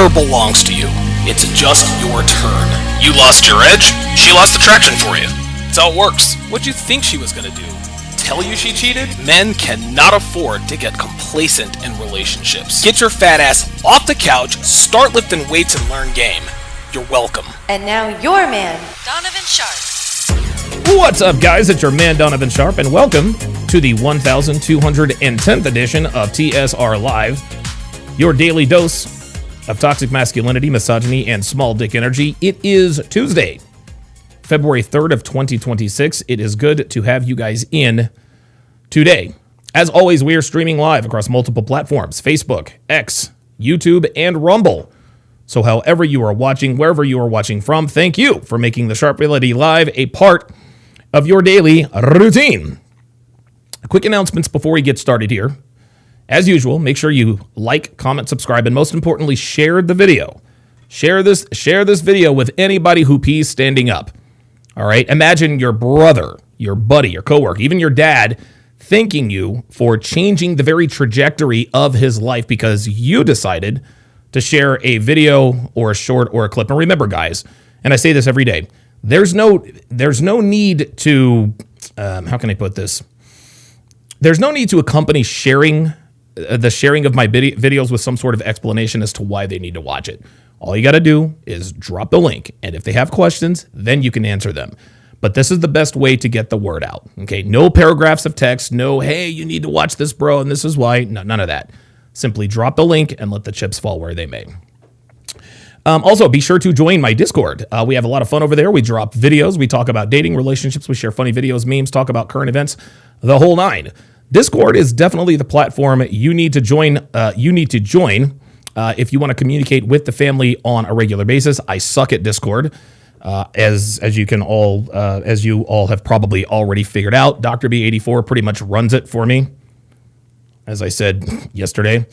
never belongs to you. It's just your turn. You lost your edge, she lost attraction for you. That's how it works. What'd you think she was gonna do? Tell you she cheated? Men cannot afford to get complacent in relationships. Get your fat ass off the couch, start lifting weights, and learn game. You're welcome. And now your man, Donovan Sharp. What's up, guys? It's your man, Donovan Sharp, and welcome to the 1210th edition of TSR Live, your daily dose of toxic masculinity, misogyny, and small dick energy. It is Tuesday, February 3rd of 2026. It is good to have you guys in today. As always, we are streaming live across multiple platforms: Facebook, X, YouTube, and Rumble. So however you are watching, wherever you are watching from, thank you for making the Sharp Reality Live a part of your daily routine. Quick announcements before we get started here. As usual, make sure you like, comment, subscribe, and most importantly, share the video. Share this video with anybody who pees standing up. All right? Imagine your brother, your buddy, your coworker, even your dad thanking you for changing the very trajectory of his life because you decided to share a video or a short or a clip. And remember, guys, and I say this every day, there's no need to, how can I put this? There's no need to accompany the sharing of my videos with some sort of explanation as to why they need to watch it. All you got to do is drop the link. And if they have questions, then you can answer them. But this is the best way to get the word out. Okay. No paragraphs of text. No, hey, you need to watch this, bro, and this is why. No, none of that. Simply drop the link and let the chips fall where they may. Also, be sure to join my Discord. We have a lot of fun over there. We drop videos. We talk about dating, relationships. We share funny videos, memes, talk about current events, the whole nine. Discord is definitely the platform you need to join. If you want to communicate with the family on a regular basis. I suck at Discord, as you all have probably already figured out. Dr. B84 pretty much runs it for me, as I said yesterday.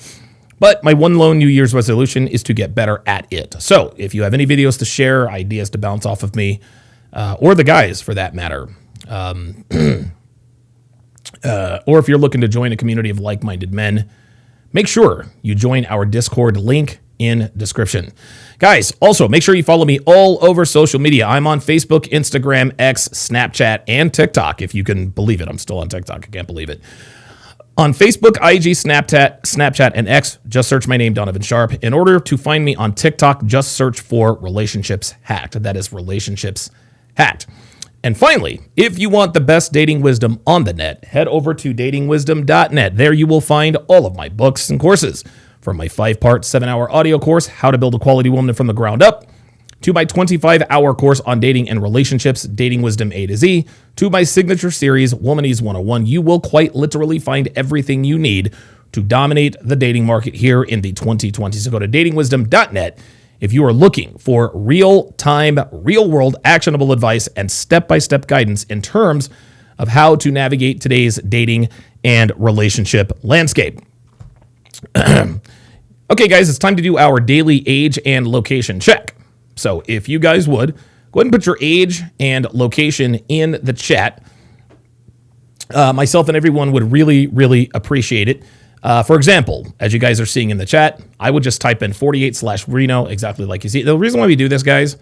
But my one lone New Year's resolution is to get better at it. So if you have any videos to share, ideas to bounce off of me, or the guys for that matter, or if you're looking to join a community of like-minded men, make sure you join our Discord, link in description. Guys, also make sure you follow me all over social media. I'm on Facebook, Instagram, X, Snapchat, and TikTok. If you can believe it, I'm still on TikTok. I can't believe it. On Facebook, IG, Snapchat, and X, just search my name, Donovan Sharp. In order to find me on TikTok, just search for Relationships Hacked. That is Relationships Hacked. And finally, if you want the best dating wisdom on the net, head over to datingwisdom.net. There you will find all of my books and courses, from my 5-part, 7-hour audio course, How to Build a Quality Woman from the Ground Up, to my 25-hour course on dating and relationships, Dating Wisdom A to Z, to my signature series, Womanese 101. You will quite literally find everything you need to dominate the dating market here in the 2020s. So go to datingwisdom.net if you are looking for real-time, real-world, actionable advice and step-by-step guidance in terms of how to navigate today's dating and relationship landscape. Okay, guys, it's time to do our daily age and location check. So if you guys would, go ahead and put your age and location in the chat. Myself and everyone would really, really appreciate it. For example, as you guys are seeing in the chat, I would just type in 48/Reno, exactly like you see. The reason why we do this, guys,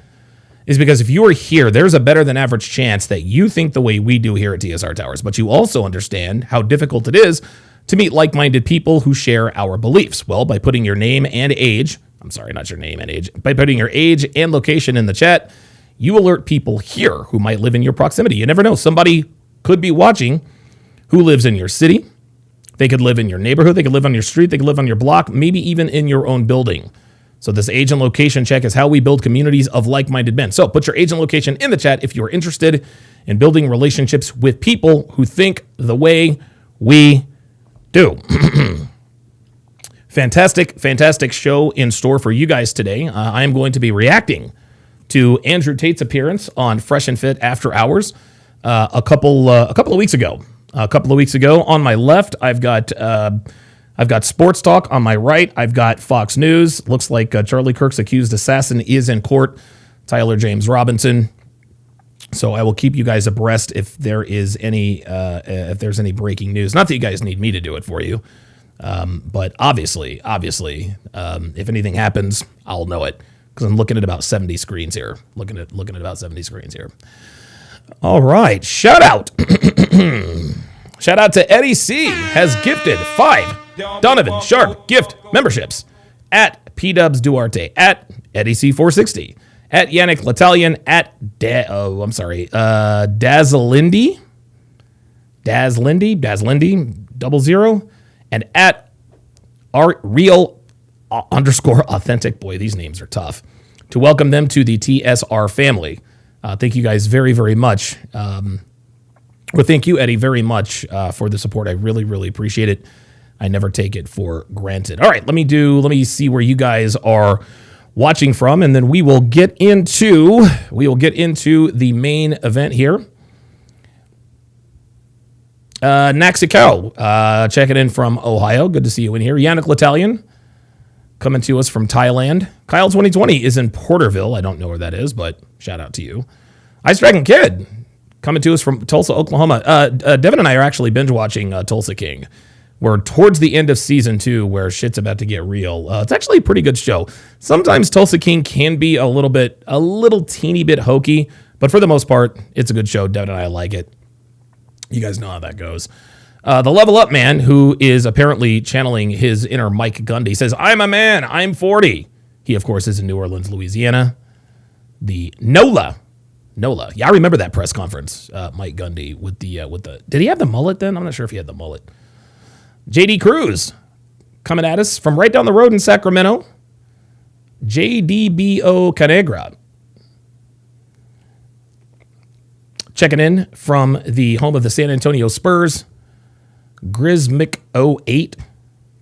is because if you are here, there's a better than average chance that you think the way we do here at TSR Towers, but you also understand how difficult it is to meet like-minded people who share our beliefs. Well, by putting your name and age, not your name and age, by putting your age and location in the chat, you alert people here who might live in your proximity. You never know. Somebody could be watching who lives in your city. They could live in your neighborhood. They could live on your street. They could live on your block, maybe even in your own building. So this age and location check is how we build communities of like-minded men. So put your age and location in the chat if you are interested in building relationships with people who think the way we do. Fantastic show in store for you guys today. I am going to be reacting to Andrew Tate's appearance on Fresh and Fit After Hours a couple of weeks ago. On my left, I've got Sports Talk. On my right, I've got Fox News. Looks like Charlie Kirk's accused assassin is in court. Tyler James Robinson. So I will keep you guys abreast if there's any breaking news. Not that you guys need me to do it for you. But obviously, if anything happens, I'll know it because I'm looking at about 70 screens here. Looking at about 70 screens here. All right, shout out. Shout out to Eddie C. has gifted 5 Donovan Sharp gift memberships at PDubs Duarte, at Eddie C460, at Yannick L'Italian, at Dazlindy 00, and at real _ authentic. Boy, these names are tough. To welcome them to the TSR family. Thank you guys very, very much. Thank you, Eddie, very much for the support. I really, really appreciate it. I never take it for granted. All right, let me see where you guys are watching from, and then we will get into the main event here. Naxikau, checking in from Ohio. Good to see you in here. Yannick L'Italian, coming to us from Thailand. Kyle 2020 is in Porterville. I don't know where that is, but shout out to you. Ice Dragon Kid, coming to us from Tulsa, Oklahoma. Devin and I are actually binge watching Tulsa King. We're towards the end of season 2 where shit's about to get real. It's actually a pretty good show. Sometimes Tulsa King can be a little teeny bit hokey, but for the most part, it's a good show. Devin and I like it. You guys know how that goes. The Level Up Man, who is apparently channeling his inner Mike Gundy, says, I'm a man, I'm 40. He, of course, is in New Orleans, Louisiana. The NOLA. Yeah, I remember that press conference, Mike Gundy, with the... Did he have the mullet then? I'm not sure if he had the mullet. JD Cruz, coming at us from right down the road in Sacramento. JDBO Canegra. Checking in from the home of the San Antonio Spurs. Grizmic08.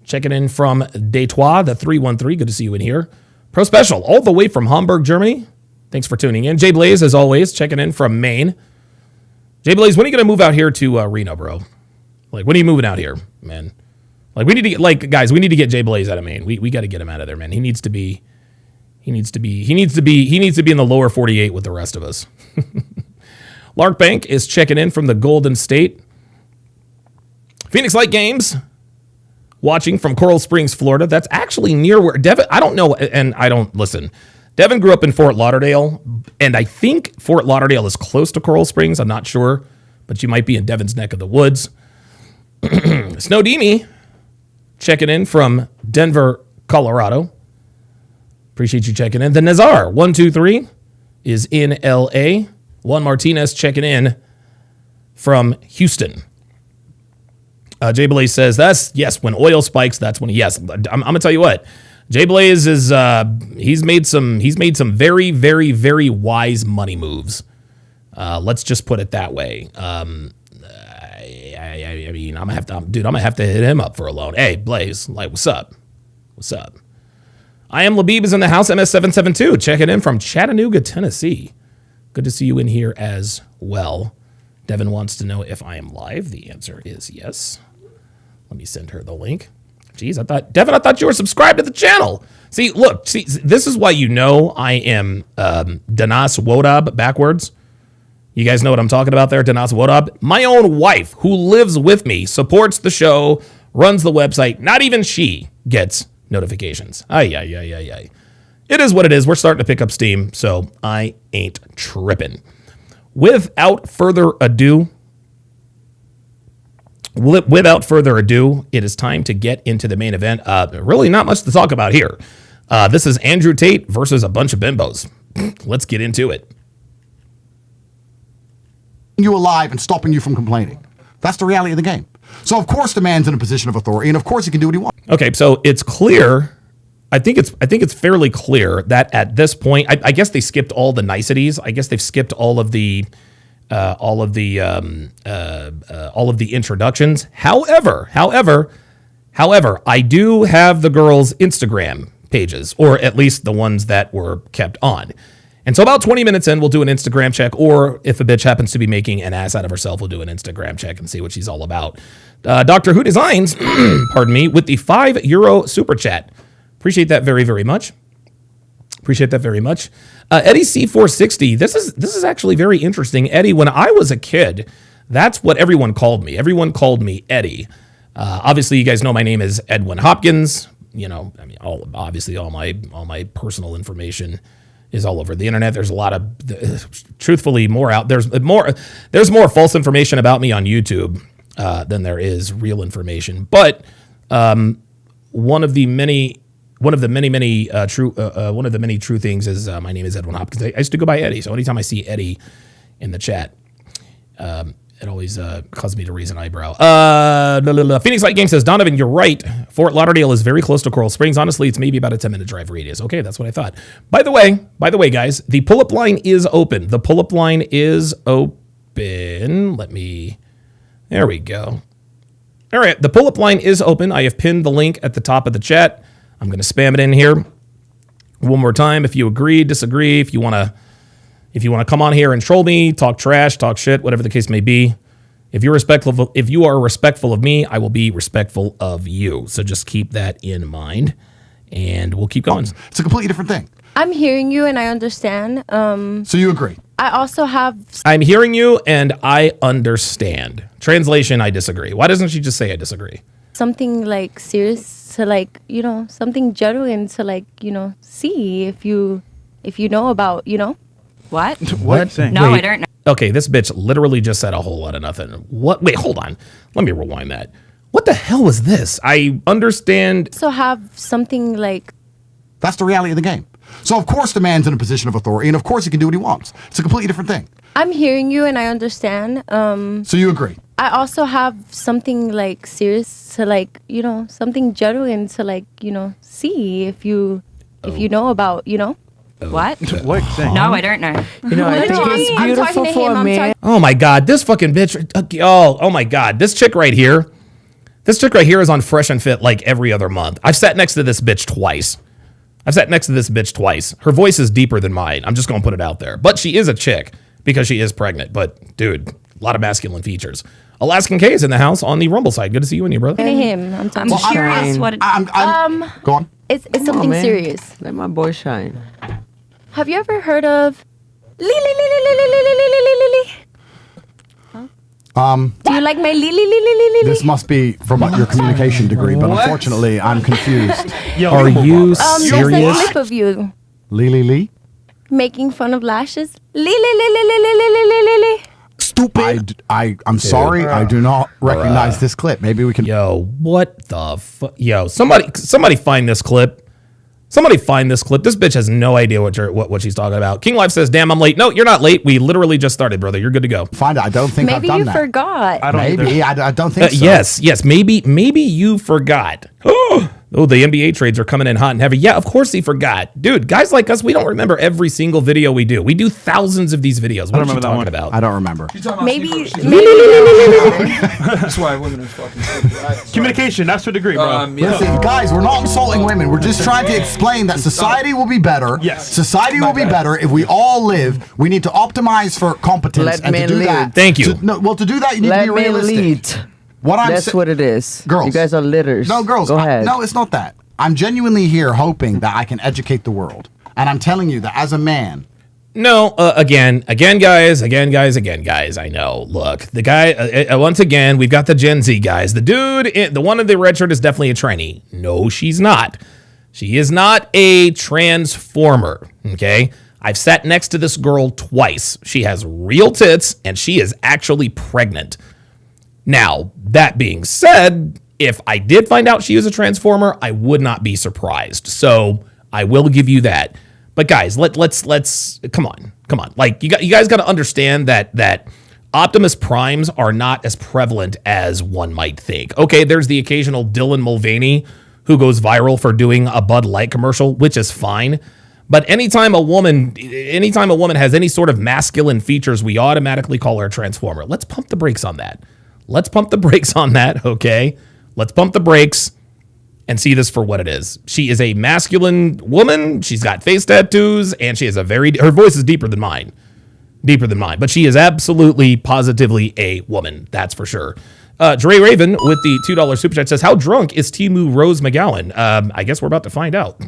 Checking in from Detroit, the 313. Good to see you in here. Pro Special, all the way from Hamburg, Germany. Thanks for tuning in. Jay Blaze, as always, checking in from Maine. Jay Blaze, when are you going to move out here to Reno, bro? Like, when are you moving out here, man? Like, we need to get, guys, we need to get Jay Blaze out of Maine. We got to get him out of there, man. He needs to be in the lower 48 with the rest of us. Lark Bank is checking in from the Golden State. Phoenix Light Games, watching from Coral Springs, Florida. That's actually near where Devin, I don't know, and I don't, listen. Devin grew up in Fort Lauderdale, and I think Fort Lauderdale is close to Coral Springs. I'm not sure, but you might be in Devin's neck of the woods. Snowdemi, checking in from Denver, Colorado. Appreciate you checking in. The Nazar 123 is in LA. Juan Martinez checking in from Houston. Jay Blaze says, yes, when oil spikes, that's when yes. I'm gonna tell you what. Jay Blaze is he's made some very, very, very wise money moves. Let's just put it that way. I mean, I'm gonna have to hit him up for a loan. Hey, Blaze, like, what's up? I am Labib is in the house. MS772 checking in from Chattanooga, Tennessee. Good to see you in here as well. Devin wants to know if I am live. The answer is yes. Let me send her the link. Jeez, Devin, I thought you were subscribed to the channel. See, this is why you know I am Danas Wodab backwards. You guys know what I'm talking about there, Danas Wodab? My own wife, who lives with me, supports the show, runs the website. Not even she gets notifications. Ay. It is what it is. We're starting to pick up steam, so I ain't tripping. Without further ado, it is time to get into the main event. Really not much to talk about here. This is Andrew Tate versus a bunch of bimbos. Let's get into it. You alive and stopping you from complaining. That's the reality of the game. So of course the man's in a position of authority, and of course he can do what he wants. Okay, so it's clear. I think it's fairly clear that at this point, I guess they skipped all the niceties. I guess they've skipped all of the introductions. However, I do have the girls' Instagram pages, or at least the ones that were kept on. And so about 20 minutes in, we'll do an Instagram check, or if a bitch happens to be making an ass out of herself, we'll do an Instagram check and see what she's all about. Doctor Who Designs, pardon me, with the €5 super chat. Appreciate that very, very much. Eddie C460, this is actually very interesting. Eddie, when I was a kid, that's what everyone called me. Everyone called me Eddie. Obviously, you guys know my name is Edwin Hopkins. You know, I mean, obviously all my personal information is all over the internet. There's a lot of, truthfully, more out. There's more false information about me on YouTube than there is real information. But one of the many true things is my name is Edwin Hopkins. I used to go by Eddie, so anytime I see Eddie in the chat, it always causes me to raise an eyebrow. Phoenix Light Game says, Donovan, you're right. Fort Lauderdale is very close to Coral Springs. Honestly, it's maybe about a 10-minute drive radius. Okay, that's what I thought. By the way, guys, the pull-up line is open. The pull-up line is open. There we go. All right, the pull-up line is open. I have pinned the link at the top of the chat. I'm going to spam it in here one more time. If you agree, disagree, if you want to come on here and troll me, talk trash, talk shit, whatever the case may be, if you are respectful of me, I will be respectful of you. So just keep that in mind, and we'll keep going. It's a completely different thing. I'm hearing you and I understand. So you agree? I also have... I'm hearing you and I understand. Translation, I disagree. Why doesn't she just say I disagree? something like serious to like, you know, something genuine to like, you know, see if you know about, you know. What? What? No, Wait. I don't know. Okay, this bitch literally just said a whole lot of nothing. What? Wait, hold on. Let me rewind that. What the hell was this? I understand. So have something like... That's the reality of the game. So of course the man's in a position of authority, and of course he can do what he wants. It's a completely different thing. I'm hearing you and I understand. So you agree? I also have something like serious to like, you know, something genuine to like, you know, see if you know about, you know. What? What thing? No, I don't know. You know, I think it's beautiful for a man. Oh my God, this fucking bitch. Oh my God, this chick right here. This chick right here is on Fresh and Fit like every other month. I've sat next to this bitch twice. Her voice is deeper than mine. I'm just going to put it out there. But she is a chick because she is pregnant. But dude, a lot of masculine features. Alaskan K is in the house on the Rumble side. Good to see you and you, brother. Him. I'm talking I'm curious what it, Go on. It's something man. serious. Let my boy shine. Have you ever heard of Lily? Do you like my Lily? This must be from your communication degree, but unfortunately, I'm confused. Are you There's a serious? clip of you Lee? making fun of lashes. Lily. Stupid. I'm sorry. I do not recognize this clip. Maybe we can. Yo, what the fuck? Yo, somebody find this clip. Somebody find this clip. This bitch has no idea what she's talking about. King Life says, damn, I'm late. No, you're not late. We literally just started, brother. You're good to go. Find it. I don't think Maybe I've done you that. forgot. Maybe. I don't think so. Yes. Maybe you forgot. Oh, the NBA trades are coming in hot and heavy. Yeah, of course he forgot. Dude, guys like us, we don't remember every single video we do. We do thousands of these videos. What are you talking about? I don't remember. Maybe. That's why women are fucking. Communication, that's her degree, bro. Listen, guys, we're not insulting women. We're just trying to explain that society will be better. Yes. Society will be better if we all live. We need to optimize for competence. Let and to men do lead. that. Thank you. To do that, you need Let to be me realistic. lead. That's what it is. Girls. You guys are litters. No, girls. Go ahead. No, it's not that. I'm genuinely here hoping that I can educate the world. And I'm telling you that as a man. No, again, guys. I know. Look, the guy, once again, we've got the Gen Z guys. The dude, the one in the red shirt is definitely a tranny. No, she's not. She is not a transformer, okay? I've sat next to this girl twice. She has real tits, and she is actually pregnant. Now, that being said, if I did find out she was a transformer, I would not be surprised. So I will give you that. But guys, let's come on. Like you guys got to understand that Optimus Primes are not as prevalent as one might think. Okay, there's the occasional Dylan Mulvaney who goes viral for doing a Bud Light commercial, which is fine. But anytime a woman has any sort of masculine features, we automatically call her a transformer. Let's pump the brakes on that. Okay? Let's pump the brakes and see this for what it is. She is a masculine woman. She's got face tattoos, and she has her voice is deeper than mine. But she is absolutely, positively a woman. That's for sure. Dre Raven with the $2 super chat says, how drunk is Timu Rose McGowan? I guess we're about to find out.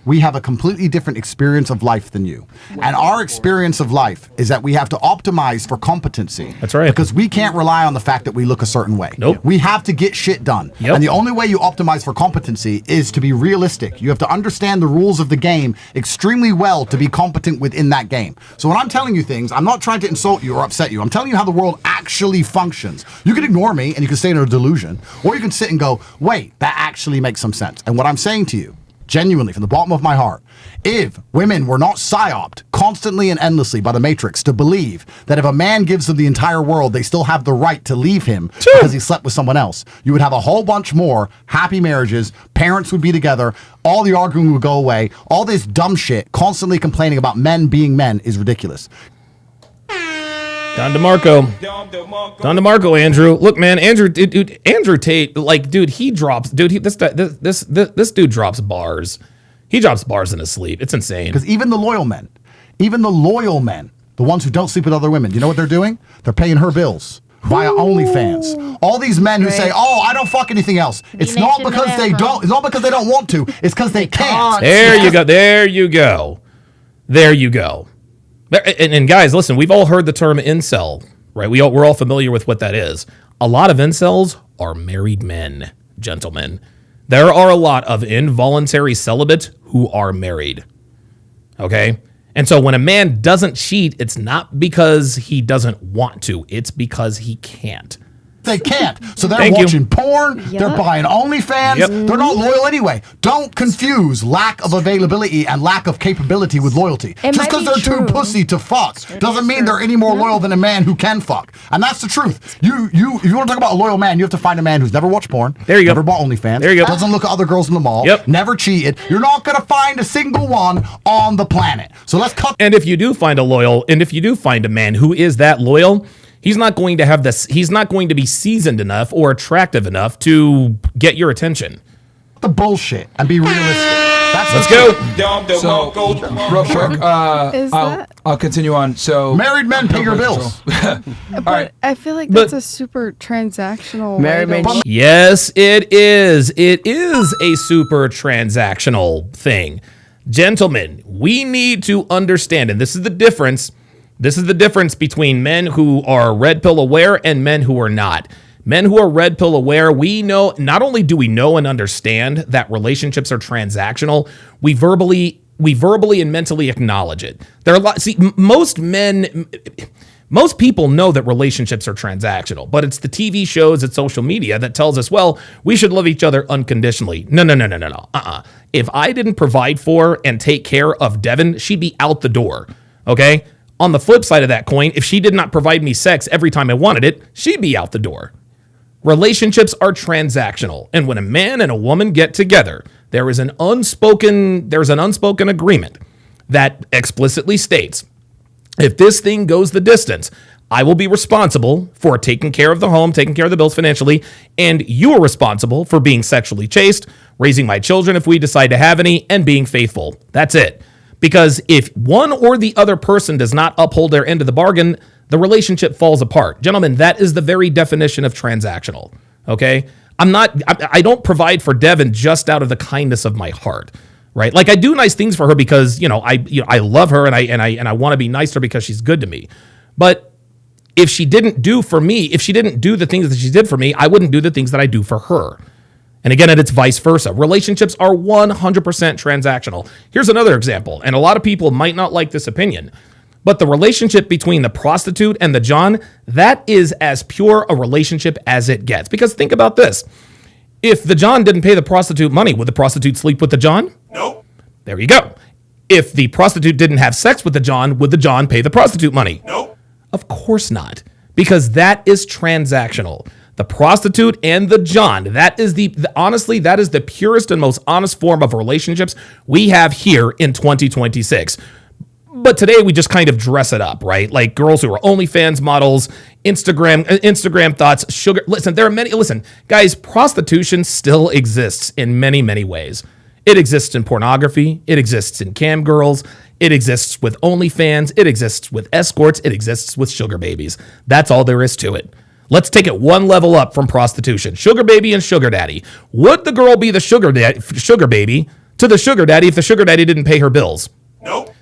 we have a completely different experience of life than you. And our experience of life is that we have to optimize for competency. That's right. Because we can't rely on the fact that we look a certain way. Nope. We have to get shit done. Yep. And the only way you optimize for competency is to be realistic. You have to understand the rules of the game extremely well to be competent within that game. So when I'm telling you things, I'm not trying to insult you or upset you. I'm telling you how the world actually functions. You can ignore me and you can stay in a delusion, or you can sit and go, wait, that actually makes some sense. And what I'm saying to you, genuinely, from the bottom of my heart, if women were not psyoped constantly and endlessly by the Matrix to believe that if a man gives them the entire world, they still have the right to leave him because he slept with someone else, you would have a whole bunch more happy marriages, parents would be together, all the arguing would go away, all this dumb shit constantly complaining about men being men is ridiculous. Don DeMarco, Andrew. Look, man, Andrew Tate, like, dude, he drops, dude, this dude drops bars. He drops bars in his sleep. It's insane. Because even the loyal men, the ones who don't sleep with other women, you know what they're doing? They're paying her bills via OnlyFans. All these men who say, "Oh, I don't fuck anything else." It's not because they don't. It's not because they don't want to. It's because they can't. There you go. There you go. And guys, listen, we've all heard the term incel, right? We're all familiar with what that is. A lot of incels are married men, gentlemen. There are a lot of involuntary celibate who are married. Okay? And so when a man doesn't cheat, it's not because he doesn't want to. It's because he can't. They can't. So they're watching porn. Yep. They're buying OnlyFans. Yep. They're not loyal anyway. Don't confuse lack of availability and lack of capability with loyalty. Just because they're too pussy to fuck doesn't mean they're any more loyal than a man who can fuck. And that's the truth. If you want to talk about a loyal man, you have to find a man who's never watched porn. There you go. Never bought OnlyFans. There you go. Doesn't look at other girls in the mall. Yep. Never cheated. You're not going to find a single one on the planet. So let's cut. And if you do find a man who is that loyal, he's not going to have this. He's not going to be seasoned enough or attractive enough to get your attention. The bullshit and be realistic. Let's go. So, real quick, I'll continue on. So, married men pay your bills. But I feel like that's a super transactional. Married men. Yes, it is. It is a super transactional thing, gentlemen. We need to understand, and this is the difference. This is the difference between men who are red pill aware and men who are not. Men who are red pill aware, we know, not only do we know and understand that relationships are transactional, we verbally and mentally acknowledge it. There are a lot, see, most people know that relationships are transactional, but it's the TV shows, it's social media that tells us, well, we should love each other unconditionally. No. If I didn't provide for and take care of Devin, she'd be out the door, okay? On the flip side of that coin, if she did not provide me sex every time I wanted it, she'd be out the door. Relationships are transactional, and when a man and a woman get together, there's an unspoken agreement that explicitly states, if this thing goes the distance, I will be responsible for taking care of the home, taking care of the bills financially, and you are responsible for being sexually chaste, raising my children if we decide to have any, and being faithful. That's it. Because if one or the other person does not uphold their end of the bargain, the relationship falls apart. Gentlemen, that is the very definition of transactional, okay? I don't provide for Devin just out of the kindness of my heart, right? Like, I do nice things for her because, I love her and I want to be nice to her because she's good to me. But if she didn't do the things that she did for me, I wouldn't do the things that I do for her. And again, it's vice versa. Relationships are 100% transactional. Here's another example, and a lot of people might not like this opinion, but the relationship between the prostitute and the John, that is as pure a relationship as it gets. Because think about this. If the John didn't pay the prostitute money, would the prostitute sleep with the John? Nope. There you go. If the prostitute didn't have sex with the John, would the John pay the prostitute money? Nope. Of course not. Because that is transactional. The prostitute and the John, that is honestly, that is the purest and most honest form of relationships we have here in 2026. But today we just kind of dress it up, right? Like girls who are OnlyFans models, Instagram thoughts, sugar. Listen, guys, prostitution still exists in many, many ways. It exists in pornography. It exists in cam girls. It exists with OnlyFans. It exists with escorts. It exists with sugar babies. That's all there is to it. Let's take it one level up from prostitution. Sugar baby and sugar daddy. Would the girl be the sugar baby to the sugar daddy if the sugar daddy didn't pay her bills? Nope.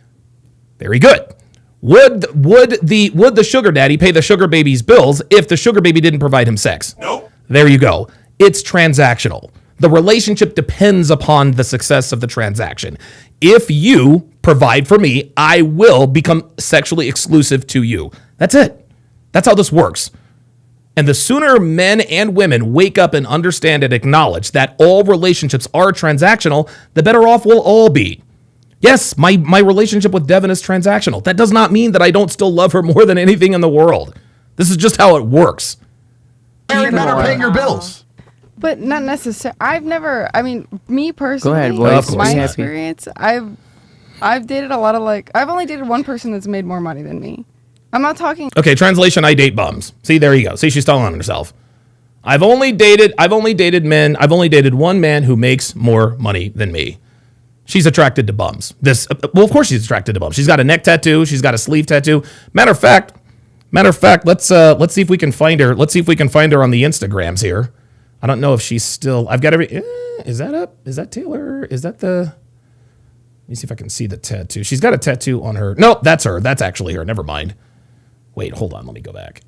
Very good. Would the sugar daddy pay the sugar baby's bills if the sugar baby didn't provide him sex? Nope. There you go. It's transactional. The relationship depends upon the success of the transaction. If you provide for me, I will become sexually exclusive to you. That's it. That's how this works. And the sooner men and women wake up and understand and acknowledge that all relationships are transactional, the better off we'll all be. Yes, my relationship with Devin is transactional. That does not mean that I don't still love her more than anything in the world. This is just how it works. Married men are paying your bills. But not necessarily. Me personally, Go ahead, boys. my Be happy. experience, I've dated a lot of I've only dated one person that's made more money than me. I'm not talking. Okay, translation, I date bums. See, there you go. See, she's telling on herself. I've only dated men. I've only dated one man who makes more money than me. She's attracted to bums. Of course she's attracted to bums. She's got a neck tattoo. She's got a sleeve tattoo. Matter of fact, let's see if we can find her. Let's see if we can find her on the Instagrams here. I don't know if she's still. I've got every. Is that up? Is that Taylor? Is that the? Let me see if I can see the tattoo. She's got a tattoo on her. No, that's her. That's actually her. Never mind. Wait, hold on. Let me go back.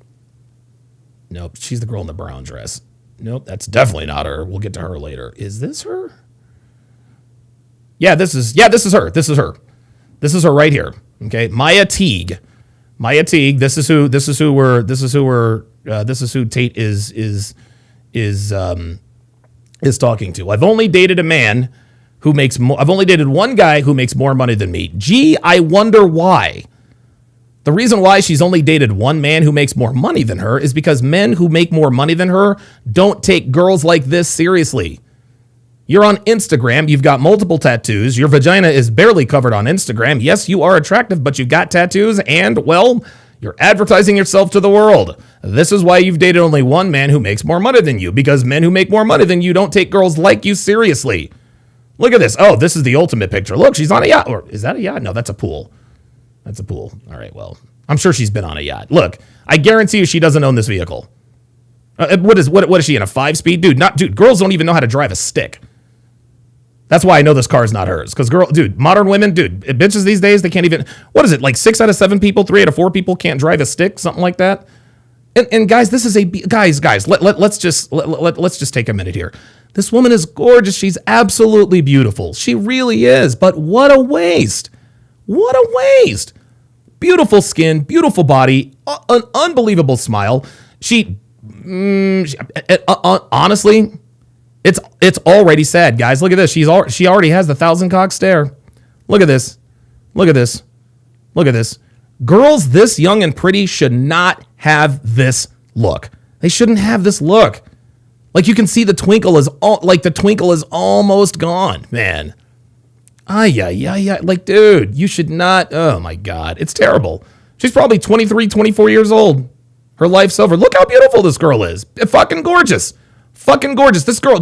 Nope, she's the girl in the brown dress. Nope, that's definitely not her. We'll get to her later. Is this her? Yeah, this is her. This is her. This is her right here. Okay, Maya Teague. This is who Tate is talking to. I've only dated a man who makes more. I've only dated one guy who makes more money than me. Gee, I wonder why. The reason why she's only dated one man who makes more money than her is because men who make more money than her don't take girls like this seriously. You're on Instagram, you've got multiple tattoos, your vagina is barely covered on Instagram. Yes, you are attractive, but you've got tattoos and, well, you're advertising yourself to the world. This is why you've dated only one man who makes more money than you, because men who make more money than you don't take girls like you seriously. Look at this. Oh, this is the ultimate picture. Look, she's on a yacht. Or is that a yacht? No, that's a pool. That's a pool. All right, well, I'm sure she's been on a yacht. Look, I guarantee you she doesn't own this vehicle. What is she in, a 5-speed? Dude, girls don't even know how to drive a stick. That's why I know this car is not hers. Because modern women, bitches these days, they can't even, what is it, like 6 out of 7 people, 3 out of 4 people can't drive a stick, something like that. And guys, this is let's just take a minute here. This woman is gorgeous. She's absolutely beautiful. She really is. But what a waste. What a waste. Beautiful skin, beautiful body, an unbelievable smile. Honestly, it's already sad, guys. Look at this. She already has the 1,000-cock stare. Look at this. Look at this. Look at this. Girls this young and pretty should not have this look. They shouldn't have this look. Like, you can see the twinkle is almost gone, man. Like, dude, you should not. Oh my God, it's terrible. She's probably 23, 24 years old. Her life's over. Look how beautiful this girl is. Fucking gorgeous. Fucking gorgeous. This girl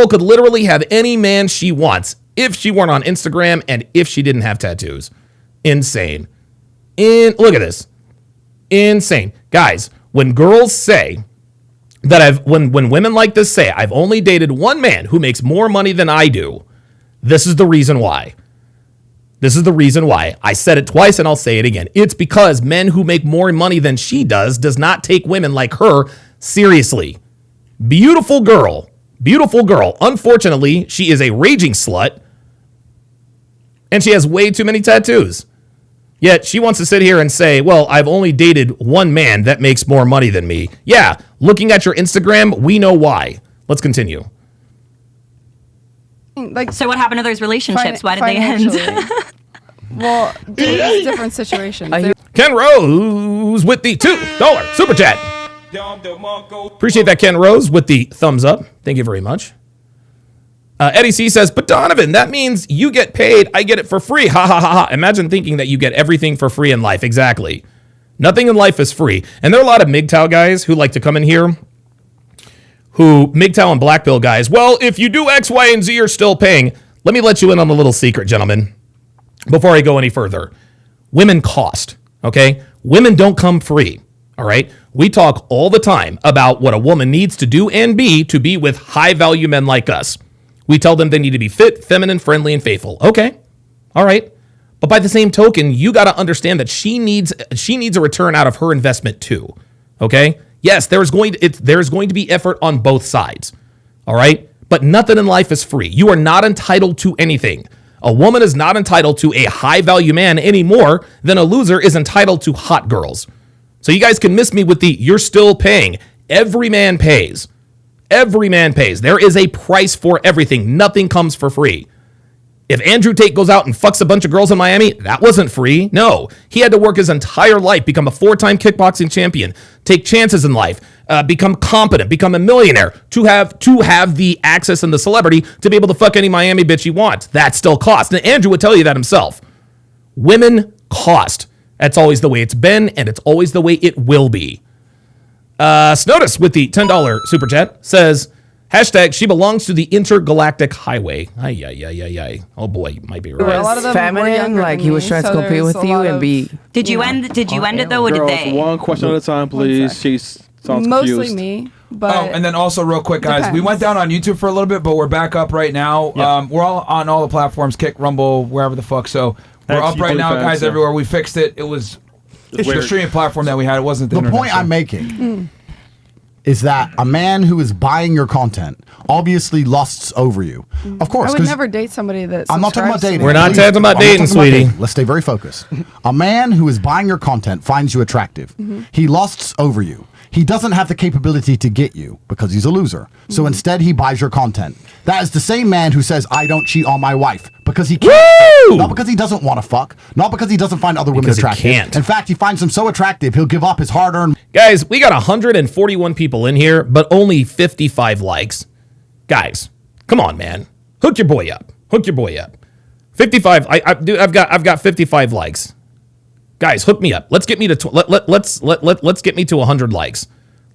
could literally have any man she wants if she weren't on Instagram and if she didn't have tattoos. Insane. Look at this. Insane. Guys, when girls say that when women like this say, I've only dated one man who makes more money than I do, this is the reason why. This is the reason why. I said it twice and I'll say it again. It's because men who make more money than she does not take women like her seriously. Beautiful girl. Beautiful girl. Unfortunately, she is a raging slut. And she has way too many tattoos. Yet she wants to sit here and say, well, I've only dated one man that makes more money than me. Yeah, looking at your Instagram, we know why. Let's continue. So what happened to those relationships? Why did they end? Well, it's different situations. Ken Rose with the $2 super chat. Appreciate that, Ken Rose, with the thumbs up. Thank you very much. Eddie C says, but Donovan, that means you get paid, I get it for free. Ha ha ha ha. Imagine thinking that you get everything for free in life. Exactly. Nothing in life is free. And there are a lot of MGTOW guys who like to come in here, MGTOW and Black Pill guys, well, if you do X, Y, and Z, you're still paying. Let me let you in on a little secret, gentlemen, before I go any further. Women cost, okay? Women don't come free, all right? We talk all the time about what a woman needs to do and be to be with high-value men like us. We tell them they need to be fit, feminine, friendly, and faithful. Okay. All right. But by the same token, you got to understand that she needs a return out of her investment too. Okay? Yes, there's going to be effort on both sides. All right? But nothing in life is free. You are not entitled to anything. A woman is not entitled to a high-value man any more than a loser is entitled to hot girls. So you guys can miss me with the you're still paying. Every man pays. Every man pays. There is a price for everything. Nothing comes for free. If Andrew Tate goes out and fucks a bunch of girls in Miami, that wasn't free. No, he had to work his entire life, become a 4-time kickboxing champion, take chances in life, become competent, become a millionaire, to have the access and the celebrity to be able to fuck any Miami bitch he wants. That still costs. And Andrew would tell you that himself. Women cost. That's always the way it's been, and it's always the way it will be. Snotus with the $10 super chat says, hashtag, she belongs to the intergalactic highway. Ay. Oh boy, might be It A lot was of them were feminine, younger like than he was me, trying to so compete there's with a you lot and of- be. Did you end it though, or did Girls, they? one question at a time, please. sec. She sounds Mostly confused. me, but Oh, and then also real quick, guys, we Depends. went down on YouTube for a little bit, but we're back up right now. Yep. We're all on all the platforms, Kick, Rumble, wherever the fuck. So we're X, up right now, OnlyFans, guys, yeah. everywhere. We fixed it. It was the weird. streaming platform that we had. It wasn't the The internet, point so. I'm making is that a man who is buying your content obviously lusts over you. Of course, I would 'cause never date somebody that. I'm not talking about subscribes to dating. me. We're not Please. talking about I'm not dating, talking about sweetie. dating. Let's stay very focused. A man who is buying your content finds you attractive. He lusts over you. He doesn't have the capability to get you because he's a loser. So instead, he buys your content. That is the same man who says, I don't cheat on my wife because he can't. Woo! Not because he doesn't want to fuck. Not because he doesn't find other women Because he attractive. can't. In fact, he finds them so attractive, he'll give up his hard-earned Guys, we got 141 people in here, but only 55 likes. Guys, come on, man. Hook your boy up. 55. I've got 55 likes. Guys, hook me up. Let's get me to let's get me to 100 likes.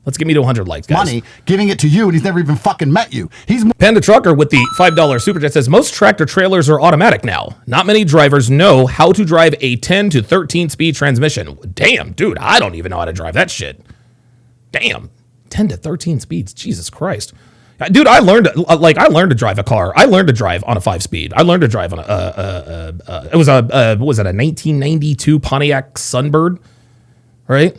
Let's get me to 100 likes, guys. money, giving it to you, and he's never even fucking met you. He's Panda Trucker with the $5 super chat says, most tractor trailers are automatic now. Not many drivers know how to drive a 10 to 13 speed transmission. Damn, dude, I don't even know how to drive that shit. Damn, 10 to 13 speeds. Jesus Christ. Dude, I learned to drive a car. I learned to drive on a 5-speed. I learned to drive on it was a 1992 Pontiac Sunbird, right?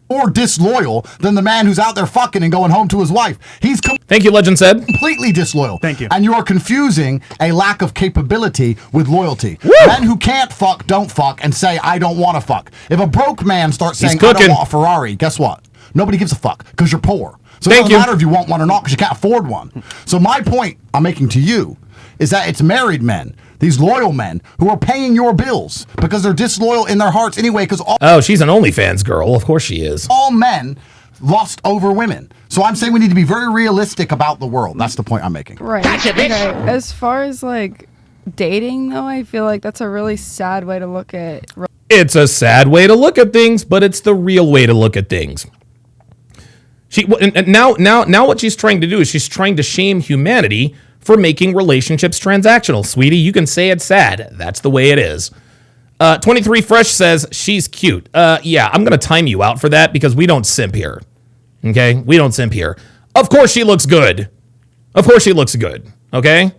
more disloyal than the man who's out there fucking and going home to his wife. He's Thank you, Legend said. completely disloyal. Thank you. And you are confusing a lack of capability with loyalty. Men who can't fuck don't fuck and say, I don't want to fuck. If a broke man starts He's saying, I cooking. don't want a Ferrari, guess what? Nobody gives a fuck because you're poor. So Thank it you. doesn't matter if you want one or not because you can't afford one. So my point I'm making to you is that it's married men, these loyal men, who are paying your bills because they're disloyal in their hearts anyway, because Oh, she's an OnlyFans girl. Of course she is. all men lust over women. So I'm saying we need to be very realistic about the world. That's the point I'm making. Right. Okay. As far as like dating, though, I feel like that's a really sad way to look at. It's a sad way to look at things, but it's the real way to look at things. And now what she's trying to do is she's trying to shame humanity for making relationships transactional. Sweetie, you can say it's sad. That's the way it is. 23 Fresh says she's cute. Yeah, I'm going to time you out for that because we don't simp here. Okay? We don't simp here. Of course she looks good. Of course she looks good. Okay?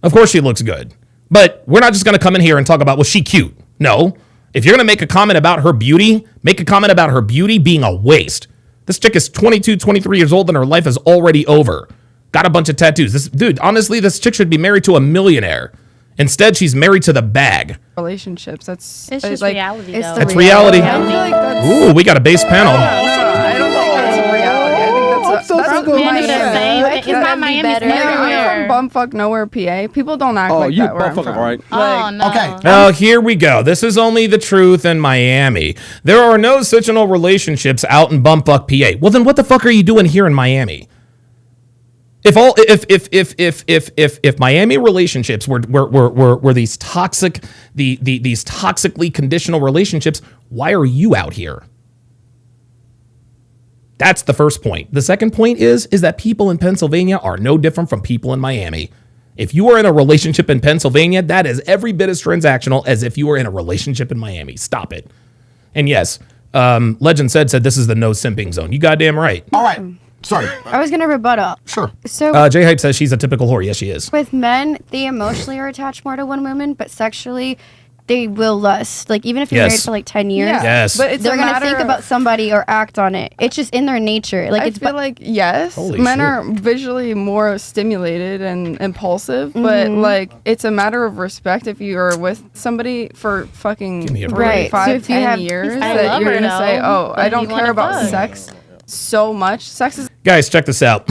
Of course she looks good. But we're not just going to come in here and talk about, was she cute? No. If you're going to make a comment about her beauty, make a comment about her beauty being a waste. This chick is 22, 23 years old and her life is already over. Got a bunch of tattoos. Honestly, this chick should be married to a millionaire. Instead, she's married to the bag. Relationships. That's It's just like, reality, it's though. the That's reality. I feel like that's. Ooh, we got a base panel. I don't think that's reality. I think that's Miami's the same. It's not Miami's I'm everywhere. from bumfuck nowhere, PA. People don't act like you that where I'm bumfuck, from. right? Oh, no. Okay. Oh, here we go. This is only the truth in Miami. There are no fictional relationships out in bumfuck PA. Well, then what the fuck are you doing here in Miami? If Miami relationships were these toxic, these toxically conditional relationships, why are you out here? That's the first point. The second point is that people in Pennsylvania are no different from people in Miami. If you are in a relationship in Pennsylvania, that is every bit as transactional as if you were in a relationship in Miami. Stop it. And yes, Legend said this is the no simping zone. You goddamn right. All right. Sorry. I was gonna rebuttal. Sure. So J Hype says she's a typical whore. Yes, she is. with men, they emotionally are attached more to one woman, but sexually, they will lust. Like even if you're married for like 10 years, Yeah. Yes. But it's they're a gonna matter think of- about somebody or act on it. It's just in their nature. Like I it's feel like yes, Holy men shit. are visually more stimulated and impulsive, but like it's a matter of respect if you are with somebody for fucking me a 3, break. Right. 5, So if you 10 have- years I that love you're her, gonna say, though, oh, but I if don't you wanna care about fuck. sex so much. Sex is Guys, check this out.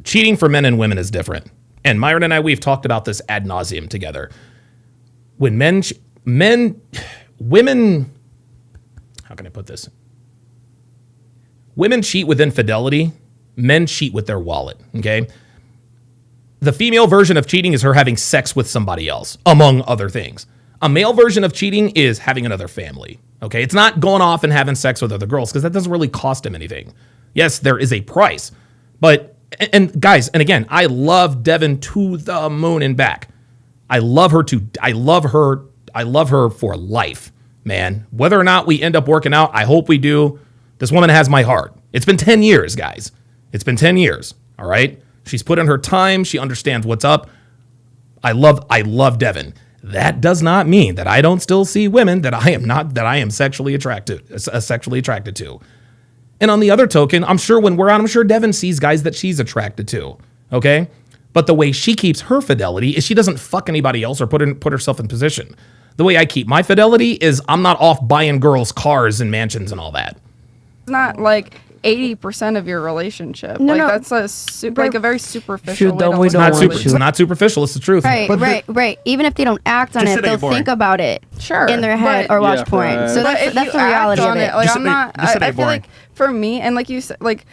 Cheating for men and women is different. And Myron and I, we've talked about this ad nauseum together. When women, how can I put this? Women cheat with infidelity. Men cheat with their wallet, okay? The female version of cheating is her having sex with somebody else, among other things. A male version of cheating is having another family, okay? It's not going off and having sex with other girls because that doesn't really cost him anything. Yes, there is a price, but, and guys, and again, I love Devin to the moon and back. I love her for life, man. Whether or not we end up working out, I hope we do. This woman has my heart. It's been 10 years, guys. It's been 10 years, all right? She's put in her time. She understands what's up. I love Devin. That does not mean that I don't still see women that I am sexually attracted to. And on the other token, I'm sure when we're out, I'm sure Devin sees guys that she's attracted to, okay? But the way she keeps her fidelity is she doesn't fuck anybody else or put herself in position. The way I keep my fidelity is I'm not off buying girls cars and mansions and all that. not like 80% of your relationship. No, like no. that's a like a very superficial way to don't we look It's don't at not, want it. it's not superficial. It's the truth. Right, right. Even if they don't act on Just it, sit there, they'll boring. think about it Sure, in their head but- or watch Yeah, porn. but- So But if that's you the reality act of on it. Like Just I'm sit- not. just sit I there, feel boring. like for me, and like you said, like.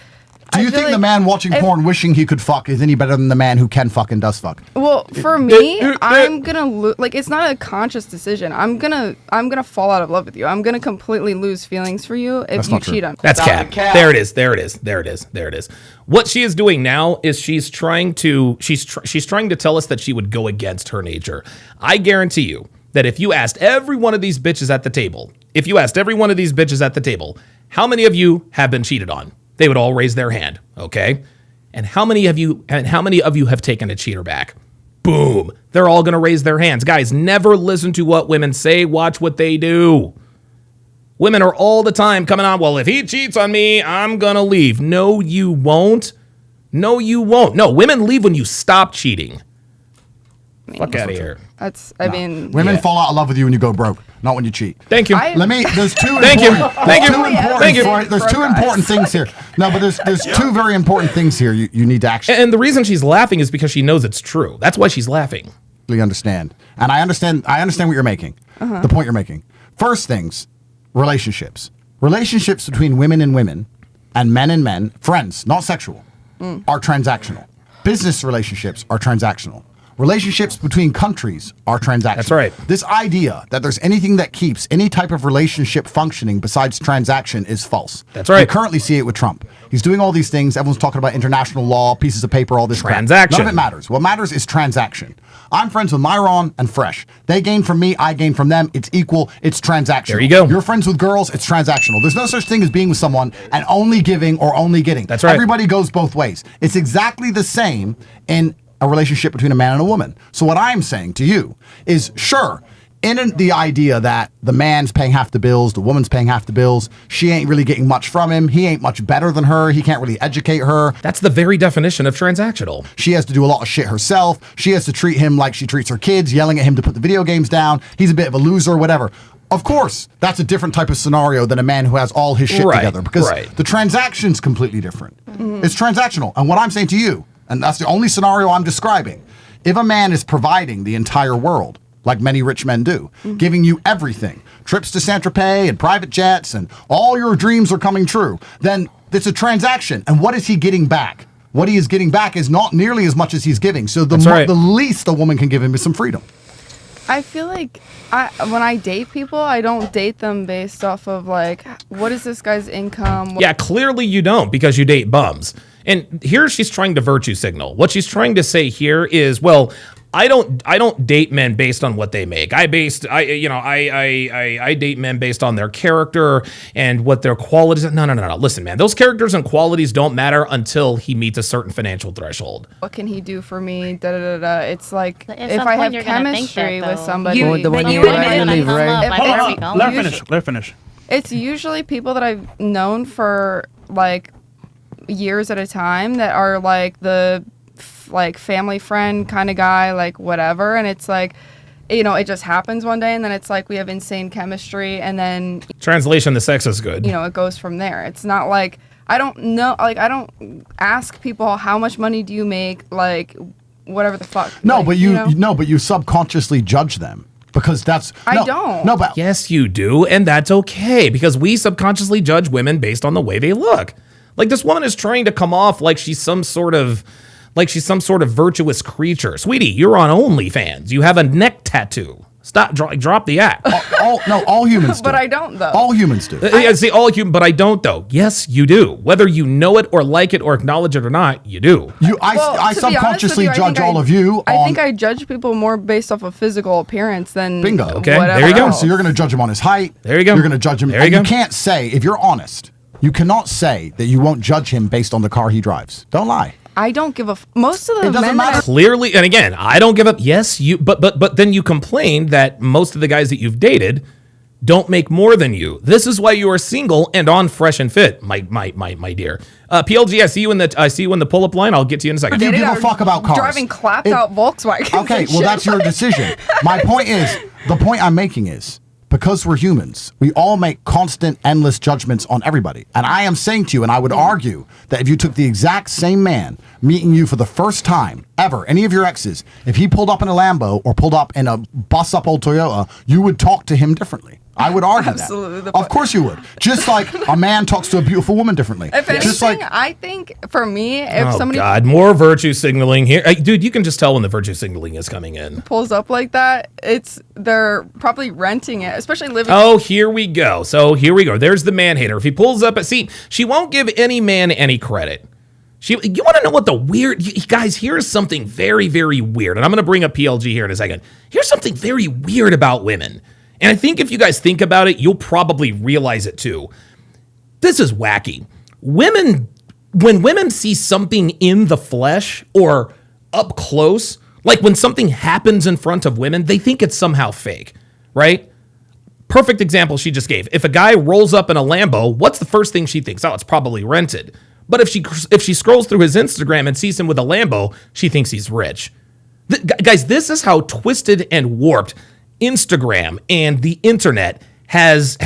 Do you think the man watching porn wishing he could fuck is any better than the man who can fuck and does fuck? Well, for me, I'm gonna like it's not a conscious decision. I'm gonna fall out of love with you. I'm gonna completely lose feelings for you if That's you not true. cheat on me. That's cap. There it is. What she is doing now is she's trying to tell us that she would go against her nature. I guarantee you that if you asked every one of these bitches at the table, how many of you have been cheated on? They would all raise their hand, okay? And how many of you have taken a cheater back? Boom. They're all going to raise their hands. Guys, never listen to what women say, watch what they do. Women are all the time coming on, well, if he cheats on me, I'm going to leave. No, you won't. No, women leave when you stop cheating. Fuck out of here. That's I mean Women fall out of love with you when you go broke, not when you cheat. Thank you. There's two Thank you. There's two important things here. No, but there's two very important things here you need to actually And the reason she's laughing is because she knows it's true. That's why she's laughing. understand. And I understand what you're making. The point you're making. First things, relationships. Relationships between women and men, friends, not sexual, are transactional. Business relationships are transactional. Relationships between countries are transactional. That's right. This idea that there's anything that keeps any type of relationship functioning besides transaction is false. That's right. We currently see it with Trump. He's doing all these things. Everyone's talking about international law, pieces of paper, all this crap. Transaction. None of it matters. What matters is transaction. I'm friends with Myron and Fresh. They gain from me, I gain from them. It's equal. It's transactional. There you go. You're friends with girls. It's transactional. There's no such thing as being with someone and only giving or only getting. That's right. Everybody goes both ways. It's exactly the same in a relationship between a man and a woman. So what I'm saying to you is, sure, in the idea that the man's paying half the bills, the woman's paying half the bills, she ain't really getting much from him, he ain't much better than her, he can't really educate her. That's the very definition of transactional. She has to do a lot of shit herself. She has to treat him like she treats her kids, yelling at him to put the video games down. He's a bit of a loser, whatever. Of course, that's a different type of scenario than a man who has all his shit together, because the transaction's completely different. It's transactional. And what I'm saying to you, and that's the only scenario I'm describing, if a man is providing the entire world, like many rich men do, giving you everything, trips to Saint-Tropez and private jets, and all your dreams are coming true, then it's a transaction. And what is he getting back? What he is getting back is not nearly as much as he's giving. So the least a woman can give him is some freedom. I feel like when I date people, I don't date them based off of like, what is this guy's income? Yeah, clearly you don't, because you date bums. And here she's trying to virtue signal. What she's trying to say here is, well, I don't date men based on what they make. I date men based on their character and what their qualities. No. Listen, man, those characters and qualities don't matter until he meets a certain financial threshold. What can he do for me? Da da da da. It's like At if some I point have you're gonna think chemistry that, with though. somebody. The one you admit were leave, right? If- Hold on. Let her finish. It's usually people that I've known for like years at a time that are like the like family friend kind of guy, like whatever. And it's like, it just happens one day, and then it's like we have insane chemistry, and then Translation: the sex is good. it goes from there. It's not like I don't know, like I don't ask people how much money do you make, like whatever the fuck. No, like, but you subconsciously judge them because that's. I don't. No, but Yes, you do, and that's okay because we subconsciously judge women based on the way they look. Like this woman is trying to come off like she's some sort of virtuous creature. Sweetie, you're on OnlyFans. You have a neck tattoo. Stop, drop the act. all humans do. But I don't though. All humans do. See, all human, but I don't though. Yes, you do. Whether you know it or like it or acknowledge it or not, you do. I To be honest subconsciously with you, I judge think all of you. I think I judge people more based off of physical appearance than Bingo. Okay, whatever there you go. else. So you're going to judge him on his height. There you go. You're going to judge him. There you and go. You can't say, if you're honest, you cannot say that you won't judge him based on the car he drives. Don't lie. I don't give a. Most of the It doesn't men matter. that Clearly, and again, I don't give up. Yes, you, but then you complain that most of the guys that you've dated don't make more than you. This is why you are single and on Fresh and Fit, my dear. PLG, I see you in the pull-up line. I'll get to you in a second. Do you give a are fuck about cars? driving clapped out Volkswagens. Okay, and well, shit. that's your decision. My point is, the point I'm making is, because we're humans, we all make constant, endless judgments on everybody. And I am saying to you, and I would argue that if you took the exact same man meeting you for the first time ever, any of your exes, if he pulled up in a Lambo or pulled up in a bus-up old Toyota, you would talk to him differently. I would argue Absolutely. that. Of course you would. Just like a man talks to a beautiful woman differently. If anything, Just like I think for me, if Oh somebody God, more virtue signaling here, dude. You can just tell when the virtue signaling is coming in. pulls up like that, they're probably renting it, especially living. Oh, here we go. So here we go. There's the man hater. If he pulls up she won't give any man any credit. You want to know what the weird, guys, here's something very, very weird. And I'm going to bring up PLG here in a second. Here's something very weird about women. And I think if you guys think about it, you'll probably realize it too. This is wacky. When women see something in the flesh or up close, like when something happens in front of women, they think it's somehow fake, right? Perfect example she just gave. If a guy rolls up in a Lambo, what's the first thing she thinks? Oh, it's probably rented. But if she scrolls through his Instagram and sees him with a Lambo, she thinks he's rich. Guys, this is how twisted and warped Instagram and the internet has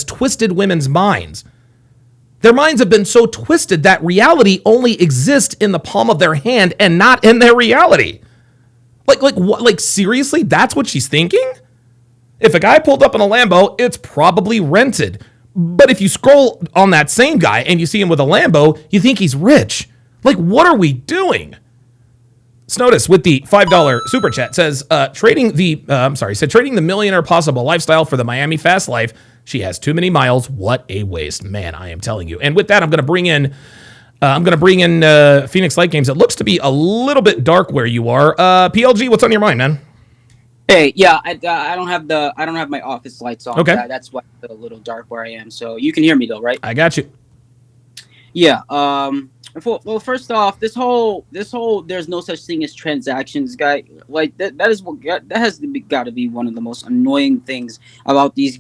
twisted women's minds. Their minds have been so twisted that reality only exists in the palm of their hand and not in their reality. Like seriously, that's what she's thinking? If a guy pulled up in a Lambo, it's probably rented. But if you scroll on that same guy and you see him with a Lambo, you think he's rich. Like, what are we doing? Snotus with the $5 super chat says, trading the millionaire possible lifestyle for the Miami fast life. She has too many miles. What a waste, man! I am telling you. And with that, I'm going to bring in Phoenix Light Games. It looks to be a little bit dark where you are. PLG, what's on your mind, man? Hey, yeah, I don't have my office lights on. Okay, that's why it's a little dark where I am. So you can hear me though, right? I got you. Yeah. Well, first off, this whole there's no such thing as transactions, guy. Like that has got to be one of the most annoying things about these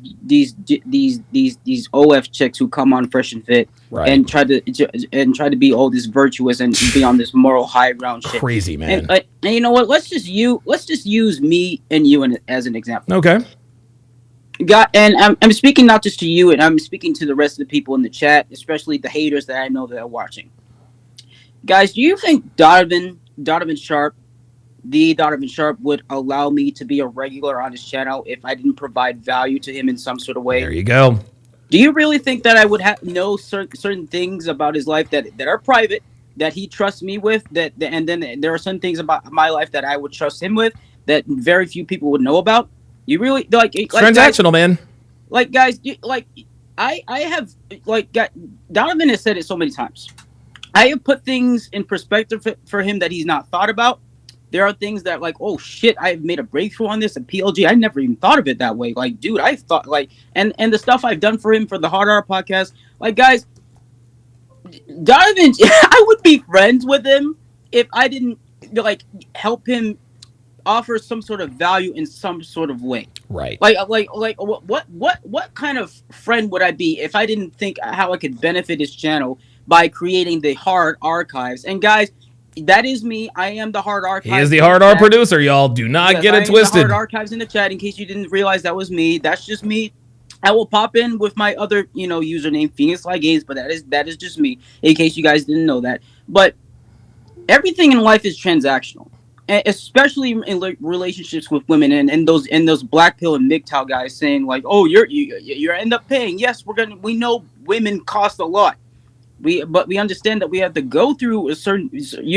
OF chicks who come on Fresh and Fit and try to be all this virtuous and be on this moral high ground shit. Crazy, man. And you know what? Let's just use me and you as an example. Okay. And I'm speaking not just to you, and I'm speaking to the rest of the people in the chat, especially the haters that I know that are watching. Guys, do you think Donovan Sharp would allow me to be a regular on his channel if I didn't provide value to him in some sort of way? There you go. Do you really think that I would know certain things about his life that are private, that he trusts me with, and then there are some things about my life that I would trust him with that very few people would know about? You really like transactional, guys, man. Like, guys, I have Donovan has said it so many times. I have put things in perspective for him that he's not thought about, there are things that like, oh shit, I've made a breakthrough on this. And PLG, I never even thought of it that way. Like, dude, I thought like, and the stuff I've done for him for the Hard R podcast, like, guys, Donovan, I would be friends with him if I didn't like help him offer some sort of value in some sort of way. Right. Like what kind of friend would I be if I didn't think how I could benefit his channel by creating the Hard Archives? And guys, that is me. I am the Hard Archives. He is the Hard R producer, y'all. Do not get it twisted. The Hard Archives in the chat, in case you didn't realize that was me. That's just me. I will pop in with my other, username, Phoenix Fly Games, but that is just me, in case you guys didn't know that. But everything in life is transactional, especially in relationships with women, and those black pill and MGTOW guys saying like, oh, you end up paying. Yes, we know women cost a lot. But we understand that we have to go through a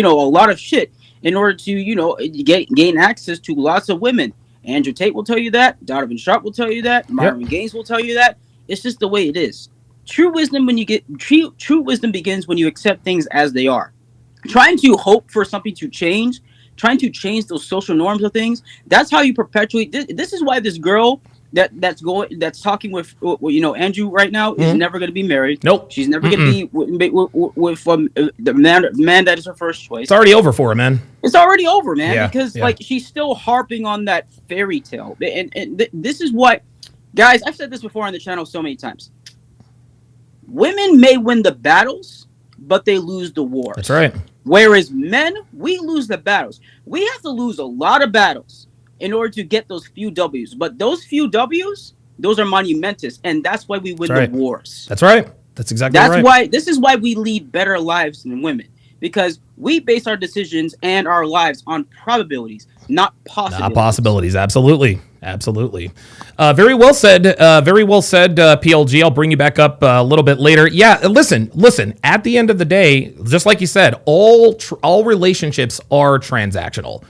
lot of shit in order to, gain access to lots of women. Andrew Tate will tell you that. Donovan Sharp will tell you that. Marvin Gaines will tell you that. It's just the way it is. True wisdom begins when you accept things as they are. Trying to hope for something to change, trying to change those social norms of things. That's how you perpetuate. This is why this girl that's talking with Andrew right now is never going to be married. Nope. She's never going to be with the man that is her first choice. It's already over for her, man. It's already over, man, because like she's still harping on that fairy tale. And this is what, guys, I've said this before on the channel so many times. Women may win the battles, but they lose the wars. That's right. Whereas men, we lose the battles. We have to lose a lot of battles in order to get those few W's. But those few W's, those are monumentous, and that's why we win the wars. That's right. That's exactly right. This is why we lead better lives than women, because we base our decisions and our lives on probabilities, not possibilities. Not possibilities. Absolutely. Very well said. PLG. I'll bring you back up a little bit later. Yeah. Listen. At the end of the day, just like you said, all relationships are transactional.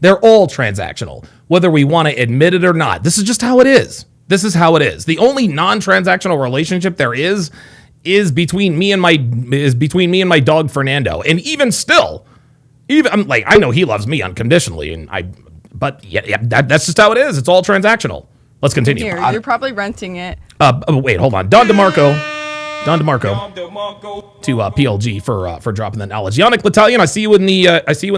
They're all transactional, whether we want to admit it or not. This is just how it is. The only non-transactional relationship there is between me and my dog Fernando. And even still, I'm like, I know he loves me unconditionally, but that's just how it is. It's all transactional. Let's continue. Here, you're probably renting it. Wait, hold on. Don DeMarco to PLG for dropping that knowledge. Yannick L'Italien, I see you in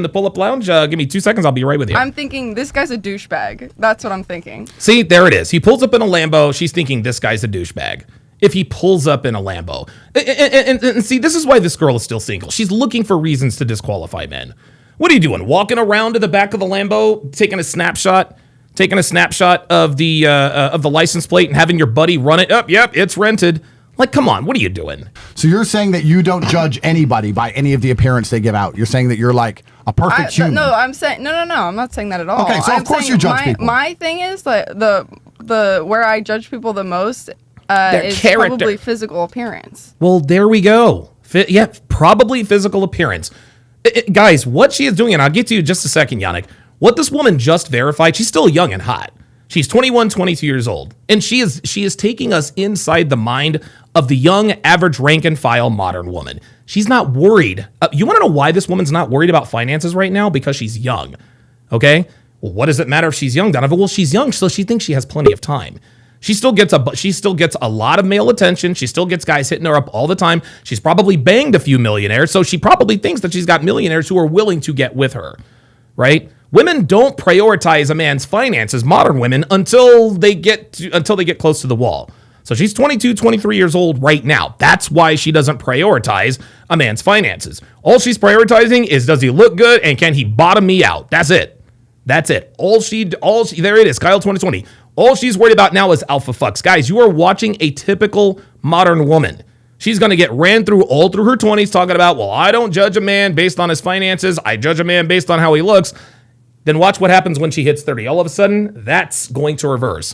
the pull-up lounge. Give me 2 seconds. I'll be right with you. I'm thinking this guy's a douchebag. That's what I'm thinking. See, there it is. He pulls up in a Lambo. She's thinking this guy's a douchebag. If he pulls up in a Lambo, and see, this is why this girl is still single. She's looking for reasons to disqualify men. What are you doing? Walking around to the back of the Lambo, taking a snapshot of the license plate and having your buddy run it up. Yep, it's rented. Like, come on, what are you doing? So you're saying that you don't judge anybody by any of the appearance they give out. You're saying that you're like a perfect human. No, I'm saying no. I'm not saying that at all. Okay, so of course you judge people. My thing is the where I judge people the most is character. Probably physical appearance. Well, there we go. Probably physical appearance. Guys, what she is doing, and I'll get to you in just a second, Yannick. What this woman just verified, she's still young and hot. She's 21, 22 years old. And she is taking us inside the mind of the young, average rank and file modern woman. She's not worried. You want to know why this woman's not worried about finances right now? Because she's young. Okay? Well, what does it matter if she's young, Donovan? Well, she's young, so she thinks she has plenty of time. She still gets a lot of male attention. She still gets guys hitting her up all the time. She's probably banged a few millionaires, so she probably thinks that she's got millionaires who are willing to get with her, right? Women don't prioritize a man's finances, modern women, until they get close to the wall. So she's 22, 23 years old right now. That's why she doesn't prioritize a man's finances. All she's prioritizing is, does he look good and can he bottom me out? That's it. There it is, Kyle 2020. All she's worried about now is alpha fucks. Guys, you are watching a typical modern woman. She's going to get ran through all through her 20s talking about, well, I don't judge a man based on his finances. I judge a man based on how he looks. Then watch what happens when she hits 30. All of a sudden, that's going to reverse.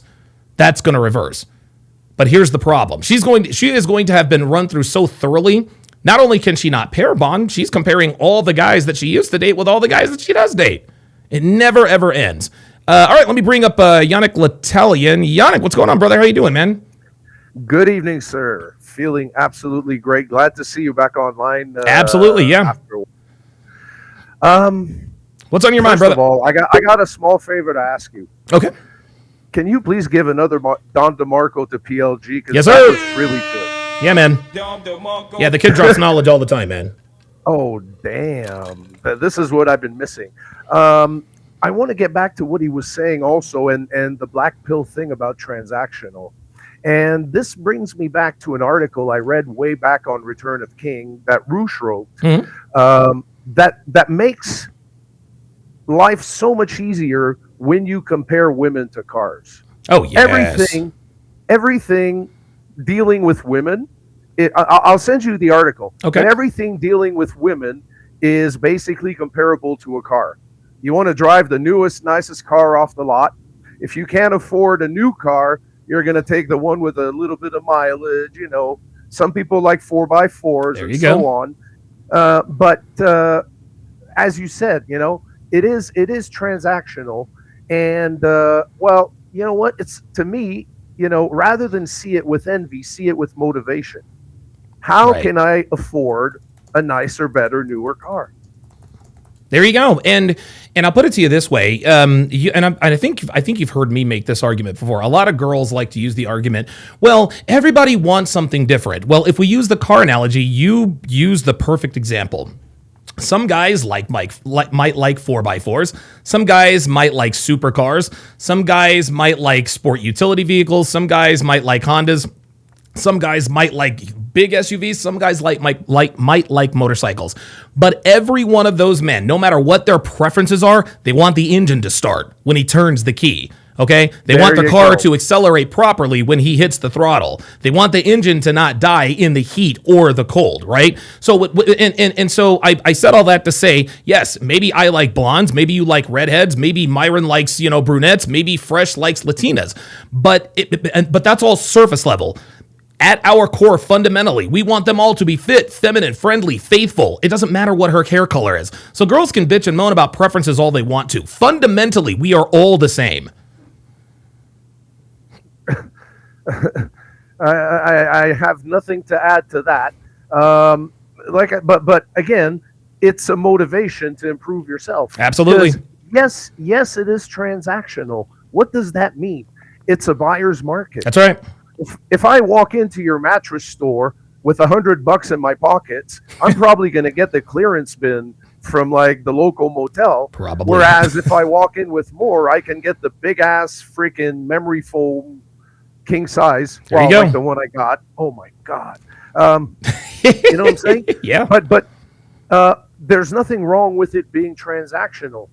But here's the problem. She is going to have been run through so thoroughly. Not only can she not pair bond, she's comparing all the guys that she used to date with all the guys that she does date. It never, ever ends. All right, let me bring up Yannick L'Italien. Yannick, what's going on, brother? How you doing, man? Good evening, sir. Feeling absolutely great. Glad to see you back online. Absolutely, yeah. What's on your mind, First brother? of all, I got a small favor to ask you. Okay. Can you please give another Don DeMarco to PLG? Yes, that sir. was really good. Yeah, man. Yeah, the kid drops knowledge all the time, man. Oh, damn. This is what I've been missing. I want to get back to what he was saying also and the black pill thing about transactional. And this brings me back to an article I read way back on Return of King that Roosh wrote that makes life so much easier when you compare women to cars. Oh, yes. Everything dealing with women, I'll send you the article. Okay. And everything dealing with women is basically comparable to a car. You want to drive the newest, nicest car off the lot. If you can't afford a new car, you're going to take the one with a little bit of mileage. You know, some people like 4x4s and so on. But as you said, you know, it is transactional. And, well, you know what? It's, to me, you know, rather than see it with envy, see it with motivation. How can I afford a nicer, better, newer car? There you go. And I'll put it to you this way. I think you've heard me make this argument before. A lot of girls like to use the argument, well, everybody wants something different. Well, if we use the car analogy, you use the perfect example. Some guys might like 4x4s. Some guys might like supercars. Some guys might like sport utility vehicles. Some guys might like Hondas. Some guys might like big SUVs. Some guys might like motorcycles. But every one of those men, no matter what their preferences are, they want the engine to start when he turns the key. Okay? They want the car to accelerate properly when he hits the throttle. They want the engine to not die in the heat or the cold, right? So, so I said all that to say, yes, maybe I like blondes, maybe you like redheads, maybe Myron likes, you know, brunettes, maybe Fresh likes Latinas, but that's all surface level. At our core, fundamentally, we want them all to be fit, feminine, friendly, faithful. It doesn't matter what her hair color is. So girls can bitch and moan about preferences all they want to. Fundamentally, we are all the same. I have nothing to add to that. But again, it's a motivation to improve yourself. Absolutely. Yes, it is transactional. What does that mean? It's a buyer's market. That's right. If I walk into your mattress store with $100 in my pockets, I'm probably going to get the clearance bin from like the local motel. Probably. Whereas if I walk in with more, I can get the big ass freaking memory foam king size. There you go. Like the one I got. Oh my God. You know what I'm saying? Yeah. But there's nothing wrong with it being transactional.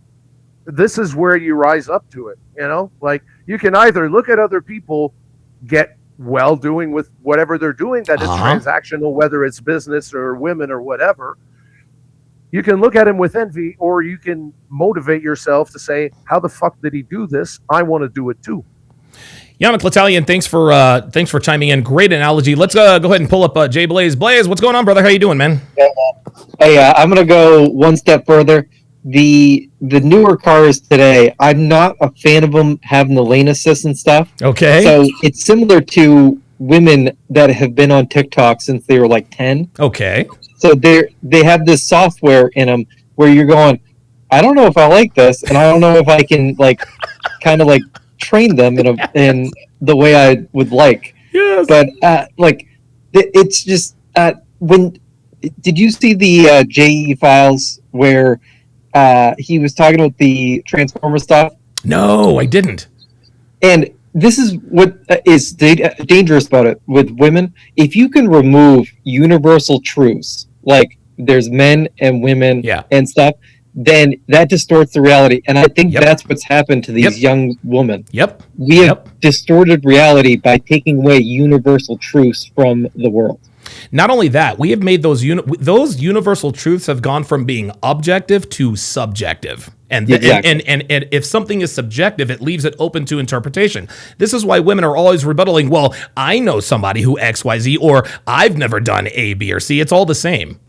This is where you rise up to it. You know, like you can either look at other people get well doing with whatever they're doing that is transactional, whether it's business or women or whatever. You can look at him with envy, or you can motivate yourself to say, how the fuck did he do this? I want to do it too. Yannick L'Italian, thanks for chiming in. Great analogy. Let's go ahead and pull up Jay Blaze. Blaze, what's going on, brother? How you doing, man? Hey, I'm gonna go one step further. The newer cars today, I'm not a fan of them having the lane assist and stuff. Okay. So it's similar to women that have been on TikTok since they were like 10. Okay. So they have this software in them where you're going, I don't know if I like this, and I don't know if I can like kind of like train them in the way I would like. Yes. But it's just when did you see the JE files where he was talking about the Transformer stuff? No, I didn't. And this is what is dangerous about it with women. If you can remove universal truths, like there's men and women and stuff, then that distorts the reality. And I think that's what's happened to these young women. We have distorted reality by taking away universal truths from the world. Not only that, we have made those universal truths have gone from being objective to subjective. And if something is subjective, it leaves it open to interpretation. This is why women are always rebuttaling, well, I know somebody who XYZ, or I've never done A, B, or C. It's all the same.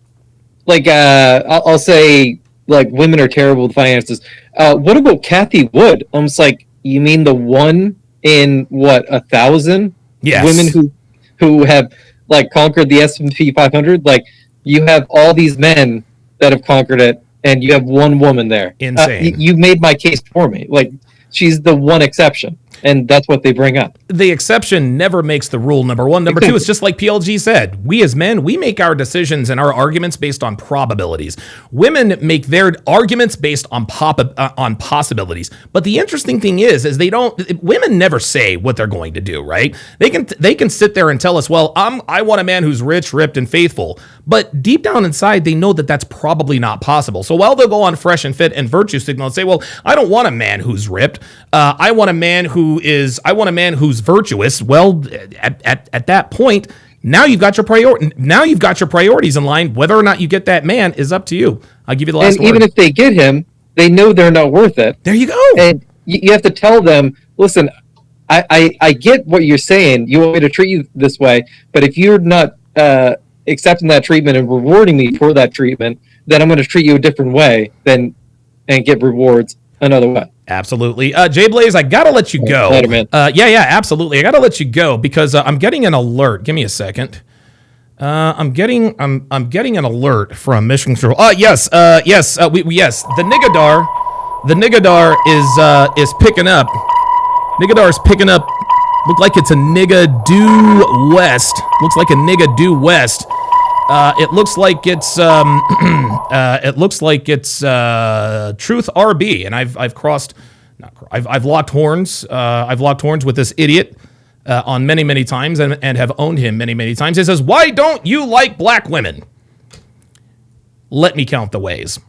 Like, I'll say, like, women are terrible with finances. What about Kathy Wood? I'm just like, you mean the one in, 1,000? Yes. Women who have like conquered the S&P 500, like you have all these men that have conquered it, and you have one woman there. Insane. You made my case for me. Like, she's the one exception, and that's what they bring up. The exception never makes the rule, number one. Number two, it's just like PLG said. We as men, we make our decisions and our arguments based on probabilities. Women make their arguments based on possibilities. But the interesting thing is women never say what they're going to do, right? They can sit there and tell us, well, I want a man who's rich, ripped, and faithful. But deep down inside, they know that that's probably not possible. So while they'll go on Fresh and Fit and Virtue Signal and say, well, I don't want a man who's ripped. I want a man who's virtuous. Well, at that point, now you've got your priorities in line. Whether or not you get that man is up to you. I'll give you the last word. And even if they get him, they know they're not worth it. There you go. And you have to tell them, listen, I get what you're saying. You want me to treat you this way, but if you're not accepting that treatment and rewarding me for that treatment, then I'm going to treat you a different way and get rewards another way. Absolutely. Jay Blaze, I gotta let you go. Later, man. Yeah, absolutely. I gotta let you go because I'm getting an alert. Give me a second. I'm getting an alert from Mission Control. Yes. Yes. The Nigadar is picking up. Nigadar is picking up. Look like it's a nigga due west. Looks like a nigga due west. It looks like it's Truth RB, and I've locked horns. I've locked horns with this idiot on many times, and have owned him many times. He says, "Why don't you like black women?" Let me count the ways.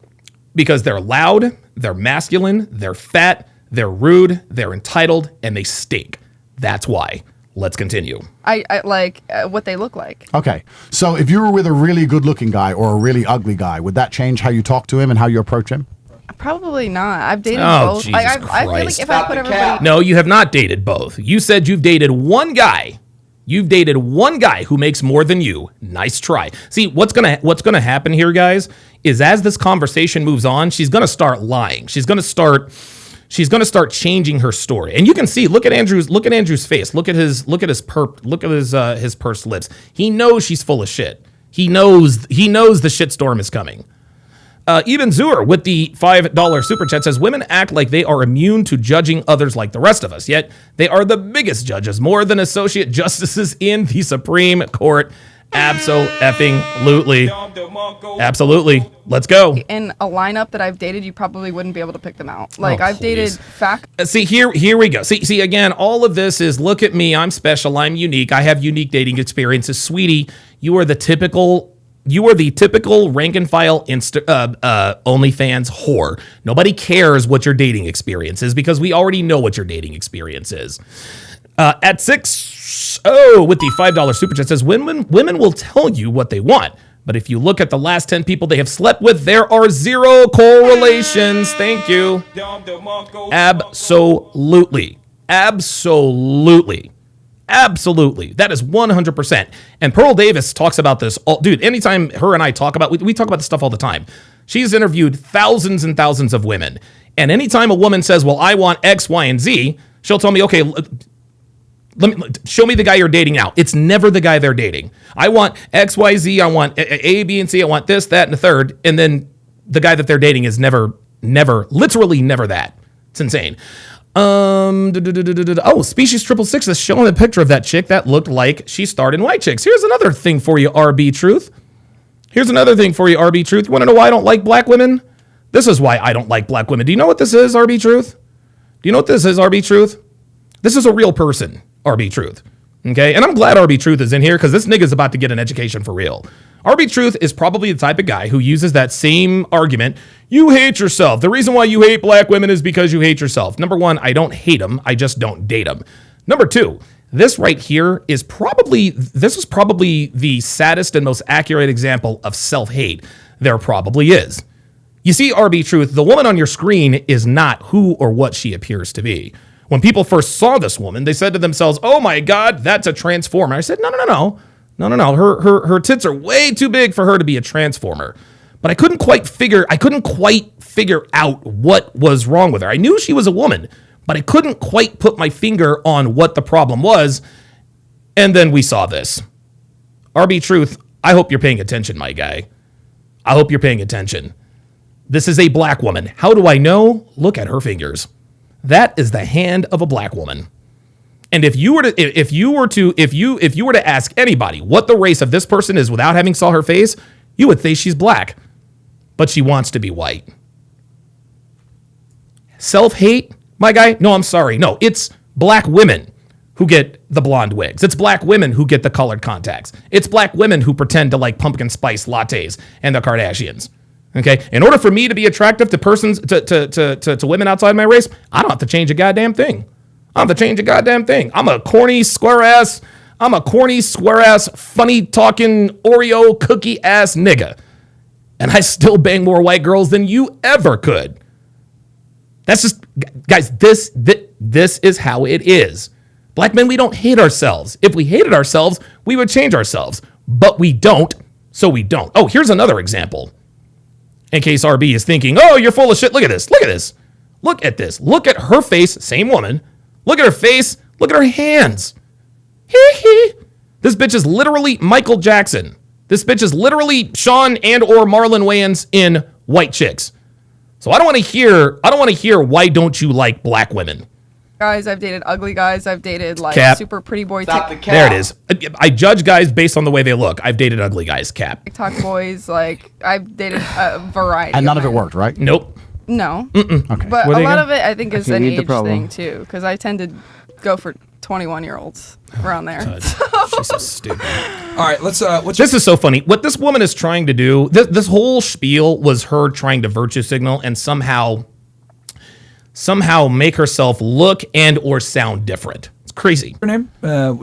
Because they're loud, they're masculine, they're fat, they're rude, they're entitled, and they stink. That's why. Let's continue. I like what they look like. Okay. So if you were with a really good-looking guy or a really ugly guy, would that change how you talk to him and how you approach him? Probably not. I've dated both. Jesus I feel like if I put everybody... No, you have not dated both. You said you've dated one guy. You've dated one guy who makes more than you. Nice try. See, what's gonna happen here, guys, is as this conversation moves on, she's gonna start lying. She's gonna start changing her story. And you can see, look at Andrew's face. Look at his pursed lips. He knows she's full of shit. He knows the shitstorm is coming. Even Zur with the $5 super chat says, women act like they are immune to judging others like the rest of us, yet they are the biggest judges, more than associate justices in the Supreme Court. Absolutely. Let's go. In a lineup that I've dated, you probably wouldn't be able to pick them out. Like, I've dated See, here we go. See, again, all of this is, look at me, I'm special, I'm unique, I have unique dating experiences. Sweetie, you are the typical rank and file OnlyFans whore. Nobody cares what your dating experience is because we already know what your dating experience is. At 6-0 with the $5 super chat says, women will tell you what they want. But if you look at the last 10 people they have slept with, there are zero correlations. Thank you. Absolutely. That is 100%. And Pearl Davis talks about this. Dude, anytime her and I talk about, we talk about this stuff all the time. She's interviewed thousands and thousands of women. And anytime a woman says, well, I want X, Y, and Z, she'll tell me, okay, show me the guy you're dating now. It's never the guy they're dating. I want X, Y, Z. I want A, B, and C. I want this, that, and the third. And then the guy that they're dating is literally never that. It's insane. Species 666 is showing a picture of that chick that looked like she starred in White Chicks. Here's another thing for you, RB Truth. You want to know why I don't like black women? This is why I don't like black women. Do you know what this is, RB Truth? This is a real person, RB Truth. Okay? And I'm glad RB Truth is in here because this nigga's about to get an education for real. RB Truth is probably the type of guy who uses that same argument. You hate yourself. The reason why you hate black women is because you hate yourself. Number one, I don't hate them. I just don't date them. Number two, this right here is probably the saddest and most accurate example of self-hate there probably is. You see, RB Truth, the woman on your screen is not who or what she appears to be. When people first saw this woman, they said to themselves, oh my God, that's a transformer. I said, no. Her tits are way too big for her to be a transformer. But I couldn't quite figure out what was wrong with her. I knew she was a woman, but I couldn't quite put my finger on what the problem was. And then we saw this. RB Truth, I hope you're paying attention, my guy. I hope you're paying attention. This is a black woman. How do I know? Look at her fingers. That is the hand of a black woman. And if you were to ask anybody what the race of this person is without having saw her face, you would say she's black, but she wants to be white. Self-hate, my guy? No, I'm sorry. No, it's black women who get the blonde wigs. It's black women who get the colored contacts. It's black women who pretend to like pumpkin spice lattes and the Kardashians. Okay? In order for me to be attractive to persons, to women outside my race, I don't have to change a goddamn thing. I'm a corny, square-ass, funny-talking, Oreo cookie-ass nigga. And I still bang more white girls than you ever could. That's just, guys, this is how it is. Black men, we don't hate ourselves. If we hated ourselves, we would change ourselves. But we don't, so we don't. Oh, here's another example. In case RB is thinking, oh, you're full of shit. Look at this. Look at this. Look at this. Look at her face. Same woman. Look at her face. Look at her hands. This bitch is literally Michael Jackson. This bitch is literally Sean and or Marlon Wayans in White Chicks. So I don't want to hear why don't you like black women? Guys, I've dated ugly guys. I've dated like Cap. super pretty boy. There it is. I judge guys based on the way they look. I've dated ugly guys. Cap. TikTok boys. Like I've dated a variety. And none of it worked, right? Nope. No. Okay. But a lot of it, I think, is an need the age problem. thing too, because I tend to go for 21-year-olds around there. She's so stupid. All right, let's. This is so funny. What this woman is trying to do, this whole spiel was her trying to virtue signal and somehow make herself look and or sound different. It's crazy. Your name?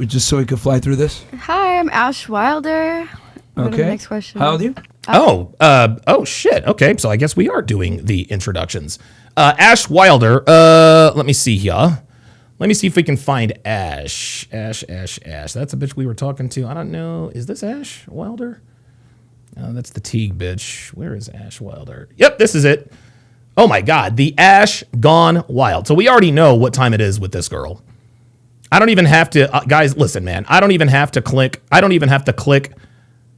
Just so we could fly through this. Hi, I'm Ash Wilder. Go to the Okay. next question. How old are you? Oh shit. Okay, so I guess we are doing the introductions. Ash Wilder. Let me see here. Let me see if we can find Ash. Ash. That's a bitch we were talking to. I don't know. Is this Ash Wilder? No, that's the Teague bitch. Where is Ash Wilder? Yep, this is it. Oh my God, the Ash gone wild. So we already know what time it is with this girl. I don't even have to, guys. Listen, man. I don't have to click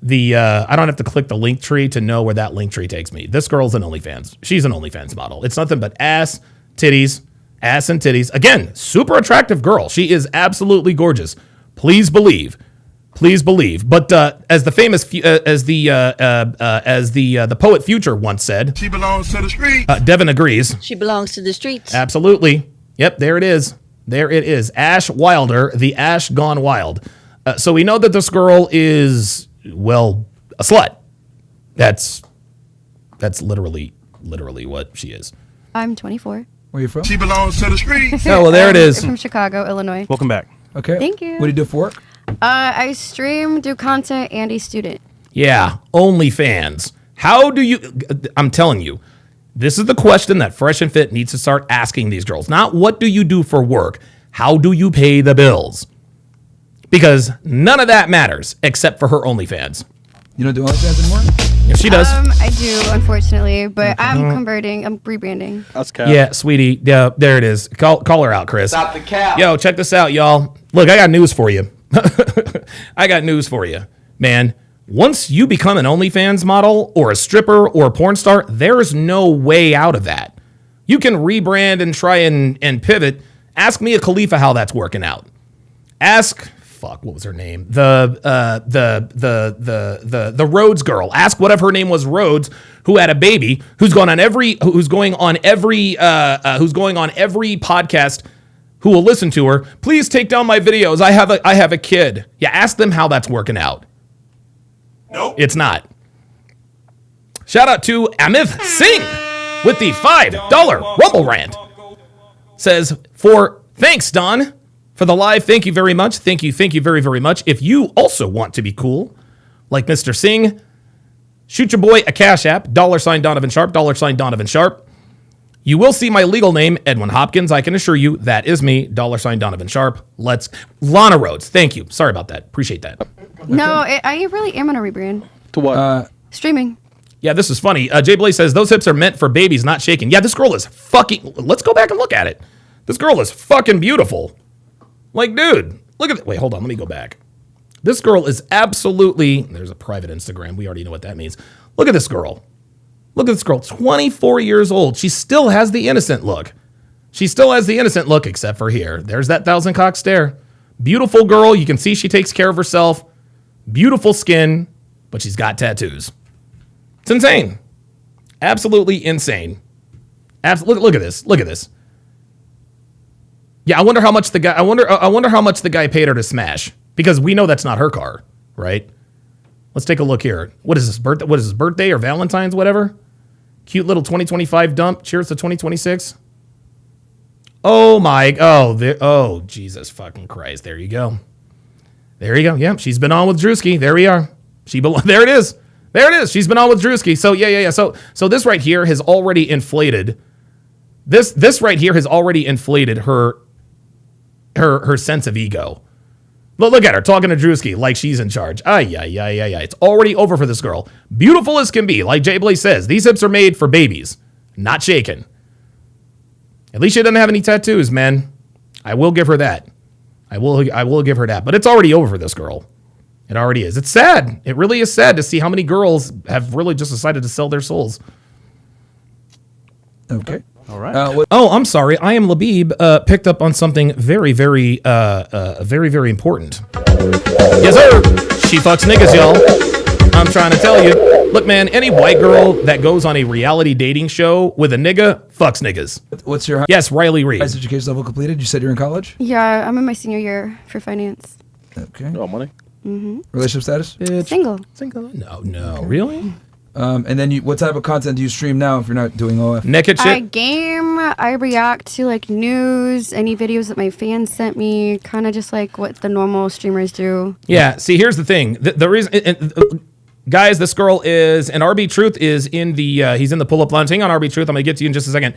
the link tree to know where that link tree takes me. This girl's an OnlyFans. She's an OnlyFans model. It's nothing but ass, titties, ass and titties. Again, super attractive girl. She is absolutely gorgeous. Please believe. But as the famous, as the poet Future once said, she belongs to the streets. Devin agrees. She belongs to the streets. Absolutely. Yep. There it is. Ash Wilder, the Ash gone wild. So we know that this girl is, well, a slut. That's literally what she is. I'm 24. Where are you from? She belongs to the streets. Oh, well, there it is. I'm from Chicago, Illinois. Welcome back. Okay. Thank you. What do you do for work? I stream, do content, and a student. Yeah, OnlyFans. How do you, I'm telling you, this is the question that Fresh and Fit needs to start asking these girls. Not what do you do for work? How do you pay the bills? Because none of that matters except for her OnlyFans. You don't do OnlyFans anymore? Yes, she does. I do, unfortunately, but I'm converting. I'm rebranding. That's cap. Yeah, sweetie. Yeah, there it is. Call her out, Chris. Stop the cap. Yo, check this out, y'all. Look, I got news for you. I got news for you, man. Once you become an OnlyFans model or a stripper or a porn star, there's no way out of that. You can rebrand and try and pivot. Ask Mia Khalifa how that's working out. What was her name? The Rhodes girl. Ask whatever her name was, Rhodes, who had a baby, who's going on every podcast, who will listen to her. Please take down my videos. I have a kid. Yeah, ask them how that's working out. Nope. It's not. Shout out to Amith Singh with the $5 Rumble Rant. Says, thanks, Don, for the live. Thank you very much. Thank you very, very much. If you also want to be cool, like Mr. Singh, shoot your boy a Cash App, $sign Donovan Sharp, $sign Donovan Sharp. You will see my legal name, Edwin Hopkins. I can assure you that is me, $sign Donovan Sharp. Lana Rhodes. Thank you. Sorry about that. Appreciate that. No, I really am gonna rebrand. To what? Streaming. Yeah, this is funny. Jay Blaze says, those hips are meant for babies, not shaking. Yeah, this girl is fucking... Let's go back and look at it. This girl is fucking beautiful. Like, dude, look at... Wait, hold on. Let me go back. This girl is absolutely... There's a private Instagram. We already know what that means. Look at this girl. Look at this girl, 24 years old. She still has the innocent look. She still has the innocent look, except for here. There's that 1,000-cock stare. Beautiful girl. You can see she takes care of herself. Beautiful skin, but she's got tattoos. It's insane. Absolutely insane. Look at this. Look at this. Yeah, I wonder how much the guy. I wonder how much the guy paid her to smash, because we know that's not her car, right? Let's take a look here. What is this birthday? What is this, birthday or Valentine's? Whatever. Cute little 2025 dump. Cheers to 2026. Oh my. Oh Jesus fucking Christ. There you go. There you go. Yep, she's been on with Drewski. There we are. There it is. There it is. She's been on with Drewski. So yeah. So this right here has already inflated. This right here has already inflated her sense of ego. Look at her talking to Drewski like she's in charge. Yeah. It's already over for this girl. Beautiful as can be, like Jay Blaze says. These hips are made for babies, not shaken. At least she doesn't have any tattoos, man. I will give her that. I will give her that. But it's already over for this girl. It already is. It's sad. It really is sad to see how many girls have really just decided to sell their souls. Okay. All right. I'm sorry. I am Labib. Picked up on something very, very important. Yes, sir. She fucks niggas, y'all. I'm trying to tell you. Look, man, any white girl that goes on a reality dating show with a nigga fucks niggas. What's your Yes, Riley Reed. highest education level completed? You said you're in college? Yeah, I'm in my senior year for finance. Okay. Oh, money. Mm-hmm. Relationship status? Single. No, really? And then what type of content do you stream now if you're not doing OF? Naked I game. I react to like news, any videos that my fans sent me, kind of just like what the normal streamers do. Yeah. See, here's the thing. The reason, guys, this girl is, and RB Truth is in the. He's in the pull-up lines. Hang on, RB Truth. I'm gonna get to you in just a second.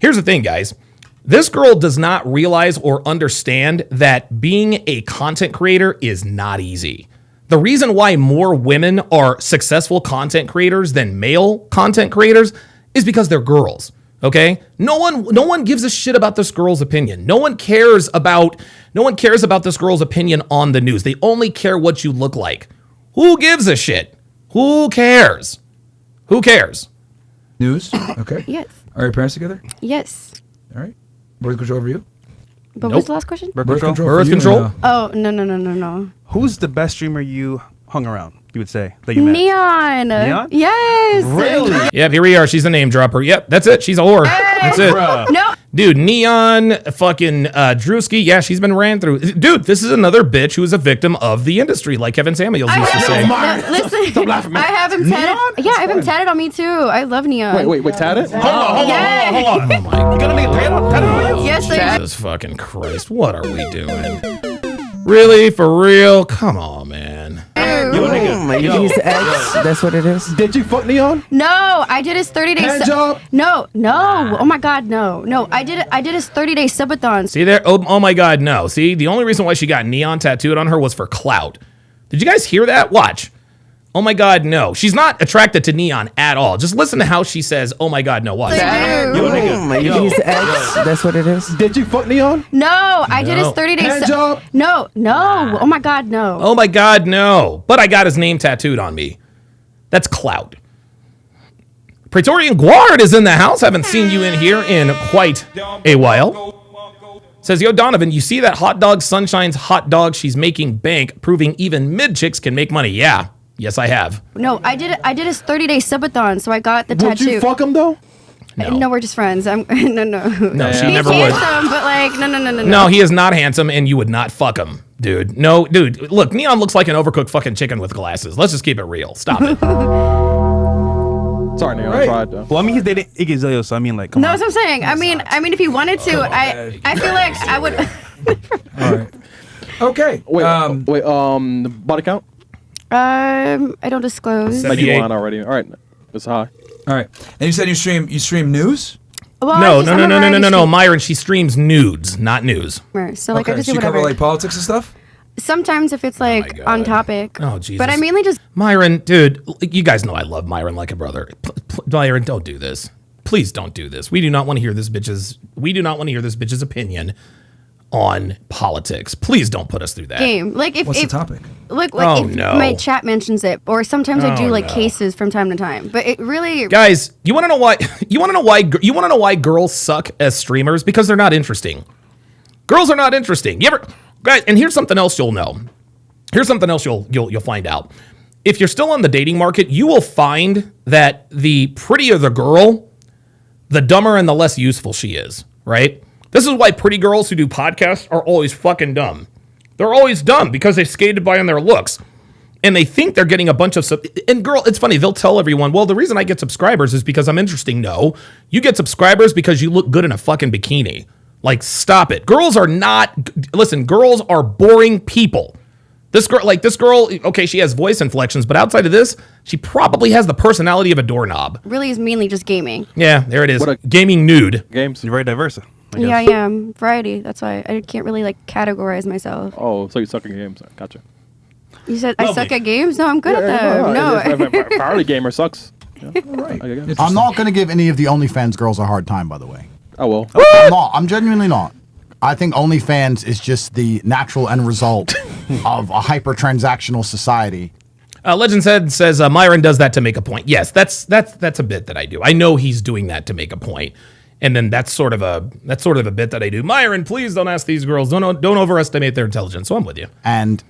Here's the thing, guys. This girl does not realize or understand that being a content creator is not easy. The reason why more women are successful content creators than male content creators is because they're girls. Okay? No one gives a shit about this girl's opinion. No one cares about this girl's opinion on the news. They only care what you look like. Who gives a shit? Who cares? Who cares? News? Okay. Yes. Are your parents together? Yes. All right. Birth control over you? But what's the last question? Birth control. Birth control? Oh, no. Who's the best streamer you hung around, you would say, that you met? Neon. Neon? Yes. Really? Yep, here we are. She's a name dropper. Yep, that's it. She's a whore. That's it. No. Dude, Neon, fucking Drewski. Yeah, she's been ran through. Dude, this is another bitch who is a victim of the industry, like Kevin Samuels used to say. Listen, I have him tatted. Yeah, I have him tatted on me too. I love Neon. Wait, tatted? Hold on. Oh my You gonna make a tatted on you? Yes, I Jesus fucking Christ. What are we doing? Really? For real? Come on, man. He's ex. That's what it is. Did you fuck Neon? No, I did his 30-day Hand job? No. Oh my God, no. I did his 30-day subathon. See there? Oh my God, no. See, the only reason why she got Neon tattooed on her was for clout. Did you guys hear that? Watch. Oh my God, no. She's not attracted to Neon at all. Just listen to how she says, oh my God, no. Watch. He's ex. That's what it is. Did you fuck Neon? No, I did his 30-day Hand job? No. Oh my God, no. Oh my God, no. But I got his name tattooed on me. That's clout. Praetorian Guard is in the house. Haven't seen you in here in quite a while. Says, yo, Donovan, you see that hot dog, Sunshine's hot dog? She's making bank, proving even mid chicks can make money. Yeah. Yes, I have. No, I did his 30-day subathon, so I got the Would tattoo. you fuck him though? No, we're just friends. No. No, she He's never would. handsome, but like, no. No, he is not handsome, and you would not fuck him, dude. No, dude. Look, Neon looks like an overcooked fucking chicken with glasses. Let's just keep it real. Stop it. Sorry, Neon. I tried though. Well, I mean, he's dating Iggy Azalea, so I mean, like, come No, on. that's what I'm saying. I mean, if you wanted to, I feel like I would. All right. Okay. Wait, body count? I don't disclose. Like you won already. All right, it's high. All right. And you said you stream news? Well, No, Myron, she streams nudes, not news. So like I just do you whatever. cover like politics and stuff? Sometimes if it's like on topic. Oh, Jesus. But I mainly just. Myron, dude, you guys know I love Myron like a brother. Myron, don't do this. Please don't do this. We do not want to hear this bitch's opinion on politics. Please don't put us through that. Game. Like if What's the topic? Like Oh, if no. my chat mentions it, or sometimes I do Oh, like no. cases from time to time. But it really, Guys, you want to know why? You want to know why girls suck as streamers? Because they're not interesting. Girls are not interesting. You ever, guys? And here's something else you'll know. Here's something else you'll find out. If you're still on the dating market, you will find that the prettier the girl, the dumber and the less useful she is. Right? This is why pretty girls who do podcasts are always fucking dumb. They're always dumb because they skated by on their looks. And they think they're getting a bunch of... And girl, it's funny. They'll tell everyone, well, the reason I get subscribers is because I'm interesting. No. You get subscribers because you look good in a fucking bikini. Like, stop it. Girls are not... Listen, girls are boring people. This girl, okay, she has voice inflections, but outside of this, she probably has the personality of a doorknob. really is mainly just gaming. Yeah, there it is. Gaming nude. Games. You're very diverse. Yeah, I am. Variety. That's why I can't really like categorize myself. Oh, so you suck at games. Gotcha. You said I suck at games? No, I'm good at them. No. Priority gamer sucks. Right. I'm not going to give any of the OnlyFans girls a hard time, by the way. Oh, well. I'm not. I'm genuinely not. I think OnlyFans is just the natural end result of a hyper-transactional society. Legend says Myron does that to make a point. Yes, that's a bit that I do. I know he's doing that to make a point. And then that's sort of a bit that I do. Myron, please don't ask these girls. Don't overestimate their intelligence. So I'm with you. And,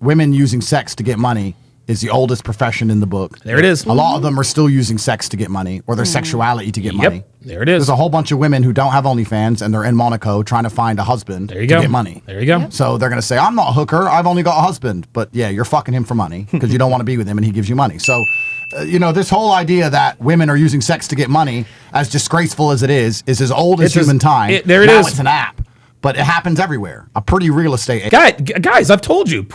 women using sex to get money is the oldest profession in the book. There it is. A lot of them are still using sex to get money or their sexuality to get money. There it is. There's a whole bunch of women who don't have OnlyFans and they're in Monaco trying to find a husband to get money. There you go. So they're going to say, I'm not a hooker. I've only got a husband. But yeah, you're fucking him for money because you don't want to be with him and he gives you money. So, this whole idea that women are using sex to get money, as disgraceful as it is as old as human time. There it now is. It's an app. But it happens everywhere. A pretty real estate. Guys, I've told you,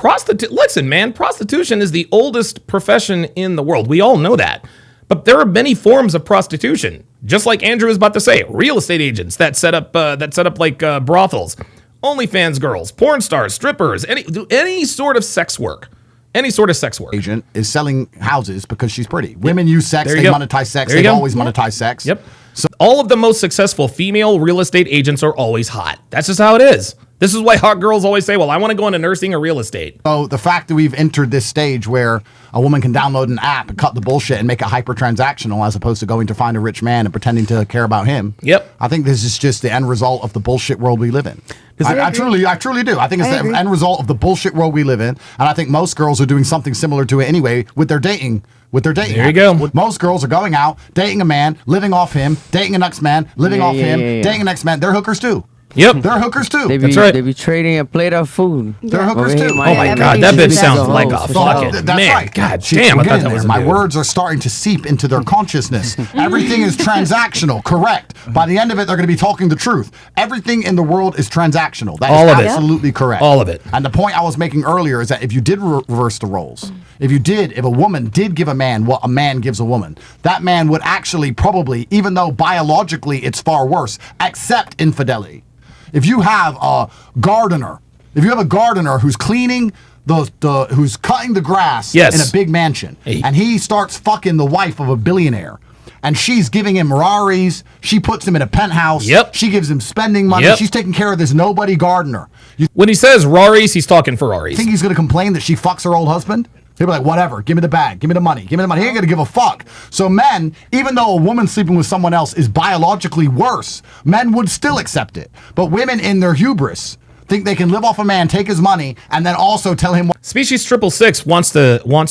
listen, man, prostitution is the oldest profession in the world. We all know that. But there are many forms of prostitution. Just like Andrew was about to say, real estate agents that set up like brothels, OnlyFans girls, porn stars, strippers, any sort of sex work. Any sort of sex work. Agent is selling houses because she's pretty. Women use sex. They go. monetize sex. There you They've go. always monetized sex. Yep. So all of the most successful female real estate agents are always hot. That's just how it is. This is why hot girls always say, well, I want to go into nursing or real estate. So the fact that we've entered this stage where a woman can download an app and cut the bullshit and make it hyper-transactional as opposed to going to find a rich man and pretending to care about him. Yep. I think this is just the end result of the bullshit world we live in. I truly do. I think it's the end result of the bullshit world we live in. And I think most girls are doing something similar to it anyway with their dating. There you go. Most girls are going out, dating a man, living off him, dating a next man, living off him, dating a next man. They're hookers too. Yep. They're hookers too. That's right. They be trading a plate of food. They're hookers too. Oh my God, that bitch sounds like a fucking man. Right. God damn, I thought that was my words are starting to seep into their consciousness. Everything is transactional, correct. By the end of it, they're going to be talking the truth. Everything in the world is transactional. That is absolutely correct. All of it. And the point I was making earlier is that if you did reverse the roles, if a woman did give a man what a man gives a woman, that man would actually probably, even though biologically it's far worse, accept infidelity. If you have a gardener, who's cleaning who's cutting the grass in a big mansion, and he starts fucking the wife of a billionaire, and she's giving him Raris, she puts him in a penthouse, she gives him spending money, she's taking care of this nobody gardener. When he says Raris, he's talking Ferraris. Think he's going to complain that she fucks her old husband? He'll be like, whatever, give me the bag, give me the money, He ain't going to give a fuck. So men, even though a woman sleeping with someone else is biologically worse, men would still accept it. But women in their hubris think they can live off a man, take his money, and then also tell him what. Species 666 wants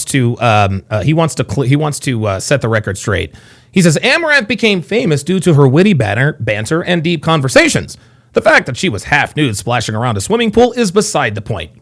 to set the record straight. He says Amaranth became famous due to her witty banter and deep conversations. The fact that she was half nude splashing around a swimming pool is beside the point.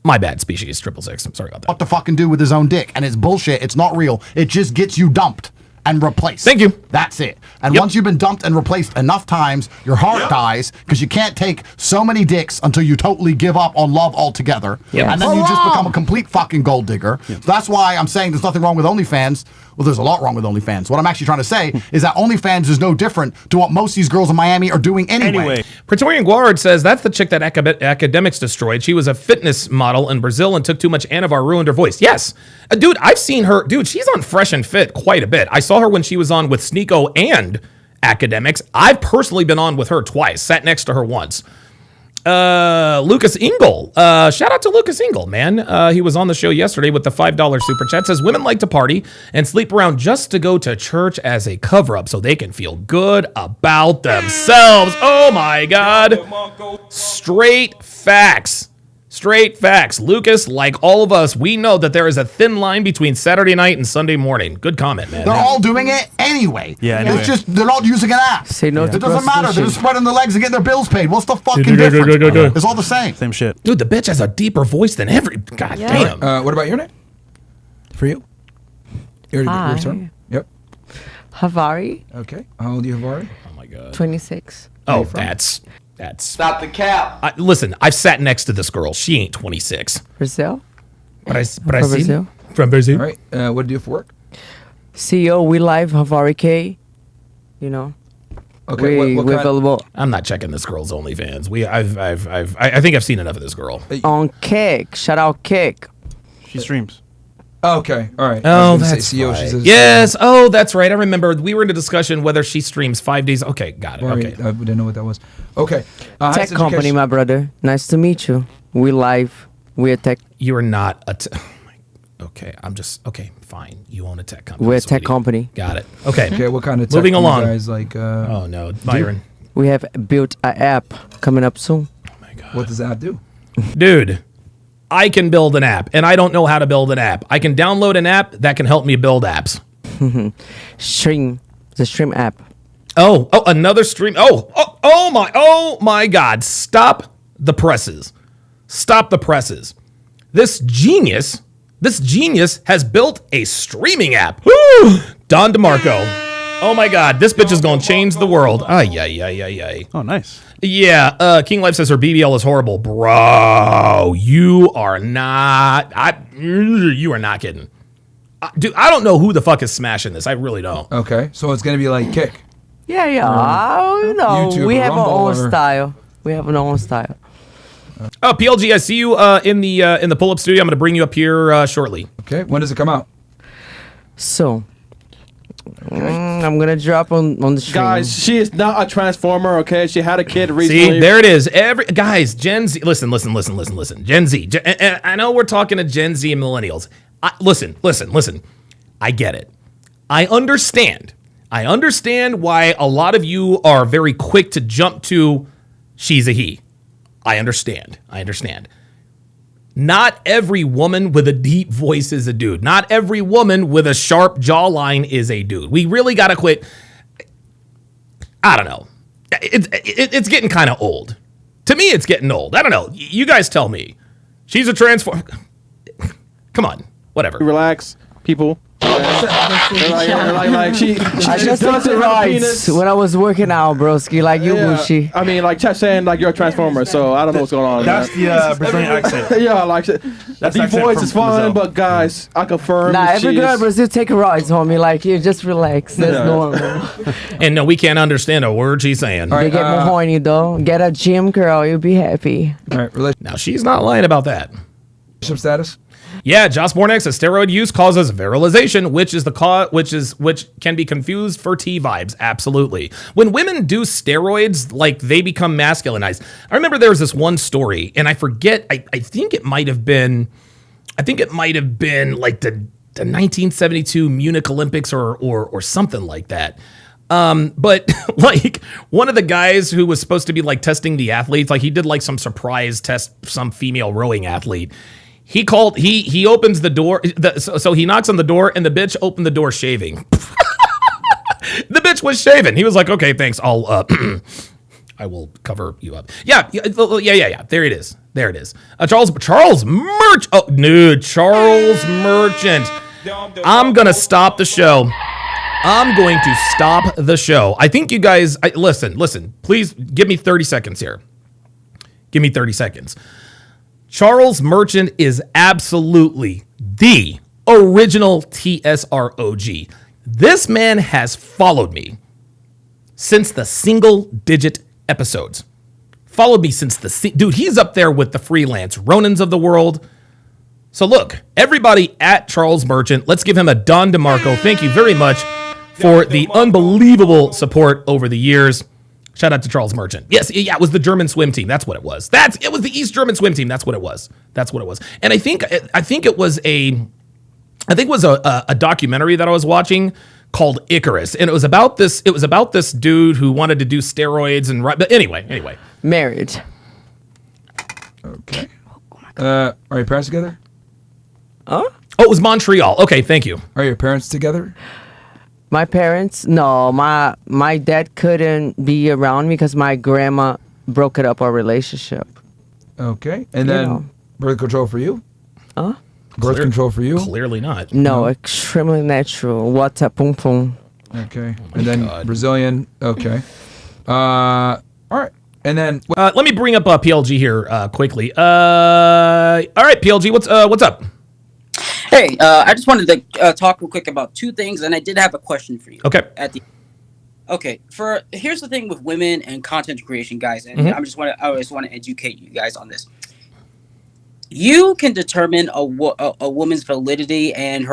My bad, Species 666. I'm sorry about that. What to fucking do with his own dick, and it's bullshit. It's not real. It just gets you dumped and replaced. Thank you. That's it. And once you've been dumped and replaced enough times, your heart dies because you can't take so many dicks until you totally give up on love altogether. And then you just become a complete fucking gold digger. So that's why I'm saying there's nothing wrong with OnlyFans. Well, there's a lot wrong with OnlyFans. What I'm actually trying to say is that OnlyFans is no different to what most of these girls in Miami are doing anyway. Praetorian Guard says that's the chick that academics destroyed. She was a fitness model in Brazil and took too much Anavar, ruined her voice. Yes. Dude, I've seen her. Dude, she's on Fresh and Fit quite a bit. I saw her when she was on with Sneeko and academics. I've personally been on with her twice, sat next to her once. Lucas Engel. Shout out to Lucas Engel, man. He was on the show yesterday with the $5 super chat. Says women like to party and sleep around just to go to church as a cover-up so they can feel good about themselves. Oh my God. Straight facts. Straight facts. Lucas, like all of us, we know that there is a thin line between Saturday night and Sunday morning. Good comment, man. They're all doing it anyway. Yeah, anyway. It's just they're not using an app. Say no to It doesn't matter. They're just spreading their legs and getting their bills paid. What's the fucking Go. difference? It's all the same. Same shit. Dude, the bitch has a deeper voice than every... God damn. What about your name? For you? Your turn? Yep. Havari. Okay. How old are you, Havari? Oh my God. 26. Oh, that's... Stop the cap. Listen, I've sat next to this girl. She ain't 26. Brazil. But I From see Brazil. from Brazil. All right. What do you do for work? CEO, we live Havari K. You know. Okay. We're available I'm not checking this girl's OnlyFans. I think I've seen enough of this girl. on Kick. Shout out Kick. She streams. Okay. All right. Oh, I was gonna that's say CEO, right. she says Yes. Oh, that's right. I remember we were in a discussion whether she streams 5 days. Okay, got it. Sorry, Okay. I didn't know what that was. Okay. Tech company, my brother. Nice to meet you. We live. We're tech. You are not a... Okay, okay, fine. You own a tech company. We're a tech sweetie. company. Got it. Okay. Okay. What kind of tech Moving do you along. guys like? Oh no, Byron. We have built an app coming up soon. What does that do? Dude, I can build an app, and I don't know how to build an app. I can download an app that can help me build apps. Stream. The Stream app. Oh, another stream. Oh my God. Stop the presses. Stop the presses. This genius has built a streaming app. Woo! Don DeMarco. Oh my God, this bitch is gonna change the world. Ay. Oh, nice. Yeah, King Life says her BBL is horrible. Bro, you are not kidding. Dude, I don't know who the fuck is smashing this. I really don't. Okay. So it's gonna be like Kick. Yeah. You know, YouTube we or have our Rumble own or- style. We have our own style. Oh, PLG, I see you in the pull-up studio. I'm gonna bring you up here shortly. Okay. When does it come out? So, I'm gonna drop on the stream. Guys, she is not a transformer, okay? She had a kid recently. See, there it is. Guys, Gen Z. Listen. Gen Z. And I know we're talking to Gen Z and millennials. Listen. I get it. I understand why a lot of you are very quick to jump to she's a he. I understand. Not every woman with a deep voice is a dude. Not every woman with a sharp jawline is a dude. We really got to quit. I don't know. It's getting kind of old. To me, it's getting old. I don't know. You guys tell me. She's a transform. Come on. Whatever. Relax, people. Like she I just just does took it the right rights when I was working out, broski. Like you, Bushi. I mean, like Chet saying like you're a transformer, so I don't know what's going on. That's the Brazilian accent. Yeah, like the accent voice from is fine, Brazil. but guys, I confirm. Nah, that every she girl in is- Brazil take rides, homie. Like you just relax. That's Yeah. normal. And no, we can't understand a word she's saying. They get more horny though. Get a gym girl, you'll be happy. All right. Now, she's not lying about that. Relationship status? Yeah, Joss Bornek says steroid use causes virilization, which can be confused for T vibes. Absolutely. When women do steroids, like they become masculinized. I remember there was this one story, and I forget. I think it might have been like the 1972 Munich Olympics or something like that. But like one of the guys who was supposed to be like testing the athletes, like he did like some surprise test, some female rowing athlete. He opens the door. So he knocks on the door and the bitch opened the door shaving. The bitch was shaving. He was like, okay, thanks. I will cover you up. Yeah. There it is. Charles Merchant. Oh, dude, Charles Merchant. I'm going to stop the show. I think you guys, listen, please give me 30 seconds here. Give me 30 seconds. Charles Merchant is absolutely the original TSROG. This man has followed me since the single-digit episodes. Followed me since dude, he's up there with the freelance Ronins of the world. So look, everybody at Charles Merchant, let's give him a Don DeMarco. Thank you very much for the unbelievable support over the years. Shout out to Charles Merchant. Yes, yeah, it was the German swim team. That's what it was. It was the East German swim team. That's what it was. And I think it was a documentary that I was watching called Icarus, and it was about this dude who wanted to do steroids and but anyway. Marriage. Okay. Are your parents together? Huh? Oh, it was Montreal. Okay, thank you. Are your parents together? My parents, no. My dad couldn't be around me because my grandma broke our relationship. Okay. And then birth control for you? Huh? Birth control for you? Clearly not. No, extremely natural. What's pum pum. Okay. And then Brazilian. Okay. All right. And then let me bring up PLG here quickly. All right, PLG, what's up? Hey, I just wanted to talk real quick about two things, and I did have a question for you. Okay. Here's the thing with women and content creation, guys, and I just want to educate you guys on this. You can determine a woman's validity and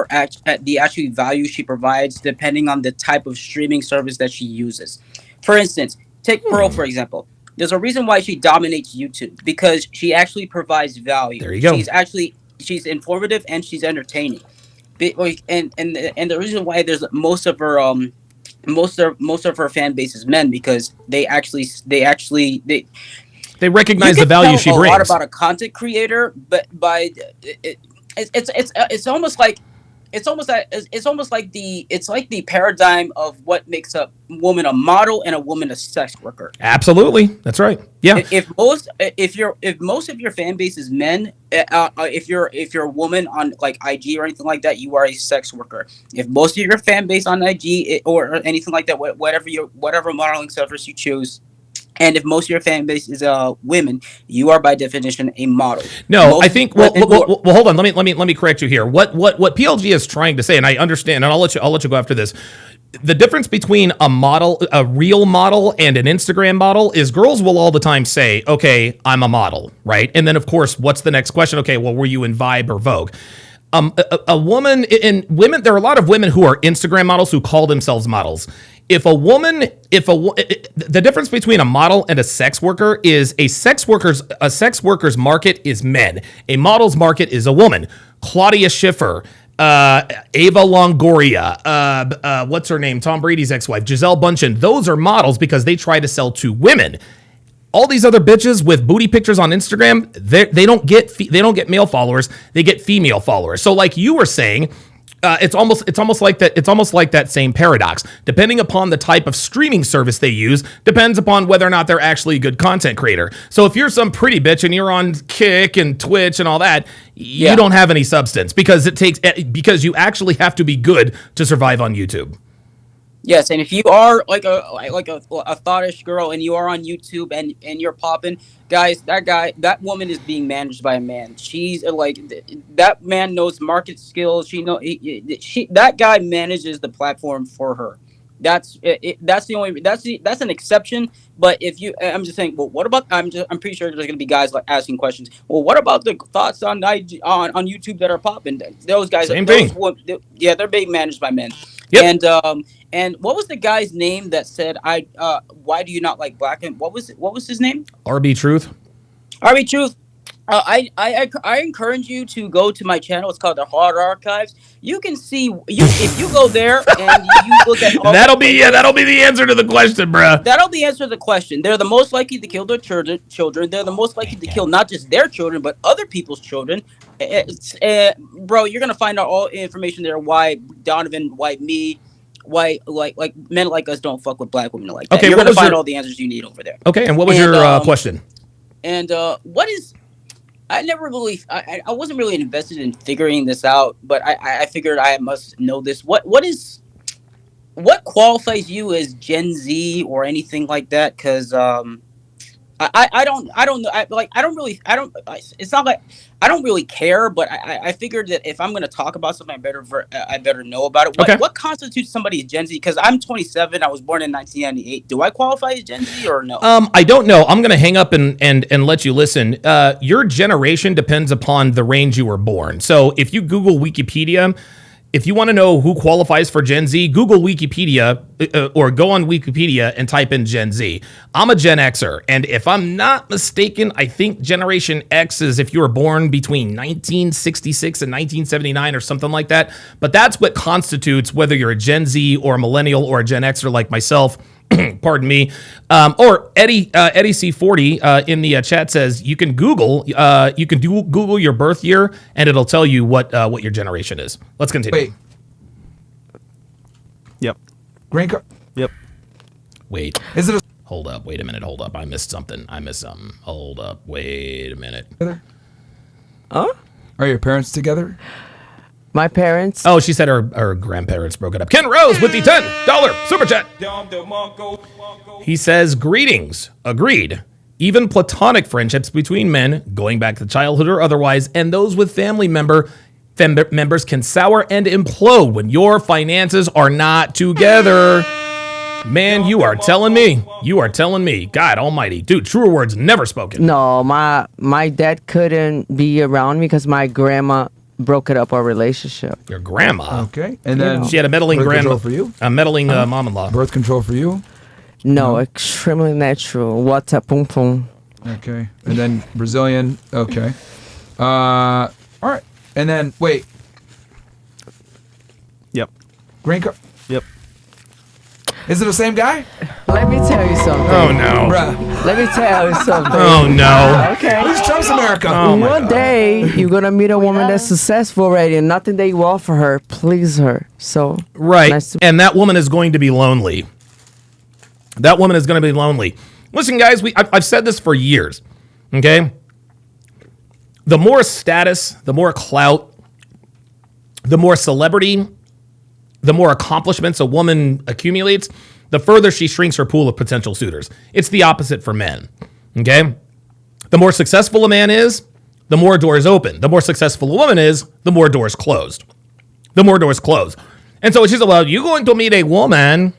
the actual value she provides depending on the type of streaming service that she uses. For instance, take Pearl, for example. There's a reason why she dominates YouTube, because she actually provides value. There you go. She's informative and she's entertaining. And the reason why there's most of her fan base is men, because they recognize the value she brings. A lot about a content creator, but it's almost like the paradigm of what makes a woman a model and a woman a sex worker. Absolutely, that's right. Yeah. If most of your fan base is men, if you're a woman on like IG or anything like that, you are a sex worker. If most of your fan base on IG or anything like that, whatever modeling service you choose. And if most of your fan base is women, you are by definition a model. No, I think. Well, hold on. Let me correct you here. What PLG is trying to say, and I understand, and I'll let you go after this. The difference between a real model, and an Instagram model is girls will all the time say, "Okay, I'm a model," right? And then of course, what's the next question? Okay, well, were you in Vibe or Vogue? A woman in women, there are a lot of women who are Instagram models who call themselves models. The difference between a model and a sex worker is a sex worker's market is men. A model's market is a woman. Claudia Schiffer, Ava Longoria, what's her name? Tom Brady's ex-wife, Giselle Bundchen. Those are models because they try to sell to women. All these other bitches with booty pictures on Instagram, they don't get male followers. They get female followers. So like you were saying, it's almost like that same paradox. Depending upon the type of streaming service they use, depends upon whether or not they're actually a good content creator. So if you're some pretty bitch and you're on Kick and Twitch and all that, you don't have any substance because you actually have to be good to survive on YouTube. Yes, and if you are like a thottish girl and you are on YouTube and you're popping, guys, that woman is being managed by a man. She's like, that man knows market skills. That guy manages the platform for her. That's an exception. But if you, I'm just saying, well, what about? I'm pretty sure there's gonna be guys like asking questions. Well, what about the thoughts on YouTube that are popping? Those guys, same thing. They're being managed by men. Yep. And what was the guy's name that said, why do you not like black? And what was his name? RB Truth. RB Truth. I encourage you to go to my channel. It's called the Hard Archives. You can see if you go there and you look at all that'll be the answer to the question, bruh. That'll be the answer to the question. They're the most likely to kill their children. They're the most likely to kill not just their children but other people's children. Bro, you're gonna find out all information there. Why Donovan, why me, why like men like us don't fuck with black women like that. Okay, you're gonna find all the answers you need over there. Okay, and what was your question? And what is? I wasn't really invested in figuring this out, but I figured I must know this. What qualifies you as Gen Z or anything like that? Because I don't know. It's not like I don't really care, but I figured that if I'm going to talk about something, I better know about it. What constitutes somebody as Gen Z? Because I'm 27. I was born in 1998. Do I qualify as Gen Z or no? I don't know. I'm going to hang up and let you listen. Your generation depends upon the range you were born. So if you Google Wikipedia, if you want to know who qualifies for Gen Z, Google Wikipedia or go on Wikipedia and type in Gen Z. I'm a Gen Xer, and if I'm not mistaken, I think Generation X is if you were born between 1966 and 1979 or something like that. But that's what constitutes whether you're a Gen Z or a millennial or a Gen Xer like myself. Pardon me. Or Eddie C40 in the chat says you can Google Google your birth year and it'll tell you what your generation is. Let's continue. Wait. Yep. Green card. Yep. Wait. Is it? Hold up. Wait a minute. Hold up. I missed something. Hold up. Wait a minute. Huh? Are your parents together? My parents. Oh, she said her grandparents broke it up. Ken Rose with the $10 super chat. He says, greetings. Agreed. Even platonic friendships between men, going back to childhood or otherwise, and those with family members can sour and implode when your finances are not together. Man, you are telling me. You are telling me. God almighty. Dude, truer words never spoken. No, my dad couldn't be around me because my grandma broke it up our relationship. Your grandma? Okay. And then she had a meddling birth grandma. control for you? A meddling mom-in-law. Birth control for you? No, extremely natural. Water pum pum. Okay. And then Brazilian. Okay. All right. And then, wait. Yep. Green card. Yep. Is it the same guy? Let me tell you something. Oh, no. Bruh. Let me tell you something. Oh, no. Okay. This Trump's America. Oh, my One God. day, you're going to meet a woman that's successful already, and nothing that you offer her please her. So, Right. nice And that woman is going to be lonely. That woman is going to be lonely. Listen, guys, I've said this for years. Okay? The more status, the more clout, the more celebrity, the more accomplishments a woman accumulates, the further she shrinks her pool of potential suitors. It's the opposite for men. Okay? The more successful a man is, the more doors open. The more successful a woman is, the more doors closed. The more doors close. And so she said, well, you're going to meet a woman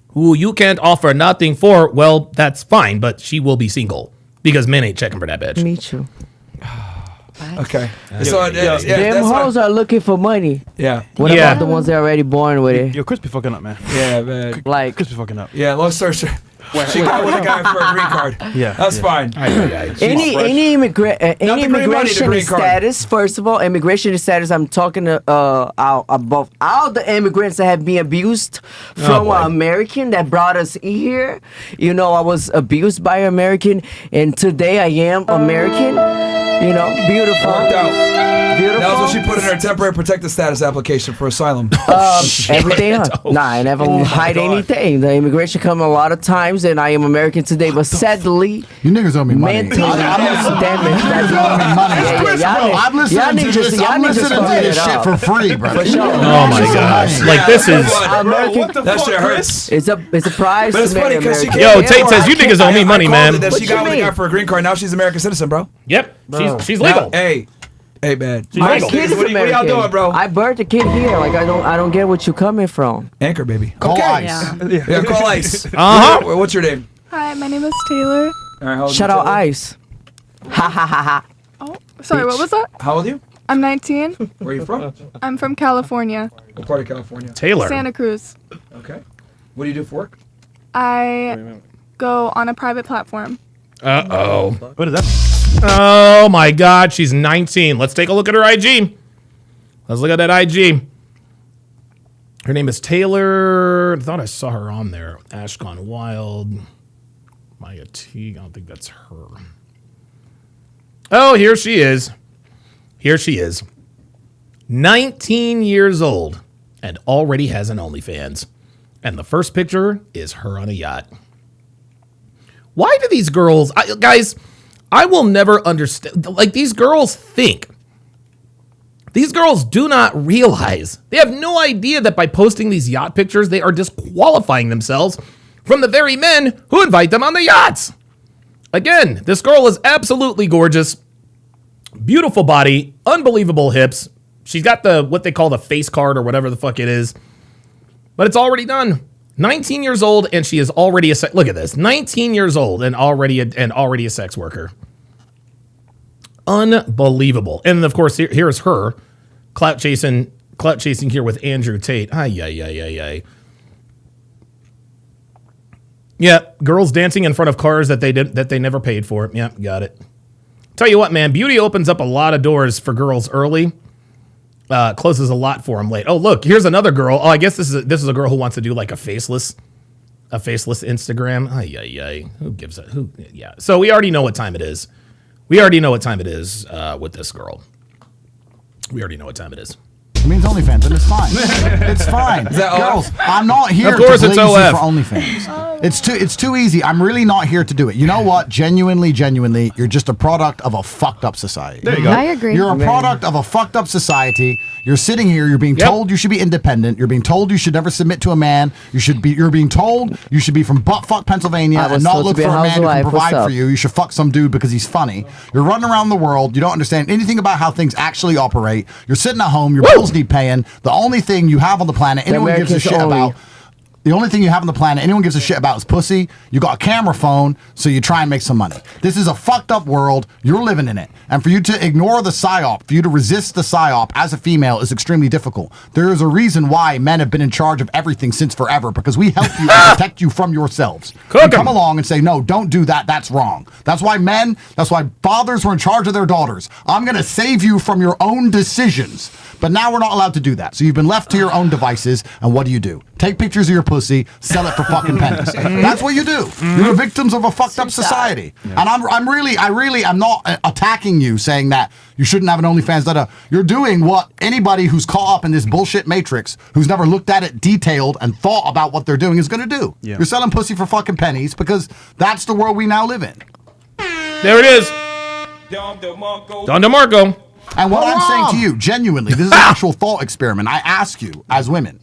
who you can't offer nothing for. Well, that's fine, but she will be single because men ain't checking for that bitch. Me too. Okay. So, Them that's hoes are looking for money. Yeah. What about the ones that are already born with it? Yo, Chris be fucking up, man. Yeah, man. Like, Chris be fucking up. Yeah, long story short. She got with a guy for a green card. Yeah. That's fine. any immigration green card. status, first of all, immigration status, I'm talking about all the immigrants that have been abused from American that brought us here. You know, I was abused by American, and today I am American. You know, beautiful. Worked out. Beautiful. That was what she put in her temporary protected status application for asylum. Everything. Nah, I never hide anything. The immigration come a lot of times, and I am American today, but sadly, you niggas owe me money. mentally damaged. I'm listening to this shit for free, bro. For sure. Oh my gosh. Like this is That shit hurts. It's a prize. But it's to funny marry because she American. came. Yo, Tate says you niggas owe me money, man. That What she you got with a mean? guy for a green card. Now she's an American citizen, bro. Yep. She's legal. Now, hey, man. My legal. kid is What American. y'all doing, bro? I birthed a kid here. Like I don't get what you're coming from. Anchor, baby. Call ice. Yeah, call ice. What's your name? Hi, my name is Taylor. All right, how old Shout you, out Taylor? Ice. Ha ha ha ha. Oh, sorry, what was that? How old are you? I'm 19. Where are you from? I'm from California, What part of California? Taylor. Santa Cruz. Okay. What do you do for work? I go on a private platform. Uh-oh. What does that mean? Oh my God, she's 19. Let's take a look at her IG. Let's look at that IG. Her name is Taylor. I thought I saw her on there. Ash Gone Wild. Maya Teague. I don't think that's her. Oh, here she is. Here she is. 19 years old and already has an OnlyFans. And the first picture is her on a yacht. Why do these girls, guys, I will never understand. Like, these girls think. These girls do not realize. They have no idea that by posting these yacht pictures, they are disqualifying themselves from the very men who invite them on the yachts. Again, this girl is absolutely gorgeous. Beautiful body, unbelievable hips. She's got what they call the face card or whatever the fuck it is. But it's already done. 19 years old and she is already look at this. 19 years old and already a sex worker. Unbelievable. And of course, here's her clout chasing Clout chasing here with Andrew Tate. Ay. Yeah, girls dancing in front of cars that they never paid for. Yeah, got it. Tell you what, man, beauty opens up a lot of doors for girls early. Closes a lot for them late. Oh, look, here's another girl. Oh, I guess this is a girl who wants to do like a faceless Instagram. Ay. Who gives a who? Yeah. So we already know what time it is. With this girl. We already know what time it is. It means OnlyFans, and it's fine. It's fine. Girls, I'm not here to course blaze it's you OF. for OnlyFans. It's too easy. I'm really not here to do it. You know what? Genuinely, you're just a product of a fucked up society. There you go. I agree. You're a product of a fucked up society. You're sitting here. You're being told you should be independent. You're being told you should never submit to a man. You're being told you should be from buttfuck Pennsylvania and not look for a man who can provide for you. You should fuck some dude because he's funny. You're running around the world. You don't understand anything about how things actually operate. You're sitting at home. Your bills need paying. The only thing you have on the planet anyone gives a shit about. The only thing you have on the planet anyone gives a shit about is pussy. You got a camera phone, so you try and make some money. This is a fucked up world. You're living in it. And for you to ignore the psyop, for you to resist the psyop as a female is extremely difficult. There is a reason why men have been in charge of everything since forever, because we help you and protect you from yourselves. You come along and say, no, don't do that. That's wrong. That's why fathers were in charge of their daughters. I'm going to save you from your own decisions. But now we're not allowed to do that. So you've been left to your own devices, and what do? Take pictures of your pussy, sell it for fucking pennies. That's what you do. You're victims of a fucked up society. Yeah. And I'm not attacking you saying that you shouldn't have an OnlyFans. You're doing what anybody who's caught up in this bullshit matrix, who's never looked at it detailed and thought about what they're doing, is going to do. Yeah. You're selling pussy for fucking pennies because that's the world we now live in. There it is. Don DeMarco. And what I'm saying to you, genuinely, this is an actual thought experiment. I ask you, as women,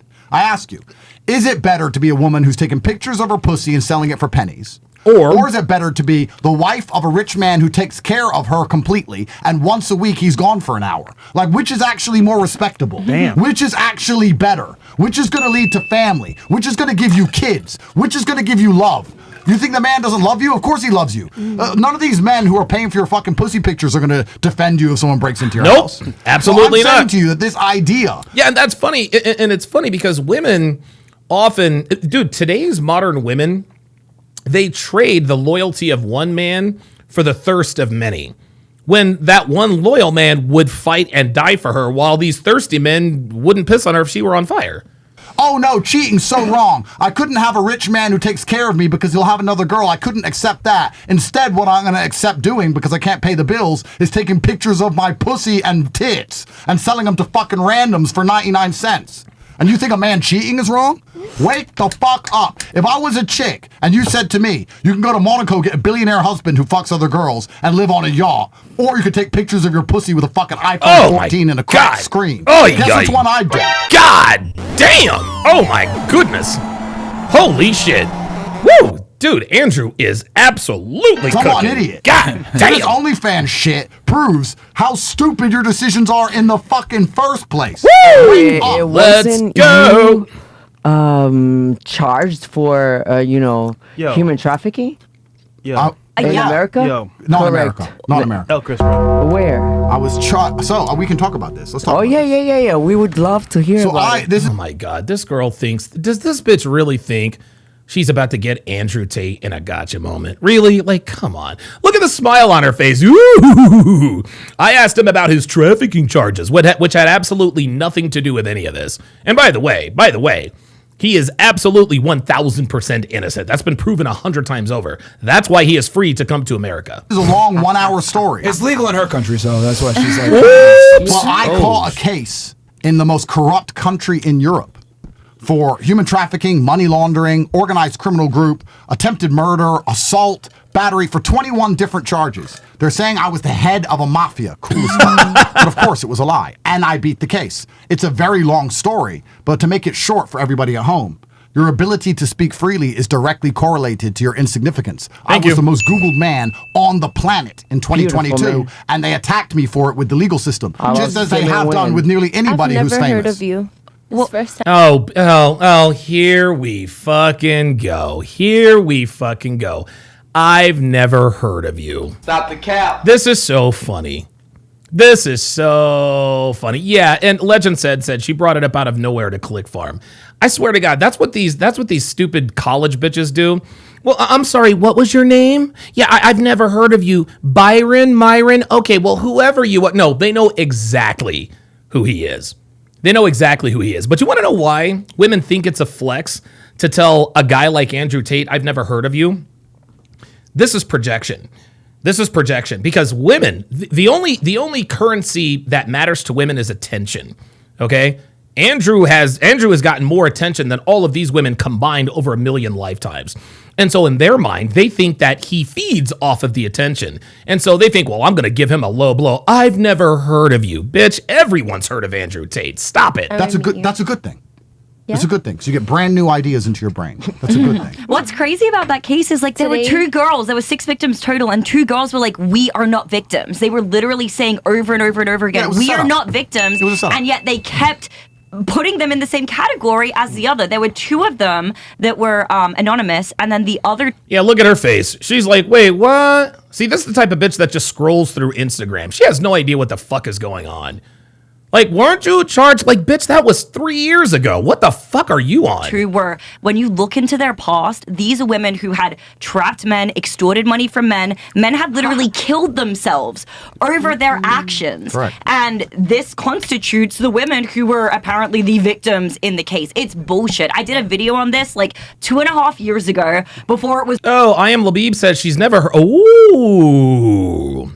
is it better to be a woman who's taking pictures of her pussy and selling it for pennies? Or is it better to be the wife of a rich man who takes care of her completely, and once a week he's gone for an hour? Like, which is actually more respectable? Damn. Which is actually better? Which is going to lead to family? Which is going to give you kids? Which is going to give you love? You think the man doesn't love you? Of course he loves you. None of these men who are paying for your fucking pussy pictures are going to defend you if someone breaks into your house. Absolutely so I'm saying not. to you that this idea. Yeah, and that's funny. And it's funny because women often, today's modern women, they trade the loyalty of one man for the thirst of many. When that one loyal man would fight and die for her, while these thirsty men wouldn't piss on her if she were on fire. Oh no, cheating's so wrong. I couldn't have a rich man who takes care of me because he'll have another girl. I couldn't accept that. Instead, what I'm going to accept doing, because I can't pay the bills, is taking pictures of my pussy and tits and selling them to fucking randoms for 99 cents. And you think a man cheating is wrong? Wake the fuck up. If I was a chick and you said to me, you can go to Monaco, get a billionaire husband who fucks other girls and live on a yacht, or you could take pictures of your pussy with a fucking iPhone 14 and a cracked screen. Guess which one I'd do? God damn. Oh my goodness. Holy shit. Woo. Dude, Andrew is absolutely Come cooking. on, idiot. God damn. This OnlyFans shit proves how stupid your decisions are in the fucking first place. Woo! It wasn't go. You, charged for, human trafficking? In America? Not America. Not America. El Chris, bro. Where? I was so we can talk about this. Let's talk. Oh, yeah. We would love to hear about it. Oh my God, this girl thinks, does this bitch really think she's about to get Andrew Tate in a gotcha moment? Really? Like, come on. Look at the smile on her face. Ooh. I asked him about his trafficking charges, which had absolutely nothing to do with any of this. And by the way, he is absolutely 1,000% innocent. That's been proven 100 times over. That's why he is free to come to America. This is a long 1 hour story. It's legal in her country, so that's why she's like. Well, I caught a case in the most corrupt country in Europe for human trafficking, money laundering, organized criminal group, attempted murder, assault, battery, for 21 different charges. They're saying I was the head of a mafia. Cool as fuck. But of course it was a lie. And I beat the case. It's a very long story, but to make it short for everybody at home, your ability to speak freely is directly correlated to your insignificance. I was the most Googled man on the planet in 2022, and they attacked me for it with the legal system, just as they have done with nearly anybody who's famous. I've never heard of you. First time. Oh, here we fucking go. I've never heard of you. Stop the cap. This is so funny. This is so funny. Yeah, and Legend said she brought it up out of nowhere to Click Farm. I swear to God, that's what these stupid college bitches do. Well, I'm sorry, what was your name? Yeah, I've never heard of you. Myron? Okay, well, whoever you are. No, they know exactly who he is. They know exactly who he is. But you want to know why women think it's a flex to tell a guy like Andrew Tate, I've never heard of you? This is projection. Because women, the only currency that matters to women is attention. Okay? Andrew has gotten more attention than all of these women combined over 1 million lifetimes. And so in their mind, they think that he feeds off of the attention. And so they think, well, I'm going to give him a low blow. I've never heard of you, bitch. Everyone's heard of Andrew Tate. Stop it. That's a good thing. Yeah. It's a good thing. So you get brand new ideas into your brain. That's a good thing. What's crazy about that case is like there were 2 girls, there were 6 victims total, and 2 girls were like, we are not victims. They were literally saying over and over and over again, we are not victims. And yet they kept putting them in the same category as the other. There were 2 of them that were anonymous, and then the other... Yeah, look at her face. She's like, wait, what? See, this is the type of bitch that just scrolls through Instagram. She has no idea what the fuck is going on. Like, weren't you charged? Like, bitch, that was 3 years ago. What the fuck are you on? True were. When you look into their past, these are women who had trapped men, extorted money from men. Men had literally killed themselves over their actions. Correct. And this constitutes the women who were apparently the victims in the case. It's bullshit. I did a video on this like 2.5 years ago before it was... Oh, I Am Labib says she's never heard... Ooh.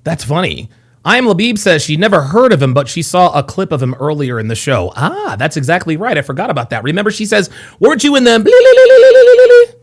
That's funny. I Am Labib says she never heard of him, but she saw a clip of him earlier in the show. Ah, that's exactly right. I forgot about that. Remember, she says, weren't you in the...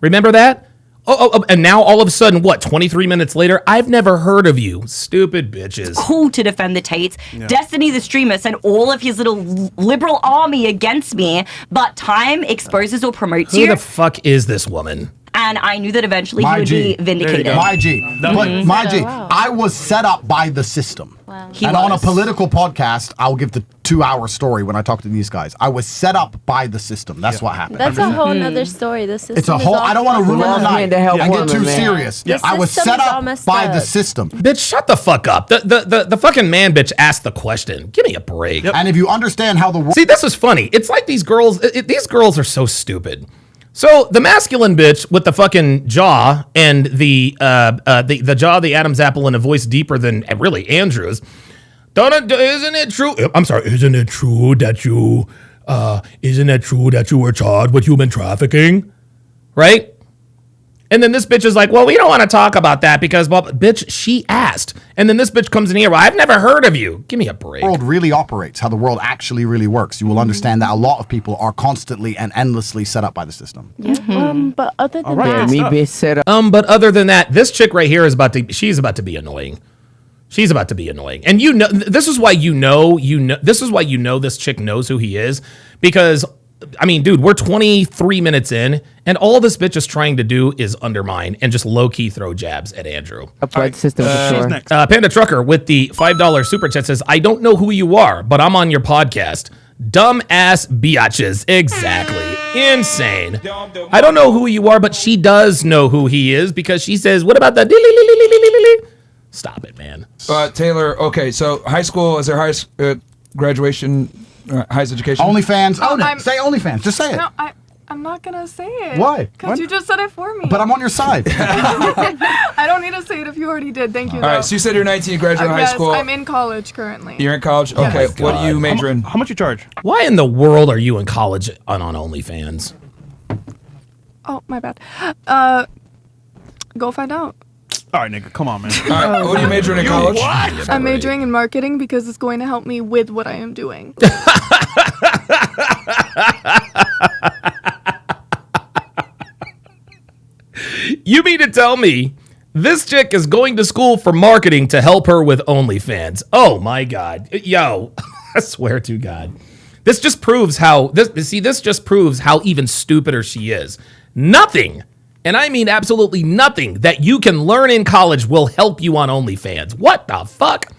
Remember that? Oh, and now all of a sudden, what, 23 minutes later, I've never heard of you. Stupid bitches. Cool to defend the Tates. Yeah. Destiny the streamer sent all of his little liberal army against me, but time exposes or promotes you. Who the fuck is this woman? And I knew that eventually he would be vindicated. My G. I was set up by the system. Wow. On a political podcast, I'll give the 2-hour story when I talk to these guys. I was set up by the system. That's what happened. That's a whole nother story. The system It's a whole... I don't want to ruin the night and get too serious. Yeah. I was set up by the system. Bitch, shut the fuck up. The fucking man bitch asked the question. Give me a break. Yep. And if you understand how the world... See, this is funny. It's like these girls... these girls are so stupid. So the masculine bitch with the fucking jaw and the jaw, the Adam's apple, and a voice deeper than really Andrew's. Isn't it true? I'm sorry. Isn't it true that you were charged with human trafficking? Right? And then this bitch is like, well, we don't want to talk about that because, well, bitch, she asked. And then this bitch comes in here, well, I've never heard of you. Give me a break. The world really operates, how the world actually really works. You will understand that a lot of people are constantly and endlessly set up by the system. Yeah. But other than but other than that, this chick right here she's about to be annoying. She's about to be annoying. And you know, this is why this chick knows who he is, because I mean, dude, we're 23 minutes in, and all this bitch is trying to do is undermine and just low-key throw jabs at Andrew. Upright system for sure. Panda Trucker with the $5 super chat says, I don't know who you are, but I'm on your podcast. Dumb-ass biatches. Exactly. Insane. I don't know who you are, but she does know who he is because she says, what about the... Stop it, man. Taylor, okay, so high school, is there graduation... highest education? OnlyFans. Say OnlyFans. Just say it. No, I'm not going to say it. Why? Because you just said it for me. But I'm on your side. I don't need to say it if you already did. Thank you. All right, so you said you're 19, graduated high school. I'm in college currently. You're in college? Yes. Okay, what do you major in? How much you charge? Why in the world are you in college on OnlyFans? Oh, my bad. Go find out. All right, nigga, come on, man. All right, what are you majoring in college? I'm majoring in marketing because it's going to help me with what I am doing. You mean to tell me this chick is going to school for marketing to help her with OnlyFans? Oh my God. Yo, I swear to God. This just proves how even stupider she is. Nothing, and I mean absolutely nothing, that you can learn in college will help you on OnlyFans. What the fuck?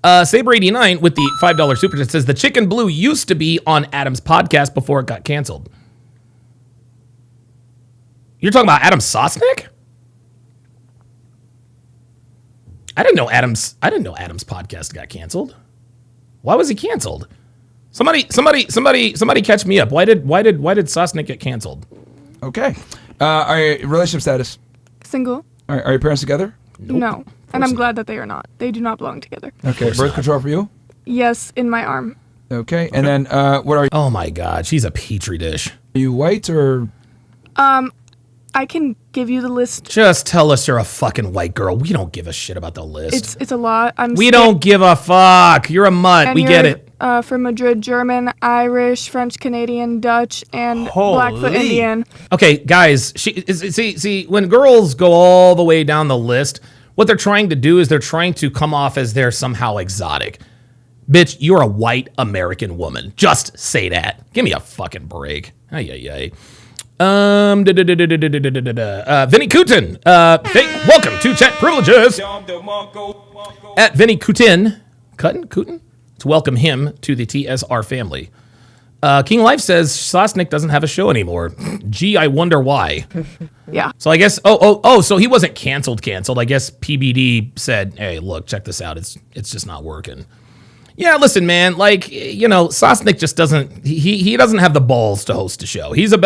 Saber89 with the $5 super chat says, the Chicken Blue used to be on Adam's podcast before it got canceled. You're talking about Adam Sosnick? I didn't know Adam's podcast got canceled. Why was he canceled? Somebody catch me up. Why did Sosnick get canceled? Okay. Are your relationship status? Single? Are your parents together? Nope. No. And I'm glad that they are not. They do not belong together. Okay. Birth control for you? Yes, in my arm. Okay. And then what are you? Oh my God, she's a petri dish. Are you white or? I can give you the list. Just tell us you're a fucking white girl. We don't give a shit about the list. It's a lot. We don't give a fuck. You're a mutt. And We get it. From Madrid, German, Irish, French, Canadian, Dutch, and Blackfoot Indian. Okay, guys. See, when girls go all the way down the list, what they're trying to do is they're trying to come off as they're somehow exotic. Bitch, you're a white American woman. Just say that. Give me a fucking break. Ay. Vinny Kutin. Welcome to Chat Privileges. At Vinny Kutin. Kutin? To welcome him to the TSR family. King Life says Sosnick doesn't have a show anymore. Gee, I wonder why. Yeah. So I guess, so he wasn't canceled. I guess PBD said, hey, look, check this out. It's just not working. Yeah, listen, man, Sosnick just doesn't, he doesn't have the balls to host a show. He's a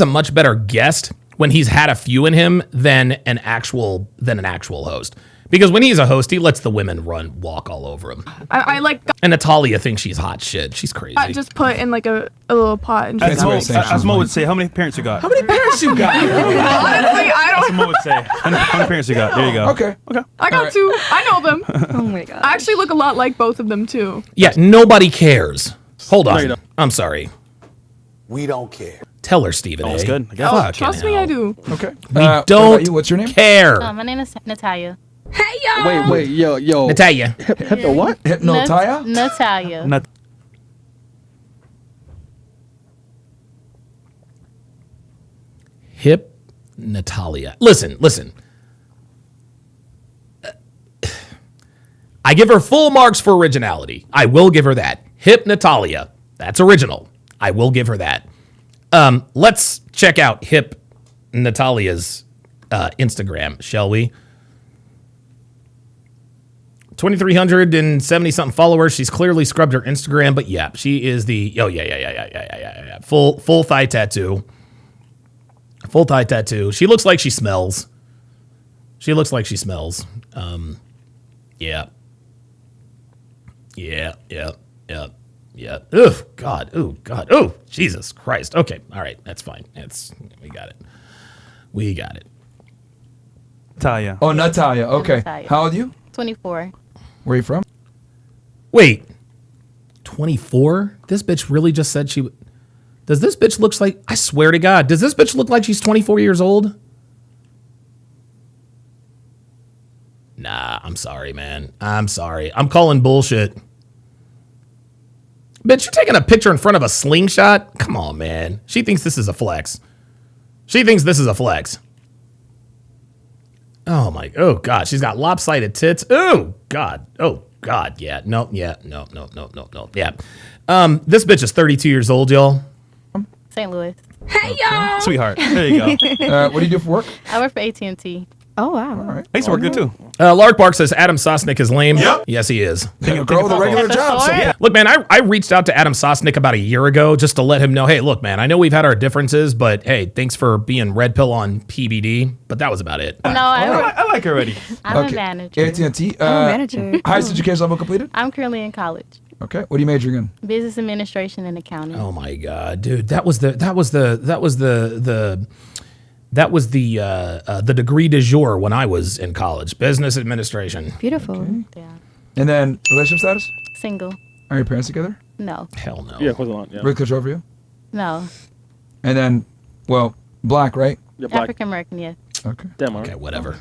much better guest when he's had a few in him than an actual host. Because when he's a host, he lets the women walk all over him. I like. And Natalia thinks she's hot shit. She's crazy. Just put in like a little pot and just. As Mo would say, how many parents you got? How many parents you got? Honestly, I don't. That's what Mo would say. How many parents you got? There you go. Okay. I got two. I know them. Oh my god. I actually look a lot like both of them too. Yeah, nobody cares. Hold on. I'm sorry. We don't care. Tell her, Stephen. That's good. Trust me, I do. Okay. We don't What's your name? care. My name is Natalia. Hey y'all. Wait, yo. Natalia. Hypno what? Hypnotaya? Natalia. Natalia. Listen. I give her full marks for originality. I will give her that. Natalia. That's original. I will give her that. Let's check out Natalia's Instagram, shall we? 2,370 something followers. She's clearly scrubbed her Instagram, but yeah, she is the full thigh tattoo. Full thigh tattoo. She looks like she smells. Yeah. Oh God. Oh, Jesus Christ. Okay. All right. That's fine. We got it. Natalia. Oh, Natalia. Okay. Natalia. How old are you? 24. Where are you from? Wait. 24? This bitch really just said she... Does this bitch look like... I swear to God. Does this bitch look like she's 24 years old? Nah, I'm sorry, man. I'm sorry. I'm calling bullshit. Bitch, you're taking a picture in front of a slingshot? Come on, man. She thinks this is a flex. Oh my, oh God, she's got lopsided tits. Oh God, yeah, no. Yeah. This bitch is 32 years old, y'all. St. Louis. Hey y'all. Sweetheart. There you go. What do you do for work? I work for AT&T. Oh wow. All right. I used to work there too. Lark Bark says Adam Sosnick is lame. Yep. Yes, he is. Girl with a regular job. So yeah. Look, man, I reached out to Adam Sosnick about a year ago just to let him know, hey, look, man, I know we've had our differences, but hey, thanks for being red pill on PBD. But that was about it. No, I like her already. I'm a manager. AT&T. Manager. Highest education level completed? I'm currently in college. Okay. What are you majoring in? Business administration and accounting. Oh my God, dude, that was the degree du jour when I was in college. Business administration. Beautiful. Okay. Yeah. And then relationship status? Single. Are your parents together? No. Hell no. Yeah, hold on. Yeah. Birth control for you? No. And then, black, right? Yeah, black. African American, yes. Okay. Damn, Okay, whatever.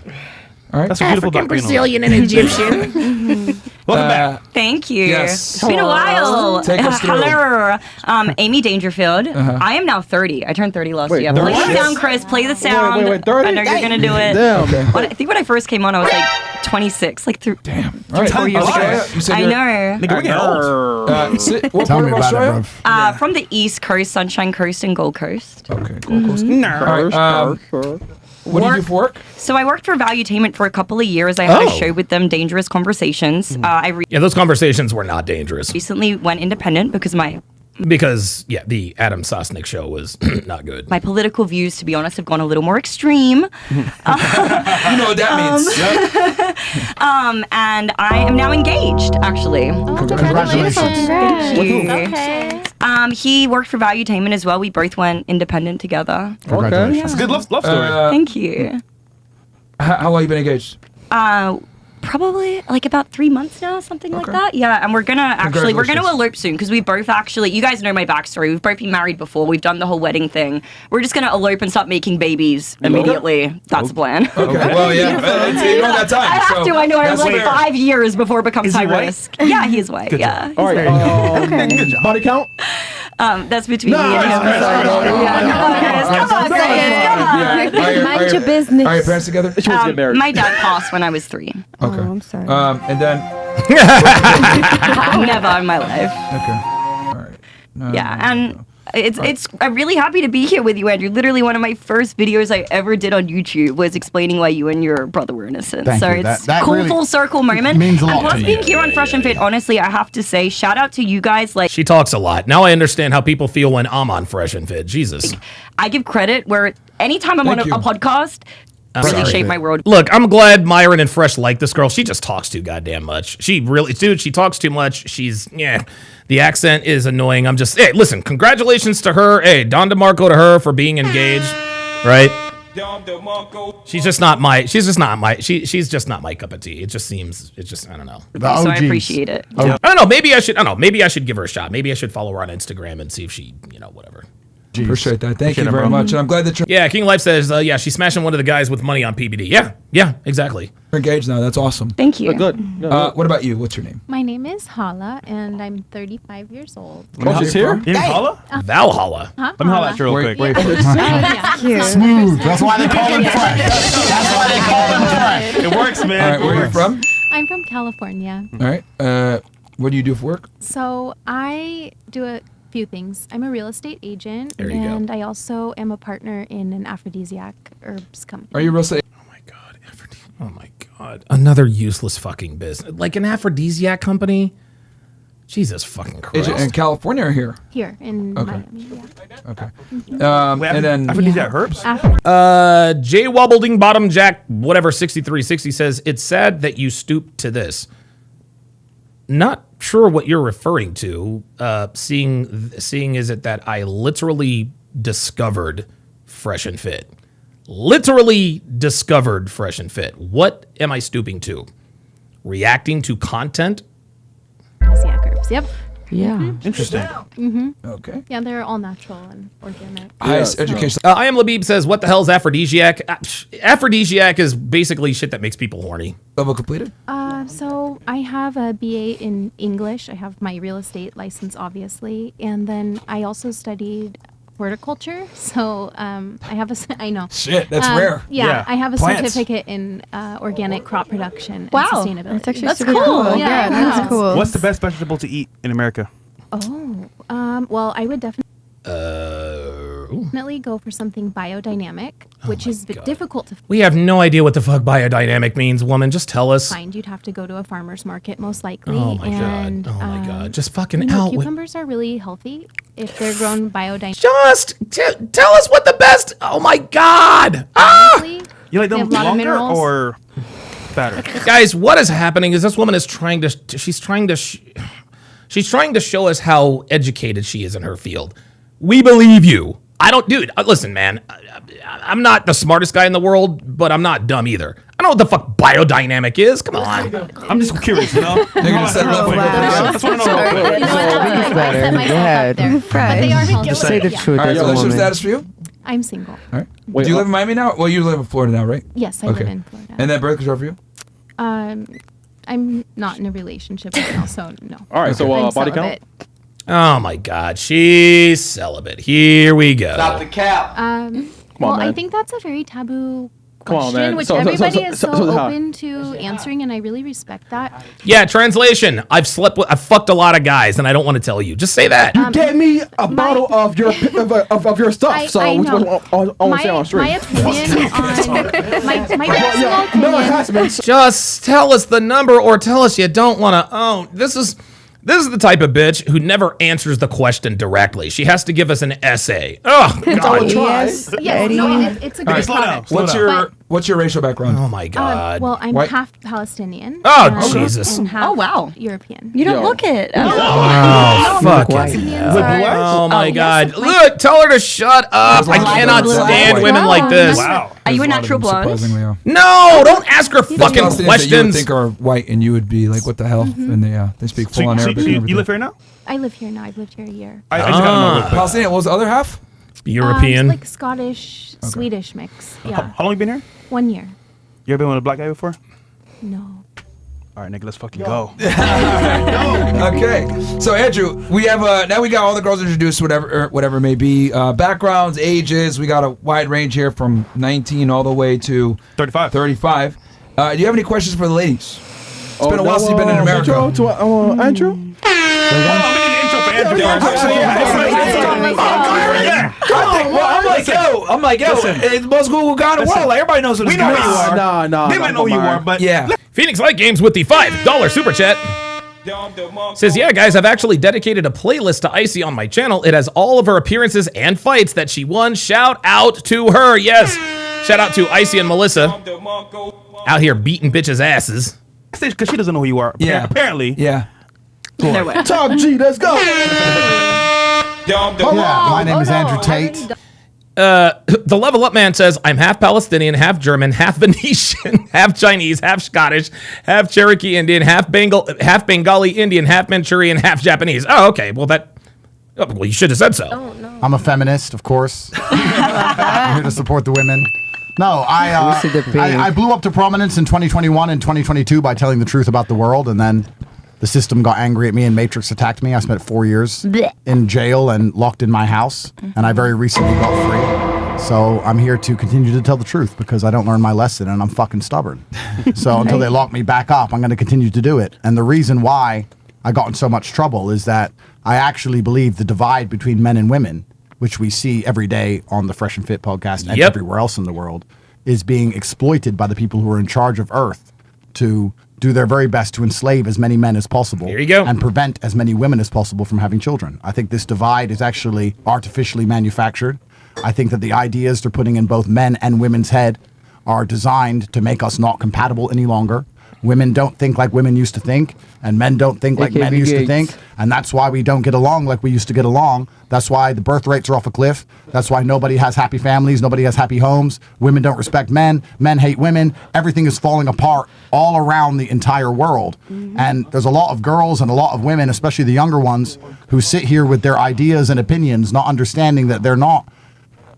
All right. That's a beautiful black Brazilian and Egyptian. Welcome back. Thank you. Yes. It's been a while. Take us through. Hello. Amy Dangerfield. I am now 30. I turned 30 last year. Play the sound, Chris. Play the sound. Wait, 30? I know you're going to do it. Damn. Okay. I think when I first came on, I was like 26. Like Damn. All right. 4 years ago. You said I you're- know. Nigga, we're getting old. What Tell part me of about it, Australia? bruv. From the East Coast, Sunshine Coast, and Gold Coast. Okay, Gold Coast. All right, What do you do for work? So I worked for Valuetainment for a couple of years. I had a show with them, Dangerous Conversations. Yeah, those conversations were not dangerous. Recently went independent because the Adam Sosnick show was not good. my political views, to be honest, have gone a little more extreme. You know what that means. And I am now engaged, actually. Congratulations. Thank you. Okay. He worked for Valuetainment as well. We both went independent together. Okay. That's a good love story. Thank you. How long you been engaged? Probably like about 3 months now, something like that. Yeah, and we're gonna elope soon because we both actually, you guys know my backstory. We've both been married before. We've done the whole wedding thing. We're just gonna elope and start making babies immediately. That's the plan. Okay. Well, yeah. You don't have that time. I have to. I know. I have like 5 years before it becomes high white? risk. Yeah, he is white. Good yeah. job. All right. Good job. Body count? That's between me and him. Mind your business. Are your parents together? She wants to get married. My dad passed when I was 3. Okay. Oh, I'm sorry. And then. Never in my life. Okay. All right. Yeah, and it's I'm really happy to be here with you, Andrew. Literally one of my first videos I ever did on YouTube was explaining why you and your brother were innocent. Thank so you. it's That cool really full circle moment. means a lot and plus to me. being here on Fresh and Fit, honestly, I have to say, shout out to you guys. Like, She talks a lot. Now I understand how people feel when I'm on Fresh and Fit. Jesus. I give credit where anytime I'm on a podcast, really shaped my world. Look, I'm glad Myron and Fresh like this girl. She just talks too goddamn much. She talks too much. The accent is annoying. Hey, listen, congratulations to her. Hey, Don DeMarco to her for being engaged, right? She's just not my cup of tea. I don't know. So I appreciate it. I don't know. Maybe I should give her a shot. Maybe I should follow her on Instagram and see if she, whatever. Jeez. Appreciate that. Thank you very much. And I'm glad that you're King Life says, she's smashing one of the guys with money on PBD. Yeah, exactly. engaged now. That's awesome. Thank you. Good. What about you? What's your name? My name is Hala, and I'm 35 years old. Oh, she's here? Your name's Hala? Valhalla. Huh? Let me holla at you real quick. Smooth. That's why they call him Fresh. That's why they call him Fresh. It works, man. All right, where are you from? I'm from California. All right. What do you do for work? So I do a few things. I'm a real estate agent, There you go. and I also am a partner in an aphrodisiac herbs company. Are you a real estate? Oh my god. Another useless fucking business. Like an aphrodisiac company? Jesus fucking Christ. In California or here? Here in Okay. Miami. Yeah. Okay. Wait, and then aphrodisiac herbs? J Wobbleding Bottom Jack, whatever 6360 says, it's sad that you stooped to this. Not sure what you're referring to. Seeing is it that I literally discovered Fresh and Fit. Literally discovered Fresh and Fit. What am I stooping to? Reacting to content? Aphrodisiac herbs. Yep. Yeah. Interesting. Mm-hmm. Okay. Yeah, they're all natural and organic. Highest education. I am Labib says, what the hell is aphrodisiac? Aphrodisiac is basically shit that makes people horny. Level completed? So I have a BA in English. I have my real estate license, obviously, and then I also studied horticulture. So I have I know. Shit, that's rare. Yeah, I have a Plants. certificate in organic crop production Wow. and sustainability. That's actually super cool. Yeah, that's cool. What's the best vegetable to eat in America? Oh, well, I would definitely go for something biodynamic, which is difficult to We have no idea what the fuck biodynamic means, woman. Just tell us. find. You'd have to go to a farmer's market, most likely. Oh my and, god. Oh my god. Just fucking you know, out. cucumbers are really healthy if they're grown biodynamic. Just tell us what the best. Oh my god. Honestly, You like they them have a lot of longer minerals. or fatter? Guys, what is happening is this woman is trying to she's trying to show us how educated she is in her field. We believe you. I don't, dude. Listen, man. I'm not the smartest guy in the world, but I'm not dumb either. I know what the fuck biodynamic is. Come on. I'm just curious, you know? They're gonna set it up for you. I just want to know. You know what? I set myself up there. But they are healthy. Say the truth. All right, relationship status for you? I'm single. All right. Do you live in Miami now? Well, you live in Florida now, right? Yes, I live in Florida. And then birth control for you? I'm not in a relationship right now, so no. All right, so I'm body celibate. count? Oh my god. She's celibate. Here we go. Stop the cap. Well, I think that's a very taboo Come on, question, man. which So- so- so- everybody is so, so- so- open to answering, and I really respect that. Yeah, translation. I've fucked a lot of guys, and I don't want to tell you. Just say that. You gave me a bottle of your stuff, so I which one know. I want to say on stream? My opinion on my personal opinion. No, it has been. Just tell us the number or tell us you don't want to own. This is the type of bitch who never answers the question directly. She has to give us an essay. Oh, God. Yes, no, it's a good comment. What's your racial background? Oh my God. Well, I'm White? half Palestinian. Oh, and- Jesus. And half Oh, wow. European. You don't look it. Oh, fuck. Oh my God. Look, tell her to shut up. I cannot stand women like this. Wow. Are you a natural blonde? Surprisingly, yeah. No, don't ask her There's fucking Palestinians that you would questions. think are white, and you would be like, "What the hell?" And they speak full on Arabic. and you everything. live here now? I live here now. I've lived here a year. I just gotta know. real quick. Palestinian. What was the other half? European. Like Scottish, Swedish mix. Yeah. How long you been here? 1 year. You ever been with a black guy before? No. All right, nigga, let's fucking go. Okay, so Andrew, we have now we got all the girls introduced, whatever it may be, backgrounds, ages. We got a wide range here from 19 all the way to 35. 35. Do you have any questions for the ladies? It's been a while since you've been in America. To Andrew? I'm like, yo, it's the most Google guy in the world. Like, everybody knows who this guy is. Nah. They might know who you are, but Yeah. Phoenix Light Games with the $5 super chat. Says, yeah, guys, I've actually dedicated a playlist to Icy on my channel. It has all of her appearances and fights that she won. Shout out to her. Yes. Shout out to Icy and Melissa. Out here beating bitches' asses. because she doesn't know who you are. Yeah. Apparently. Yeah. No way. Talk G, let's go. Yeah, my name is Andrew Tate. The Level Up Man says, I'm half Palestinian, half German, half Venetian, half Chinese, half Scottish, half Cherokee Indian, half Bengali Indian, half Manchurian, half Japanese. Oh, okay. Well, you should have said so. Oh, no. I'm a feminist, of course. I'm here to support the women. No, I blew up to prominence in 2021 and 2022 by telling the truth about the world, and then the system got angry at me and Matrix attacked me. I spent 4 years in jail and locked in my house, and I very recently got free. So I'm here to continue to tell the truth because I don't learn my lesson and I'm fucking stubborn. So until they lock me back up, I'm going to continue to do it. And the reason why I got in so much trouble is that I actually believe the divide between men and women, which we see every day on the Fresh and Fit podcast and everywhere else in the world, is being exploited by the people who are in charge of Earth to do their very best to enslave as many men as possible. There you go. And prevent as many women as possible from having children. I think this divide is actually artificially manufactured. I think that the ideas they're putting in both men and women's head are designed to make us not compatible any longer. Women don't think like women used to think, and men don't think like men used to think, and that's why we don't get along like we used to get along. That's why the birth rates are off a cliff. That's why nobody has happy families, nobody has happy homes. Women don't respect men, men hate women. Everything is falling apart all around the entire world. And there's a lot of girls and a lot of women, especially the younger ones, who sit here with their ideas and opinions, not understanding that they're not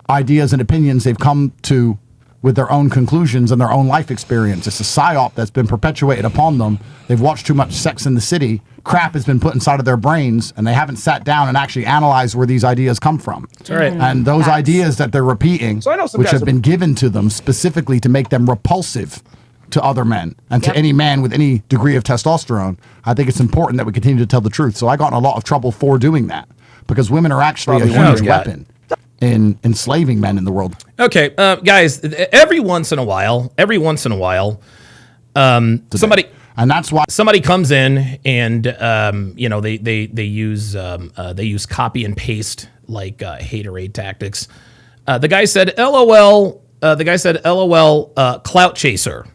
ideas and opinions they've come to with their own conclusions and their own life experience. It's a psyop that's been perpetuated upon them. They've watched too much Sex in the City. Crap has been put inside of their brains, and they haven't sat down and actually analyzed where these ideas come from. That's right. And those ideas that they're repeating, So I know some which guys have been given to them specifically to make them repulsive to other men and to any man with any degree of testosterone, I think it's important that we continue to tell the truth. So I got in a lot of trouble for doing that because women are actually a huge weapon in enslaving men in the world. Okay, guys, every once in a while, somebody, and that's why somebody comes in and they use copy and paste like haterade tactics. The guy said, "LOL." Clout chaser.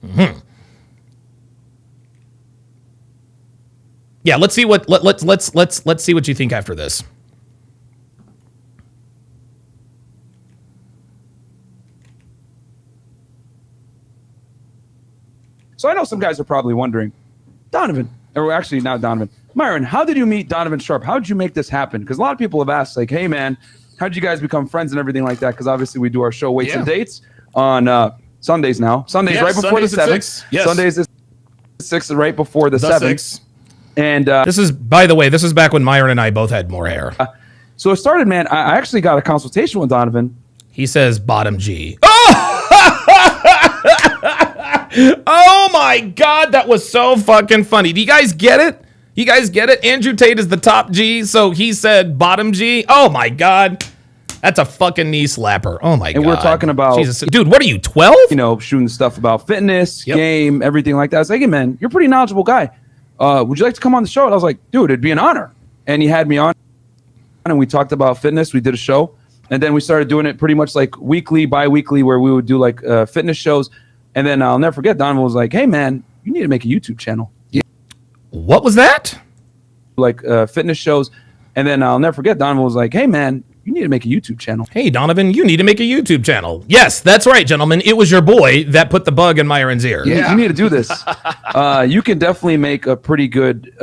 Mm-hmm. Yeah, let's see what let's see what you think after this. So I know some guys are probably wondering, Donovan, or actually not Donovan, Myron, how did you meet Donovan Sharp? How did you make this happen? Because a lot of people have asked, like, hey, man, how did you guys become friends and everything like that? Because obviously we do our show Weights and Dates on Sundays now. Sundays right before the 7th. Yes. Sundays is 6th right before the 7th. And this is, by the way, this is back when Myron and I both had more hair. So it started, man. I actually got a consultation with Donovan. He says bottom G. Oh my God, that was so fucking funny. Do you guys get it? You guys get it? Andrew Tate is the top G, so he said bottom G. Oh my God. That's a fucking knee slapper. Oh my God. And we're talking about, Jesus. Dude, what are you, 12? You know, shooting stuff about fitness, game, everything like that. I was like, hey man, you're a pretty knowledgeable guy. Would you like to come on the show? And I was like, dude, it'd be an honor. And he had me on, and we talked about fitness. We did a show, and then we started doing it pretty much like weekly, bi-weekly, where we would do like fitness shows. And then I'll never forget, Donovan was like, hey man, you need to make a YouTube channel. What was that? Like fitness shows. And then I'll never forget, Donovan was like, hey man, you need to make a YouTube channel. Hey Donovan, you need to make a YouTube channel. Yes, that's right, gentlemen. It was your boy that put the bug in Myron's ear. Yeah, you need to do this. You can definitely make a pretty good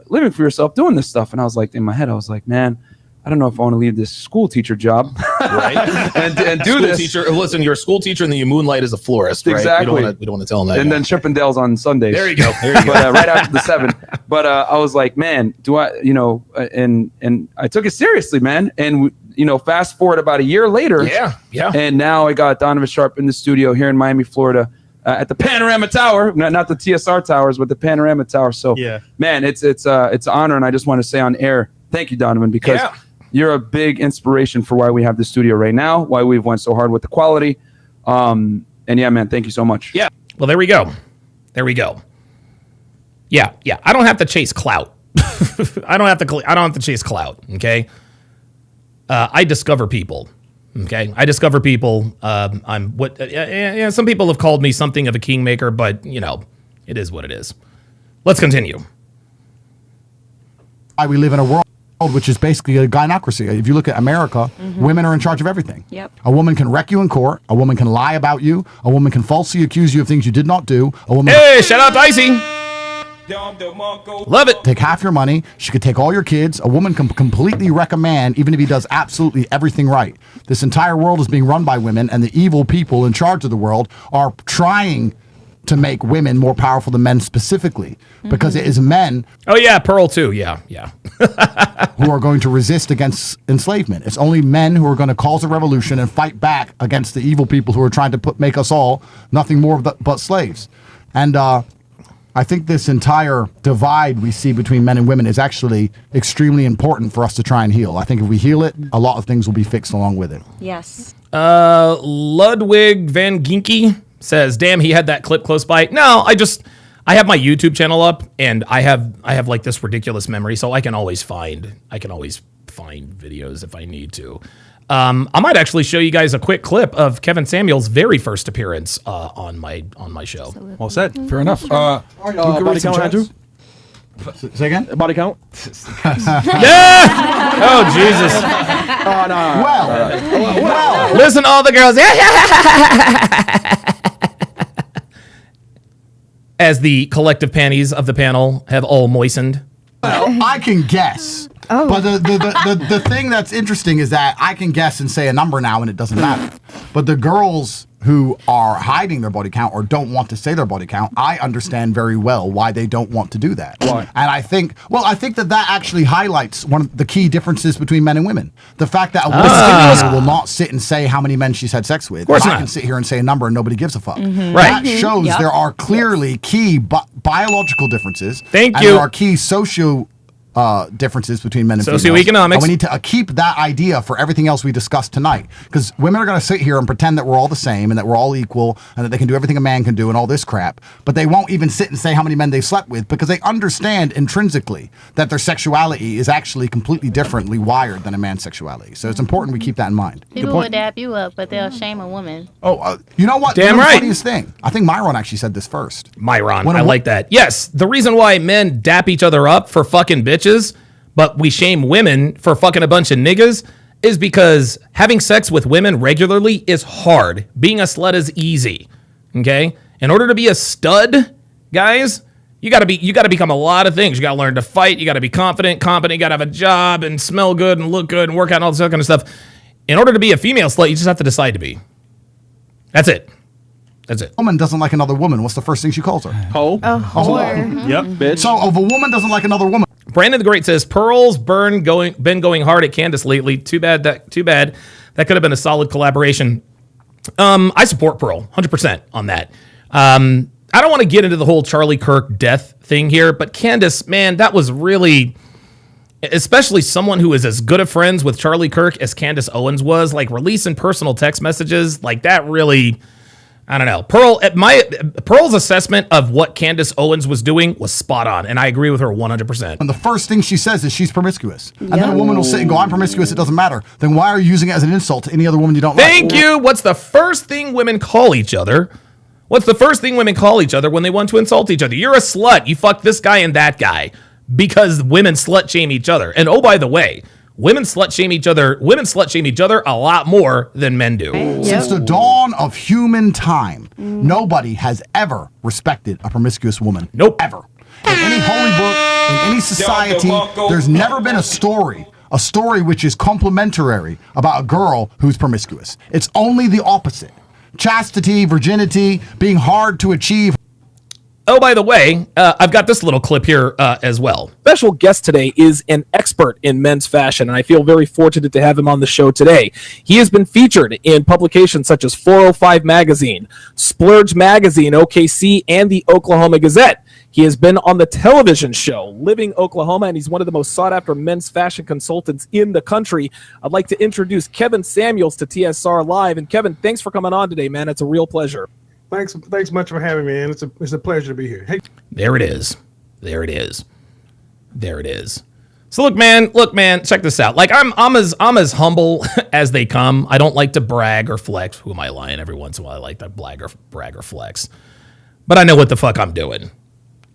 living for yourself doing this stuff. And I was like, in my head, I was like, man, I don't know if I want to leave this school teacher job, right? and do school this. Teacher, listen, you're a school teacher, and then you moonlight as a florist. Right? Exactly. We don't want to tell them that. And then Chippendales on Sundays. There you go. There you go. But right after the 7. But I was like, man, do I? You know, and I took it seriously, man. And you know, fast forward about a year later. Yeah. And now I got Donovan Sharp in the studio here in Miami, Florida. At the Panorama Tower, not the TSR towers, but the Panorama Tower. So, man, it's an honor, and I just want to say on air, thank you, Donovan, because you're a big inspiration for why we have the studio right now, why we've went so hard with the quality, and yeah, man, thank you so much. Yeah, well, there we go. Yeah. I don't have to chase clout. I don't have to chase clout. Okay. I discover people. Okay, I discover people. I'm what? Some people have called me something of a kingmaker, but you know, it is what it is. Let's continue. We live in a world which is basically a gynocracy. If you look at America, women are in charge of everything. Yep. A woman can wreck you in court. A woman can lie about you. A woman can falsely accuse you of things you did not do. A woman. Hey, shout out to Icy. Love it. Take half your money. She could take all your kids. A woman can completely wreck a man, even if he does absolutely everything right. This entire world is being run by women, and the evil people in charge of the world are trying to make women more powerful than men specifically, because it is men. Oh yeah, Pearl too. Yeah. Who are going to resist against enslavement. It's only men who are going to cause a revolution and fight back against the evil people who are trying to make us all nothing more but slaves. And I think this entire divide we see between men and women is actually extremely important for us to try and heal. I think if we heal it, a lot of things will be fixed along with it. Yes. Ludwig Van Ginky says, damn, he had that clip close by. No, I have my YouTube channel up, and I have like this ridiculous memory, so I can always find videos if I need to. I might actually show you guys a quick clip of Kevin Samuel's very first appearance on my show. Absolutely. Well said. Fair enough. Body count, Andrew? Say again? Body count? Yeah! Oh, Jesus. Oh, no. Well. Listen, all the girls. As the collective panties of the panel have all moistened. Well, I can guess. Oh. But the thing that's interesting is that I can guess and say a number now and it doesn't matter. But the girls who are hiding their body count or don't want to say their body count, I understand very well why they don't want to do that. Why? And I think that actually highlights one of the key differences between men and women. The fact that a woman will not sit and say how many men she's had sex with. I can sit here and say a number and nobody gives a fuck. Right. That shows there are clearly key biological differences. Thank you. And there are key differences between men and females. Socioeconomics. And we need to keep that idea for everything else we discussed tonight. Because women are going to sit here and pretend that we're all the same and that we're all equal and that they can do everything a man can do and all this crap. But they won't even sit and say how many men they've slept with because they understand intrinsically that their sexuality is actually completely differently wired than a man's sexuality. So it's important we keep that in mind. People will dap you up, but they'll shame a woman. Oh, you know what? Damn right. The funniest thing. I think Myron actually said this first. Myron, I like that. Yes, the reason why men dap each other up for fucking bitches, but we shame women for fucking a bunch of niggas, is because having sex with women regularly is hard. Being a slut is easy. Okay? In order to be a stud, guys, you gotta become a lot of things. You gotta learn to fight, you gotta be confident, competent, you gotta have a job and smell good and look good and work out and all this other kind of stuff. In order to be a female slut, you just have to decide to be. That's it. That's it. A woman doesn't like another woman. What's the first thing she calls her? Hoe. A whore. Yep, bitch. So if a woman doesn't like another woman. Brandon the Great says, Pearl's been going hard at Candace lately. Too bad. That could have been a solid collaboration. I support Pearl 100% on that. I don't want to get into the whole Charlie Kirk death thing here, but Candace, man, that was really, especially someone who is as good of friends with Charlie Kirk as Candace Owens was, like releasing personal text messages, like that really, I don't know. Pearl's assessment of what Candace Owens was doing was spot on, and I agree with her 100%. And the first thing she says is she's promiscuous. And then a woman will sit and go, I'm promiscuous, it doesn't matter. Then why are you using it as an insult to any other woman you don't like? Thank you. What's the first thing women call each other? What's the first thing women call each other when they want to insult each other? You're a slut. You fucked this guy and that guy. Because women slut shame each other. And oh, by the way, women slut shame each other a lot more than men do. Since the dawn of human time, nobody has ever respected a promiscuous woman. Nope. Ever. In any holy book, in any society, there's never been a story which is complimentary about a girl who's promiscuous. It's only the opposite. Chastity, virginity, being hard to achieve. Oh, by the way, I've got this little clip here as well. Special guest today is an expert in men's fashion, and I feel very fortunate to have him on the show today. He has been featured in publications such as 405 Magazine, Splurge Magazine, OKC, and the Oklahoma Gazette. He has been on the television show Living Oklahoma, and he's one of the most sought-after men's fashion consultants in the country. I'd like to introduce Kevin Samuels to TSR Live. And Kevin, thanks for coming on today, man. It's a real pleasure. Thanks much for having me, man. It's a pleasure to be here. Hey. There it is. So look, man, check this out. Like I'm as humble as they come. I don't like to brag or flex. Who am I lying? Every once in a while I like to brag or flex. But I know what the fuck I'm doing.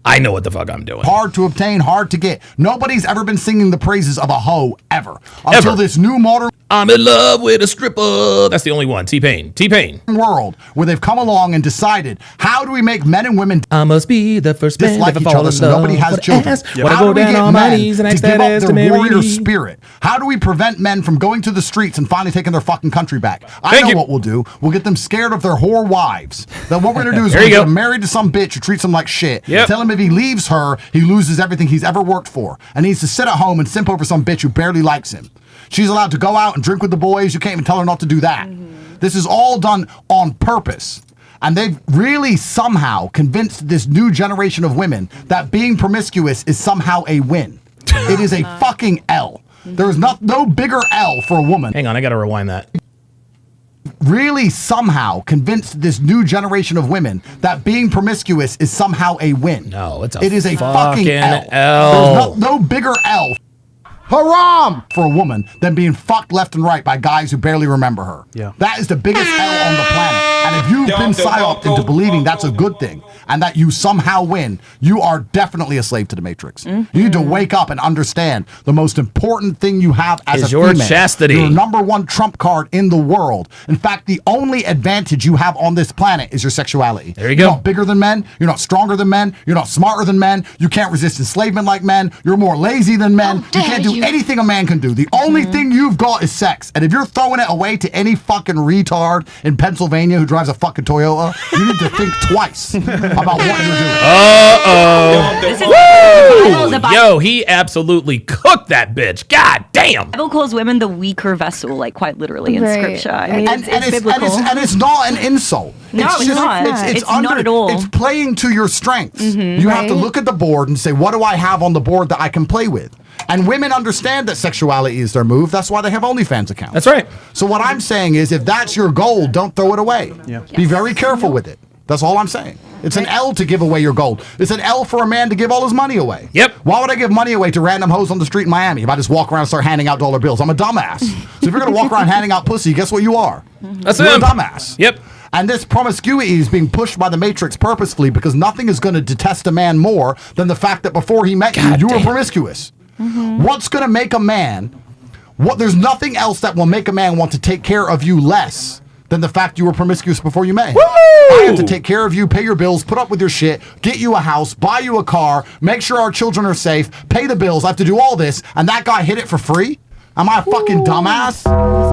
Hard to obtain, hard to get. Nobody's ever been singing the praises of a hoe ever. Until this new modern I'm in love with a stripper. That's the only one. T-Pain. World where they've come along and decided, how do we make men and women I must be the first man dislike each other so nobody has children? How do we get men to give up their warrior spirit? How do we prevent men from going to the streets and finally taking their fucking country back? I know what we'll do. We'll get them scared of their whore wives. Then what we're going to do is we're get him married to some bitch who treats him like shit. Tell him if he leaves her, he loses everything he's ever worked for and needs to sit at home and simp over some bitch who barely likes him. She's allowed to go out and drink with the boys. You can't even tell her not to do that. This is all done on purpose. And they've really somehow convinced this new generation of women that being promiscuous is somehow a win. It is a fucking L. There is no bigger L for a woman. Hang on, I gotta rewind that. Really somehow convinced this new generation of women that being promiscuous is somehow a win. No, it is a fucking L. L. There's no bigger L. Haram for a woman than being fucked left and right by guys who barely remember her. Yeah. That is the biggest L on the planet. And if you've been psyoped into believing that's a good thing and that you somehow win, you are definitely a slave to the Matrix. You need to wake up and understand the most important thing you have as a your female. chastity. Your number one trump card in the world. In fact, the only advantage you have on this planet is your sexuality. There you go. You're not bigger than men. You're not stronger than men. You're not smarter than men. You can't resist enslavement like men. You're more lazy than men. You can't do anything a man can do. The only thing you've got is sex. And if you're throwing it away to any fucking retard in Pennsylvania who drives a fucking Toyota, you need to think twice about what you're doing. Yo, he absolutely cooked that bitch. God damn. The Bible calls women the weaker vessel, like quite literally in scripture. I mean, it's biblical. And it's not an insult. No, it's not. It's not at all. It's playing to your strengths. You have to look at the board and say, what do I have on the board that I can play with? And women understand that sexuality is their move. That's why they have OnlyFans accounts. That's right. So what I'm saying is, if that's your goal, don't throw it away. Be very careful with it. That's all I'm saying. It's an L to give away your gold. It's an L for a man to give all his money away. Why would I give money away to random hoes on the street in Miami if I just walk around and start handing out dollar bills? I'm a dumbass. So if you're going to walk around handing out pussy, guess what you are? That's You're a dumbass. And this promiscuity is being pushed by the Matrix purposefully because nothing is going to detest a man more than the fact that before he met you were promiscuous. What's going to make a man... There's nothing else that will make a man want to take care of you less than the fact you were promiscuous before you met him. I have to take care of you, pay your bills, put up with your shit, get you a house, buy you a car, make sure our children are safe, pay the bills. I have to do all this, and that guy hit it for free? Am I a fucking dumbass?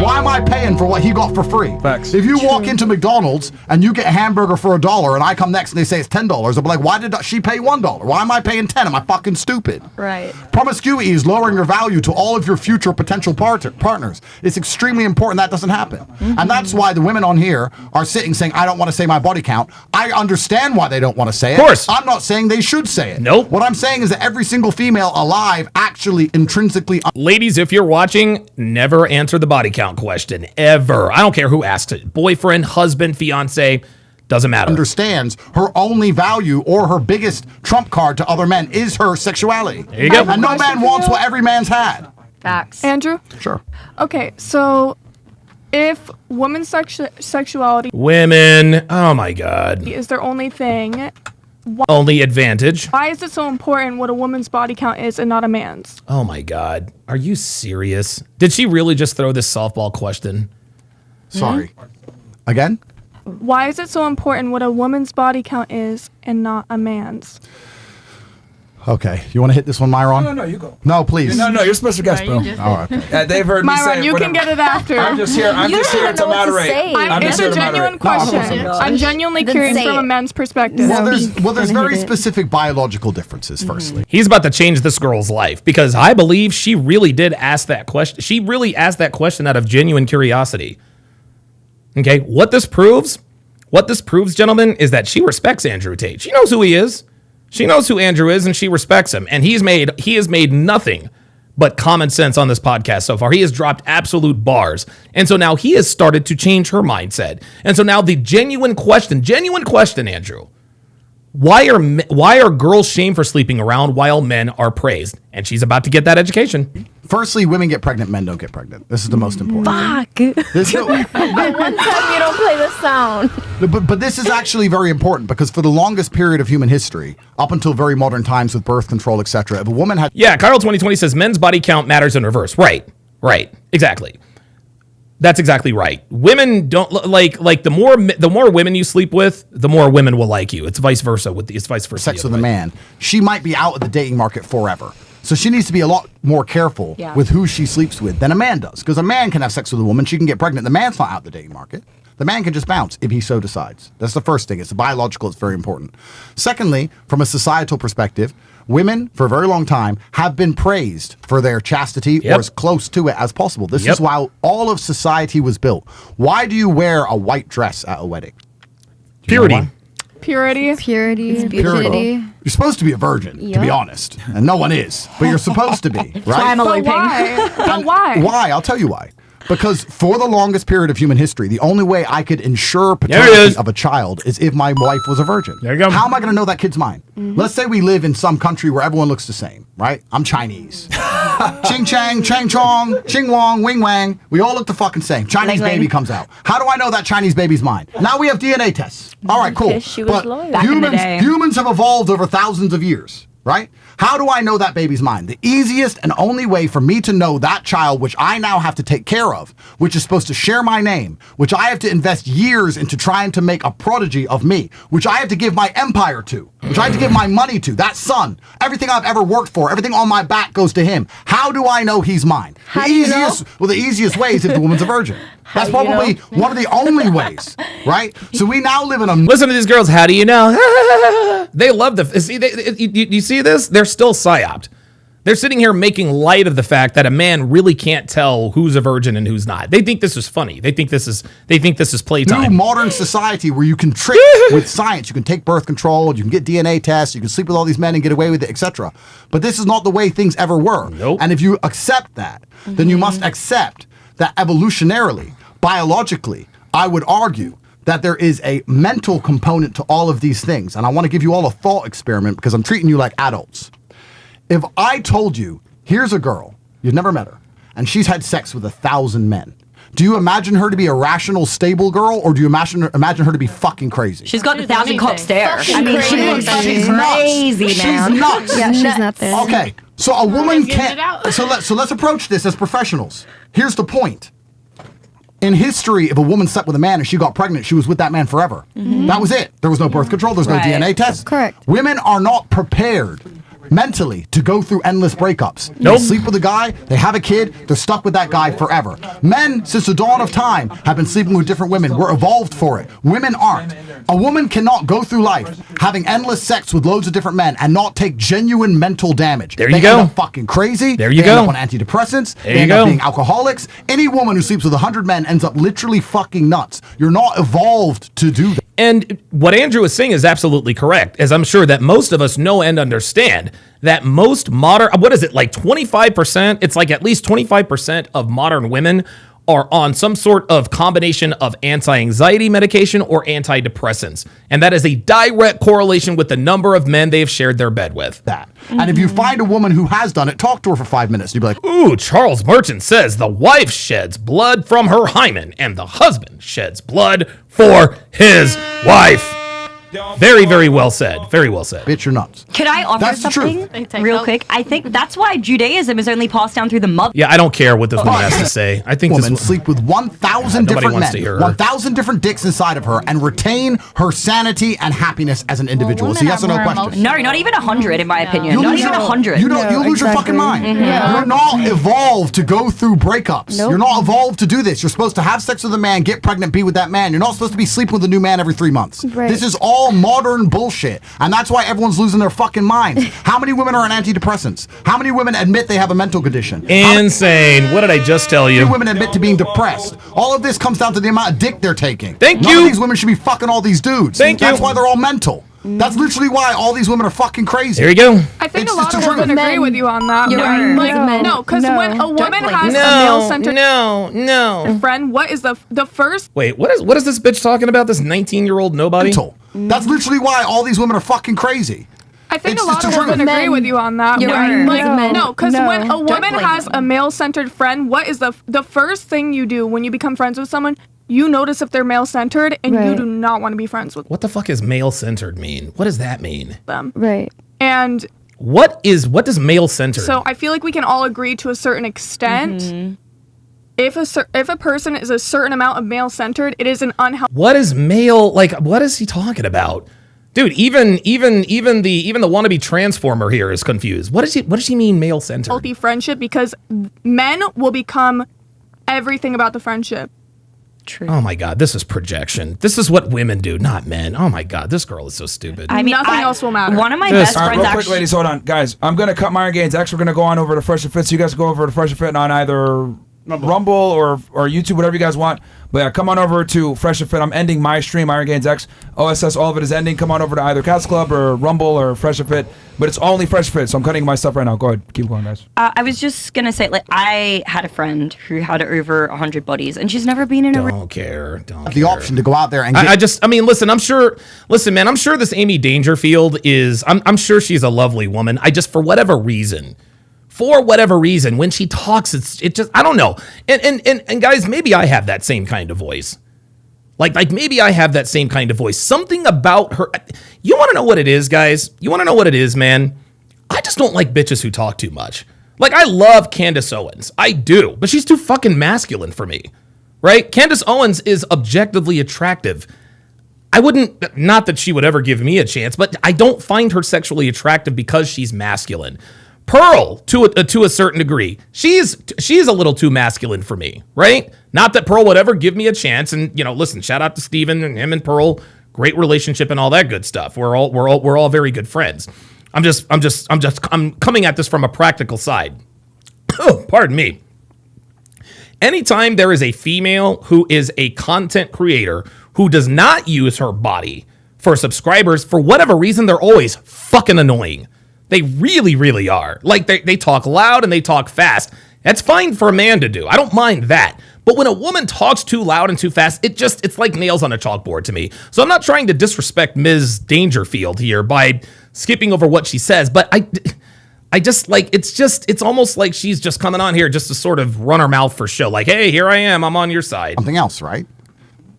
Why am I paying for what he got for free? Facts. If you walk into McDonald's and you get a hamburger for $1 and I come next and they say it's $10, I'll be like, why did she pay $1? Why am I paying 10? Am I fucking stupid? Right. Promiscuity is lowering your value to all of your future potential partners. It's extremely important that doesn't happen. And that's why the women on here are sitting saying, I don't want to say my body count. I understand why they don't want to say it. Of course. I'm not saying they should say it. Nope. What I'm saying is that every single female alive actually intrinsically... Ladies, if you're watching, never answer the body count question, ever. I don't care who asks it. Boyfriend, husband, fiance, doesn't matter. Understands her only value or her biggest trump card to other men is her sexuality. There you go. And no man wants what every man's had. Facts. Andrew? Sure. Okay, so if women's sexuality Women, oh my God. is their only thing, Only advantage. why is it so important what a woman's body count is and not a man's? Oh my God. Are you serious? Did she really just throw this softball question? Sorry. Again? Why is it so important what a woman's body count is and not a man's? Okay. You want to hit this one, Myron? No, you go. No, please. No, you're special guest, bro. Oh, okay. They've heard me say Myron, you whatever. can get it after. I'm just here to moderate. It's a genuine question. I'm genuinely curious from a men's perspective. Well, there's very specific biological differences, firstly. He's about to change this girl's life because I believe she really did ask that question. She really asked that question out of genuine curiosity. Okay, what this proves, gentlemen, is that she respects Andrew Tate. She knows who he is. She knows who Andrew is, and she respects him. And he has made nothing but common sense on this podcast so far. He has dropped absolute bars. And so now he has started to change her mindset. And so now the genuine question, Andrew, why are girls shamed for sleeping around while men are praised? And she's about to get that education. Firstly, women get pregnant, men don't get pregnant. This is the most important. Fuck. The one time you don't play the sound. But this is actually very important because for the longest period of human history, up until very modern times with birth control, etc., if a woman had... Yeah, Carl 2020 says men's body count matters in reverse. Right, exactly. That's exactly right. Women don't like the more women you sleep with, the more women will like you. It's vice versa. Sex with a man, she might be out of the dating market forever. So she needs to be a lot more careful with who she sleeps with than a man does. Because a man can have sex with a woman, she can get pregnant. The man's not out the dating market. The man can just bounce if he so decides. That's the first thing. It's biological. It's very important. Secondly, from a societal perspective, women for a very long time have been praised for their chastity or as close to it as possible. This is why all of society was built. Why do you wear a white dress at a wedding? Purity. Purity. It's beauty. You're supposed to be a virgin, to be honest. And no one is. But you're supposed to be, right? But why? But why? Why? I'll tell you why. Because for the longest period of human history, the only way I could ensure paternity of a child is if my wife was a virgin. There you go. How am I going to know that kid's mine? Let's say we live in some country where everyone looks the same, right? I'm Chinese. Ching Chang, Chang Chong, Ching Wong, Wing Wang. We all look the fucking same. Chinese baby comes out. How do I know that Chinese baby's mine? Now we have DNA tests. All right, cool. She was loyal. Humans have evolved over thousands of years, right? How do I know that baby's mine? The easiest and only way for me to know that child, which I now have to take care of, which is supposed to share my name, which I have to invest years into trying to make a prodigy of me, which I have to give my empire to, which I have to give my money to, that son, everything I've ever worked for, everything on my back goes to him. How do I know he's mine? The easiest way is if the woman's a virgin. That's probably one of the only ways, right? So we now live in a... Listen to these girls. How do you know? They love the... See, you see this? They're still psyoped. They're sitting here making light of the fact that a man really can't tell who's a virgin and who's not. They think this is funny. They think this is playtime. New modern society where you can trick with science. You can take birth control. You can get DNA tests. You can sleep with all these men and get away with it, etc. But this is not the way things ever were. Nope. And if you accept that, then you must accept that evolutionarily, biologically, I would argue that there is a mental component to all of these things. And I want to give you all a thought experiment because I'm treating you like adults. If I told you, here's a girl, you've never met her, and she's had sex with 1,000 men, do you imagine her to be a rational, stable girl, or do you imagine her to be fucking crazy? She's got the 1,000 cock stare. I mean, she looks she's crazy, nuts. man. She's nuts. Yeah, she's not there. Okay, so a woman can't... So let's approach this as professionals. Here's the point. In history, if a woman slept with a man and she got pregnant, she was with that man forever. That was it. There was no birth control. There's no DNA test. Correct. Women are not prepared mentally to go through endless breakups. Nope. They sleep with a guy, they have a kid, they're stuck with that guy forever. Men, since the dawn of time, have been sleeping with different women. We're evolved for it. Women aren't. A woman cannot go through life having endless sex with loads of different men and not take genuine mental damage. There you They go. end up fucking crazy. There you they end go. up on antidepressants. There they you end go. up being alcoholics. Any woman who sleeps with 100 men ends up literally fucking nuts. You're not evolved to do that. And what Andrew is saying is absolutely correct, as I'm sure that most of us know and understand that most modern, what is it, like 25%? It's like at least 25% of modern women are on some sort of combination of anti-anxiety medication or antidepressants. And that is a direct correlation with the number of men they've shared their bed with. And if you find a woman who has done it, talk to her for 5 minutes. You'd be like, ooh, Charles Merchant says the wife sheds blood from her hymen and the husband sheds blood for his wife. Very, very well said. Very well said. Bitch, you're nuts. Could I offer That's the something truth. real quick? I think that's why Judaism is only passed down through the mother. Yeah, I don't care what this woman has to say. I think woman this sleep with 1,000 nobody different wants to men, hear her. 1,000 different dicks inside of her, and retain her sanity and happiness as an individual. So yes or no question? No, not even 100 in my opinion. You Not lose even your- 100. You don't. You lose your fucking mind. Yeah. You're not evolved to go through breakups. Nope. You're not evolved to do this. You're supposed to have sex with a man, get pregnant, be with that man. You're not supposed to be sleeping with a new man every 3 months. Right. This is all modern bullshit, and that's why everyone's losing their fucking minds. How many women are on antidepressants? How many women admit they have a mental condition? Insane. What did I just tell you? How many women admit to being depressed? All of this comes down to the amount of dick they're taking. Thank None you. of these women should be fucking all these dudes. Thank you. That's why they're all mental. That's literally why all these women are fucking crazy. There you go. I think It's a lot just of the truth. women agree with you on that. You're right. Like, No. no, because No. when a woman has No, a male-centered no. friend, what is the first? Wait, what is this bitch talking about? This 19-year-old nobody? Mental. That's literally why all these women are fucking crazy. I think It's a lot just of the truth. women agree with you on that. You're When, right. like, No. no, because No. when a woman blame has them. a male-centered friend, what is the first thing you do when you become friends with someone? You notice if they're male-centered, and you Right. do not want to be friends with What the fuck is male-centered mean? What does that mean? them. Right. And What does male-centered? so I feel like we can all agree to a certain extent. If a person is a certain amount of male-centered, it is an unhealthy. What is male, like, what is he talking about? Dude, even the wannabe transformer here is confused. What does she mean male-centered? Healthy friendship, because men will become everything about the friendship. True. Oh my God, this is projection. This is what women do, not men. Oh my God, this girl is so stupid. I mean, Nothing else will matter. One of my This- best All right, friends real quick, actually. ladies, hold on. Guys, I'm going to cut Myron Gaines. Actually, we're going to go on over to Fresh and Fit, so you guys go over to Fresh and Fit on either Rumble or YouTube, whatever you guys want. But yeah, come on over to Fresh and Fit. I'm ending my stream, Myron Gaines X. OSS, all of it is ending. Come on over to either Cats Club or Rumble or Fresh and Fit. But it's only Fresh and Fit, so I'm cutting my stuff right now. Go ahead. Keep going, guys. I was just gonna say, like, I had a friend who had over 100 buddies, and she's never been in a. Don't care. The option to go out there and get I mean, listen, I'm sure this Amy Dangerfield is, I'm sure she's a lovely woman. I just, for whatever reason, when she talks, it just, I don't know. And guys, maybe I have that same kind of voice. Like maybe I have that same kind of voice. Something about her. You want to know what it is, guys? You want to know what it is, man? I just don't like bitches who talk too much. Like, I love Candace Owens. I do. But she's too fucking masculine for me. Right? Candace Owens is objectively attractive. I wouldn't, not that she would ever give me a chance, but I don't find her sexually attractive because she's masculine. Pearl, to a certain degree, she's a little too masculine for me, right? Not that Pearl would ever give me a chance. And listen, shout out to Steven and him and Pearl, great relationship and all that good stuff. We're all very good friends. I'm coming at this from a practical side. Oh, pardon me. Anytime there is a female who is a content creator who does not use her body for subscribers, for whatever reason, they're always fucking annoying. They really, really are. Like, they talk loud and they talk fast. That's fine for a man to do. I don't mind that. But when a woman talks too loud and too fast, it's like nails on a chalkboard to me. So I'm not trying to disrespect Ms. Dangerfield here by skipping over what she says, but I just like, it's almost like she's just coming on here just to sort of run her mouth for show. Like, hey, here I am. I'm on your side. something else, right?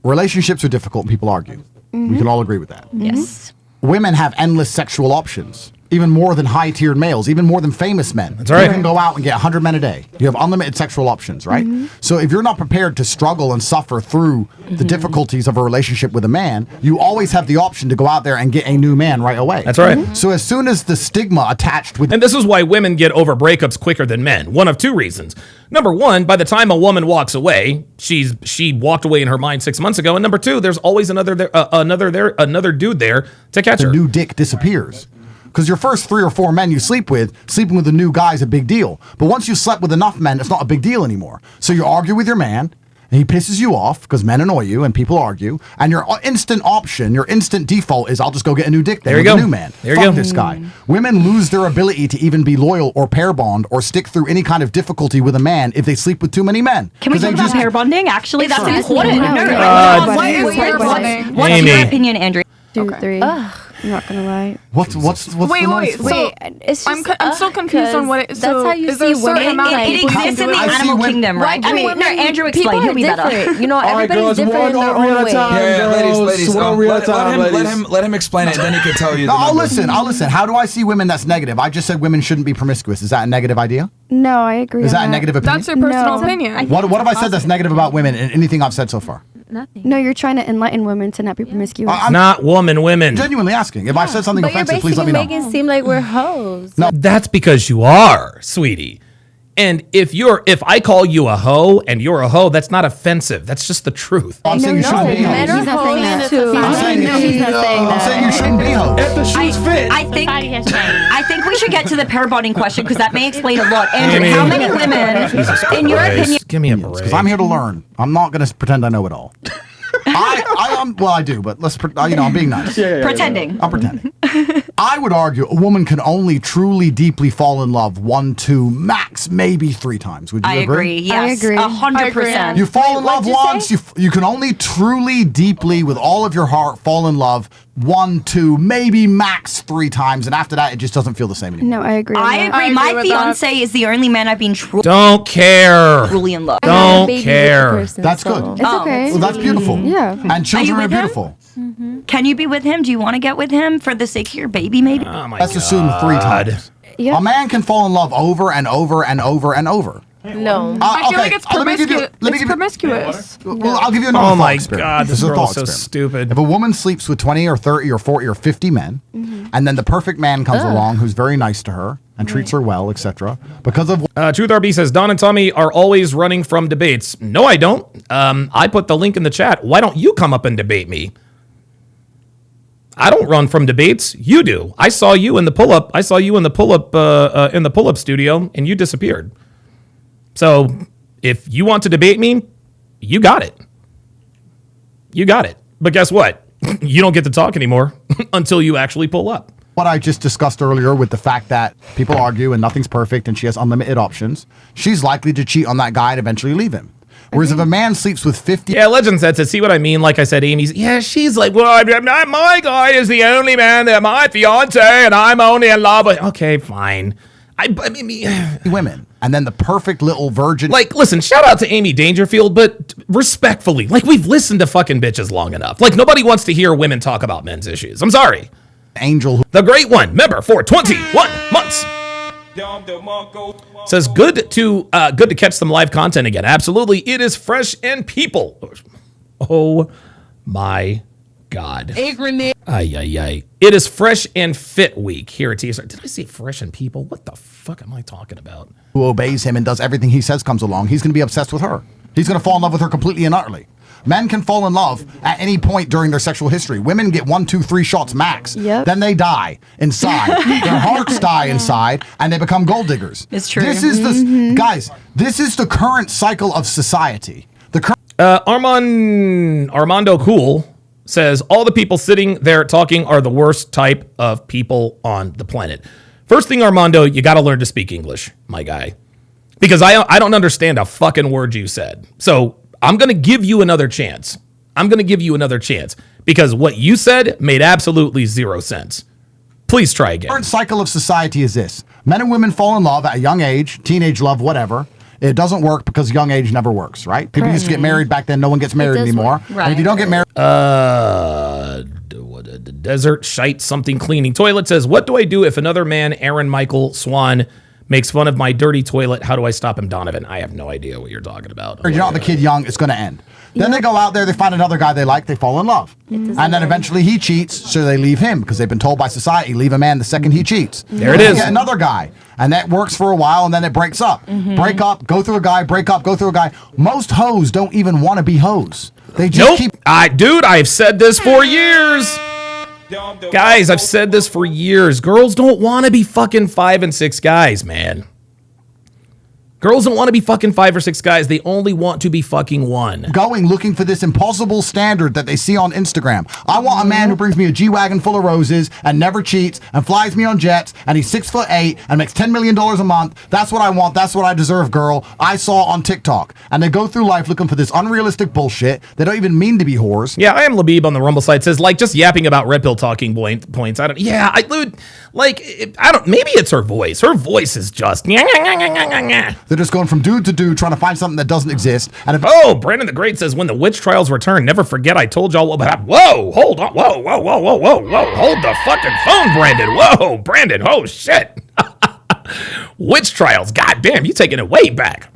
Relationships are difficult and people argue. We can all agree with that. Yes. Women have endless sexual options. even more than high-tiered males, even more than famous men. That's right. You can go out and get 100 men a day. You have unlimited sexual options, right? So if you're not prepared to struggle and suffer through the difficulties of a relationship with a man, you always have the option to go out there and get a new man right away. That's right. So as soon as the stigma attached with... And this is why women get over breakups quicker than men. One of two reasons. Number one, by the time a woman walks away, she walked away in her mind 6 months ago. And number two, there's always another dude there to catch her. The new dick disappears. Because your first 3 or 4 men you sleep with, sleeping with a new guy is a big deal. But once you slept with enough men, it's not a big deal anymore. So you argue with your man, and he pisses you off because men annoy you and people argue. And your instant option, your instant default is I'll just go get a new dick There you with go. a new man. There you Fuck go. this guy. Women lose their ability to even be loyal or pair bond or stick through any kind of difficulty with a man if they sleep with too many men. Can we 'Cause talk they about pair bonding? Actually, that's important. Wow. No, Yeah. what is pair bonding? What's Amy. your opinion, Andrea? 2, 3. I'm not gonna lie. What's Wait, the wait. noise for? So It's I'm just, still confused on what it. that's So how you is there a see certain women. amount of It people who can exists in do the it? animal kingdom, right? Why I mean, do no, women- Andrew, people explain. are He'll be better. different. You know, All right, everybody's girls, different in one their arm at own a way. time. ladies. One real time, Let him explain it, and then he can tell you. No, the I'll numbers. listen. How do I see women that's negative? I just said women shouldn't be promiscuous. Is that a negative idea? No, I agree. Is on that a negative opinion? That's your personal No. opinion. What have I said that's negative about women in anything I've said so far? Nothing. No, you're trying to enlighten women to not be promiscuous. Not women. Genuinely asking. If I've said something But you're offensive, please let basically me know. making it seem like we're hoes. No. That's because you are, sweetie. And if I call you a hoe and you're a hoe, that's not offensive. That's just the truth. I'm saying you shouldn't be men hoes. are hoes too. I'm saying he's not saying I'm saying you shouldn't be hoes. If the shoes fit. I think Society has changed. I think we should get to the pair bonding question because that may explain a lot. Andrew, Amy. how many women, in your Christ. opinion, Give me a break. Because I'm here to learn. I'm not going to pretend I know it all. I do, but I'm being nice. pretending? I'm pretending. I would argue a woman can only truly deeply fall in love 1, 2, max maybe 3 times. Would you I agree. Yes, I agree. 100%. You fall in love what'd you once. You can only truly, deeply, with all of your heart, fall in love 1, 2, maybe max 3 times, and after that, it just doesn't feel the same anymore. No, I agree. on I that. agree. I agree My with fiance is the only man I've been Don't care. truly in love. I had a Don't baby with the care. person, That's so- good. It's okay. Well, that's beautiful. Yeah. And children are with him? beautiful. Can you be with him? Do you want to get with him for the sake of your baby, maybe? Oh my Let's God. assume 3 times. Yeah. A man can fall in love over and over and over and over. No. I feel like it's let me give you- promiscuous. let me It's give you- promiscuous. Well, I'll give you another Oh thought my experiment. God, this is a girl thought is so experiment. stupid. If a woman sleeps with 20 or 30 or 40 or 50 men, and then the perfect man comes along who's very nice to her and treats her well, etc., because of Truth RB says, Don and Tommy are always running from debates. No, I don't. I put the link in the chat. Why don't you come up and debate me? I don't run from debates. You do. I saw you in the pull-up. I saw you in the pull-up studio, and you disappeared. So if you want to debate me, you got it. You got it. But guess what? You don't get to talk anymore until you actually pull up. what I just discussed earlier with the fact that people argue and nothing's perfect and she has unlimited options, she's likely to cheat on that guy and eventually leave him. Whereas if a man sleeps with 50... Yeah, Legend said to see what I mean. Like I said, Amy's... Yeah, she's like, well, my guy is the only man that my fiance and I'm only in love with... Okay, fine. I mean... Women. And then the perfect little virgin... Like, listen, shout out to Amy Dangerfield, but respectfully, like, we've listened to fucking bitches long enough. Like, nobody wants to hear women talk about men's issues. I'm sorry. Angel... The Great One, member for 21 months. Says good to catch some live content again. Absolutely, it is fresh and people. Oh my God! Ay ay ay! It is fresh and fit week here at TSR. Did I say fresh and people? What the fuck am I talking about? Who obeys him and does everything he says comes along. He's going to be obsessed with her. He's going to fall in love with her completely and utterly. Men can fall in love at any point during their sexual history. Women get 1, 2, 3 shots max. Yep. Then they die inside. Their hearts die inside, and they become gold diggers. It's true. This is the guys. This is the current cycle of society. The current. Armando Cool says all the people sitting there talking are the worst type of people on the planet. First thing, Armando, you got to learn to speak English, my guy, because I don't understand a fucking word you said. So I'm going to give you another chance. Because what you said made absolutely zero sense. Please try again. The current cycle of society is this. Men and women fall in love at a young age, teenage love, whatever. It doesn't work because young age never works, right? People used to get married back then. No one gets married anymore. Right. And if you don't get married... Desert Shite Something Cleaning Toilet says, what do I do if another man, Aaron Michael Swan, makes fun of my dirty toilet? How do I stop him, Donovan? I have no idea what you're talking about. Or you're not the kid young, it's going to end. Then they go out there, they find another guy they like, they fall in love. And then eventually he cheats, so they leave him because they've been told by society, leave a man the second he cheats. There it is. They get another guy, and that works for a while, and then it breaks up. Break up, go through a guy, break up, go through a guy. Most hoes don't even want to be hoes. They just keep... Dude, I've said this for years. Guys, I've said this for years. Girls don't want to be fucking 5 and 6 guys, man. Girls don't want to be fucking 5 or 6 guys. They only want to be fucking one. Going looking for this impossible standard that they see on Instagram. I want a man who brings me a G-Wagon full of roses and never cheats and flies me on jets and he's 6'8" and makes $10 million a month. That's what I want. That's what I deserve, girl. I saw on TikTok. And they go through life looking for this unrealistic bullshit. They don't even mean to be whores. Yeah, I am Labib on the Rumble site. Says, like, just yapping about red pill talking points. I don't, maybe it's her voice. Her voice is just, They're just going from dude to dude trying to find something that doesn't exist. And Brandon the Great says, when the witch trials return, never forget I told y'all what happened. Whoa, hold on. Whoa. Hold the fucking phone, Brandon. Whoa, Brandon. Oh, shit. Witch trials. God damn, you taking it way back.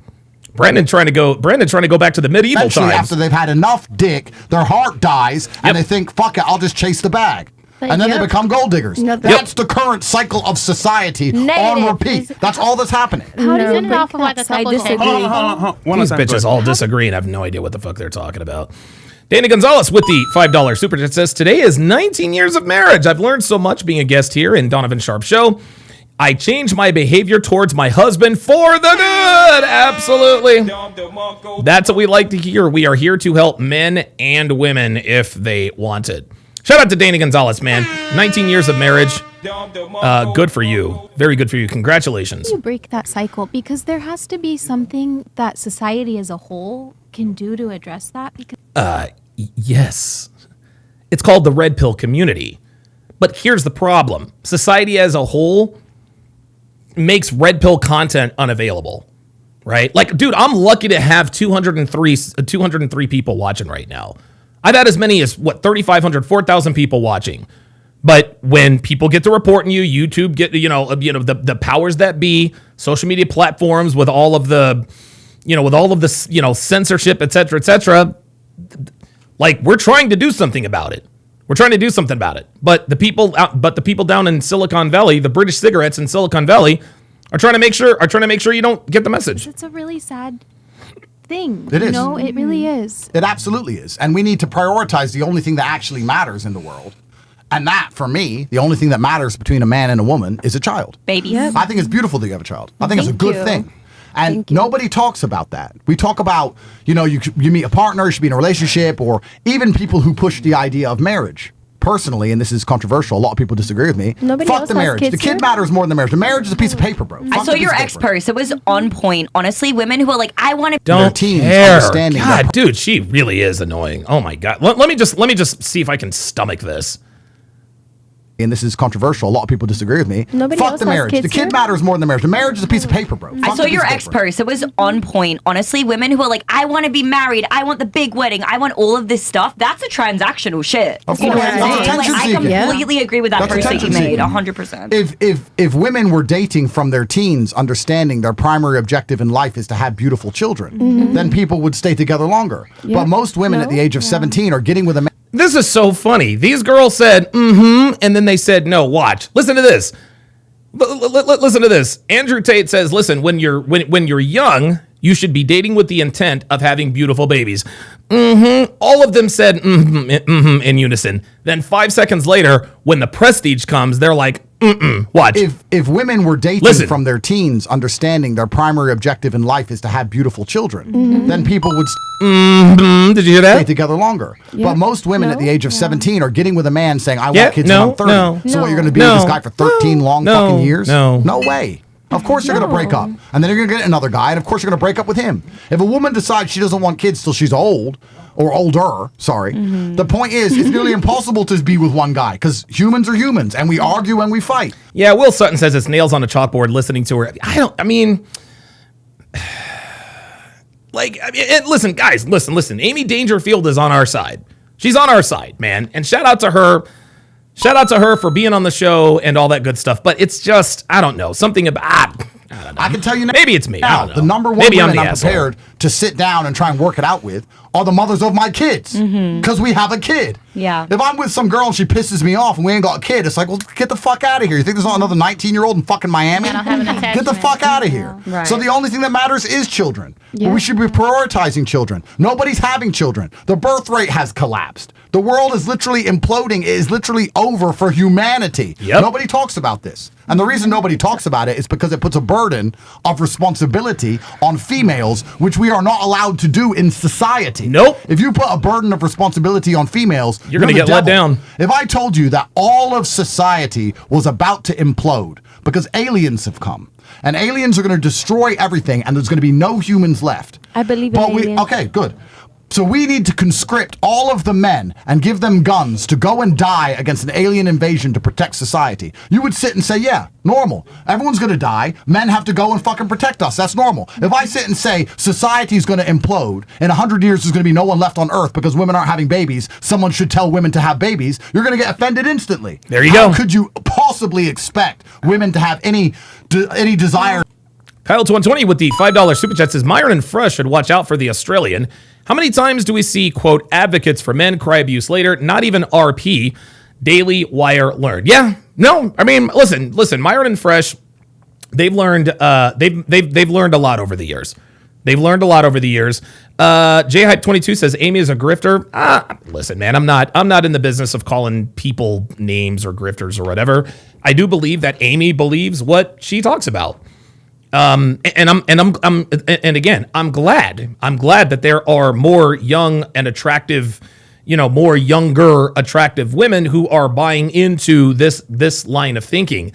Brandon trying to go back to the medieval eventually, times. after they've had enough dick, their heart dies, and they think, fuck it, I'll just chase the bag. And then they become gold diggers. That's the current cycle of society on repeat. That's all that's happening. How does it end off of like a couple of These bitches all disagree and have no idea what the fuck they're talking about. Danny Gonzalez with the $5 super chat says, today is 19 years of marriage. I've learned so much being a guest here in Donovan Sharp Show. I changed my behavior towards my husband for the good. Absolutely. That's what we like to hear. We are here to help men and women if they want it. Shout out to Danny Gonzalez, man. 19 years of marriage. Good for you. Very good for you. Congratulations. You break that cycle because there has to be something that society as a whole can do to address that. Because yes. It's called the red pill community. But here's the problem. Society as a whole makes red pill content unavailable. Right? Like, dude, I'm lucky to have 203 people watching right now. I've had as many as 3,500, 4,000 people watching. But when people get to reporting you, YouTube get the powers that be, social media platforms with all of the censorship, et cetera, like we're trying to do something about it. But the people down in Silicon Valley, the British cigarettes in Silicon Valley, are trying to make sure you don't get the message. it's a really sad thing. It is. It really is. It absolutely is. And we need to prioritize the only thing that actually matters in the world. And that, for me, the only thing that matters between a man and a woman is a child. Babies. Yep. I think it's beautiful that you have a child. I think it's a good thing. And nobody talks about that. We talk about, you meet a partner, you should be in a relationship, or even people who push the idea of marriage. Personally, and this is controversial, a lot of people disagree with me. Fuck the marriage. The kid matters more than the marriage. The marriage is a piece of paper, bro. I saw your ex post. It was on point. Honestly, women who are like, I want to. Don't care. God, dude, she really is annoying. Oh my God. Let me just see if I can stomach this. And this is controversial. A lot of people disagree with me. Fuck the marriage. The kid matters more than the marriage. The marriage is a piece of paper, bro. I saw your ex post. It was on point. Honestly, women who are like, I want to be married. I want the big wedding. I want all of this stuff. That's a transactional shit. Of course. You know what I'm saying? Like, I completely agree with that post that you made. 100%. If women were dating from their teens, understanding their primary objective in life is to have beautiful children, then people would stay together longer. But most women at the age of 17 are getting with a man. This is so funny. These girls said, and then they said, no, watch. Listen to this. Listen to this. Andrew Tate says, listen, when you're young, you should be dating with the intent of having beautiful babies. All of them said, in unison. Then 5 seconds later, when the prestige comes, they're like, watch. If women were dating from their teens, understanding their primary objective in life is to have beautiful children, then people would Did you hear that? stay together longer. But most women at the age of 17 are getting with a man saying, I want kids when I'm 30. So what, you're going to be with this guy for 13 long fucking years? No way. Of course you're going to break up. And then you're going to get another guy, and of course you're going to break up with him. If a woman decides she doesn't want kids till she's old, or older, sorry, the point is, it's nearly impossible to be with one guy, because humans are humans, and we argue and we fight. Yeah, Will Sutton says it's nails on a chalkboard listening to her. Listen, guys, listen. Amy Dangerfield is on our side. She's on our side, man. And shout out to her. Shout out to her for being on the show and all that good stuff. But it's just, I don't know, something about, I don't know. I can tell you now. Maybe it's me. I don't know. The number one Maybe women I'm asshole. prepared to sit down and try and work it out with are the mothers of my kids. Because we have a kid. Yeah. If I'm with some girl and she pisses me off and we ain't got a kid, it's like, well, get the fuck out of here. You think there's not another 19-year-old in fucking Miami? Get the fuck out of here. Right. So the only thing that matters is children. Yeah. We should be prioritizing children. Nobody's having children. The birth rate has collapsed. The world is literally imploding. It is literally over for humanity. Yep. Nobody talks about this. And the reason nobody talks about it is because it puts a burden of responsibility on females, which we are not allowed to do in society. Nope. If you put a burden of responsibility on females, You're gonna the get let devil. down. If I told you that all of society was about to implode because aliens have come and aliens are going to destroy everything and there's going to be no humans left. I believe in aliens. Okay, good. So we need to conscript all of the men and give them guns to go and die against an alien invasion to protect society. You would sit and say, yeah, normal. Everyone's going to die. Men have to go and fucking protect us. That's normal. If I sit and say society's going to implode, in 100 years there's going to be no one left on Earth because women aren't having babies, someone should tell women to have babies, you're going to get offended instantly. There you How go. could you possibly expect women to have any desire? Kyle220 with the $5 super chat says Myron and Fresh should watch out for the Australian. How many times do we see, quote, advocates for men cry abuse later? Not even RP. Daily Wire learned. Yeah, no, I mean, listen, Myron and Fresh, they've learned they've learned a lot over the years. They've learned a lot over the years. JHype22 says Amy is a grifter. Listen, man, I'm not in the business of calling people names or grifters or whatever. I do believe that Amy believes what she talks about. I'm glad that there are more young and attractive, more younger attractive women who are buying into this line of thinking.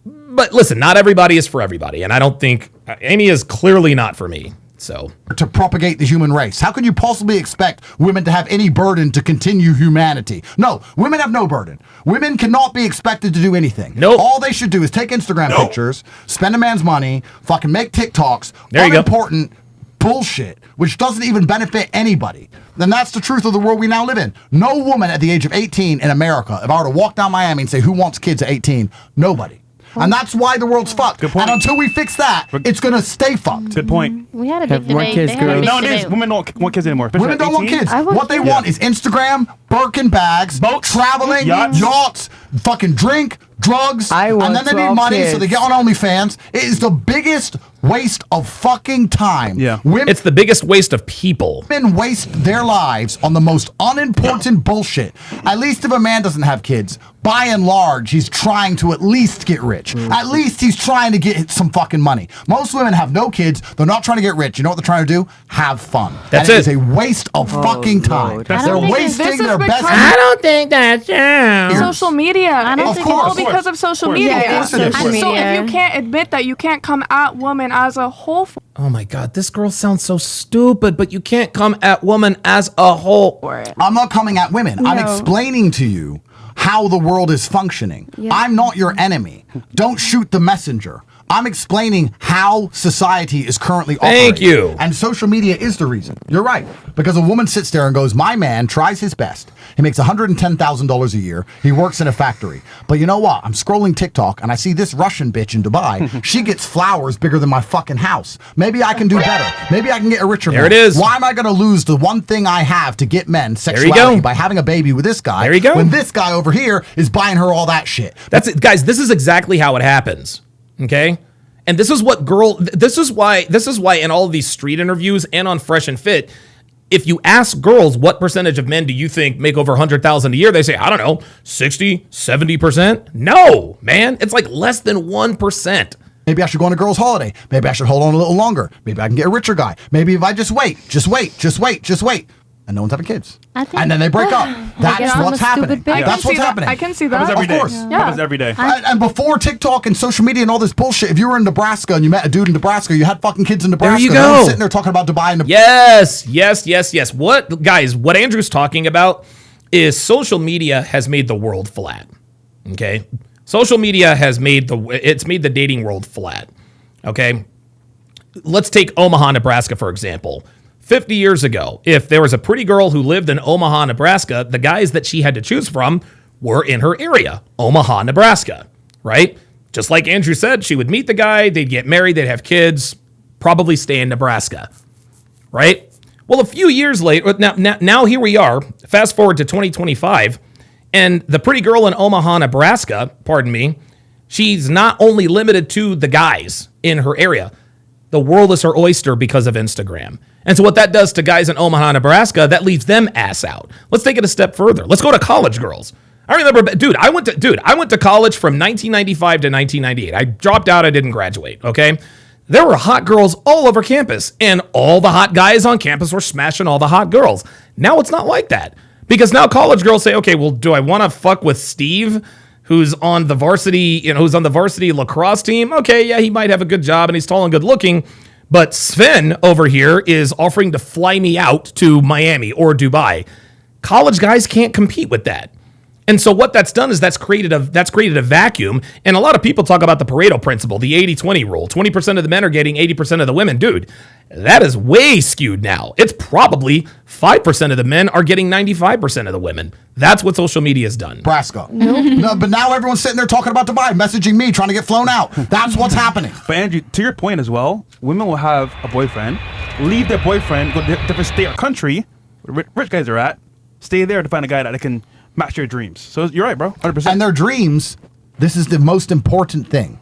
But listen, not everybody is for everybody, and I don't think Amy is clearly not for me. So to propagate the human race. How can you possibly expect women to have any burden to continue humanity? No, women have no burden. Women cannot be expected to do anything. Nope. All they should do is take Instagram pictures, spend a man's money, fucking make TikToks, there you go. Unimportant bullshit, which doesn't even benefit anybody. Then that's the truth of the world we now live in. No woman at the age of 18 in America, if I were to walk down Miami and say, who wants kids at 18? Nobody. And that's why the world's fucked. Good point. And until we fix that, it's going to stay fucked. Good point. We had a big debate. No, it is. Women don't want kids anymore. Women don't want kids. What they want is Instagram, Birkin bags, boats, traveling, yachts, fucking drink, drugs, and then they need money, so they get on OnlyFans. It is the biggest waste of fucking time. Yeah. It's the biggest waste of people. Women waste their lives on the most unimportant bullshit. At least if a man doesn't have kids, by and large, he's trying to at least get rich. At least he's trying to get some fucking money. Most women have no kids. They're not trying to get rich. You know what they're trying to do? Have fun. That's and it. It is a waste of fucking time. They're wasting their best. I don't think that's true. Social media. I don't It's think all it's- because of social Of course. media. Yeah, of course it is. And so if you can't admit that, you can't come at women as a whole. Oh my God, this girl sounds so stupid, but you can't come at woman as a whole. I'm not coming at women. I'm explaining to you how the world is functioning. I'm not your enemy. Don't shoot the messenger. I'm explaining how society is currently operating. Thank you. And social media is the reason. You're right. Because a woman sits there and goes, my man tries his best. He makes $110,000 a year. He works in a factory. But you know what? I'm scrolling TikTok and I see this Russian bitch in Dubai. She gets flowers bigger than my fucking house. Maybe I can do better. Maybe I can get a richer man. There it is. Why am I going to lose the one thing I have to get men you sexuality go. by having a baby with this guy? There you go. When this guy over here is buying her all that shit. That's it, guys. This is exactly how it happens. Okay. And this is what this is why in all of these street interviews and on Fresh and Fit, if you ask girls what percentage of men do you think make over 100,000 a year, they say, I don't know, 60, 70%. No, man, it's like less than 1%. Maybe I should go on a girl's holiday. Maybe I should hold on a little longer. Maybe I can get a richer guy. Maybe if I just wait. And no one's having kids. And then they break up. That's what's happening. That's what's happening. I can see that. Happens every day. Of course. Happens every day. And before TikTok and social media and all this bullshit, if you were in Nebraska and you met a dude in Nebraska, you had fucking kids in Nebraska. There you and they're go. sitting there talking about Dubai and Yes. What Andrew's talking about is social media has made the world flat. Okay? Social media has made the dating world flat. Okay? Let's take Omaha, Nebraska, for example. 50 years ago, if there was a pretty girl who lived in Omaha, Nebraska, the guys that she had to choose from were in her area, Omaha, Nebraska, right? Just like Andrew said, she would meet the guy, they'd get married, they'd have kids, probably stay in Nebraska, right? Well, a few years later, now here we are, fast forward to 2025, and the pretty girl in Omaha, Nebraska, pardon me, she's not only limited to the guys in her area. The world is her oyster because of Instagram. And so what that does to guys in Omaha, Nebraska, that leaves them ass out. Let's take it a step further. Let's go to college girls. I remember, I went to college from 1995 to 1998. I dropped out. I didn't graduate. Okay. There were hot girls all over campus, and all the hot guys on campus were smashing all the hot girls. Now it's not like that, because now college girls say, okay, well, do I want to fuck with Steve, who's on the varsity, lacrosse team? Okay, yeah, he might have a good job and he's tall and good looking, but Sven over here is offering to fly me out to Miami or Dubai. College guys can't compete with that. And so what that's done is that's created a vacuum. And a lot of people talk about the Pareto principle, the 80-20 rule. 20% of the men are getting 80% of the women. Dude, that is way skewed now. It's probably 5% of the men are getting 95% of the women. That's what social media has done. Nebraska. No, but now everyone's sitting there talking about Dubai, messaging me, trying to get flown out. That's what's happening. But Andrew, to your point as well, women will have a boyfriend, leave their boyfriend, go to a different state or country, where rich guys are at, stay there to find a guy that can match your dreams. So you're right, bro. 100%. And their dreams, this is the most important thing.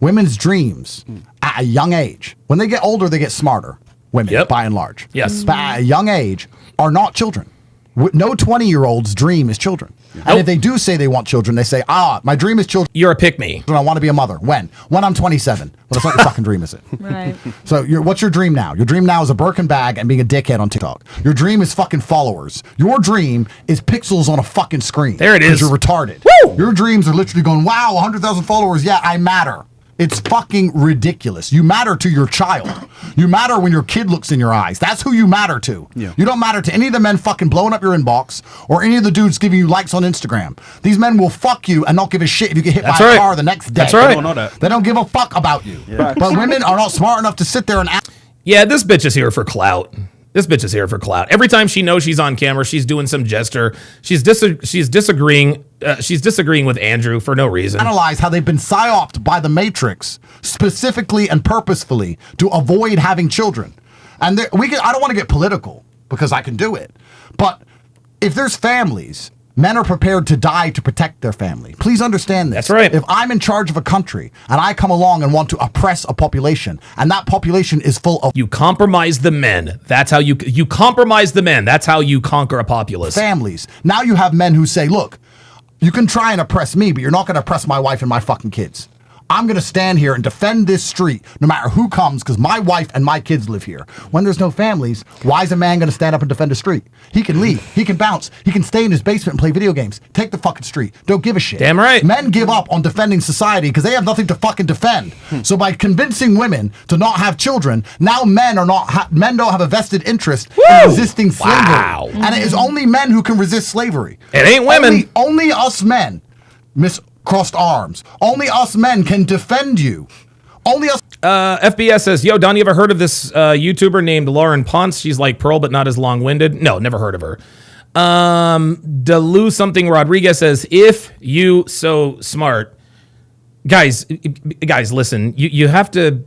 Women's dreams at a young age. When they get older, they get smarter. Women, by and large. Yes. But at a young age, are not children. No 20-year-old's dream is children. And if they do say they want children, they say, my dream is children. You're a pick-me. I want to be a mother. When? When I'm 27. Well, that's not your fucking dream, is it? Right. So what's your dream now? Your dream now is a Birkin bag and being a dickhead on TikTok. Your dream is fucking followers. Your dream is pixels on a fucking screen. There it is. Because you're retarded. Woo! Your dreams are literally going, wow, 100,000 followers. Yeah, I matter. It's fucking ridiculous. You matter to your child. You matter when your kid looks in your eyes. That's who you matter to. Yeah. You don't matter to any of the men fucking blowing up your inbox or any of the dudes giving you likes on Instagram. These men will fuck you and not give a shit if you get hit by a car the next day. That's right. They don't know that. They don't give a fuck about you. Yeah. But women are not smart enough to sit there and act. Yeah, this bitch is here for clout. This bitch is here for clout. Every time she knows she's on camera, she's doing some gesture. She's disagreeing with Andrew for no reason. Analyze how they've been psyoped by the Matrix specifically and purposefully to avoid having children. And I don't want to get political because I can do it. But if there's families, men are prepared to die to protect their family. Please understand this. That's right. If I'm in charge of a country and I come along and want to oppress a population, and that population is full of... You compromise the men. That's how you compromise the men. That's how you conquer a populace. Families. Now you have men who say, look, you can try and oppress me, but you're not going to oppress my wife and my fucking kids. I'm going to stand here and defend this street no matter who comes because my wife and my kids live here. When there's no families, why is a man going to stand up and defend a street? He can leave. He can bounce. He can stay in his basement and play video games. Take the fucking street. Don't give a shit. Damn right. Men give up on defending society because they have nothing to fucking defend. So by convincing women to not have children, now men don't have a vested interest in resisting slavery. Wow. And it is only men who can resist slavery. It ain't women. Only us men. Crossed arms. Only us men can defend you. Only us. FBS says, yo, Don, you ever heard of this YouTuber named Lauren Ponce? She's like Pearl, but not as long-winded. No, never heard of her. Delu something Rodriguez says, if you so smart. Guys, listen, you have to,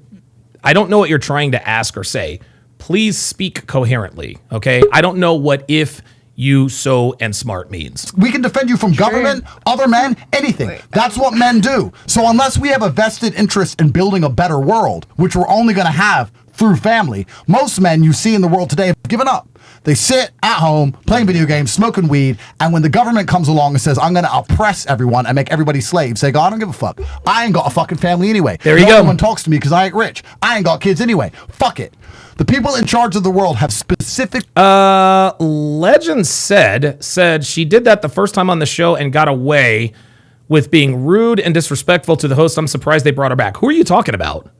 I don't know what you're trying to ask or say. Please speak coherently, okay? I don't know what if you so and smart means. We can defend you from government, other men, anything. That's what men do. So unless we have a vested interest in building a better world, which we're only going to have through family, most men you see in the world today have given up. They sit at home, playing video games, smoking weed, and when the government comes along and says, I'm going to oppress everyone and make everybody slaves, they go, I don't give a fuck. I ain't got a fucking family anyway. There you go. No one talks to me because I ain't rich. I ain't got kids anyway. Fuck it. The people in charge of the world have specific... Legend said she did that the first time on the show and got away with being rude and disrespectful to the host. I'm surprised they brought her back. Who are you talking about?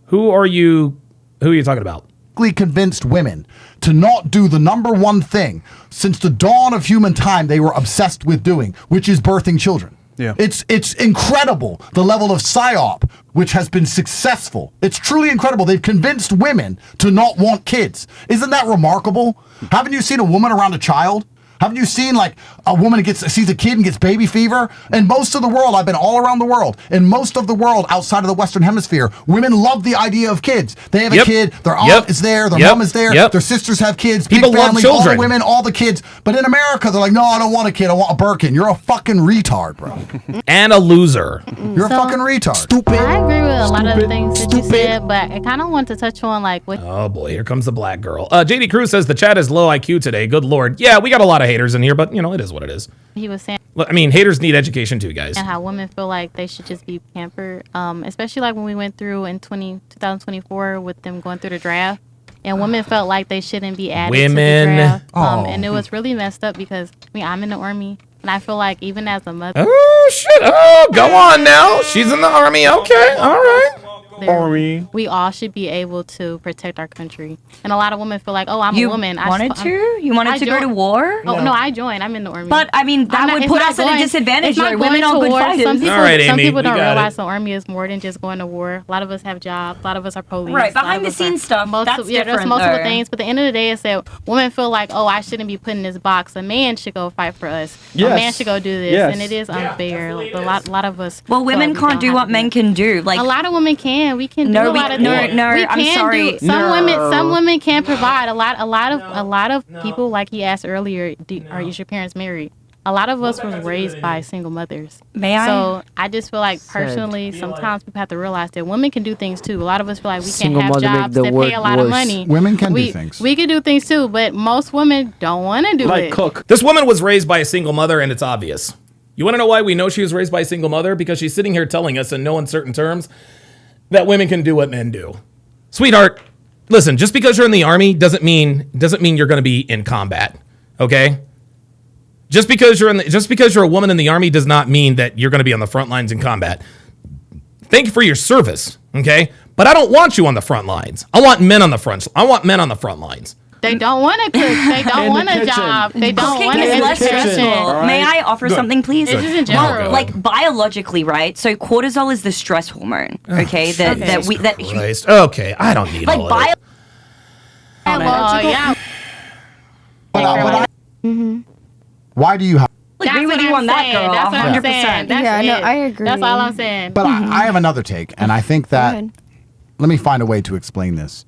Who are you talking about? Convinced women to not do the number one thing since the dawn of human time they were obsessed with doing, which is birthing children. Yeah. It's incredible the level of psyop which has been successful. It's truly incredible. They've convinced women to not want kids. Isn't that remarkable? Haven't you seen a woman around a child? Haven't you seen like a woman sees a kid and gets baby fever? In most of the world, I've been all around the world. In most of the world outside of the Western Hemisphere, women love the idea of kids. They have a kid, their aunt is there, their mom is there, their sisters have kids, People big love families, children. all the women, all the kids. But in America, they're like, no, I don't want a kid. I want a Birkin. You're a fucking retard, bro. And a loser. You're a fucking retard. Stupid. I agree with a lot of the things that you said, but I kind of want to touch on like what. Oh boy, here comes the black girl. JD Cruz says the chat is low IQ today. Good lord. Yeah, we got a lot of haters in here, but it is what it is. He was saying. I mean, haters need education too, guys. And how women feel like they should just be pampered, especially like when we went through in 2024 with them going through the draft, and women felt like they shouldn't be added to the draft. And it was really messed up because I'm in the army, and I feel like even as a mother. Oh shit! Oh, go on now. She's in the army. Okay, all right. We all should be able to protect our country, and a lot of women feel like, "Oh, I'm a woman." You wanted to go to war? Oh no, I joined. I'm in the army. But I mean, that would put us at a disadvantage. Like, women are good fighters. Some people don't realize the army is more than just going to war. A lot of us have jobs. A lot of us are police. Right, behind the scenes stuff. That's different. There's multiple things, but at the end of the day, it's that women feel like, "Oh, I shouldn't be put in this box. A man should go fight for us. A man should go do this," and it is unfair. Like, a lot of us. Well, women can't do what men can do. Like a lot of women can. We can do a lot of things. No, I'm sorry. Some women can provide. A lot of people, like he asked earlier, is your parents married? A lot of us was raised by single mothers. So I just feel like personally, sometimes people have to realize that women can do things too. A lot of us feel like we can't have jobs that pay a lot of money. Women can do things. We can do things too, but most women don't want to do it. Cook. This woman was raised by a single mother, and it's obvious. You want to know why we know she was raised by a single mother? Because she's sitting here telling us in no uncertain terms that women can do what men do. Sweetheart, listen, just because you're in the army doesn't mean you're going to be in combat, okay? Just because you're a woman in the army does not mean that you're going to be on the front lines in combat. Thank you for your service, okay? But I don't want you on the front lines. I want men on the front lines. They don't want to cook. They don't want a job. They don't want to education. May I offer something, please? It's just in general. Well, like biologically, right? So cortisol is the stress hormone. Okay, Christ. Okay, I don't need all of it. Why do you have? I agree with you on that, girl. That's what I'm saying. I agree. That's all I'm saying. But I have another take, and I think that. Let me find a way to explain this.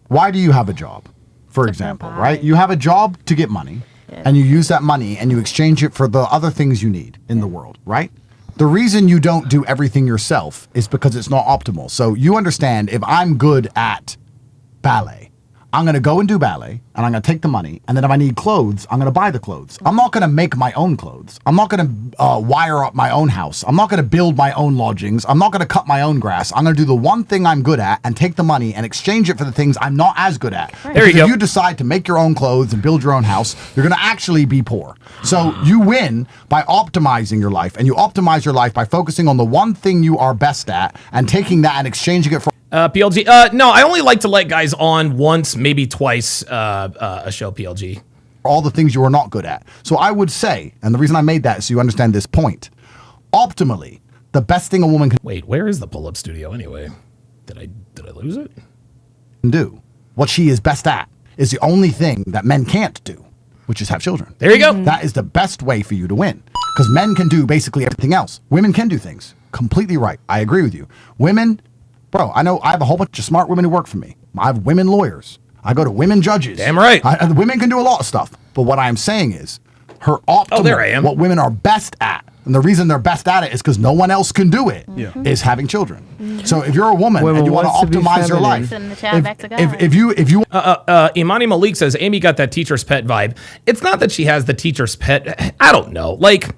Why do you have a job? For example, right? You have a job to get money, and you use that money and you exchange it for the other things you need in the world, right? The reason you don't do everything yourself is because it's not optimal. So you understand, if I'm good at ballet, I'm going to go and do ballet, and I'm going to take the money, and then if I need clothes, I'm going to buy the clothes. I'm not going to make my own clothes. I'm not going to wire up my own house. I'm not going to build my own lodgings. I'm not going to cut my own grass. I'm going to do the one thing I'm good at and take the money and exchange it for the things I'm not as good at. There you go. If you decide to make your own clothes and build your own house, you're going to actually be poor. So you win by optimizing your life, and you optimize your life by focusing on the one thing you are best at and taking that and exchanging it for PLG. No, I only like to let guys on once, maybe twice a show, PLG. All the things you are not good at. So I would say, and the reason I made that is so you understand this point, optimally, the best thing a woman can Wait, where is the pull-up studio anyway? Did I lose it? Do. What she is best at is the only thing that men can't do, which is have children. There you go. That is the best way for you to win. Because men can do basically everything else. Women can do things. Completely right. I agree with you. Women... Bro, I know I have a whole bunch of smart women who work for me. I have women lawyers. I go to women judges. Damn right. Women can do a lot of stuff. But what I'm saying is, her optimal, what women are best at, and the reason they're best at it is because no one else can do it, is having children. So if you're a woman and you want to optimize your life, if you Imani Malik says, Amy got that teacher's pet vibe. It's not that she has the teacher's pet. I don't know. Like,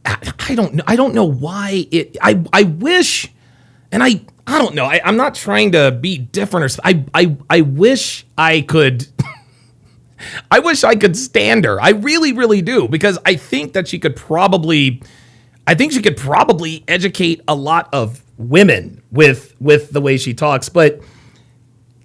I don't know why it, I wish, and I don't know. I'm not trying to be different. I wish I could. I wish I could stand her. I really, really do, because I think that she could probably. I think she could probably educate a lot of women with the way she talks. But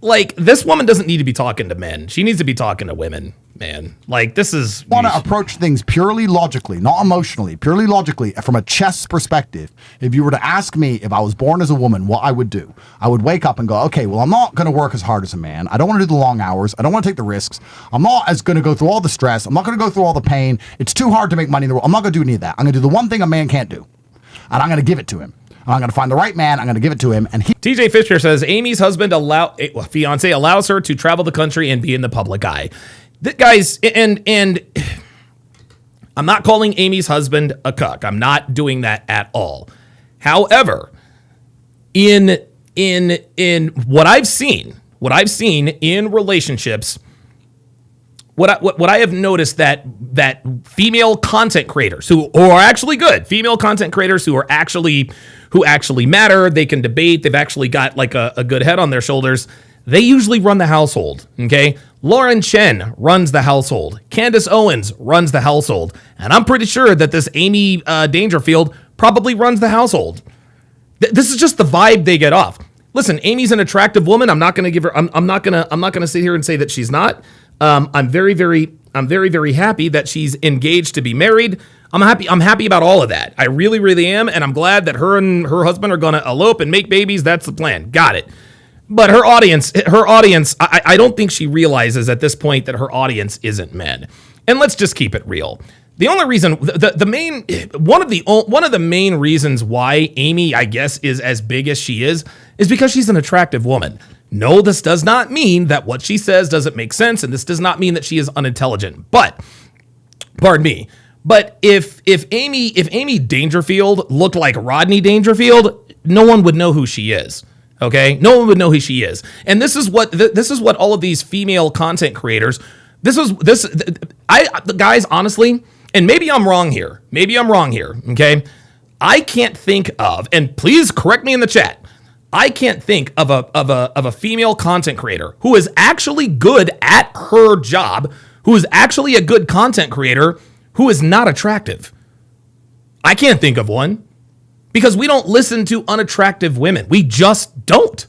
like, this woman doesn't need to be talking to men. She needs to be talking to women, man. Like, this is... I want to approach things purely logically, not emotionally, purely logically, from a chess perspective. If you were to ask me if I was born as a woman, what I would do, I would wake up and go, okay, well, I'm not going to work as hard as a man. I don't want to do the long hours. I don't want to take the risks. I'm not as going to go through all the stress. I'm not going to go through all the pain. It's too hard to make money in the world. I'm not going to do any of that. I'm going to do the one thing a man can't do, and I'm going to give it to him. I'm going to find the right man. I'm going to give it to him. And TJ Fisher says Amy's husband fiance allows her to travel the country and be in the public eye. Guys, and I'm not calling Amy's husband a cuck. I'm not doing that at all. However, in what I've seen in relationships, what I have noticed that female content creators who are actually good, female content creators who actually matter, they can debate, they've actually got like a good head on their shoulders, they usually run the household, okay? Lauren Chen runs the household. Candace Owens runs the household. And I'm pretty sure that this Amy Dangerfield probably runs the household. This is just the vibe they get off. Listen, Amy's an attractive woman. I'm not going to give her, I'm not going to sit here and say that she's not. I'm very, very happy that she's engaged to be married. I'm happy about all of that. I really, really am. And I'm glad that her and her husband are going to elope and make babies. That's the plan. Got it. But her audience, I don't think she realizes at this point that her audience isn't men. And let's just keep it real. The only reason, one of the main reasons why Amy, I guess, is as big as she is because she's an attractive woman. No, this does not mean that what she says doesn't make sense, and this does not mean that she is unintelligent. But, pardon me, but if Amy Dangerfield looked like Rodney Dangerfield, no one would know who she is. Okay, no one would know who she is, and this is what all of these female content creators. Guys, honestly, and maybe I'm wrong here. Okay, I can't think of, and please correct me in the chat. I can't think of a female content creator who is actually good at her job, who is actually a good content creator, who is not attractive. I can't think of one. Because we don't listen to unattractive women. We just don't.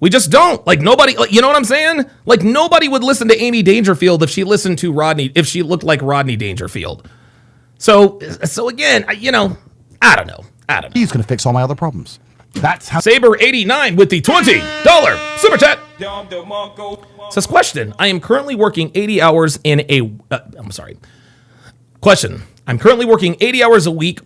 Like nobody, you know what I'm saying? Like nobody would listen to Amy Dangerfield if she listened to if she looked like Rodney Dangerfield. So again, I don't know. He's going to fix all my other problems. That's how. Saber89 with the $20 super chat says, question, I am currently working 80 hours Question, I'm currently working 80 hours a week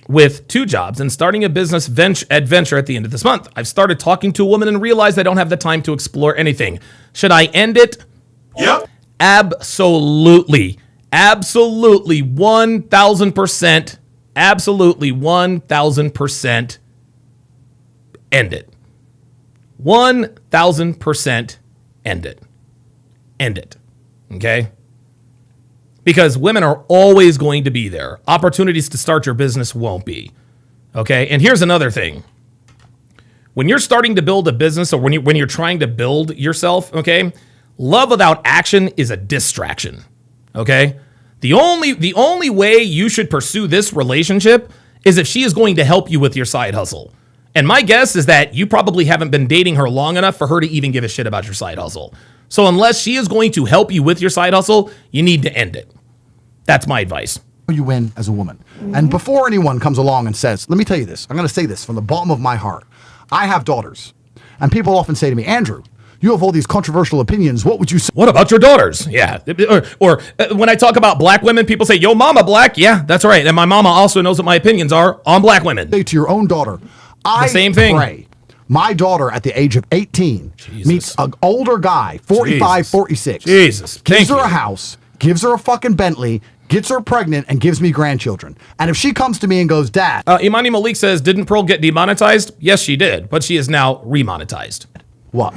with 2 jobs and starting a business adventure at the end of this month. I've started talking to a woman and realized I don't have the time to explore anything. Should I end it? Yep. Absolutely. 1,000%. Absolutely 1,000% end it. 1,000% end it. End it. Okay? Because women are always going to be there. Opportunities to start your business won't be. Okay? And here's another thing. When you're starting to build a business or when you're trying to build yourself, okay? Love without action is a distraction. Okay? The only way you should pursue this relationship is if she is going to help you with your side hustle. And my guess is that you probably haven't been dating her long enough for her to even give a shit about your side hustle. So unless she is going to help you with your side hustle, you need to end it. That's my advice. You win as a woman. Mm-hmm. And before anyone comes along and says, let me tell you this, I'm going to say this from the bottom of my heart. I have daughters. And people often say to me, Andrew, you have all these controversial opinions. What would you say? What about your daughters? Yeah. Or when I talk about black women, people say, yo, mama black. Yeah, that's right. And my mama also knows what my opinions are on black women. Say to your own daughter, the same thing. Pray my daughter at the age of 18 meets an older guy, 45, 46. Jesus. Gives her a house, gives her a fucking Bentley, gets her pregnant, and gives me grandchildren. And if she comes to me and goes, Dad. Imani Malik says, didn't Pearl get demonetized? Yes, she did. But she is now remonetized. What?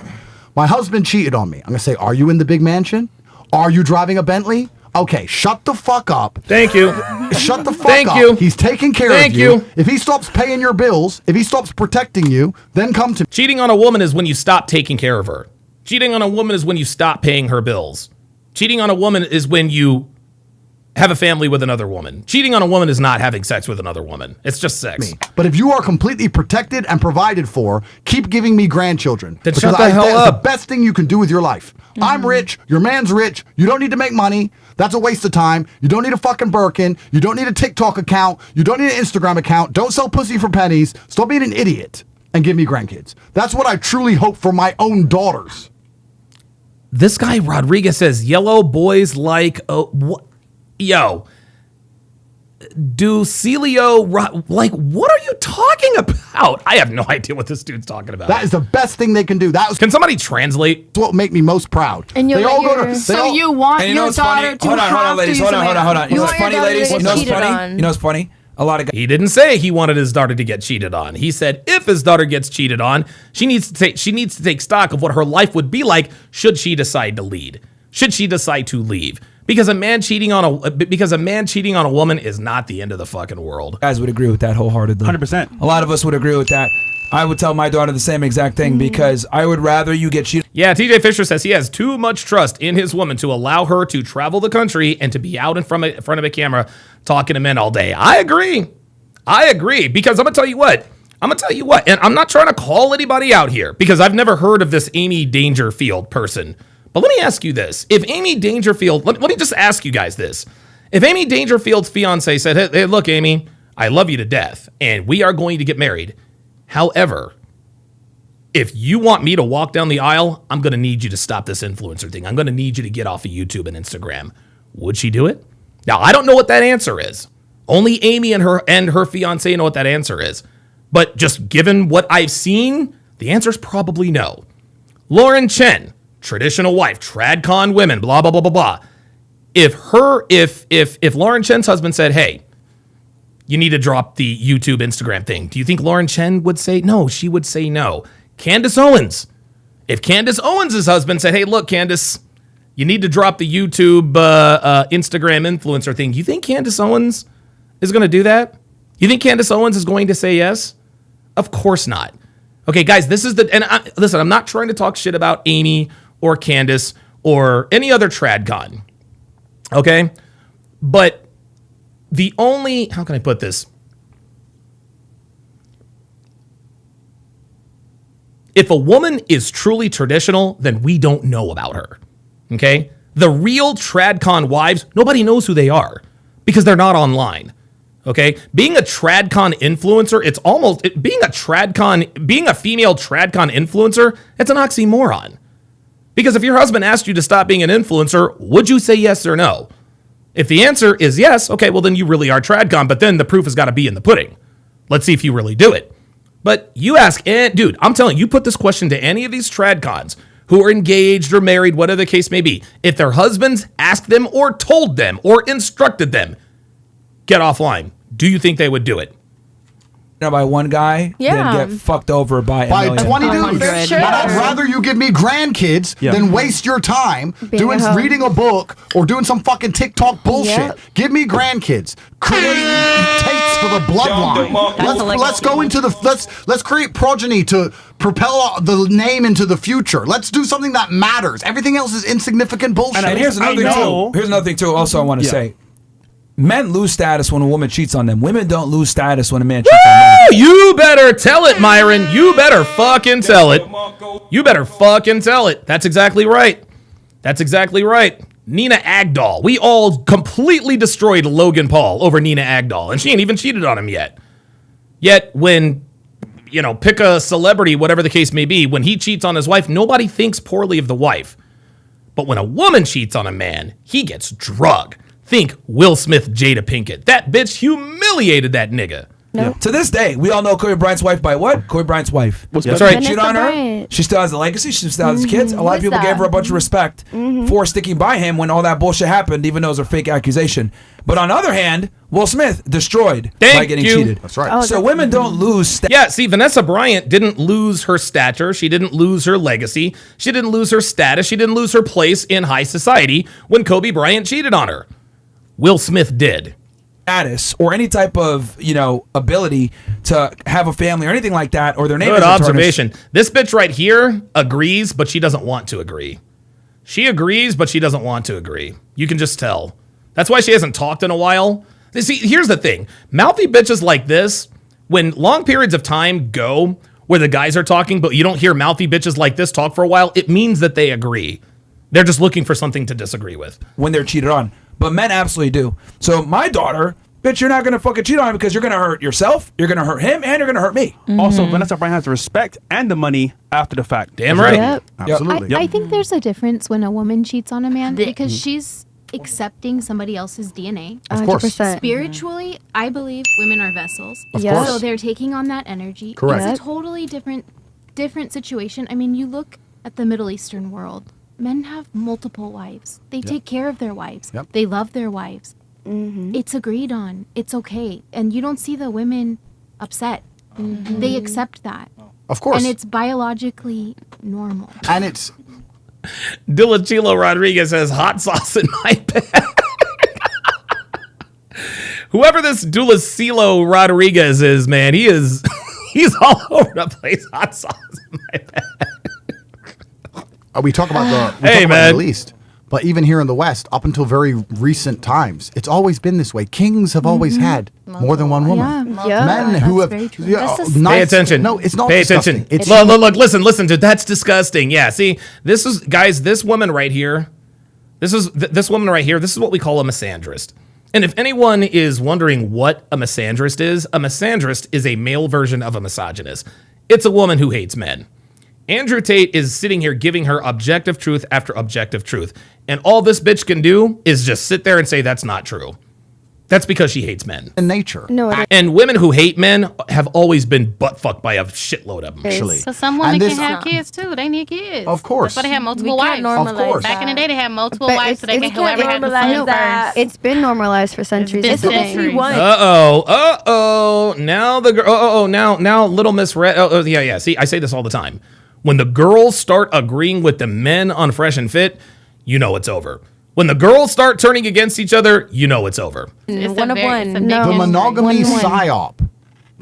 My husband cheated on me. I'm going to say, are you in the big mansion? Are you driving a Bentley? Okay, shut the fuck up. Thank you. Shut the fuck up. He's taking care of you. If he stops paying your bills, if he stops protecting you, then come to me. Cheating on a woman is when you stop taking care of her. Cheating on a woman is when you stop paying her bills. Cheating on a woman is when you have a family with another woman. Cheating on a woman is not having sex with another woman. It's just sex. But if you are completely protected and provided for, keep giving me grandchildren. Then shut the hell that's up. the best thing you can do with your life. I'm rich. Your man's rich. You don't need to make money. That's a waste of time. You don't need a fucking Birkin. You don't need a TikTok account. You don't need an Instagram account. Don't sell pussy for pennies. Stop being an idiot and give me grandkids. That's what I truly hope for my own daughters. This guy Rodriguez says yellow boys like what? Yo, do Celio like what are you talking about? I have no idea what this dude's talking about. That is the best thing they can do. Can somebody translate? That's what make me most proud. And they all go to. You want your daughter to hold on, ladies. Hold on. You know what's funny, ladies? You know what's funny? You know what's funny? A lot of guys. He didn't say he wanted his daughter to get cheated on. He said if his daughter gets cheated on, she needs to take stock of what her life would be like should she decide to lead. Should she decide to leave? Because a man cheating on a woman is not the end of the fucking world. Guys would agree with that wholeheartedly. 100%. A lot of us would agree with that. I would tell my daughter the same exact thing because I would rather you get cheated. Yeah, TJ Fisher says he has too much trust in his woman to allow her to travel the country and to be out in front of a camera talking to men all day. I agree because I'm gonna tell you what, and I'm not trying to call anybody out here because I've never heard of this Amy Dangerfield person. But let me ask you this. If Amy Dangerfield, let me just ask you guys this. If Amy Dangerfield's fiance said, hey, look, Amy, I love you to death, and we are going to get married. However, if you want me to walk down the aisle, I'm going to need you to stop this influencer thing. I'm going to need you to get off of YouTube and Instagram. Would she do it? Now, I don't know what that answer is. Only Amy and her fiance know what that answer is. But just given what I've seen, the answer is probably no. Lauren Chen, traditional wife, tradcon women, blah, blah, blah, blah, blah. If Lauren Chen's husband said, hey, you need to drop the YouTube, Instagram thing, do you think Lauren Chen would say no? She would say no. Candace Owens. If Candace Owens' husband said, hey, look, Candace, you need to drop the YouTube, Instagram influencer thing, you think Candace Owens is going to do that? You think Candace Owens is going to say yes? Of course not. Okay, guys, listen, I'm not trying to talk shit about Amy or Candace or any other tradcon, okay? But how can I put this? If a woman is truly traditional, then we don't know about her, okay? The real tradcon wives, nobody knows who they are because they're not online, okay? Being a tradcon influencer, being a female tradcon influencer, it's an oxymoron. Because if your husband asked you to stop being an influencer, would you say yes or no? If the answer is yes, okay, well then you really are tradcon, but then the proof has got to be in the pudding. Let's see if you really do it. But you ask, dude, I'm telling you, put this question to any of these tradcons who are engaged or married, whatever the case may be. If their husbands asked them or told them or instructed them, get offline, do you think they would do it? By one guy, then get fucked over by 20 dudes. Sure. I'd rather you give me grandkids than waste your time reading a book or doing some fucking TikTok bullshit. Yep. Give me grandkids. Create Tates for the bloodline. Let's go into let's create progeny to propel the name into the future. Let's do something that matters. Everything else is insignificant bullshit. And here's another thing too. Also, I want to say. Men lose status when a woman cheats on them. Women don't lose status when a man cheats on them. You better tell it, Myron. You better fucking tell it. You better fucking tell it. That's exactly right. That's exactly right. Nina Agdal. We all completely destroyed Logan Paul over Nina Agdal, and she ain't even cheated on him yet. Yet when, pick a celebrity, whatever the case may be, when he cheats on his wife, nobody thinks poorly of the wife. But when a woman cheats on a man, he gets drugged. Think Will Smith, Jada Pinkett. That bitch humiliated that nigga. No. To this day, we all know Kobe Bryant's wife by what? Kobe Bryant's wife. That's right. Cheat on her. She still has a legacy. She still has kids. A lot of people gave her a bunch of respect for sticking by him when all that bullshit happened, even though it was a fake accusation. But on the other hand, Will Smith destroyed by getting cheated. That's right. So women don't lose. Yeah, see, Vanessa Bryant didn't lose her stature. She didn't lose her legacy. She didn't lose her status. She didn't lose her place in high society when Kobe Bryant cheated on her. Will Smith did. Status or any type of, ability to have a family or anything like that, or their name. Good observation. This bitch right here agrees, but she doesn't want to agree. She agrees, but she doesn't want to agree. You can just tell. That's why she hasn't talked in a while. See, here's the thing. Mouthy bitches like this, when long periods of time go where the guys are talking, but you don't hear mouthy bitches like this talk for a while, it means that they agree. They're just looking for something to disagree with. When they're cheated on. But men absolutely do. So my daughter, bitch, you're not going to fucking cheat on him because you're going to hurt yourself, you're going to hurt him, and you're going to hurt me. Also, Vanessa Bryan has the respect and the money after the fact. Damn right. Yep. Absolutely. I think there's a difference when a woman cheats on a man because she's accepting somebody else's DNA. Of course. 100%. Spiritually, I believe women are vessels. Of course. So they're taking on that energy. Correct. It's a totally different situation. I mean, you look at the Middle Eastern world. Men have multiple wives. They take care of their wives. Yep. They love their wives. It's agreed on. It's okay. And you don't see the women upset. They accept that. Of course. And it's biologically normal. And it's Dilachilo Rodriguez has hot sauce in my bag. Whoever this Dilachilo Rodriguez is, man, he's all over the place. Hot sauce in my bag. we talk about the Middle East, but even here in the West, up until very recent times, it's always been this way. Kings have always had more than one woman. Men who have pay attention. No, it's not. Pay disgusting. attention. It's Look, listen to that's disgusting. Yeah, see, this woman right here. This woman right here. This is what we call a misandrist. And if anyone is wondering what a misandrist is a male version of a misogynist. It's a woman who hates men. Andrew Tate is sitting here giving her objective truth after objective truth. And all this bitch can do is just sit there and say that's not true. That's because she hates men. In nature. No, and women who hate men have always been butt fucked by a shitload of them. Actually. So some women can have kids too. They need kids. Of course. That's why they have multiple wives. Of course. Back in the day, they had multiple But wives, so they it's can whoever had the son first. It's been normalized for centuries. been It's what centuries. we want. Now the girl. Now Little Miss Red. Yeah. See, I say this all the time. When the girls start agreeing with the men on Fresh and Fit, you know it's over. When the girls start turning against each other, you know it's over. It's one of one. The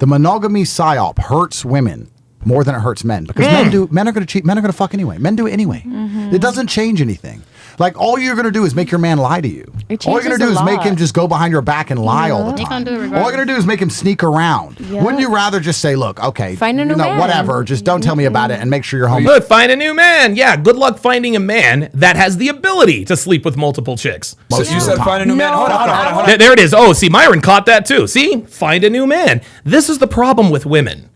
monogamy psyop hurts women more than it hurts men because men are going to cheat. Men are going to fuck anyway. Men do it anyway. It doesn't change anything. Like all you're going to do is make your man lie to you. All you're going to do is make him just go behind your back and lie all the time. All you're going to do is make him sneak around. Wouldn't you rather just say, look, okay, find a new man. Whatever, just don't tell me about it and make sure you're home. Look, find a new man. Yeah, good luck finding a man that has the ability to sleep with multiple chicks. So you said find a new man. Hold on. There it is. Oh, see, Myron caught that too. See, find a new man. This is the problem with women.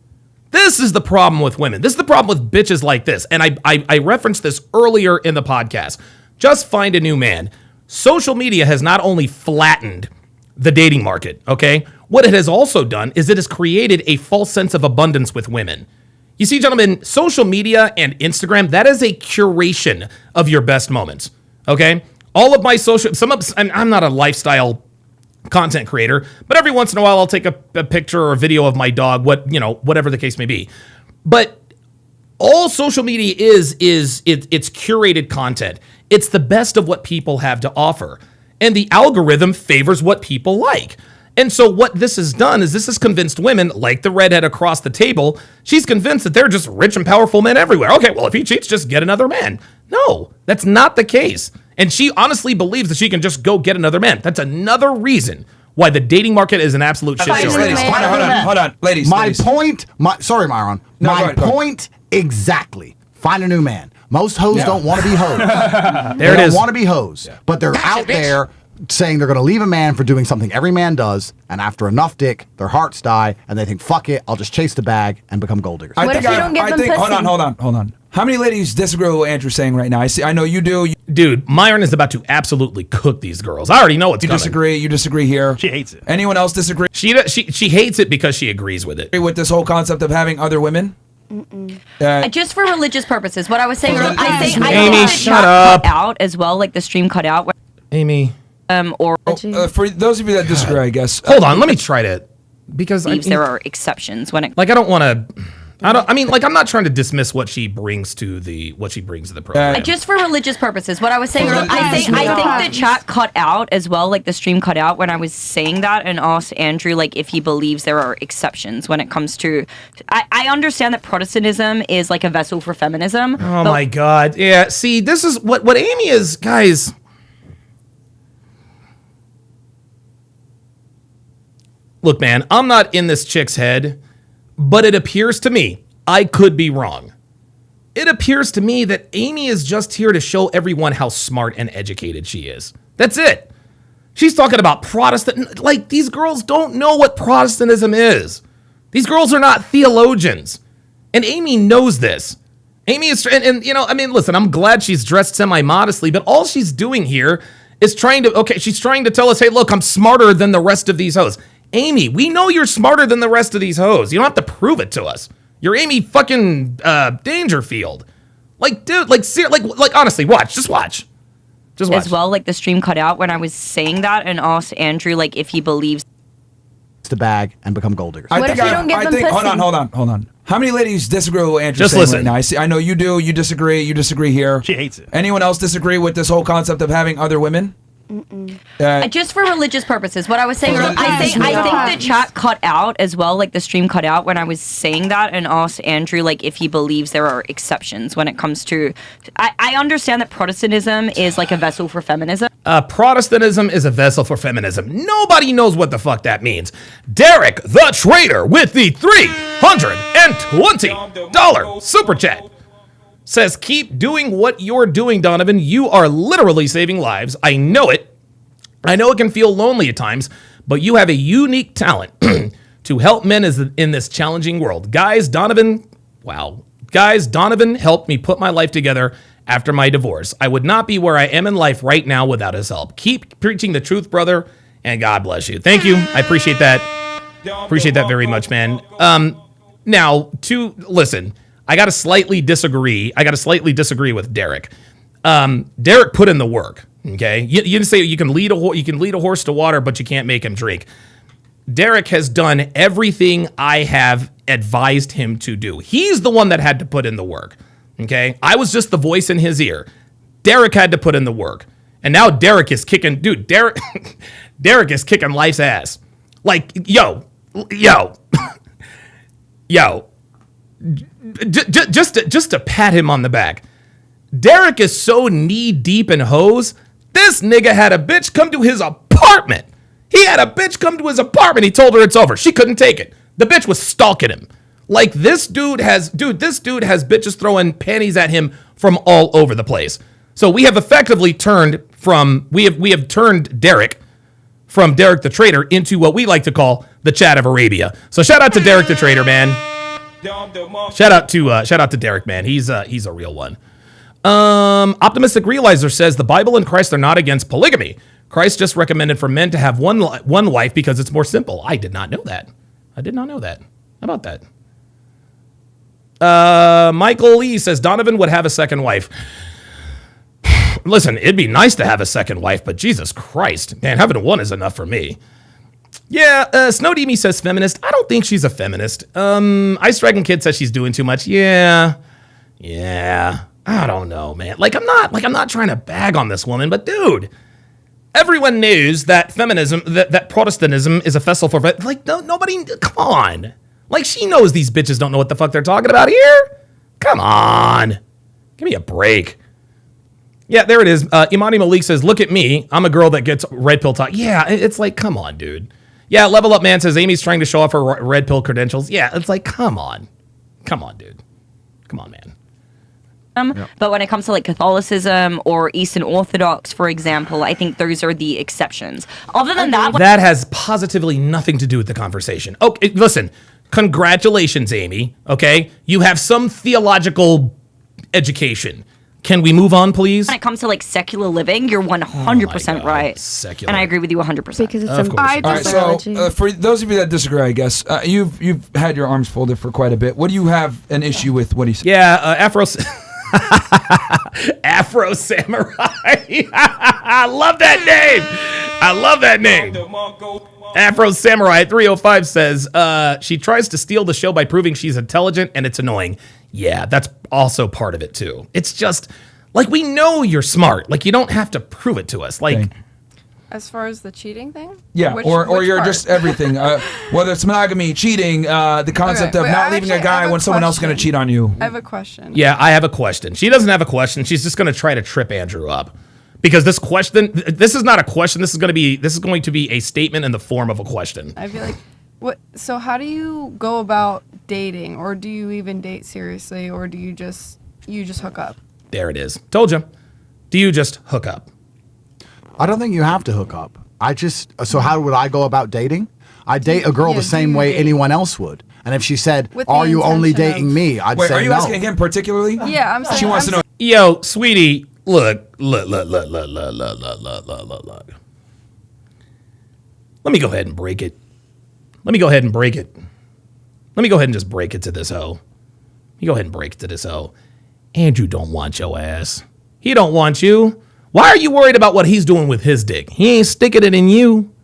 This is the problem with bitches like this. And I referenced this earlier in the podcast. Just find a new man. Social media has not only flattened the dating market, okay? What it has also done is it has created a false sense of abundance with women. You see, gentlemen, social media and Instagram, that is a curation of your best moments, okay? All of my I'm not a lifestyle content creator, but every once in a while I'll take a picture or a video of my dog, whatever the case may be. But all social media is it's curated content. It's the best of what people have to offer. And the algorithm favors what people like. And so what this has done is this has convinced women, like the redhead across the table, she's convinced that they're just rich and powerful men everywhere. Okay, well, if he cheats, just get another man. No, that's not the case. And she honestly believes that she can just go get another man. That's another reason why the dating market is an absolute shit show. Hold on. Ladies. Sorry, Myron. My point exactly. Find a new man. Most hoes don't want to be hoes. They don't want to be hoes. But they're out there saying they're going to leave a man for doing something every man does, and after enough dick, their hearts die, and they think, fuck it, I'll just chase the bag and become gold diggers. Hold on. How many ladies disagree with what Andrew's saying right now? I know you do. Dude, Myron is about to absolutely cook these girls. I already know what's coming. You disagree here. She hates it. Anyone else disagree? She hates it because she agrees with it. With this whole concept of having other women? Just for religious purposes, what I was saying, I think Amy, the shut chat up. cut out as well, like the stream cut out. Amy. For those of you that disagree, I guess. Hold on, let me try to, because there are exceptions when it. Like I don't want to. I'm not trying to dismiss what she brings to the program. Just for religious purposes, what I was saying, I think the chat cut out as well, like the stream cut out when I was saying that, and asked Andrew like if he believes there are exceptions when it comes to. I understand that Protestantism is like a vessel for feminism. Oh my God! Yeah, see, this is what Amy is, guys. Look, man, I'm not in this chick's head, but it appears to me, I could be wrong. It appears to me that Amy is just here to show everyone how smart and educated she is. That's it. She's talking about Protestant. Like, these girls don't know what Protestantism is. These girls are not theologians. And Amy knows this. Amy is, and you know, I mean, listen, I'm glad she's dressed semi-modestly, but all she's doing here is she's trying to tell us, hey, look, I'm smarter than the rest of these hoes. Amy, we know you're smarter than the rest of these hoes. You don't have to prove it to us. You're Amy fucking Dangerfield. Like, dude, like honestly, just watch. As well, like the stream cut out when I was saying that and asked Andrew like if he believes the bag and become gold diggers. What if you don't give them pussy? Hold on. How many ladies disagree with what Andrew's saying right now? I know you do. You disagree. You disagree here. She hates it. Anyone else disagree with this whole concept of having other women? just for religious purposes. What I was saying, I think the chat cut out as well, like the stream cut out when I was saying that, and asked Andrew like if he believes there are exceptions when it comes to. I understand that Protestantism is like a vessel for feminism. Protestantism is a vessel for feminism. Nobody knows what the fuck that means. Derek the Trader with the $320 super chat says, keep doing what you're doing, Donovan. You are literally saving lives. I know it. I know it can feel lonely at times, but you have a unique talent to help men in this challenging world. Guys, Donovan helped me put my life together after my divorce. I would not be where I am in life right now without his help. Keep preaching the truth, brother, and God bless you. Thank you. I appreciate that. Appreciate that very much, man. Now, listen, I got to slightly disagree. With Derek. Derek put in the work. Okay, you say you can lead a horse to water, but you can't make him drink. Derek has done everything I have advised him to do. He's the one that had to put in the work. Okay, I was just the voice in his ear. Derek had to put in the work, and now Derek is kicking. Dude, Derek is kicking life's ass. Like, yo. Just to pat him on the back. Derek is so knee deep in hoes. This nigga had a bitch come to his apartment. He told her it's over. She couldn't take it. The bitch was stalking him. Like, this dude has bitches throwing panties at him from all over the place. So we have effectively turned Derek from Derek the Trader into what we like to call the Chat of Arabia. So shout out to Derek the Trader, man. Shout out to Derek, man. He's a real one. Optimistic Realizer says the Bible and Christ are not against polygamy. Christ just recommended for men to have one wife because it's more simple. I did not know that. How about that? Michael Lee says Donovan would have a second wife. Listen, it'd be nice to have a second wife, but Jesus Christ, man, having one is enough for me. Yeah, Snow Demi says feminist. I don't think she's a feminist. Ice Dragon Kid says she's doing too much. Yeah. I don't know, man. I'm not trying to bag on this woman, but dude, everyone knows that feminism, that Protestantism is a vessel for, nobody, come on. She knows these bitches don't know what the fuck they're talking about here. Come on. Give me a break. Yeah, there it is. Imani Malik says, look at me. I'm a girl that gets red pill talk. Yeah, it's like, come on, dude. Yeah, Level Up Man says Amy's trying to show off her red pill credentials. Yeah, it's like, come on. Come on, dude. Come on, man. But when it comes to Catholicism or Eastern Orthodox, for example, I think those are the exceptions. Other than that has positively nothing to do with the conversation. Okay, listen, congratulations, Amy. Okay, you have some theological education. Can we move on, please? When it comes to secular living, you're 100% right. Secular. And I agree with you 100%. Because it's All right, so for those of you that disagree, I guess, you've had your arms folded for quite a bit. What do you have an issue with what he said? Yeah, Afro Samurai. I love that name. Afro Samurai 305 says she tries to steal the show by proving she's intelligent and it's annoying. Yeah, that's also part of it too. It's just we know you're smart. You don't have to prove it to us. As far as the cheating thing? Yeah, which or you're part? just everything. Whether it's monogamy, cheating, the concept of not leaving a guy when someone else is going to cheat on you. I have a question. Yeah, I have a question. She doesn't have a question. She's just going to try to trip Andrew up. Because this is not a question. This is going to be a statement in the form of a question. I feel like, what? So how do you go about dating, or do you even date seriously, or do you just hook up? There it is. Told you. Do you just hook up? I don't think you have to hook up. So how would I go about dating? I date a girl the same way anyone else would. And if she said, "Are you only dating me?" I'd say no. Are you asking him particularly? Yeah, I'm saying. She wants to know. Yo, sweetie, look. Let me go ahead and break it. Let me go ahead and just break it to this hoe. Andrew don't want your ass. He don't want you. Why are you worried about what he's doing with his dick? He ain't sticking it in you.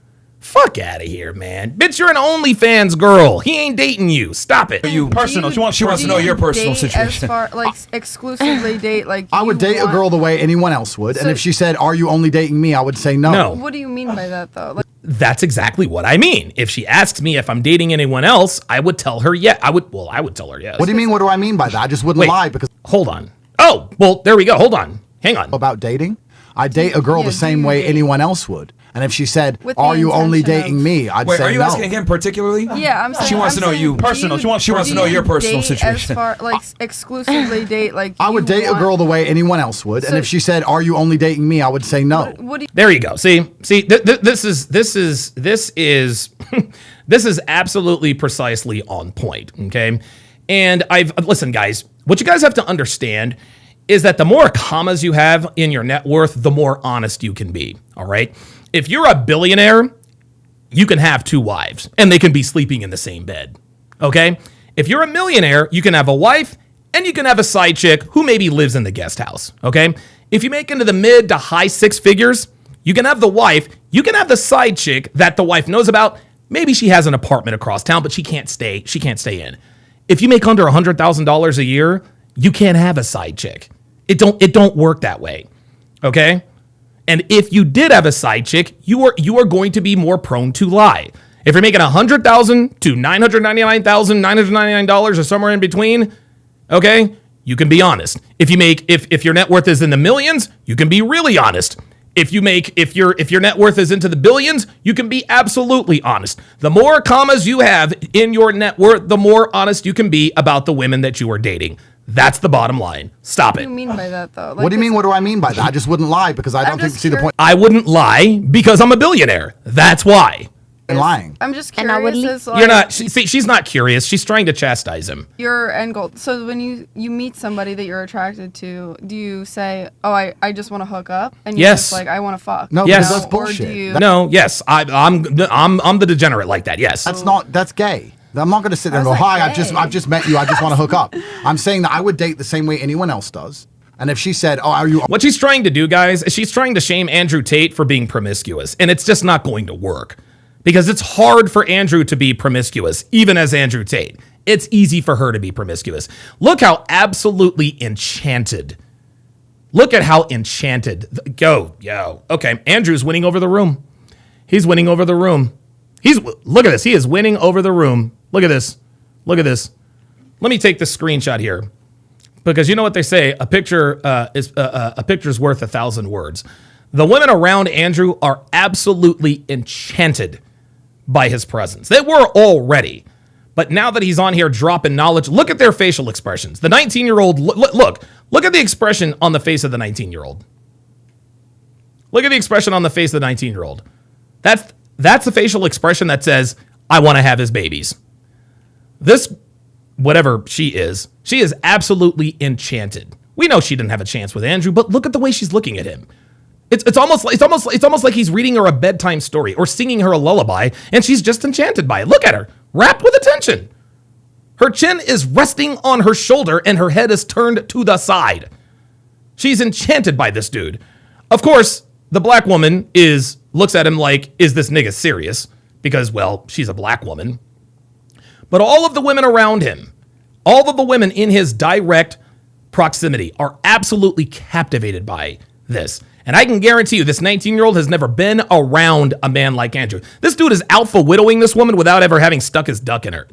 Fuck out of here, man. Bitch, you're an OnlyFans girl. He ain't dating you. Stop it. You personal. She wants to know your personal situation. As far exclusively date I would date a girl the way anyone else would, and if she said, "Are you only dating me?" I would say no. No. What do you mean by that, though? That's exactly what I mean. If she asks me if I'm dating anyone else, I would tell her yes. I would tell her yes. What do you mean? What do I mean by that? I just wouldn't lie because. Hold on. Oh, well, there we go. Hold on. Hang on. About dating, I date a girl the same way anyone else would. And if she said, "Are you only dating me?" I'd say no. Are you asking him particularly? Yeah, I'm saying. She wants to know you personal. She wants to know your personal situation. As far exclusively date I would date a girl the way anyone else would, and if she said, "Are you only dating me?" I would say no. There you go. See, this is absolutely precisely on point. Okay, and listen, guys. What you guys have to understand is that the more commas you have in your net worth, the more honest you can be. All right. If you're a billionaire, you can have 2 wives and they can be sleeping in the same bed. Okay. If you're a millionaire, you can have a wife and you can have a side chick who maybe lives in the guest house. Okay. If you make into the mid to high 6 figures, you can have the wife, you can have the side chick that the wife knows about. Maybe she has an apartment across town, but she can't stay in. If you make under $100,000 a year, you can't have a side chick. It don't work that way. Okay? And if you did have a side chick, you are going to be more prone to lie. If you're making $100,000 to $999,999 or somewhere in between, okay, you can be honest. If your net worth is in the millions, you can be really honest. If your net worth is into the billions, you can be absolutely honest. The more commas you have in your net worth, the more honest you can be about the women that you are dating. That's the bottom line. Stop it. What do you mean by that, though? What do you mean? What do I mean by that? I just wouldn't lie because I don't see the point. I wouldn't lie because I'm a billionaire. That's why. And lying. I'm just curious. You're not. She's not curious. She's trying to chastise him. Your end goal. So when you meet somebody that you're attracted to, do you say, "Oh, I just want to hook up," and you're just like, "I want to fuck"? No, yes. That's bullshit. No, yes. I'm the degenerate like that. Yes. That's gay. I'm not going to sit there and go, "Hi, I've just met you. I just want to hook up." I'm saying that I would date the same way anyone else does. And if she said, "Oh, are you?" What she's trying to do, guys, is she's trying to shame Andrew Tate for being promiscuous, and it's just not going to work because it's hard for Andrew to be promiscuous, even as Andrew Tate. It's easy for her to be promiscuous. Look how absolutely enchanted. Look at how enchanted. Okay, Andrew's winning over the room. He's winning over the room. Look at this. He is winning over the room. Look at this. Look at this. Let me take this screenshot here, because you know what they say: a picture's worth 1,000 words. The women around Andrew are absolutely enchanted by his presence. They were already, but now that he's on here dropping knowledge, look at their facial expressions. The 19-year-old, look at the expression on the face of the 19-year-old. Look at the expression on the face of the 19-year-old. That's the facial expression that says, "I want to have his babies." This, whatever she is absolutely enchanted. We know she didn't have a chance with Andrew, but look at the way she's looking at him. It's almost like he's reading her a bedtime story or singing her a lullaby, and she's just enchanted by it. Look at her, rapt with attention. Her chin is resting on her shoulder, and her head is turned to the side. She's enchanted by this dude. Of course, the black woman looks at him like, "Is this nigga serious?" Because, well, she's a black woman. But all of the women around him, all of the women in his direct proximity are absolutely captivated by this. And I can guarantee you this 19-year-old has never been around a man like Andrew. This dude is alpha widowing this woman without ever having stuck his dick in her.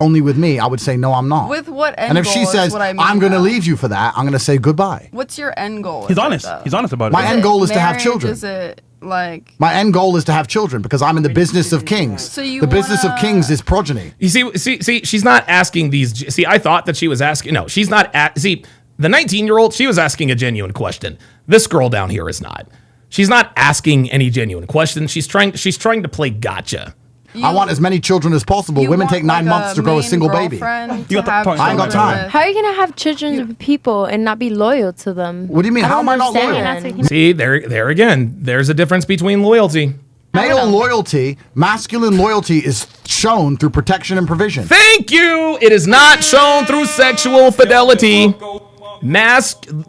only with me, I would say, no, I'm not. With what end And if goal she is says, what I mean, I'm going to though. leave you for that, I'm going to say goodbye. What's your end goal? He's with it, honest. though? He's honest about it. My end goal is to have marriage? children. Is it like... My end goal is to have children because I'm in the business of kings. So you the business of kings is progeny. You see, she's not asking these. See, I thought that she was asking. No, she's not. See, the 19-year-old, she was asking a genuine question. This girl down here is not. She's not asking any genuine questions. She's trying to play gotcha. I want as many children as possible. Women take 9 months to grow a single baby. I ain't got time. How are you gonna have children with people and not be loyal to them? What do you mean? How am I not loyal? See, there again. There's a difference between loyalty. Male loyalty, masculine loyalty is shown through protection and provision. Thank you. It is not shown through sexual fidelity.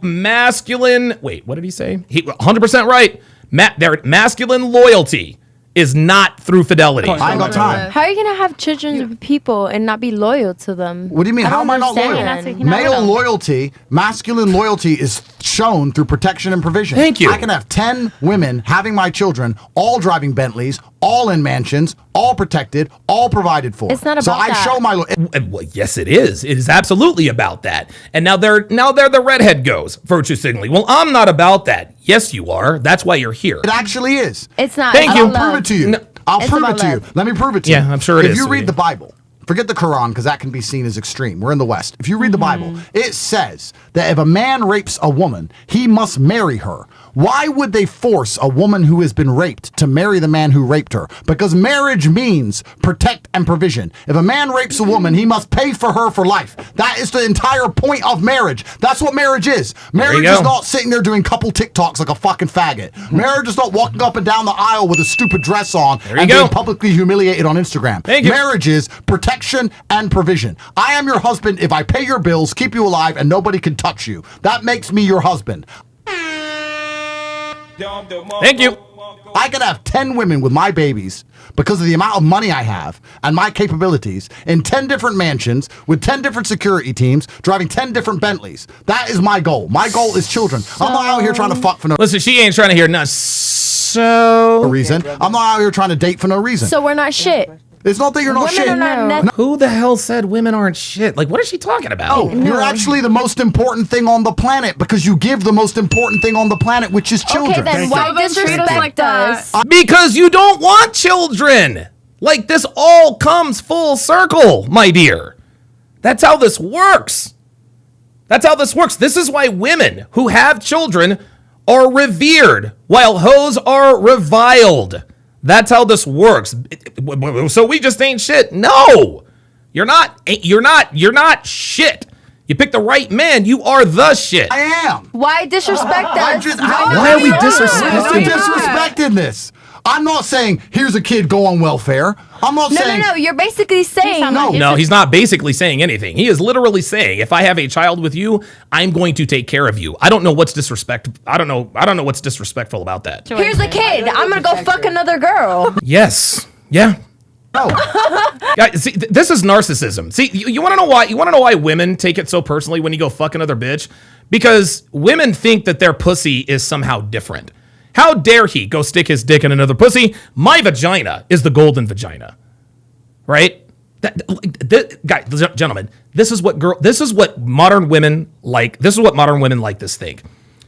Masculine. Wait, what did he say? He 100% right. Masculine loyalty is not through fidelity. I ain't got time. How are you gonna have children with people and not be loyal to them? What do you mean? How am I not loyal? Male loyalty, masculine loyalty is shown through protection and provision. Thank you. I can have 10 women having my children, all driving Bentleys, all in mansions, all protected, all provided for. It's not so about I that. show my well, yes, it is. It is absolutely about that. And now there the redhead goes, virtue signaling. Well, I'm not about that. Yes, you are. That's why you're here. It actually is. It's not. Thank And you. I'll prove it to you. I'll It's prove it about to you. love. Let me prove it to you. Yeah, I'm sure it if is, you sweetie. read the Bible, forget the Quran because that can be seen as extreme. We're in the West. If you read the Bible, it says that if a man rapes a woman, he must marry her. Why would they force a woman who has been raped to marry the man who raped her? Because marriage means protect and provision. If a man rapes a woman, he must pay for her for life. That is the entire point of marriage. That's what marriage is. Marriage go. is not sitting there doing couple TikToks like a fucking faggot. Marriage is not walking up and down the aisle with a stupid dress on There you and go. being publicly humiliated on Instagram. Thank you. Marriage is protection and provision. I am your husband if I pay your bills, keep you alive, and nobody can touch you. That makes me your husband. Thank you. I could have 10 women with my babies because of the amount of money I have and my capabilities in 10 different mansions with 10 different security teams driving 10 different Bentleys. That is my goal. My goal is children. I'm not out here trying to fuck for no Listen, she ain't trying to hear nothing. So reason. I'm not out here trying to date for no reason. So we're not shit. It's not that you're not Women shit. are not nothing. Who the hell said women aren't shit? Like, what is she talking about? Oh, you're actually the most important thing on the planet because you give the most important thing on the planet, which is children. Okay, then why disrespect us? Because you don't want children. Like, this all comes full circle, my dear. That's how this works. That's how this works. This is why women who have children are revered while hoes are reviled. That's how this works. So we just ain't shit. No, you're not shit. You pick the right man. You are the shit. I am. Why disrespect us? Why are we disrespecting? I'm disrespecting this. I'm not saying here's a kid go on welfare. I'm not saying. No. You're basically saying No, he's not basically saying anything. He is literally saying, if I have a child with you, I'm going to take care of you. I don't know what's disrespect. I don't know what's disrespectful about that. Here's a kid. I'm gonna go fuck another girl. Yes. Yeah. No. Guys, see, this is narcissism. See, you want to know why? You want to know why women take it so personally when you go fuck another bitch? Because women think that their pussy is somehow different. How dare he go stick his dick in another pussy? My vagina is the golden vagina, right? Guys, gentlemen, this is what modern women like. This is what modern women like this think.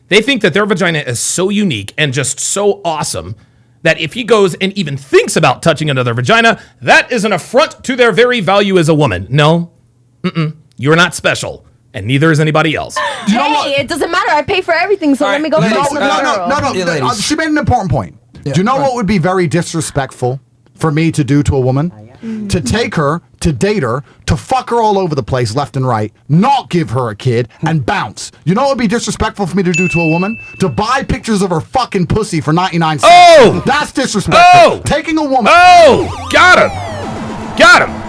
They think that their vagina is so unique and just so awesome that if he goes and even thinks about touching another vagina, that is an affront to their very value as a woman. No, you're not special. And neither is anybody else. Hey, it doesn't matter. I pay for everything, so let me go fuck another girl. No. She made an important point. Do you know what would be very disrespectful for me to do to a woman? To take her, to date her, to fuck her all over the place, left and right, not give her a kid, and bounce. You know what would be disrespectful for me to do to a woman? To buy pictures of her fucking pussy for 99 cents. Oh! That's disrespectful. Oh! Taking a woman. Oh! Got him.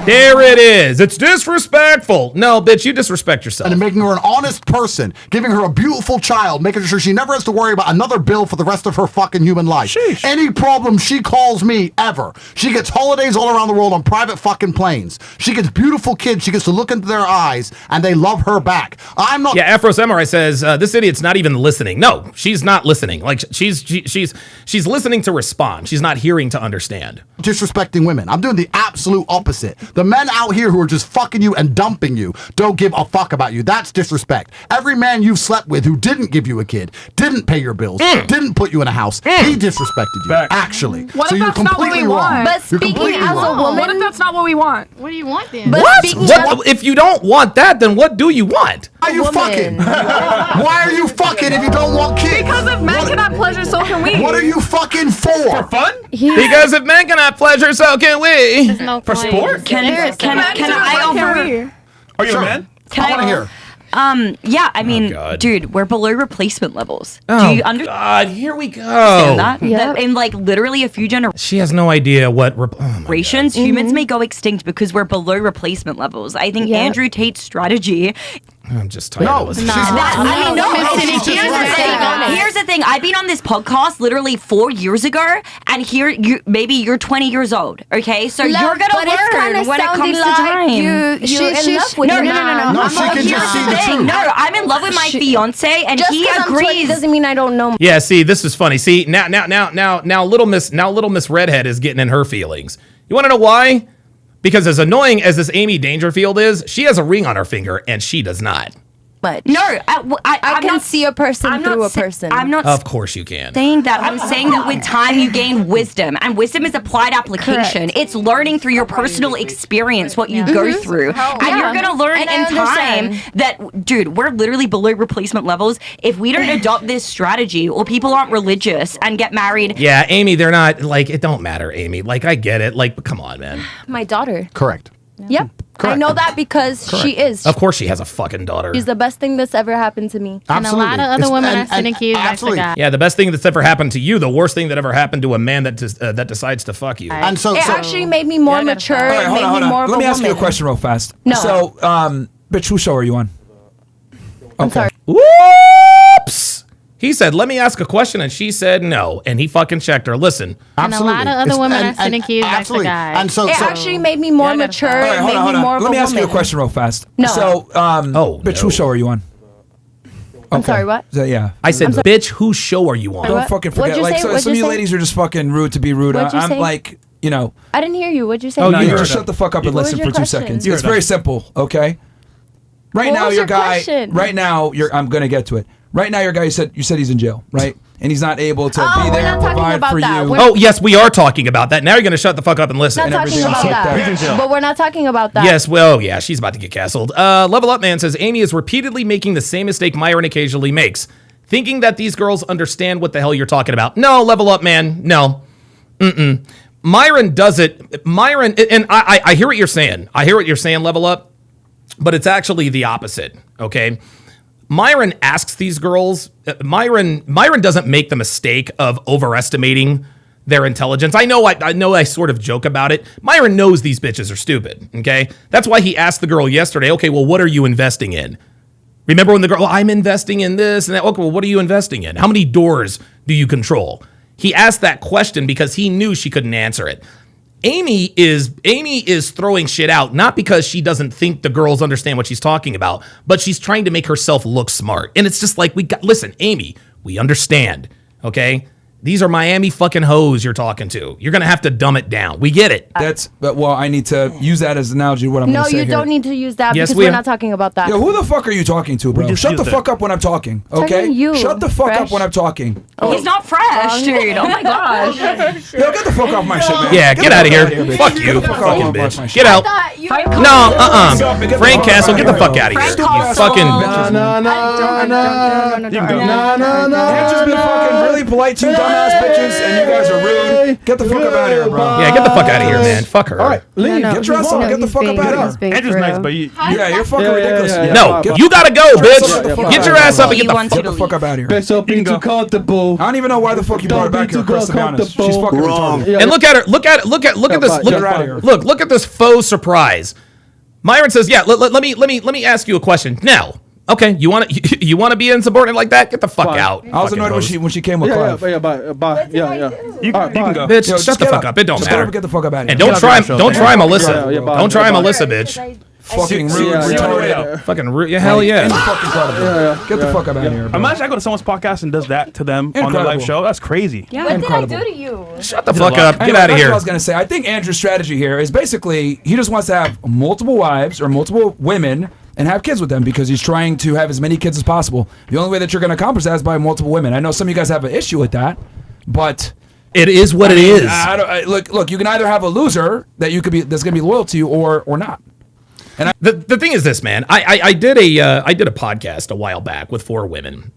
There it is. It's disrespectful. No, bitch, you disrespect yourself. And making her an honest person, giving her a beautiful child, making sure she never has to worry about another bill for the rest of her fucking human life. Sheesh. Any problem, she calls me ever. She gets holidays all around the world on private fucking planes. She gets beautiful kids. She gets to look into their eyes, and they love her back. I'm not. Yeah, Afro Samurai says this idiot's not even listening. No, she's not listening. Like she's listening to respond. She's not hearing to understand. Disrespecting women. I'm doing the absolute opposite. The men out here who are just fucking you and dumping you don't give a fuck about you. That's disrespect. Every man you've slept with who didn't give you a kid, didn't pay your bills, didn't put you in a house, he disrespected you. Actually. What So if you're that's not what we completely want? wrong. But You're speaking completely as a wrong. woman, what if that's not what we want? What do you want then? What? If you don't want that, then what do you want? Why are you fucking? Why are you fucking if you don't want kids? Because if men can have pleasure, so can we. What are you fucking for? Fun? Because if men can have pleasure, so can we. No For sport? Can I offer? Are you a man? I want to hear. Yeah, I mean, dude, we're below replacement levels. Oh, Do you understand God, here we go. that? That in like literally a few generations, She has no idea what. humans may go extinct because we're below replacement levels. I think Yeah. Andrew Tate's strategy. I'm just tired No, of she's listening. Here's the thing. I've been on this podcast literally 4 years ago, and here maybe you're 20 years old. Okay, so you're gonna but it's learn kinda when it sounding comes to like time. you're in love with no, him. no. she can just see the truth. No, I'm in love with my fiance, and Just he 'cause I'm 20 agrees. doesn't mean I don't know. Yeah, see, this is funny. See, now, little Miss Redhead is getting in her feelings. You want to know why? Because as annoying as this Amy Dangerfield is, she has a ring on her finger, and she does not. But No, I can see a person through a person. I'm not Of course you can. saying that. I'm saying that with time you gain wisdom, and wisdom is applied application. It's learning through your personal experience what you go through, and you're gonna learn And I in time understand. that, dude, we're literally below replacement levels. If we don't adopt this strategy, or people aren't religious and get married, Yeah, Amy, they're not, like, it don't matter, Amy. Like, I get it. Like, come on, man. My daughter. Correct. Yep. I know that because she is. Of course she has a fucking daughter. She's the best thing that's ever happened to me. And a lot of other women are sending kids back to God. Yeah, the best thing that's ever happened to you, the worst thing that ever happened to a man that decides to fuck you. And so, It actually made me more mature. All right, It hold made on, hold me more on. of Let a me ask you a woman. question real fast. No. So, bitch, whose show are you on? I'm sorry. Whoops! He said, let me ask a question, and she said no. And he fucking checked her. Listen. And a lot of other women are sending kids back to God. And so, It actually made me more mature. All right, It made me more of Let a me ask you a woman. question real fast. No. So, bitch, whose show are you on? I'm sorry, what? Is that, yeah. I said, bitch, whose show are you on? Don't What? fucking What'd forget. you Like, say? so, What'd some of you you say? ladies are just fucking rude to be rude. What'd you I'm say? like, you know. I didn't hear you. What'd you say? Oh, no, you You're- just shut the fuck up and What was listen your for 2 question? seconds. You're It's very simple, okay? Right What now, was your your guy. question? Right now, I'm gonna get to it. Right now, your guy. You said he's in jail, right? And he's not able to be we're there not and talking provide about for that. you. We're Oh, yes, we are talking about that. Now you're going to shut the fuck up and listen. Not talking about that. But we're not talking about that. Yes, well, yeah, she's about to get castled. Level Up Man says, Amy is repeatedly making the same mistake Myron occasionally makes, thinking that these girls understand what the hell you're talking about. No, Level Up Man, no. Myron does it. Myron, and I hear what you're saying. I hear what you're saying, Level Up, but it's actually the opposite, okay? Myron asks these girls, Myron doesn't make the mistake of overestimating their intelligence. I know I sort of joke about it. Myron knows these bitches are stupid, okay? That's why he asked the girl yesterday, okay, well, what are you investing in? Remember when the girl, I'm investing in this and that. Okay, well, what are you investing in? How many doors do you control? He asked that question because he knew she couldn't answer it. Amy is throwing shit out, not because she doesn't think the girls understand what she's talking about, but she's trying to make herself look smart. And it's just like, listen, Amy, we understand, okay? These are Miami fucking hoes you're talking to. You're going to have to dumb it down. We get it. Well, I need to use that as an analogy of what I'm going No, to say you here. don't need to use that Yes, because we we're are. not talking about that. Yo, who the fuck are you talking to, bro? just Shut the used it. fuck up when I'm talking, okay? Talking to you, Shut the fuck up fresh. when I'm talking. he's not fresh, dude. Oh my gosh. Yo, get the fuck off my shit, man. Yeah, get out of here. bitch. Fuck Get you, the fuck fucking off my bitch. shit. Get out. Frank No, Get Frank the Castle, fuck get the out fuck of here. out of here. Frank You fucking. Can't just be fucking really polite to you, dumbass bitches, and you guys are rude. Get the fuck up out of here, bro. Yeah, get the fuck out of here, man. Fuck her. All right, leave. Get dressed up. Get the fuck up out of here. Andrew's nice, but you're fucking ridiculous. No, you gotta go, bitch. Get your ass up and get the fuck up out of here. Best being too comfortable. I don't even know why the fuck you brought her back here, Chris, to be honest. She's fucking wrong. retarded. And look at her. Look at this. Look at this faux surprise. Myron says, "Yeah, let me ask you a question now." Okay, you want to be insubordinate like that? Get the fuck out. I was annoyed when she came with Clive. Yeah. You can go. Bitch, shut the fuck up. It don't matter. Get the fuck up out of here. And don't try Melissa. Don't try Melissa, bitch. Fucking rude, retarded. Fucking rude. Yeah, hell yeah. Get the fuck up out of here. Imagine I go to someone's podcast and does that to them on their live show. That's crazy. Yeah, what did I do to you? Shut the fuck up. Get out of here. I was gonna say. I think Andrew's strategy here is basically he just wants to have multiple wives or multiple women and have kids with them because he's trying to have as many kids as possible. The only way that you're going to accomplish that is by multiple women. I know some of you guys have an issue with that, but it is what it is. Look, you can either have a loser that you could be that's going to be loyal to you or not. And the thing is this, man. I did a podcast a while back with 4 women,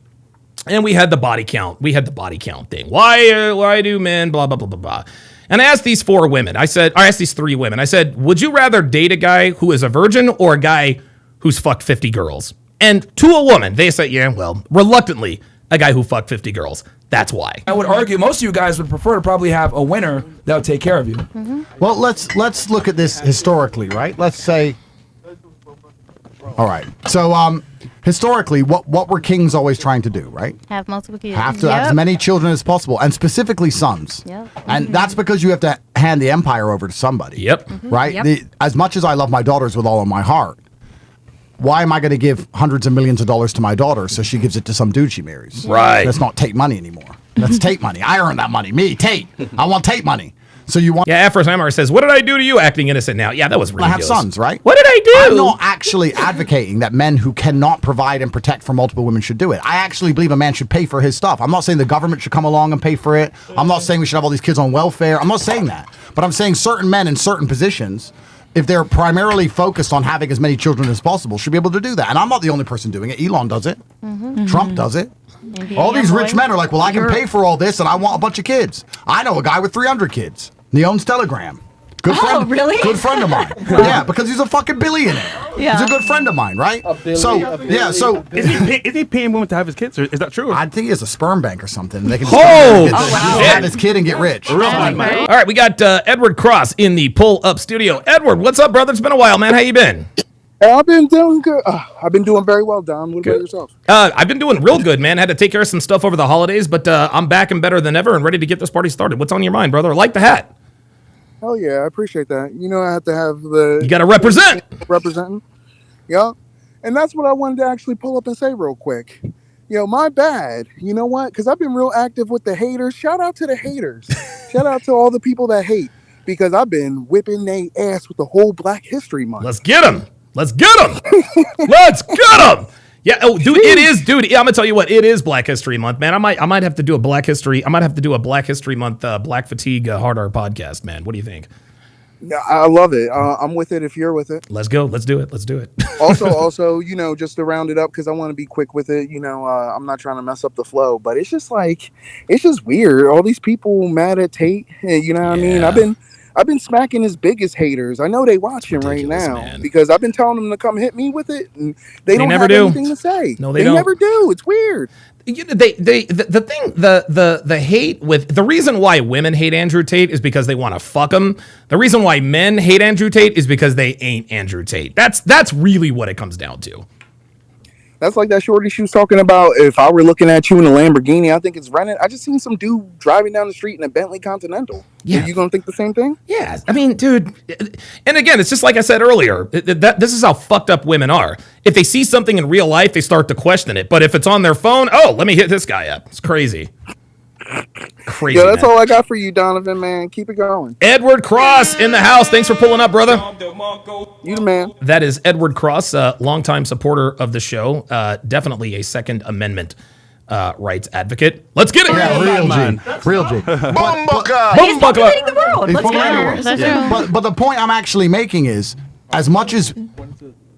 and we had the body count. We had the body count thing. Why do men blah blah blah blah blah? And I asked these 4 women. I asked these 3 women. I said, would you rather date a guy who is a virgin or a guy who's fucked 50 girls? And to a woman, they said, yeah, well, reluctantly, a guy who fucked 50 girls. That's why. I would argue most of you guys would prefer to probably have a winner that would take care of you. Mm-hmm. Well, let's look at this historically, right? Let's say, all right. So, historically, what were kings always trying to do, right? Have multiple kids. Have to have as many children as possible, and specifically sons. Yep. And that's because you have to hand the empire over to somebody. Yep. Right? Yep. As much as I love my daughters with all of my heart, why am I going to give hundreds of millions of dollars to my daughter so she gives it to some dude she marries? Right. That's not Tate money anymore. That's Tate money. I earn that money. Me, Tate. I want Tate money. So you want... Yeah, Afros Hammer says, what did I do to you acting innocent now? Yeah, that was ridiculous. I have sons, right? What did I do? I'm not actually advocating that men who cannot provide and protect for multiple women should do it. I actually believe a man should pay for his stuff. I'm not saying the government should come along and pay for it. I'm not saying we should have all these kids on welfare. I'm not saying that. But I'm saying certain men in certain positions, if they're primarily focused on having as many children as possible, should be able to do that. And I'm not the only person doing it. Elon does it. Mm-hmm. Trump does it. All these rich men are like, well, I can pay for all this and I want a bunch of kids. I know a guy with 300 kids. He owns Telegram. Good friend. Really? Good friend of mine. Yeah, because he's a fucking billionaire. Yeah. He's a good friend of mine, right? So is he paying women to have his kids? Or is that true? I think he has a sperm bank or something. They can have his kid and get rich. All right, we got Edward Cross in the pull-up studio. Edward, what's up, brother? It's been a while, man. How you been? I've been doing good. I've been doing very well, Don. What about yourself? I've been doing real good, man. Had to take care of some stuff over the holidays, but I'm back and better than ever and ready to get this party started. What's on your mind, brother? I like the hat. Hell yeah, I appreciate that. You know, I have to have the... You got to represent. Representing. Yeah. And that's what I wanted to actually pull up and say real quick. You know, my bad. You know what? Because I've been real active with the haters. Shout out to the haters. Shout out to all the people that hate. Because I've been whipping their ass with the whole Black History Month. Let's get them. Let's get them. Let's get them. Yeah, oh, dude, it is, dude. I'm gonna tell you what, it is Black History Month, man. I might have to do a Black History Month Black Fatigue Hard R podcast, man. What do you think? Yeah, I love it. I'm with it if you're with it. Let's go. Let's do it. Let's do it. also, you know, just to round it up, because I want to be quick with it. You know, I'm not trying to mess up the flow, but it's just weird. All these people mad at Tate. You know what I mean? I've been smacking his biggest haters. I know they watching right now, man. Because I've been telling them to come hit me with it, and they don't have anything to say. No, they don't. Never do. It's weird. You know, the hate with the reason why women hate Andrew Tate is because they want to fuck him. The reason why men hate Andrew Tate is because they ain't Andrew Tate. That's really what it comes down to. That's like that shorty she was talking about. If I were looking at you in a Lamborghini, I think it's rented. I just seen some dude driving down the street in a Bentley Continental. Yeah. Are you going to think the same thing? Yeah. I mean, dude. And again, it's just like I said earlier. This is how fucked up women are. If they see something in real life, they start to question it. But if it's on their phone, oh, let me hit this guy up. It's crazy. Crazy. Yeah, that's all I got for you, Donovan, man. Keep it going. Edward Cross in the house. Thanks for pulling up, brother. You the man. That is Edward Cross, longtime supporter of the show. Definitely a Second Amendment rights advocate. Let's get it. Yeah, real G. But the point I'm actually making is, as much as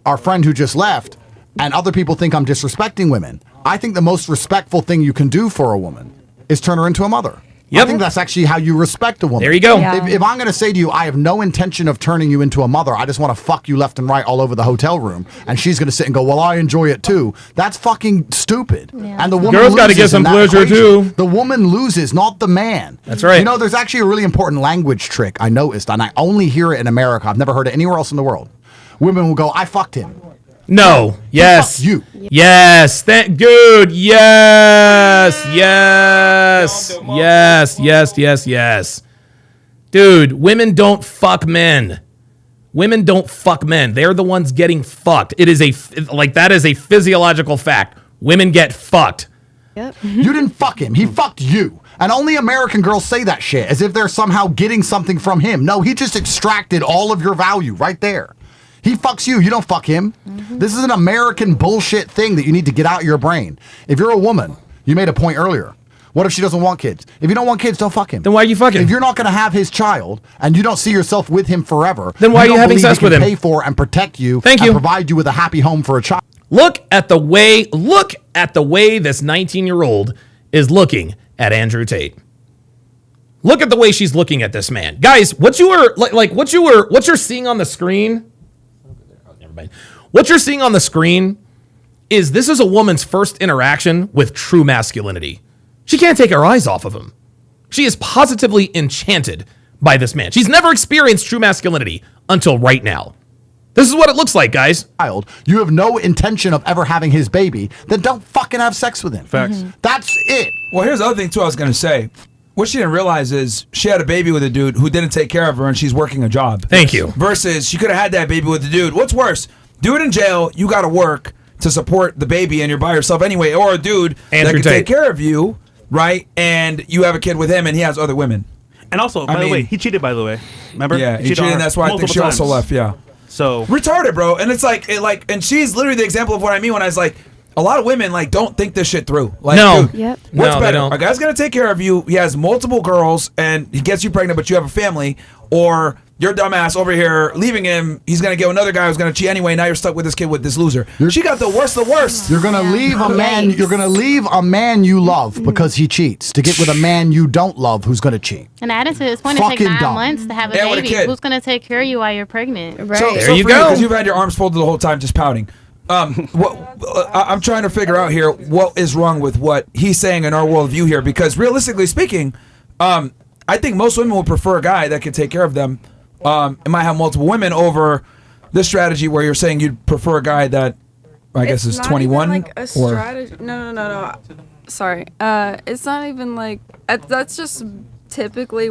our friend who just left and other people think I'm disrespecting women, I think the most respectful thing you can do for a woman is turn her into a mother. Yep. I think that's actually how you respect a woman. There you go. Yeah. If I'm going to say to you, I have no intention of turning you into a mother, I just want to fuck you left and right all over the hotel room, and she's going to sit and go, well, I enjoy it too. That's fucking stupid. Yeah. And the woman Girls gotta loses get some in that pleasure, equation. too. The woman loses, not the man. That's right. You know, there's actually a really important language trick I noticed, and I only hear it in America. I've never heard it anywhere else in the world. Women will go, I fucked him. No. Yes. Fuck you. Yes. Good. Yes. Yes. Yes. Yes. Yes. Yes. Dude, women don't fuck men. Women don't fuck men. They're the ones getting fucked. It is that is a physiological fact. Women get fucked. Yep. You didn't fuck him. He fucked you. And only American girls say that shit as if they're somehow getting something from him. No, he just extracted all of your value right there. He fucks you. You don't fuck him. This is an American bullshit thing that you need to get out of your brain. If you're a woman, you made a point earlier. What if she doesn't want kids? If you don't want kids, don't fuck him. Then why are you fucking? If you're not going to have his child and you don't see yourself with him forever, then why are you don't having believe sex he with can him? Pay for and protect you. Thank you. And provide you with a happy home for a child. Look at the way this 19-year-old is looking at Andrew Tate. Look at the way she's looking at this man. Guys, what you're seeing on the screen, what you're seeing on the screen is this is a woman's first interaction with true masculinity. She can't take her eyes off of him. She is positively enchanted by this man. She's never experienced true masculinity until right now. This is what it looks like, guys. You have no intention of ever having his baby, then don't fucking have sex with him. Facts. That's it. Well, here's the other thing, too, I was going to say. What she didn't realize is she had a baby with a dude who didn't take care of her, and she's working a job. Thank you. Versus she could have had that baby with the dude. What's worse? Dude in jail, you got to work to support the baby, and you're by yourself anyway. Or a dude that can take care of you, right? And you have a kid with him, and he has other women. And also, by the way, he cheated, by the way. Remember? Yeah, he cheated, and that's why I think she also left, yeah. So retarded, bro. And it's and she's literally the example of what I mean when I was like, a lot of women don't think this shit through. Like, no. Dude, what's better? A guy's gonna take care of you. He has multiple girls, and he gets you pregnant, but you have a family. Or your dumbass over here leaving him. He's gonna get another guy who's gonna cheat anyway. Now you're stuck with this kid with this loser. She got the worst of the worst. You're gonna leave a man. You're gonna leave a man you love because he cheats to get with a man you don't love who's gonna cheat. And added to this point, it takes 9 dumb. months to have a And with a baby. kid. Who's going to take care of you while you're pregnant? Right. So for you go. Because you've had your arms folded the whole time, just pouting. I'm trying to figure out here what is wrong with what he's saying in our worldview here. Because realistically speaking, I think most women would prefer a guy that can take care of them. It might have multiple women over this strategy where you're saying you'd prefer a guy that I guess is 21. Like a strategy. No. Sorry. It's not even like that's just typically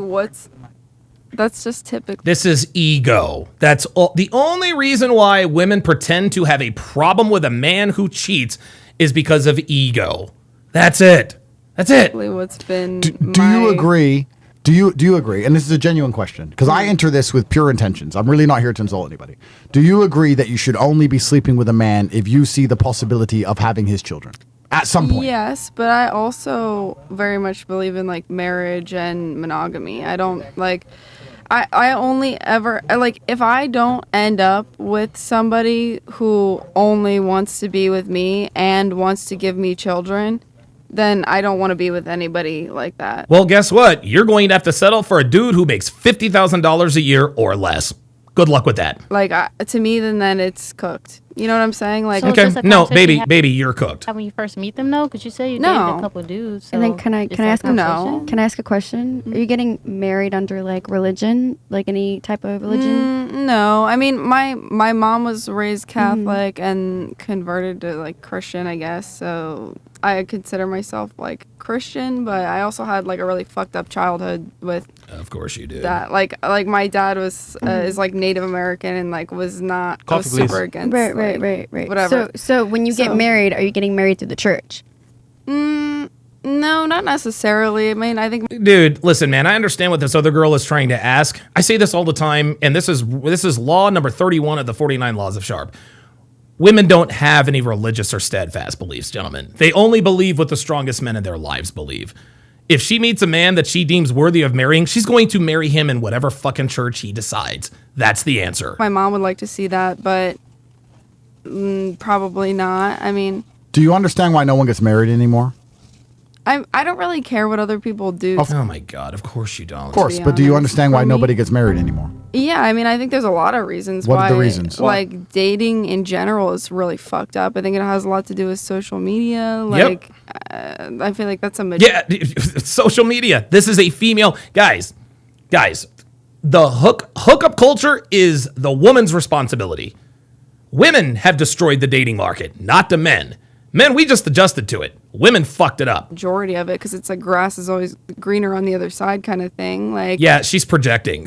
This is ego. That's the only reason why women pretend to have a problem with a man who cheats is because of ego. That's it. What's been Do you agree? Do you agree? And this is a genuine question because I enter this with pure intentions. I'm really not here to insult anybody. Do you agree that you should only be sleeping with a man if you see the possibility of having his children at some point? Yes, but I also very much believe in marriage and monogamy. I don't I only ever if I don't end up with somebody who only wants to be with me and wants to give me children, then I don't want to be with anybody like that. Well, guess what? You're going to have to settle for a dude who makes $50,000 a year or less. Good luck with that. To me, then it's cooked. You know what I'm saying? Okay, no, baby, you're cooked. When you first meet them, though, because you say you No. dated a couple of dudes. And then can I ask a No. Can I ask a question? Are you getting married under religion, any type of religion? No, I mean my mom was raised Catholic and converted to Christian, I guess. So I consider myself Christian, but I also had a really fucked up childhood with. Of course you did. That my dad was is Native American and was not Coffee, was super please. against Right. whatever. So when you get married, are you getting married through the church? No, not necessarily. I mean, I think. Dude, listen, man, I understand what this other girl is trying to ask. I say this all the time, and this is law number 31 of the 49 laws of Sharp. Women don't have any religious or steadfast beliefs, gentlemen. They only believe what the strongest men in their lives believe. If she meets a man that she deems worthy of marrying, she's going to marry him in whatever fucking church he decides. That's the answer. My mom would like to see that, but probably not. I mean, Do you understand why no one gets married anymore? I don't really care what other people do. Oh my God! Of course you don't. Of course, but do you understand why nobody gets married anymore? Yeah, I mean, I think there's a lot of reasons What why. are the reasons? Like dating in general is really fucked up. I think it has a lot to do with social media. Like, I feel like that's social media. This is a female guys. The hookup culture is the woman's responsibility. Women have destroyed the dating market, not the men. Men, we just adjusted to it. Women fucked it up. Majority of it, because it's like grass is always greener on the other side kind of thing. Like, yeah, she's projecting.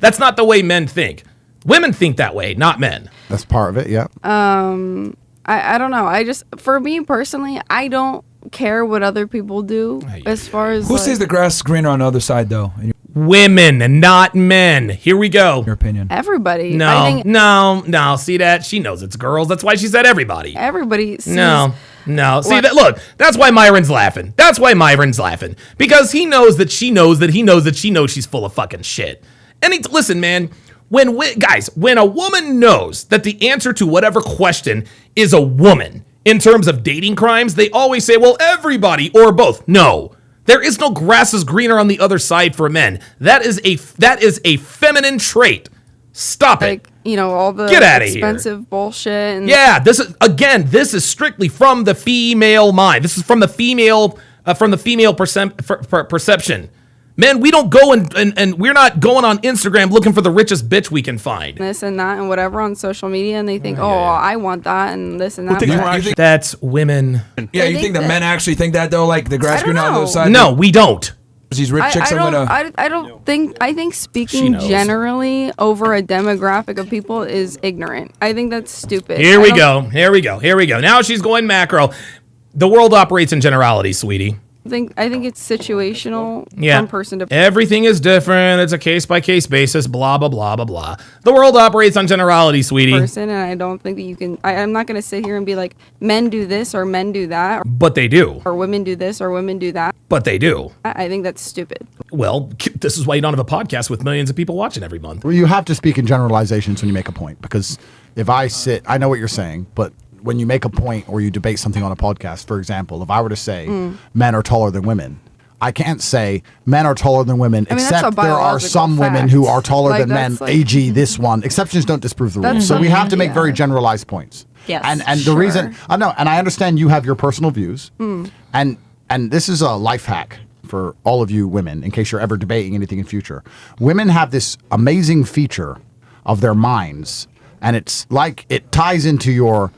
That's not the way men think. Women think that way, not men. That's part of it, yeah. I don't know. For me personally, I don't care what other people do as far as Who says the grass is greener on the other side, though? Women, not men. Here we go. Your opinion. Everybody. No. See that? She knows it's girls. That's why she said everybody. Everybody sees. No. See that? Look, that's why Myron's laughing. Because he knows that she knows that he knows that she knows she's full of fucking shit. And listen, man, when a woman knows that the answer to whatever question is a woman in terms of dating crimes, they always say, well, everybody or both. No. There is no grass is greener on the other side for men. That is a feminine trait. Stop it. All the Get outta expensive bullshit. And this is strictly from the female mind. This is from the female perception. Men, we don't go and we're not going on Instagram looking for the richest bitch we can find. This and that and whatever on social media, and they think, I want that and this and that. That's women. Yeah, you think that men actually think that though? Like the grass green on the other side? No, we don't. These rich chicks are gonna. I think speaking generally over a demographic of people is ignorant. I think that's stupid. Here we go. Now she's going macro. The world operates in generality, sweetie. I think it's situational from person to person. Everything is different. It's a case-by-case basis, blah, blah, blah, blah, blah. The world operates on generality, sweetie. And I don't think that you can... I'm not going to sit here and be like, men do this or men do that. But they do. Or women do this or women do that. But they do. I think that's stupid. Well, this is why you don't have a podcast with millions of people watching every month. Well, you have to speak in generalizations when you make a point. Because if I know what you're saying, but... when you make a point or you debate something on a podcast, for example, if I were to say men are taller than women, I can't say men are taller than women, except there are some women who are taller than men, AG this one. Exceptions don't disprove the rules. So we have to make very generalized points. Yes. And the reason, I know, and I understand you have your personal views, and this is a life hack for all of you women, in case you're ever debating anything in future. Women have this amazing feature of their minds, and it's like it ties into your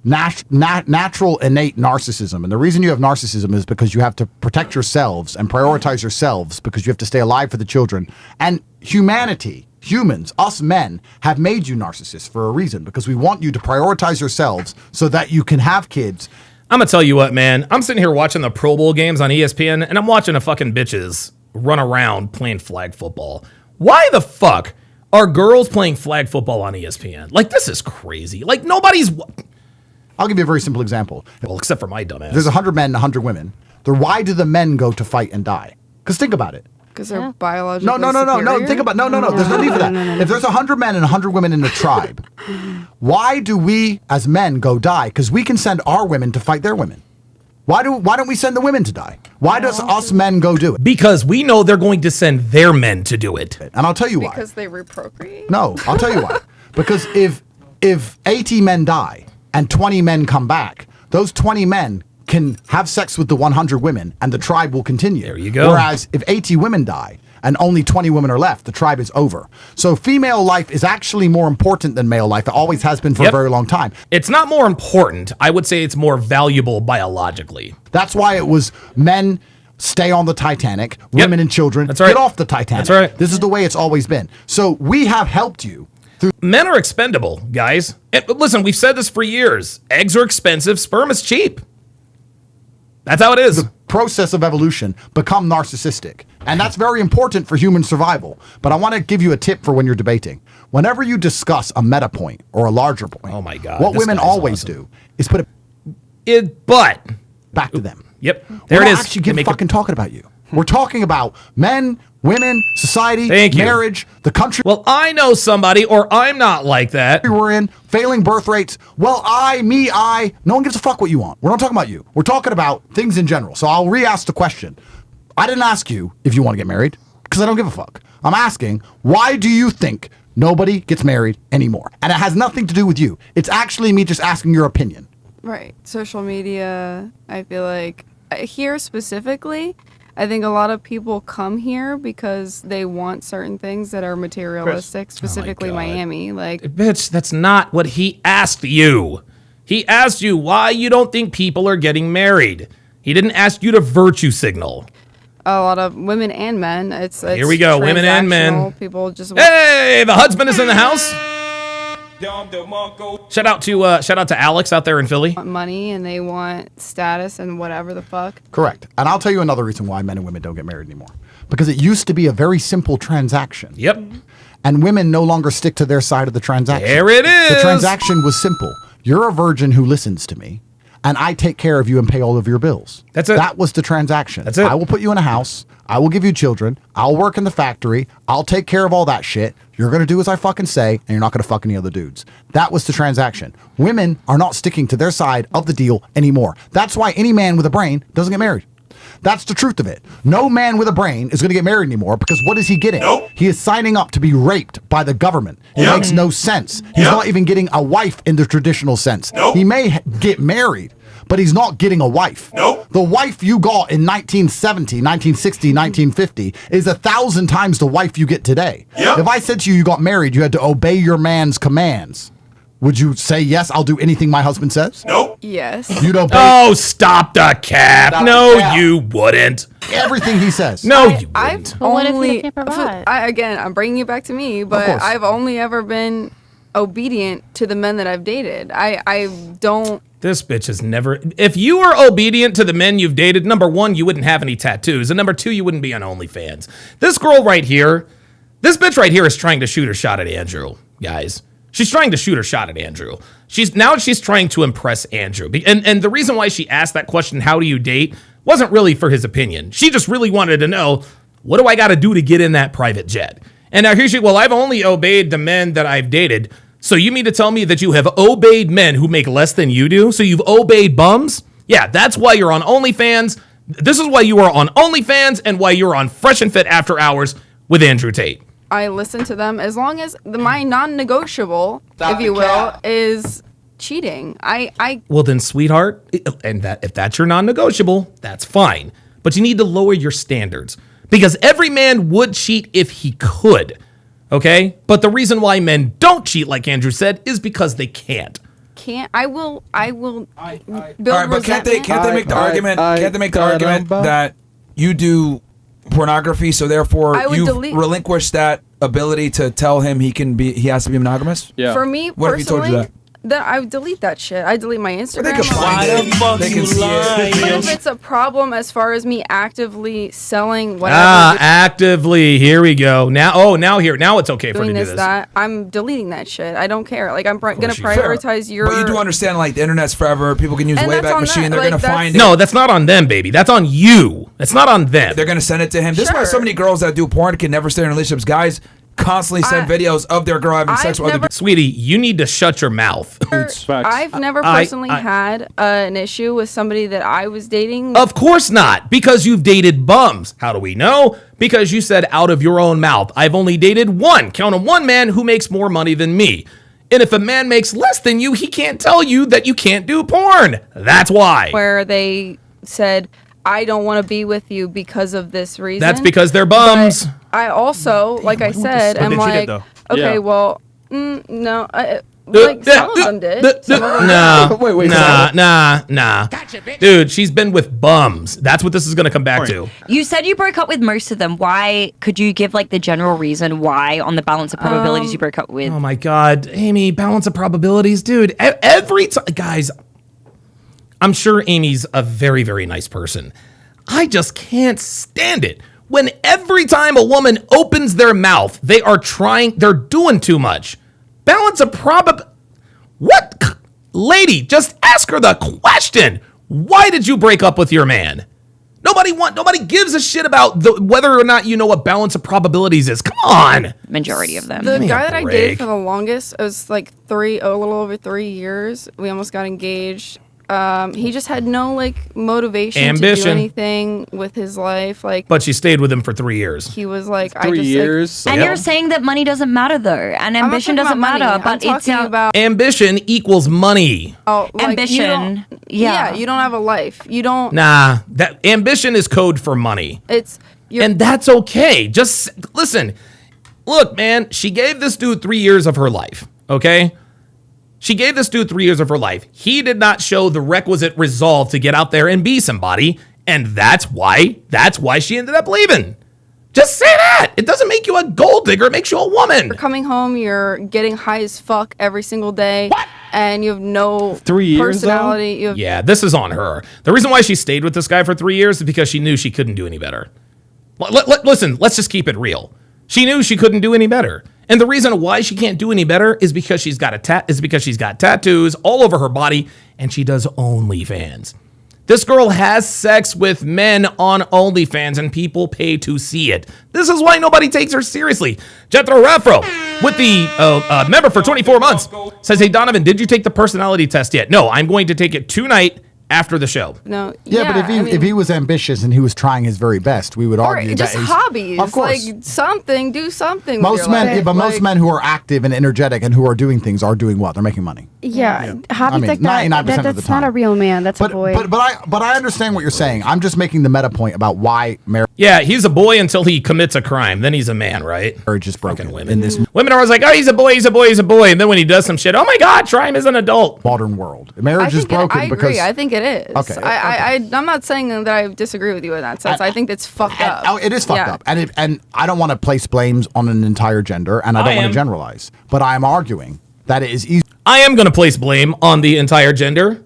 natural innate narcissism. And the reason you have narcissism is because you have to protect yourselves and prioritize yourselves because you have to stay alive for the children. And humans, us men, have made you narcissists for a reason, because we want you to prioritize yourselves so that you can have kids. I'm gonna tell you what, man. I'm sitting here watching the Pro Bowl games on ESPN, and I'm watching a fucking bitches run around playing flag football. Why the fuck are girls playing flag football on ESPN? Like, this is crazy. Like, nobody's... I'll give you a very simple example. Well, except for my dumbass. There's 100 men and 100 women. Why do the men go to fight and die? Because think about it. Because they're biologically No. Think about no. There's no need for that. If there's 100 men and 100 women in a tribe, why do we as men go die? Because we can send our women to fight their women. Why don't we send the women to die? Why does us men go do it? Because we know they're going to send their men to do it. And I'll tell you why. Because they reprocreate? No, I'll tell you why. Because if 80 men die and 20 men come back, those 20 men can have sex with the 100 women and the tribe will continue. There you go. Whereas if 80 women die and only 20 women are left, the tribe is over. So female life is actually more important than male life. It always has been for a very long time. It's not more important. I would say it's more valuable biologically. That's why it was men stay on the Titanic, women and children get off the Titanic. That's right. This is the way it's always been. So we have helped you. Men are expendable, guys. Listen, we've said this for years. Eggs are expensive. Sperm is cheap. That's how it is. The process of evolution become narcissistic. And that's very important for human survival. But I want to give you a tip for when you're debating. Whenever you discuss a meta point or a larger point, oh my God, what women always do is put it back to them. Yep. There it is. Actually, talking about you. We're talking about men, women, society, marriage, the country. Well, I know somebody, or I'm not like that. We're in, failing birth rates. Well, I. No one gives a fuck what you want. We're not talking about you. We're talking about things in general. So I'll re-ask the question. I didn't ask you if you want to get married, because I don't give a fuck. I'm asking, why do you think nobody gets married anymore? And it has nothing to do with you. It's actually me just asking your opinion. Right. Social media, I feel like, here specifically, I think a lot of people come here because they want certain things that are materialistic, specifically Miami. Like, bitch, that's not what he asked you. He asked you why you don't think people are getting married. He didn't ask you to virtue signal. A lot of women and men. It's here we go, women and men. People just hey, the husband is in the house. Shout out to Alex out there in Philly. Want money and they want status and whatever the fuck. Correct. And I'll tell you another reason why men and women don't get married anymore. Because it used to be a very simple transaction. Yep. And women no longer stick to their side of the transaction. There it is. The transaction was simple. You're a virgin who listens to me, and I take care of you and pay all of your bills. That's it. That was the transaction. That's it. I will put you in a house. I will give you children. I'll work in the factory. I'll take care of all that shit. You're going to do as I fucking say, and you're not going to fuck any other dudes. That was the transaction. Women are not sticking to their side of the deal anymore. That's why any man with a brain doesn't get married. That's the truth of it. No man with a brain is going to get married anymore because what is he getting? Nope. He is signing up to be raped by the government. It makes no sense. He's not even getting a wife in the traditional sense. Nope. He may get married, but he's not getting a wife. Nope. The wife you got in 1970, 1960, 1950 is 1,000 times the wife you get today. Yep. If I said to you got married, you had to obey your man's commands. Would you say, yes, I'll do anything my husband says? Nope. Yes. You'd obey Oh, stop the cap. Stop no, the cap. you wouldn't. everything he says. No, you wouldn't. I've But what if only, he can't provide? again, I'm bringing it back to me, but course. I've only ever been obedient to the men that I've dated. I don't. This bitch has never. If you were obedient to the men you've dated, number one, you wouldn't have any tattoos, and number two, you wouldn't be on OnlyFans. This girl right here, this bitch right here is trying to shoot her shot at Andrew, guys. She's trying to shoot her shot at Andrew. She's trying to impress Andrew. And the reason why she asked that question, how do you date, wasn't really for his opinion. She just really wanted to know, what do I got to do to get in that private jet? And now here she, well, I've only obeyed the men that I've dated. So you mean to tell me that you have obeyed men who make less than you do? So you've obeyed bums? Yeah, that's why you're on OnlyFans. This is why you are on OnlyFans and why you're on Fresh and Fit After Hours with Andrew Tate. I listen to them as long as my non-negotiable, if you will, is cheating. Well then, sweetheart, and that if that's your non-negotiable, that's fine. But you need to lower your standards because every man would cheat if he could. Okay? But the reason why men don't cheat, like Andrew said, is because they can't. I will build All right, but can't they resentment. make the argument? Can't they make the argument that you do pornography, so therefore I would you delete- relinquish that ability to tell him he has to be monogamous? Yeah. For me What if he told you personally, that? then I would delete that shit. I delete my Instagram. They can find it. They can see it. But if it's a problem as far as me actively selling whatever, Actively. Here we go. Now it's okay for her to doing do this, this. that, I'm deleting that shit. I don't care. Like, I'm gonna you do. prioritize your. But you do understand, like, the internet's forever. People can use And that's Wayback on Machine. that, They're like, going to that's- find it. No, that's not on them, baby. That's on you. That's not on them. They're going to send it to him. This is why so many girls that do porn can never stay in relationships. Guys constantly send videos of their girl having sex with other dudes. Sweetie, you need to shut your mouth. I've never personally had an issue with somebody that I was dating. Of course not, because you've dated bums. How do we know? Because you said out of your own mouth, I've only dated one. Count on one man who makes more money than me. And if a man makes less than you, he can't tell you that you can't do porn. That's why. Where they said, I don't want to be with you because of this reason. That's because they're bums. But I also, like I said, am like, okay, Yeah. well, no. Like, some of them did. Some of them did. Nah. Dude, she's been with bums. That's what this is going to come back to. You said you broke up with most of them. Why? Could you give like the general reason why on the balance of probabilities you broke up with? Oh my God, Amy, balance of probabilities, dude. Every time, guys, I'm sure Amy's a very, very nice person. I just can't stand it when every time a woman opens their mouth, they're doing too much. Balance of What? Lady, just ask her the question. Why did you break up with your man? Nobody gives a shit about whether or not you know what balance of probabilities is. Come on. Majority of them. The guy that I dated for the longest, it was like a little over 3 years. We almost got engaged. He just had no motivation to do anything with his life. But she stayed with him for 3 years. He was like, 3 years. And you're saying that money doesn't matter though, and ambition doesn't matter. But it's about ambition equals money. Oh, ambition. You don't have a life. You don't. Nah, that ambition is code for money. And that's okay. Just listen. Look, man, she gave this dude 3 years of her life. Okay. She gave this dude 3 years of her life. He did not show the requisite resolve to get out there and be somebody. And that's why she ended up leaving. Just say that. It doesn't make you a gold digger. It makes you a woman. You're coming home, you're getting high as fuck every single day. What? And you have no 3 years, personality. Yeah, this is on her. The reason why she stayed with this guy for 3 years is because she knew she couldn't do any better. Listen, let's just keep it real. She knew she couldn't do any better. And the reason why she can't do any better is because she's got tattoos all over her body, and she does OnlyFans. This girl has sex with men on OnlyFans, and people pay to see it. This is why nobody takes her seriously. Jethro Raffro, with the member for 24 months, says, "Hey Donovan, did you take the personality test yet?" No, I'm going to take it tonight after the show. No. Yeah, but if he was ambitious and he was trying his very best, we would argue that just hobbies. Of course. Do something. Most men, most men who are active and energetic and who are doing things are doing what? They're making money. Yeah. Hobbies like that. 99% of the That's time. not a real man. That's a boy. But I understand what you're saying. I'm just making the meta point about why marriage. Yeah, he's a boy until he commits a crime. Then he's a man, right? Marriage is broken. Women. Women are always like, "Oh, he's a boy, he's a boy, he's a boy." And then when he does some shit, "Oh my God, try him as an adult." Modern world. Marriage is broken I because. agree. I think it is. Okay. I'm not saying that I disagree with you in that sense. I think it's fucked up. Oh, it is fucked up. And I don't want to place blames on an entire gender, and I don't want to generalize. But I am arguing that it is easy. I am going to place blame on the entire gender,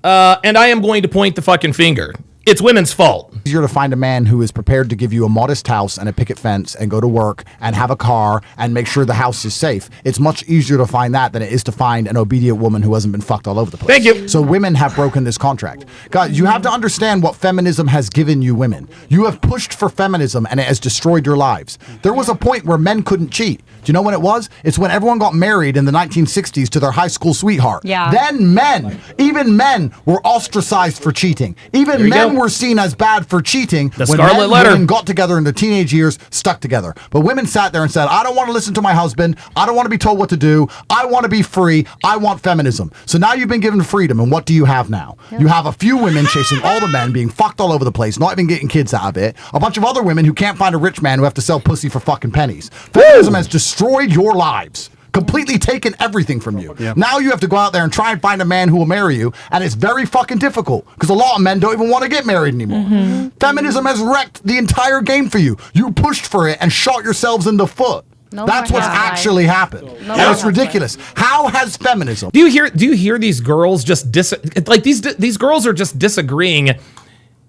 and I am going to point the fucking finger. It's women's fault. Easier to find a man who is prepared to give you a modest house and a picket fence and go to work and have a car and make sure the house is safe. It's much easier to find that than it is to find an obedient woman who hasn't been fucked all over the place. Thank you. So women have broken this contract. Guys, you have to understand what feminism has given you women. You have pushed for feminism and it has destroyed your lives. There was a point where men couldn't cheat. Do you know when it was? It's when everyone got married in the 1960s to their high school sweetheart. Yeah. Then even men were ostracized for cheating. Even men were seen as bad for cheating The when Scarlet Letter. Women got together in their teenage years, stuck together. But women sat there and said, "I don't want to listen to my husband. I don't want to be told what to do. I want to be free. I want feminism." So now you've been given freedom, and what do you have now? You have a few women chasing all the men, being fucked all over the place, not even getting kids out of it. A bunch of other women who can't find a rich man who have to sell pussy for fucking pennies. Feminism has destroyed your lives. Completely taken everything from you. Yep. Now you have to go out there and try and find a man who will marry you, and it's very fucking difficult because a lot of men don't even want to get married anymore. Feminism has wrecked the entire game for you. You pushed for it and shot yourselves in the foot. That's what's actually happened. And it's ridiculous. How has feminism? Do you hear these girls just these girls are just disagreeing.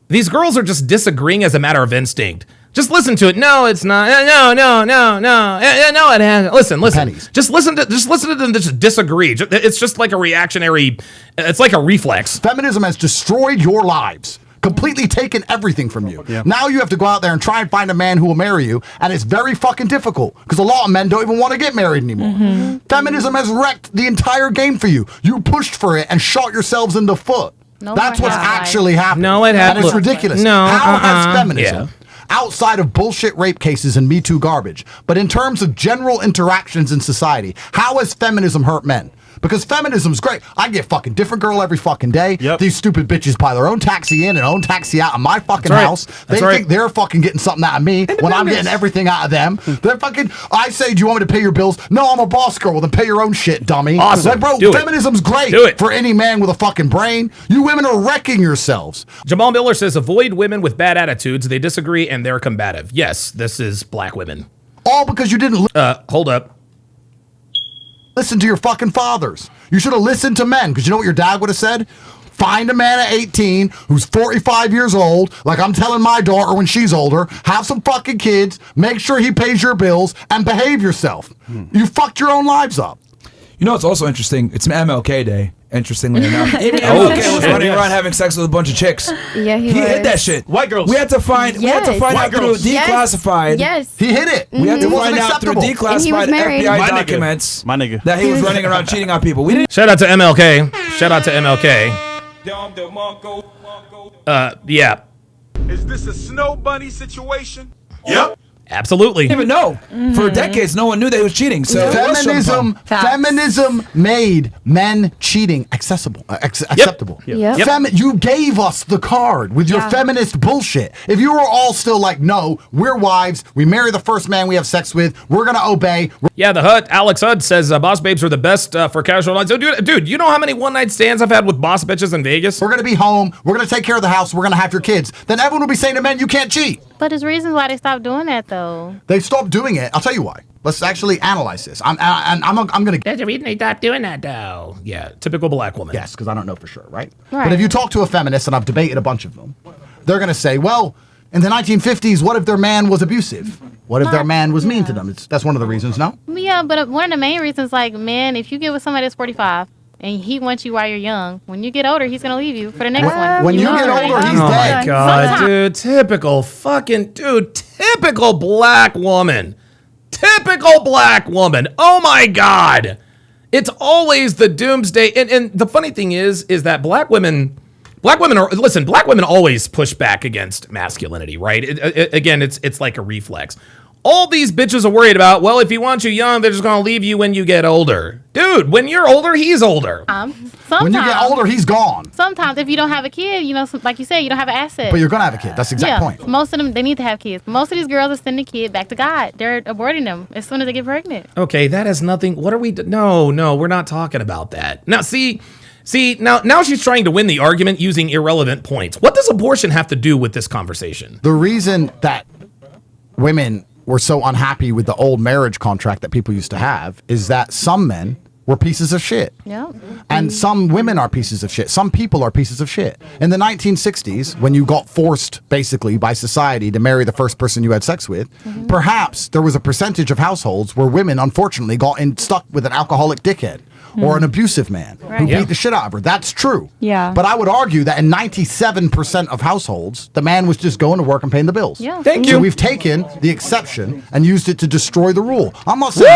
These girls are just disagreeing as a matter of instinct. Just listen to it. No, it's not. No, it hasn't. Listen. Just listen to them just disagree. It's just like a reactionary. It's like a reflex. Feminism has destroyed your lives. Completely taken everything from you. Yep. Now you have to go out there and try and find a man who will marry you, and it's very fucking difficult because a lot of men don't even want to get married anymore. Feminism has wrecked the entire game for you. You pushed for it and shot yourselves in the foot. That's what's actually happened. No, it hasn't. And it's ridiculous. No, how has feminism? Outside of bullshit rape cases and Me Too garbage, but in terms of general interactions in society, how has feminism hurt men? Because feminism's great. I get fucking different girl every fucking day. Yep. These stupid bitches buy their own taxi in and own taxi out of my fucking house. They think they're fucking getting something out of me when I'm getting everything out of them. They're fucking, I say, do you want me to pay your bills? No, I'm a boss girl. Well, then pay your own shit, dummy. Awesome. Like, bro, feminism's great for any man with a fucking brain. You women are wrecking yourselves. Jamal Miller says, avoid women with bad attitudes. They disagree and they're combative. Yes, this is black women. All because you didn't hold up. Listen to your fucking fathers. You should have listened to men, because you know what your dad would have said? Find a man at 18 who's 45 years old, like I'm telling my daughter when she's older, have some fucking kids, make sure he pays your bills, and behave yourself. You fucked your own lives up. You know, it's also interesting. It's an MLK Day, Interestingly enough, even MLK was running around having sex with a bunch of chicks. Yeah, he hid that shit. White girls. We had to find. We had to find out through declassified. Yes. He hid it. We had to It wasn't find out through acceptable. declassified married. FBI My nigga. documents My nigga. that he was running around cheating on people. We didn't. Shout out to MLK. Shout out to MLK. Yeah, Is this a snow bunny situation? Yep. absolutely. Even know. For decades, no one knew that he was cheating. So it was some fun. Feminism made men cheating acceptable. Yep. You gave us the card with your feminist bullshit. If you were all still like, no, we're wives, we marry the first man we have sex with, we're gonna obey. Yeah, the Hut, Alex Hud says boss babes are the best for casual nights. So, dude, you know how many one night stands I've had with boss bitches in Vegas? We're gonna be home, we're gonna take care of the house, we're gonna have your kids. Then everyone will be saying to men, you can't cheat. But there's reasons why they stopped doing that, though. They stopped doing it. I'll tell you why. Let's actually analyze this. I'm gonna. There's a reason they stopped doing that, though. Yeah, typical black woman. Yes, because I don't know for sure, right? Right. But if you talk to a feminist, and I've debated a bunch of them, they're gonna say, well, in the 1950s, what if their man was abusive? What if their man was mean to them? That's one of the reasons, no? Yeah, but one of the main reasons, like, man, if you get with somebody that's 45 and he wants you while you're young, when you get older, he's gonna leave you for the next one. When you get older, he's Oh dead. my god, dude! Typical black woman. Typical black woman. Oh my god! It's always the doomsday. And the funny thing is that black women always push back against masculinity, right? Again, it's like a reflex. All these bitches are worried about, well, if he wants you young, they're just gonna leave you when you get older. Dude, when you're older, he's older. Sometimes, When you get older, he's gone. Sometimes, if you don't have a kid, like you said, you don't have an asset. But you're gonna have a kid. That's the exact point. Most of them, they need to have kids. Most of these girls are sending kid back to God. They're aborting them as soon as they get pregnant. Okay, that has nothing. What are we? No, we're not talking about that. Now, see, now she's trying to win the argument using irrelevant points. What does abortion have to do with this conversation? The reason that women were so unhappy with the old marriage contract that people used to have is that some men were pieces of shit. Yeah. And some women are pieces of shit. Some people are pieces of shit. In the 1960s, when you got forced, basically, by society to marry the first person you had sex with, perhaps there was a percentage of households where women, unfortunately, got stuck with an alcoholic dickhead or an abusive man who beat the shit out of her. That's true. Yeah. But I would argue that in 97% of households, the man was just going to work and paying the bills. Yeah. Thank you. So we've taken the exception and used it to destroy the rule. I'm not saying...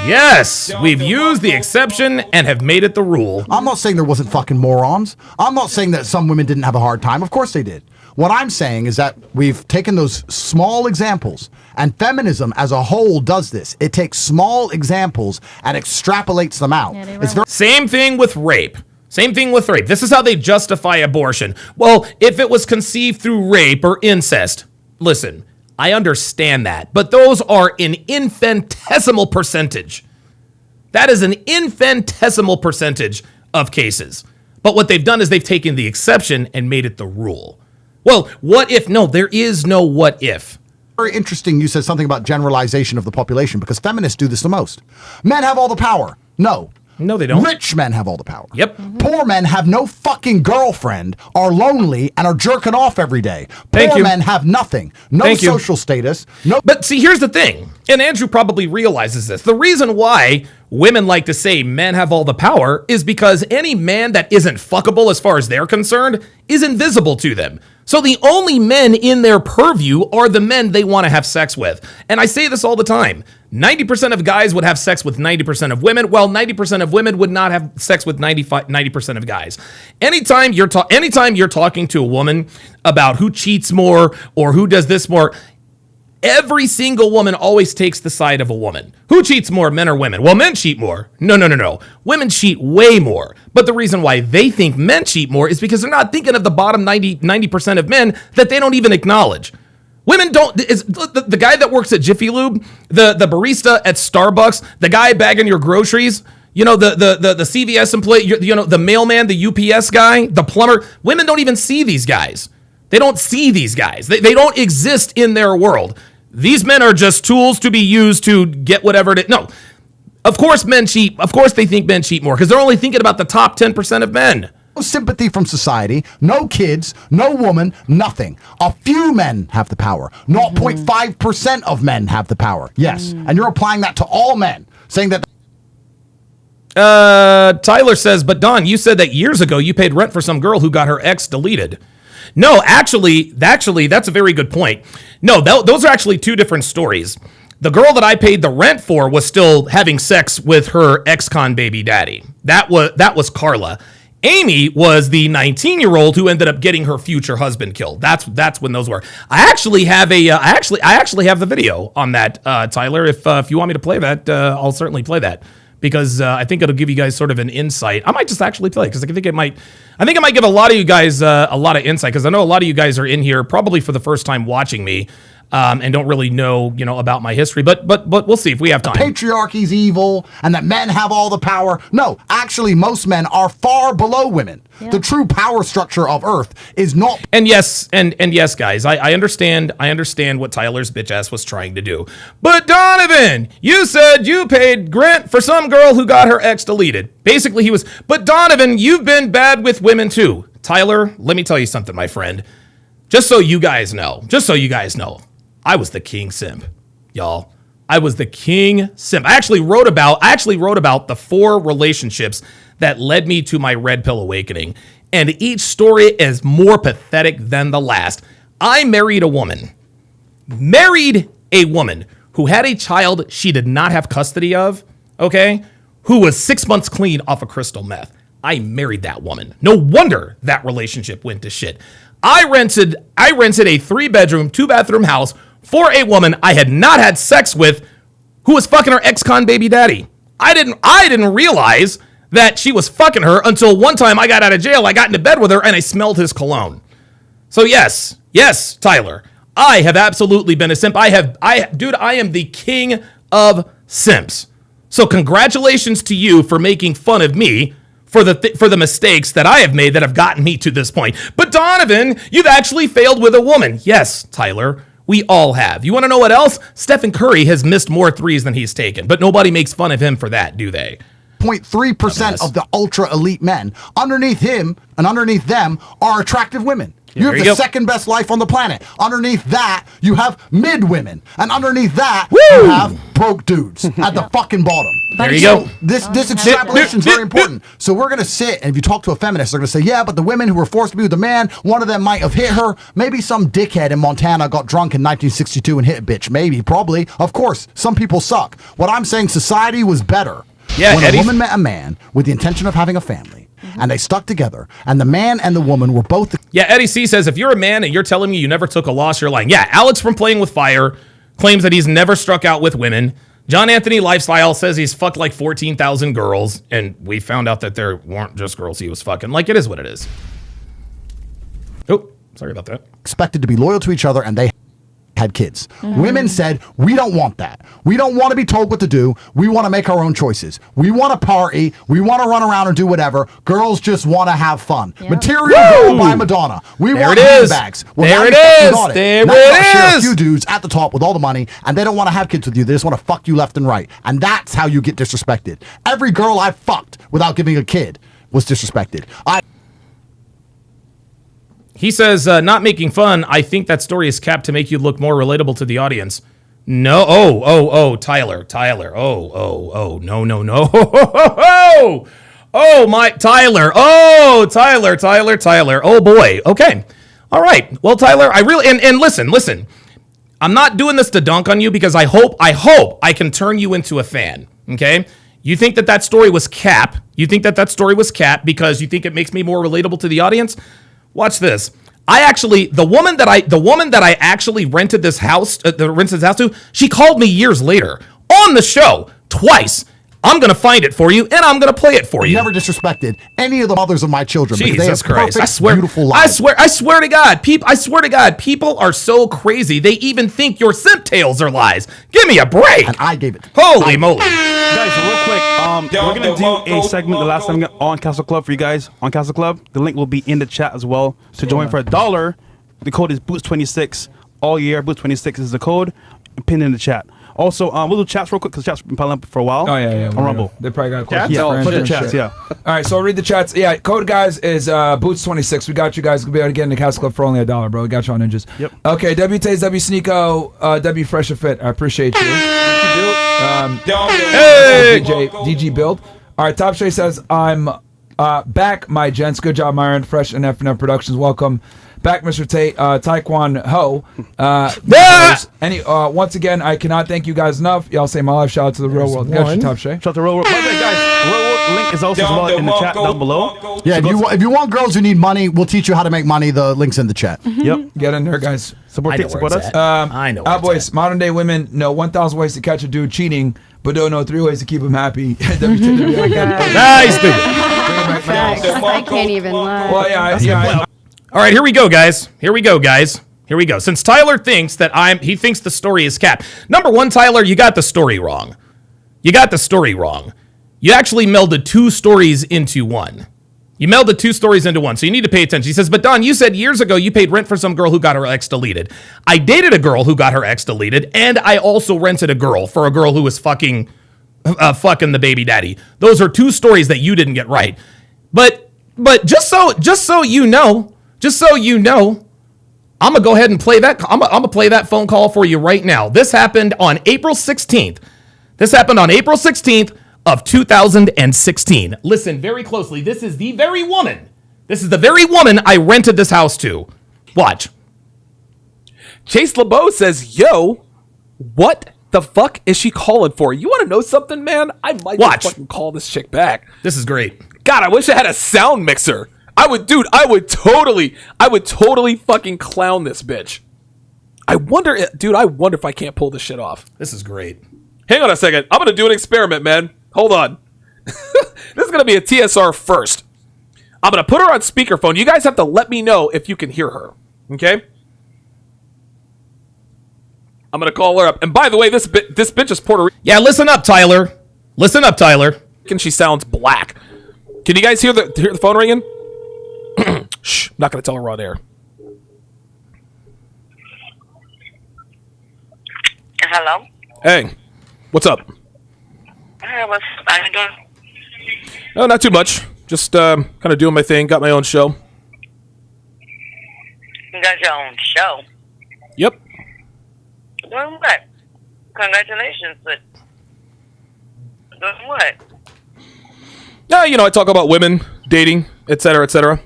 Yes, we've used the exception and have made it the rule. I'm not saying there wasn't fucking morons. I'm not saying that some women didn't have a hard time. Of course they did. What I'm saying is that we've taken those small examples, and feminism as a whole does this. It takes small examples and extrapolates them out. Same thing with rape. This is how they justify abortion. Well, if it was conceived through rape or incest, listen, I understand that, but those are an infinitesimal percentage. That is an infinitesimal percentage of cases. But what they've done is they've taken the exception and made it the rule. Well, what if? No, there is no what if. Very interesting you said something about generalization of the population, because feminists do this the most. Men have all the power. No, they don't. Rich men have all the power. Yep. Poor men have no fucking girlfriend, are lonely, and are jerking off every day. Thank Poor you. men have nothing. No Thank you. social status. No. But see, here's the thing, and Andrew probably realizes this. The reason why women like to say men have all the power is because any man that isn't fuckable as far as they're concerned is invisible to them. So the only men in their purview are the men they want to have sex with. And I say this all the time. 90% of guys would have sex with 90% of women, while 90% of women would not have sex with 90% of guys. Anytime you're talking to a woman about who cheats more or who does this more, every single woman always takes the side of a woman. Who cheats more, men or women? Well, men cheat more. No. Women cheat way more. But the reason why they think men cheat more is because they're not thinking of the bottom 90% of men that they don't even acknowledge. Women don't, the guy that works at Jiffy Lube, the barista at Starbucks, the guy bagging your groceries, the CVS employee, the mailman, the UPS guy, the plumber, women don't even see these guys. They don't see these guys. They don't exist in their world. These men are just tools to be used to get whatever it is. No, of course men cheat. Of course they think men cheat more because they're only thinking about the top 10% of men. No sympathy from society, no kids, no woman, nothing. A few men have the power. 0.5% of men have the power. Yes. And you're applying that to all men, saying that. Tyler says, but Don, you said that years ago you paid rent for some girl who got her ex deleted. No, actually, that's a very good point. No, those are actually two different stories. The girl that I paid the rent for was still having sex with her ex-con baby daddy. That was Carla. Amy was the 19-year-old who ended up getting her future husband killed. That's when those were. I actually have the video on that, Tyler. If you want me to play that, I'll certainly play that, because I think it'll give you guys sort of an insight. I might just actually play it because I think it might give a lot of you guys a lot of insight, because I know a lot of you guys are in here probably for the first time watching me. And don't really know, about my history, but we'll see if we have time. Patriarchy's evil, and that men have all the power. No, actually, most men are far below women. Yeah. The true power structure of Earth is not. And yes, guys, I understand what Tyler's bitch ass was trying to do. But Donovan, you said you paid rent for some girl who got her ex deleted. Basically, he was. But Donovan, you've been bad with women too. Tyler, let me tell you something, my friend. Just so you guys know. I was the king simp, y'all. I was the king simp. I actually wrote about the 4 relationships that led me to my red pill awakening. And each story is more pathetic than the last. I married a woman who had a child she did not have custody of, okay? Who was 6 months clean off of crystal meth. I married that woman. No wonder that relationship went to shit. I rented a 3-bedroom, 2-bathroom house for a woman I had not had sex with, who was fucking her ex-con baby daddy. I didn't realize that she was fucking her until one time I got out of jail. I got into bed with her and I smelled his cologne. So yes, Tyler, I have absolutely been a simp. Dude, I am the king of simps. So congratulations to you for making fun of me for the mistakes that I have made that have gotten me to this point. But Donovan, you've actually failed with a woman. Yes, Tyler, we all have. You want to know what else? Stephen Curry has missed more threes than he's taken, but nobody makes fun of him for that, do they? 0.3% of the ultra elite men. Underneath him and underneath them are attractive women. You have the second best life on the planet. Underneath that, you have mid women. And underneath that, you have broke dudes at the fucking bottom. There you go. This extrapolation is very important. So we're going to sit, and if you talk to a feminist, they're going to say, yeah, but the women who were forced to be with a man, one of them might have hit her. Maybe some dickhead in Montana got drunk in 1962 and hit a bitch. Maybe, probably. Of course, some people suck. What I'm saying, society was better when a woman met a man with the intention of having a family. And they stuck together, and the man and the woman were both. Yeah, Eddie C says, if you're a man and you're telling me you never took a loss, you're lying. Yeah, Alex from Playing with Fire claims that he's never struck out with women. John Anthony Lifestyle says he's fucked like 14,000 girls, and we found out that there weren't just girls he was fucking. Like, it is what it is. Oh, sorry about that. Expected to be loyal to each other, and they had kids. Women said, we don't want that. We don't want to be told what to do. We want to make our own choices. We want to party. We want to run around and do whatever. Girls just want to have fun. Material Girl by Madonna. We want handbags. Well, there it is. There it is. A few dudes at the top with all the money, and they don't want to have kids with you. They just want to fuck you left and right. And that's how you get disrespected. Every girl I fucked without giving a kid was disrespected. He says, not making fun. I think that story is capped to make you look more relatable to the audience. No. Tyler. No. Oh, my Tyler. Oh, Tyler. Oh, boy. Okay. All right. Well, Tyler, I really, and listen. I'm not doing this to dunk on you, because I hope I can turn you into a fan. Okay. You think that story was cap. You think that story was cap because you think it makes me more relatable to the audience? Watch this. The woman that I actually rented this house to, she called me years later on the show twice. I'm going to find it for you, and I'm going to play it for you. Never disrespected any of the mothers of my children. Jesus Christ. I swear, beautiful lives. I swear to God, people are so crazy. They even think your simp tales are lies. Give me a break. And I gave it. Holy moly. Guys, real quick, we're going to do a segment the last time on Castle Club for you guys. On Castle Club, the link will be in the chat as well. So join for $1. The code is Boots26 all year. Boots26 is the code. Pinned in the chat. Also, we'll do chats real quick because chats been piling up for a while. Oh, yeah. On Rumble. They probably got questions. Yeah, put the chats, yeah. All right, so I'll read the chats. Yeah, code, guys, is Boots26. We got you guys. We'll be able to get in the Castle Club for only $1, bro. We got you on Ninjas. Yep. Okay, W Taze, W Sneeko, W Fresh and Fit. I appreciate you. Hey! DG Build. All right, Top Shay says, I'm back, my gents. Good job, Myron. Fresh and FNF Productions. Welcome back, Mr. Tate. Taekwon Ho. Once again, I cannot thank you guys enough. Y'all say my life. Shout out to the real world. Got you, Top Shay. Shout out to real world. By the way, guys, real world link is also as well in the chat down below. Yeah, if you want girls who need money, we'll teach you how to make money. The link's in the chat. Yep. Get in there, guys. Support us. I know. Boys, modern day women know 1,000 ways to catch a dude cheating, but don't know 3 ways to keep him happy. Nice, dude. I can't even lie. Well, yeah. All right, here we go, guys. Here we go. Since Tyler thinks that he thinks the story is cap. Number one, Tyler, you got the story wrong. You actually melded 2 stories into one. So you need to pay attention. He says, but Don, you said years ago you paid rent for some girl who got her ex deleted. I dated a girl who got her ex deleted, and I also rented a girl for a girl who was fucking the baby daddy. Those are 2 stories that you didn't get right. But just so you know, I'm gonna go ahead and play that. I'm gonna play that phone call for you right now. This happened on April 16th. Of 2016. Listen very closely. This is the very woman I rented this house to. Watch. Chase LeBeau says, yo, what the fuck is she calling for? You want to know something, man? I might just fucking call this chick back. This is great. God, I wish I had a sound mixer. I would totally fucking clown this bitch. I wonder if I can't pull this shit off. This is great. Hang on a second. I'm going to do an experiment, man. Hold on. This is going to be a TSR first. I'm going to put her on speakerphone. You guys have to let me know if you can hear her. Okay? I'm going to call her up. And by the way, this bitch is Puerto Rican. Yeah, listen up, Tyler. And she sounds black. Can you guys hear the phone ringing? Shh. Not going to tell her we're on air. Hello? Hey. What's up? Hey, what's you doing? Oh, not too much. Just kind of doing my thing. Got my own show. You got your own show? Yep. Doing what? Congratulations, but doing what? I talk about women, dating, etc., etc.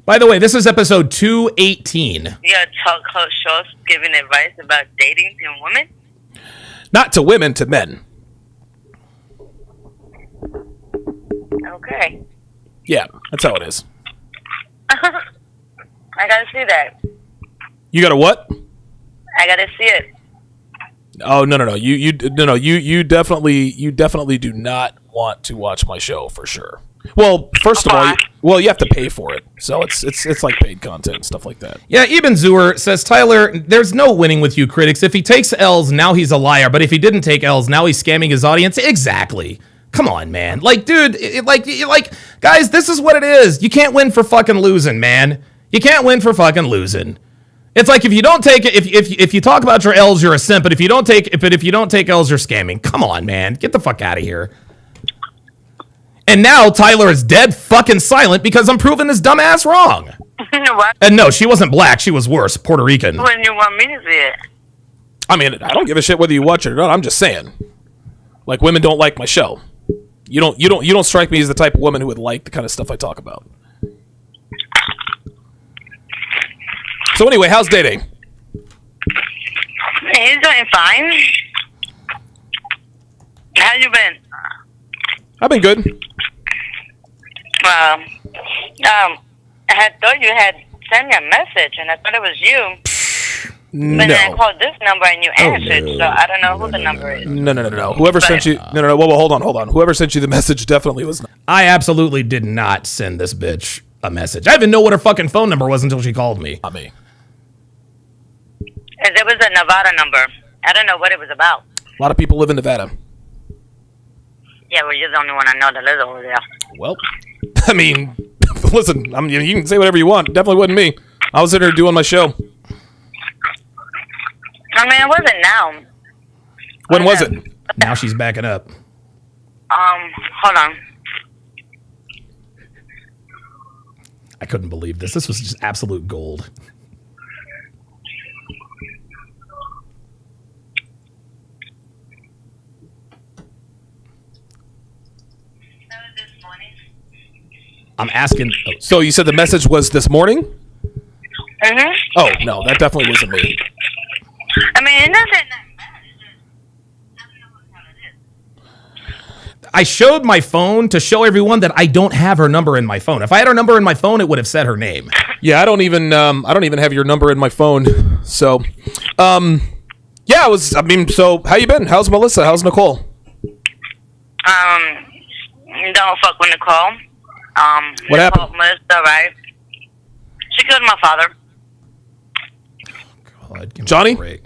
By the way, this is episode 218. You got talk shows giving advice about dating and women? Not to women, to men. Okay. Yeah, that's how it is. I gotta see that. You got a what? I gotta see it. Oh no! You definitely do not want to watch my show for sure. Well, first of all, you have to pay for it, so it's like paid content and stuff like that. Yeah, Ibn Zur says, Tyler, there's no winning with you critics. If he takes L's, now he's a liar, but if he didn't take L's, now he's scamming his audience. Exactly. Come on, man. Like, dude, guys, this is what it is. You can't win for fucking losing, man. You can't win for fucking losing. It's like if you don't take it, if you talk about your L's, you're a simp. But if you don't take L's, you're scamming. Come on, man. Get the fuck out of here. And now Tyler is dead fucking silent because I'm proving this dumbass wrong. What? And no, she wasn't black. She was worse, Puerto Rican. When you want me to see it? I mean, I don't give a shit whether you watch it or not. I'm just saying, like, women don't like my show. You don't strike me as the type of woman who would like the kind of stuff I talk about. So anyway, how's dating? He's doing fine. How you been? I've been good. I had thought you had sent me a message, and I thought it was you. But then I called this number, and you answered, so I don't know who the number is. No. Whoever sent you... No. Whoa, hold on. Whoever sent you the message definitely was... I absolutely did not send this bitch a message. I didn't know what her fucking phone number was until she called me. Not me. It was a Nevada number. I don't know what it was about. A lot of people live in Nevada. Yeah, well, you're the only one I know that lives over there. Well, I mean, listen, you can say whatever you want. Definitely wasn't me. I was there doing my show. I mean, it wasn't now. When was it? Now she's backing up. Hold on. I couldn't believe this. This was just absolute gold. I'm asking. Oh. So you said the message was this morning? Mm-hmm. Oh, no, that definitely wasn't me. I mean, it doesn't. I showed my phone to show everyone that I don't have her number in my phone. If I had her number in my phone, it would have said her name. Yeah, I don't even have your number in my phone. So, yeah, so how you been? How's Melissa? How's Nicole? Don't fuck with Nicole. What happened? Melissa, right? She killed my father. God, give me Johnny? a break.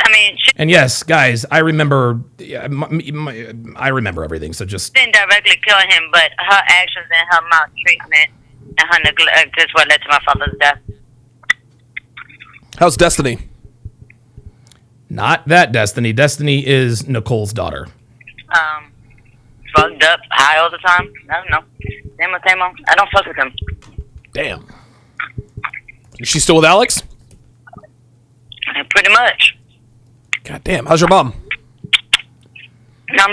I mean, she And yes, guys, I remember. I remember everything. So just didn't directly kill him, but her actions and her maltreatment and her neglect is what led to my father's death. How's Destiny? not that Destiny. Destiny is Nicole's daughter. Fucked up, high all the time. I don't know. Same old. I don't fuck with him. Damn. Is she still with Alex? Pretty much. God damn. How's your mom?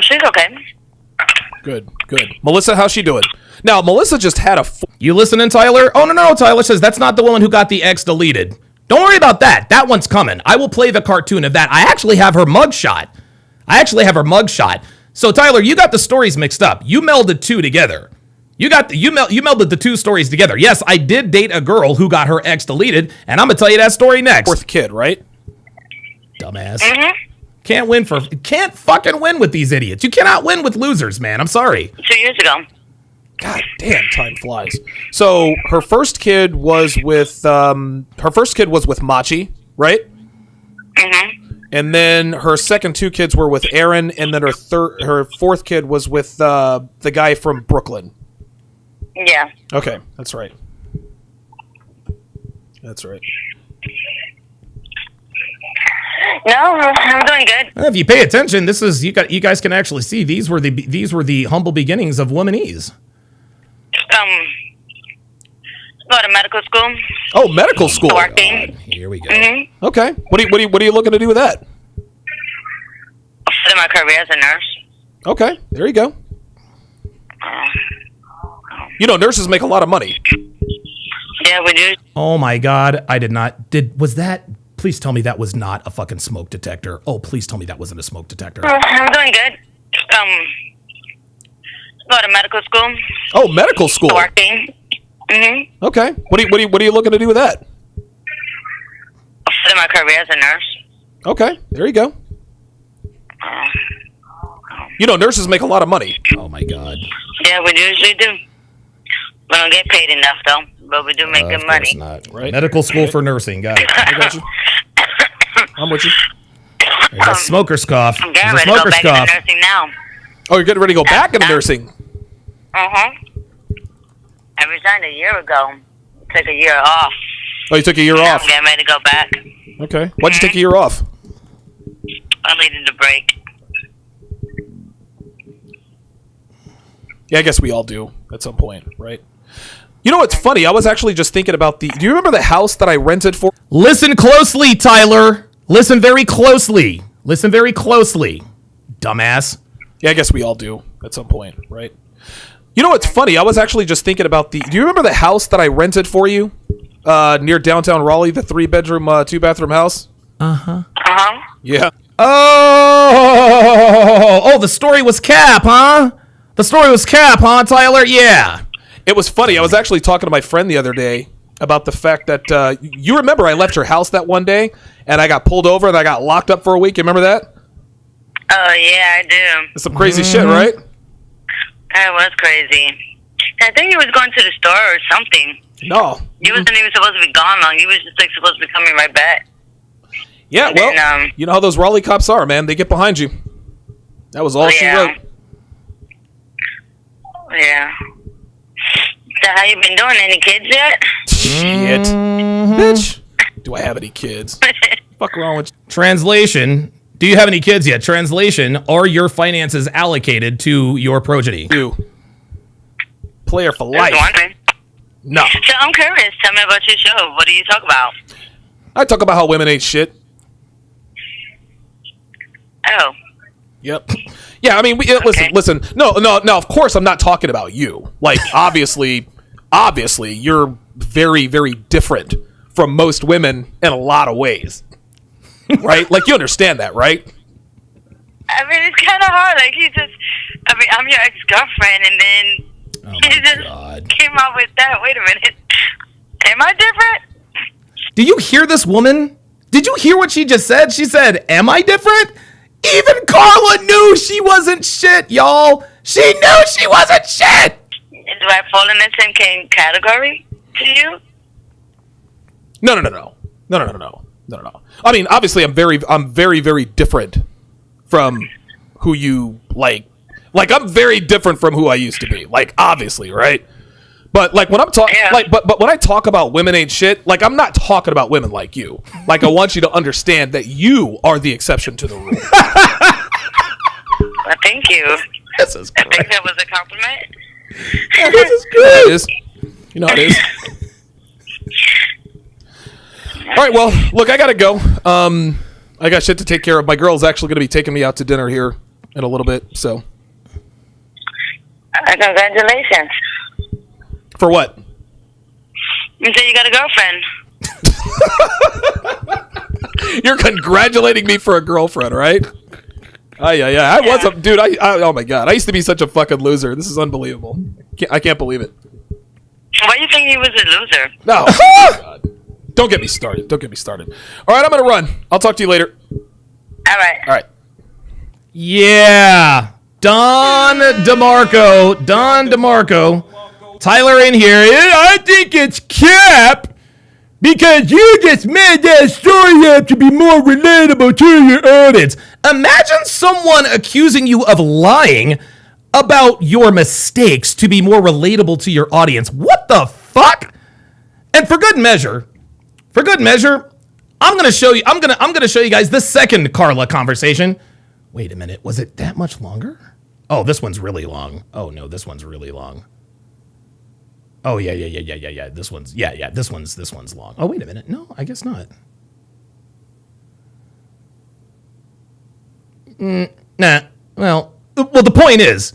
She's okay. Good. Melissa, how's she doing? Now, Melissa just had a... You listening, Tyler? Oh, no. Tyler says that's not the woman who got the ex deleted. Don't worry about that. That one's coming. I will play the cartoon of that. I actually have her mugshot. So, Tyler, you got the stories mixed up. You melded two together. You melded the two stories together. Yes, I did date a girl who got her ex deleted, and I'm going to tell you that story next. Fourth kid, right? Dumbass. Mm-hmm. Can't fucking win with these idiots. You cannot win with losers, man. I'm sorry. 2 years ago. God damn, time flies. So her first kid was with Machi, right? Mm-hmm. And then her second two kids were with Aaron, and then her fourth kid was with the guy from Brooklyn. Yeah. Okay, that's right. That's right. No, I'm doing good. If you pay attention, this is you guys can actually see these were the humble beginnings of Womanese. Go to medical school. Oh, medical school. Working. Here we go. Mm-hmm. Okay. What are you looking to do with that? For my career as a nurse. Okay, there you go. You know, nurses make a lot of money. Yeah, we do. Oh my God, I did not. Was that? Please tell me that was not a fucking smoke detector. Oh, please tell me that wasn't a smoke detector. I'm doing good. Go to medical school. Oh, medical school. Working. Mm-hmm. Okay. What are you looking to do with that? For my career as a nurse. Okay, there you go. You know, nurses make a lot of money. Oh my God. Yeah, we usually do. We don't get paid enough though, but we do make good money. Not. Right. Medical school for nursing. Got it. I got you. I'm with you. There's a smoker's cough. I'm getting ready to go back into nursing now. Oh, you're getting ready to go back into nursing? Uh-huh. I resigned a year ago. Took a year off. Oh, you took a year off? I'm getting ready to go back. Okay. Why'd you take a year off? I needed a break. Yeah, I guess we all do at some point, right? You know what's funny? I was actually just thinking about do you remember the house that I rented for? Listen closely, Tyler. Listen very closely. Dumbass. Yeah, I guess we all do at some point, right? You know what's funny? I was actually just thinking about do you remember the house that I rented for you near downtown Raleigh, the 3-bedroom, 2-bathroom house? Uh-huh. Uh-huh. Yeah. Oh, the story was cap, huh? Tyler? Yeah. It was funny. I was actually talking to my friend the other day about the fact that you remember I left your house that one day and I got pulled over and I got locked up for a week. You remember that? Oh, yeah, I do. It's some crazy shit, right? That was crazy. I think he was going to the store or something. No. He wasn't even supposed to be gone long. He was just like supposed to be coming right back. Yeah, well, you know how those Raleigh cops are, man. They get behind you. That was all she wrote. Yeah. So how you been doing? Any kids yet? Shit. Bitch. Do I have any kids? Fuck wrong with you? Translation. Do you have any kids yet? Translation. Are your finances allocated to your progeny? Do. Player for life. No. So I'm curious. Tell me about your show. What do you talk about? I talk about how women ain't shit. Oh. Yep. Yeah, I mean, listen. No. Of course, I'm not talking about you. Like, obviously, you're very, very different from most women in a lot of ways, right? Like, you understand that, right? I mean, it's kind of hard. Like, I'm your ex-girlfriend, and then he just came out with that. Wait a minute. Am I different? Do you hear this woman? Did you hear what she just said? She said, am I different? Even Carla knew she wasn't shit, y'all. She knew she wasn't shit. Do I fall in the same category to you? No. I mean, obviously, I'm very, very different from who you like. Like, I'm very different from who I used to be. Like, obviously, right? But like when I'm talking, but when I talk about women ain't shit, like I'm not talking about women like you. Like I want you to understand that you are the exception to the rule. Well, thank you. This is great. I think that was a compliment. This is good. It is. You know it is. All right. Well, look, I gotta go. I got shit to take care of. My girl's actually gonna be taking me out to dinner here in a little bit. So. Congratulations. For what? You say you got a girlfriend. You're congratulating me for a girlfriend, right? Yeah. I was a dude. Oh my god, I used to be such a fucking loser. This is unbelievable. I can't believe it. Why do you think he was a loser? No. God. Don't get me started. All right, I'm gonna run. I'll talk to you later. All right. Yeah. Don DeMarco. Tyler in here. I think it's cap because you just made that story up to be more relatable to your audience. Imagine someone accusing you of lying about your mistakes to be more relatable to your audience. What the fuck? And for good measure, I'm gonna show you guys the second Carla conversation. Wait a minute, was it that much longer? Oh, this one's really long. Oh no, this one's really long. Oh yeah. This one's long. Oh wait a minute. No, I guess not. Nah. Well, the point is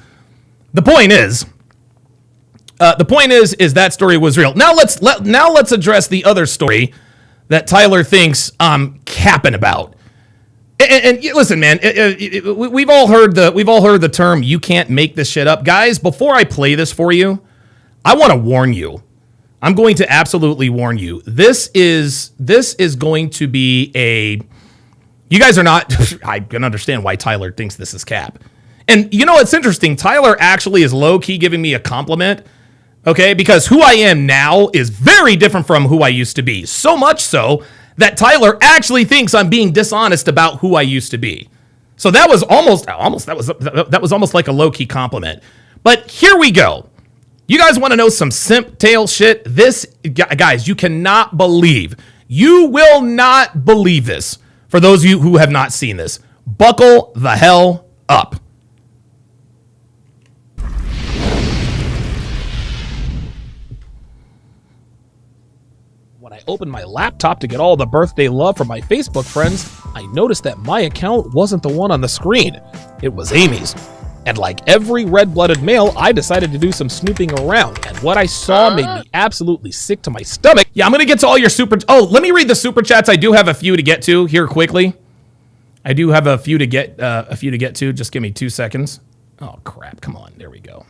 that story was real. Now let's address the other story that Tyler thinks I'm capping about. And listen, man, we've all heard the term "you can't make this shit up," guys. Before I play this for you, I want to warn you. I'm going to absolutely warn you. This is going to be a. You guys are not. I can understand why Tyler thinks this is cap. And you know, it's interesting. Tyler actually is low key giving me a compliment. Okay, because who I am now is very different from who I used to be. So much so that Tyler actually thinks I'm being dishonest about who I used to be. So that was almost like a low key compliment. But here we go. You guys want to know some simp tail shit? This, guys, you cannot believe. You will not believe this. For those of you who have not seen this, buckle the hell up. When I opened my laptop to get all the birthday love from my Facebook friends, I noticed that my account wasn't the one on the screen. It was Amy's. And like every red-blooded male, I decided to do some snooping around. And what I saw made me absolutely sick to my stomach. Yeah, I'm going to get to all your super... Oh, let me read the super chats. I do have a few to get to here quickly. I do have a few to get to. Just give me 2 seconds. Oh, crap. Come on. There we go.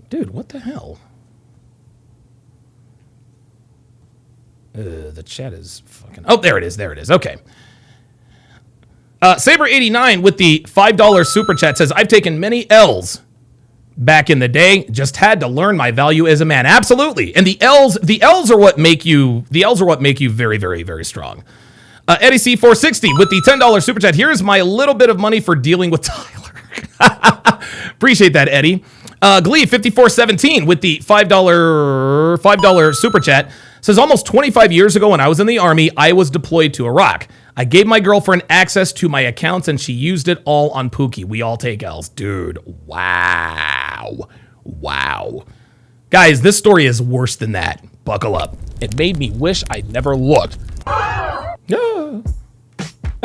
Dude, what the hell? The chat is fucking... Oh, there it is. Okay. Saber89 with the $5 super chat says, I've taken many L's back in the day, just had to learn my value as a man. Absolutely. And the L's are what make you very, very, very strong. Eddie C460 with the $10 super chat. Here's my little bit of money for dealing with Tyler. Appreciate that, Eddie. Glee 5417 with the $5 super chat says, almost 25 years ago when I was in the Army, I was deployed to Iraq. I gave my girlfriend access to my accounts and she used it all on Pookie. We all take L's. Dude, wow. Guys, this story is worse than that. Buckle up. It made me wish I'd never looked.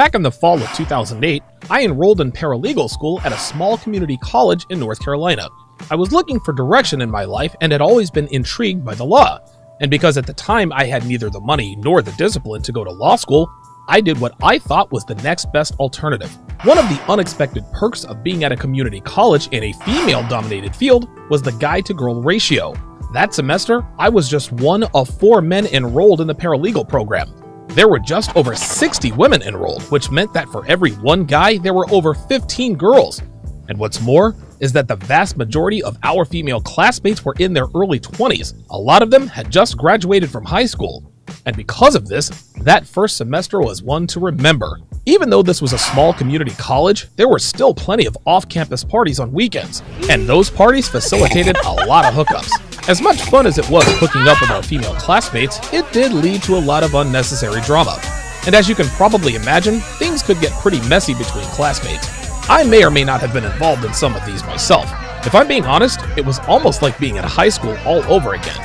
Back in the fall of 2008, I enrolled in paralegal school at a small community college in North Carolina. I was looking for direction in my life and had always been intrigued by the law. And because at the time I had neither the money nor the discipline to go to law school, I did what I thought was the next best alternative. One of the unexpected perks of being at a community college in a female-dominated field was the guy-to-girl ratio. That semester, I was just one of 4 men enrolled in the paralegal program. There were just over 60 women enrolled, which meant that for every 1 guy, there were over 15 girls. And what's more is that the vast majority of our female classmates were in their early 20s. A lot of them had just graduated from high school. And because of this, that first semester was one to remember. Even though this was a small community college, there were still plenty of off-campus parties on weekends, and those parties facilitated a lot of hookups. As much fun as it was hooking up with our female classmates, it did lead to a lot of unnecessary drama. And as you can probably imagine, things could get pretty messy between classmates. I may or may not have been involved in some of these myself. If I'm being honest, it was almost like being in high school all over again.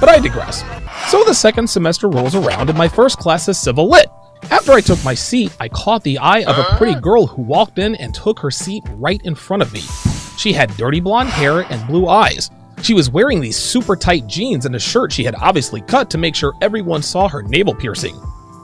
But I digress. So the second semester rolls around and my first class is Civil Lit. After I took my seat, I caught the eye of a pretty girl who walked in and took her seat right in front of me. She had dirty blonde hair and blue eyes. She was wearing these super tight jeans and a shirt she had obviously cut to make sure everyone saw her navel piercing.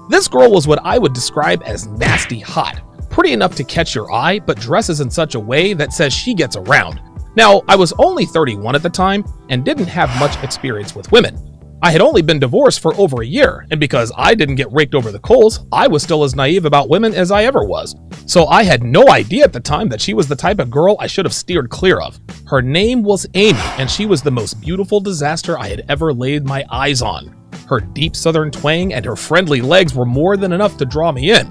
This girl was what I would describe as nasty hot. Pretty enough to catch your eye, but dresses in such a way that says she gets around. Now, I was only 31 at the time and didn't have much experience with women. I had only been divorced for over a year, and because I didn't get raked over the coals, I was still as naive about women as I ever was. So I had no idea at the time that she was the type of girl I should have steered clear of. Her name was Amy, and she was the most beautiful disaster I had ever laid my eyes on. Her deep southern twang and her friendly legs were more than enough to draw me in.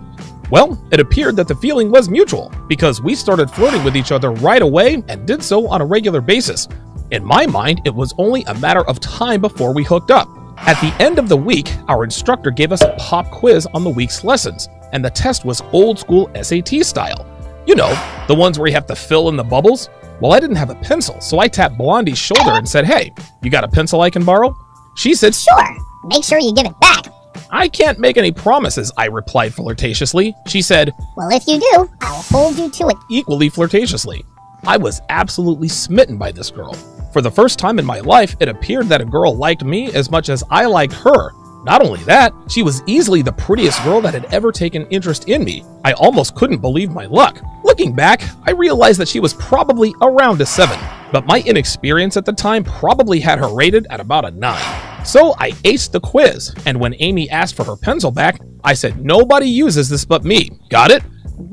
Well, it appeared that the feeling was mutual, because we started flirting with each other right away and did so on a regular basis. In my mind, it was only a matter of time before we hooked up. At the end of the week, our instructor gave us a pop quiz on the week's lessons, and the test was old school SAT style. You know, the ones where you have to fill in the bubbles? Well, I didn't have a pencil, so I tapped Blondie's shoulder and said, "Hey, you got a pencil I can borrow?" She said, "Sure. Make sure you give it back." "I can't make any promises," I replied flirtatiously. She said, "Well, if you do, I'll hold you to it." Equally flirtatiously. I was absolutely smitten by this girl. For the first time in my life, it appeared that a girl liked me as much as I liked her. Not only that, she was easily the prettiest girl that had ever taken interest in me. I almost couldn't believe my luck. Looking back, I realized that she was probably around a 7, but my inexperience at the time probably had her rated at about a 9. So I aced the quiz, and when Amy asked for her pencil back, I said, "Nobody uses this but me. Got it?"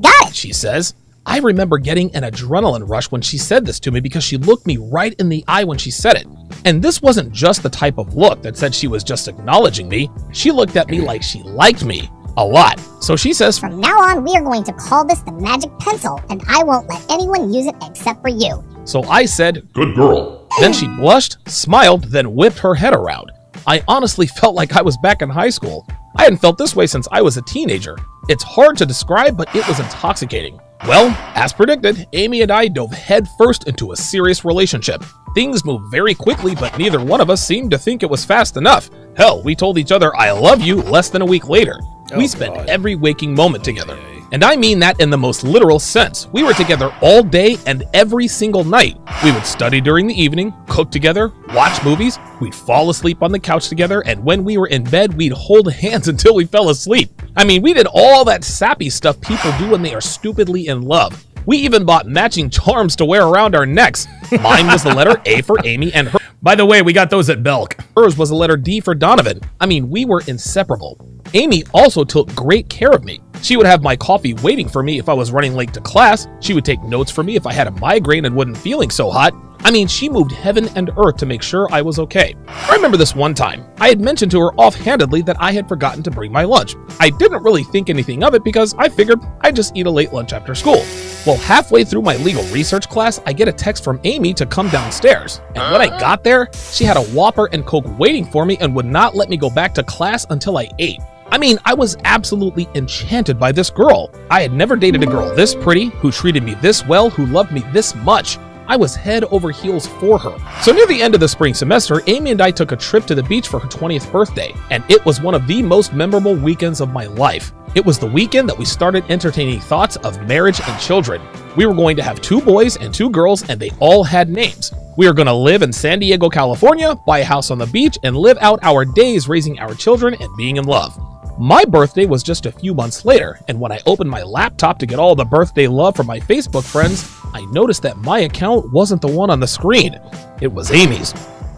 "Got it," she says. I remember getting an adrenaline rush when she said this to me because she looked me right in the eye when she said it. And this wasn't just the type of look that said she was just acknowledging me. She looked at me like she liked me a lot. So she says, "From now on, we are going to call this the magic pencil, and I won't let anyone use it except for you." So I said, "Good girl." Then she blushed, smiled, then whipped her head around. I honestly felt like I was back in high school. I hadn't felt this way since I was a teenager. It's hard to describe, but it was intoxicating. Well, as predicted, Amy and I dove headfirst into a serious relationship. Things moved very quickly, but neither one of us seemed to think it was fast enough. Hell, we told each other "I love you" less than a week later. We spent every waking moment together. And I mean that in the most literal sense. We were together all day and every single night. We would study during the evening, cook together, watch movies, we'd fall asleep on the couch together, and when we were in bed, we'd hold hands until we fell asleep. I mean, we did all that sappy stuff people do when they are stupidly in love. We even bought matching charms to wear around our necks. Mine was the letter A for Amy, and by the way, we got those at Belk. Hers was the letter D for Donovan. I mean, we were inseparable. Amy also took great care of me. She would have my coffee waiting for me if I was running late to class. She would take notes for me if I had a migraine and wasn't feeling so hot. I mean, she moved heaven and earth to make sure I was okay. I remember this one time. I had mentioned to her offhandedly that I had forgotten to bring my lunch. I didn't really think anything of it because I figured I'd just eat a late lunch after school. Well, halfway through my legal research class, I get a text from Amy to come downstairs. And when I got there, she had a Whopper and Coke waiting for me and would not let me go back to class until I ate. I mean, I was absolutely enchanted by this girl. I had never dated a girl this pretty, who treated me this well, who loved me this much. I was head over heels for her. So near the end of the spring semester, Amy and I took a trip to the beach for her 20th birthday, and it was one of the most memorable weekends of my life. It was the weekend that we started entertaining thoughts of marriage and children. We were going to have 2 boys and 2 girls, and they all had names. We were going to live in San Diego, California, buy a house on the beach, and live out our days raising our children and being in love. My birthday was just a few months later, and when I opened my laptop to get all the birthday love from my Facebook friends, I noticed that my account wasn't the one on the screen. It was Amy's.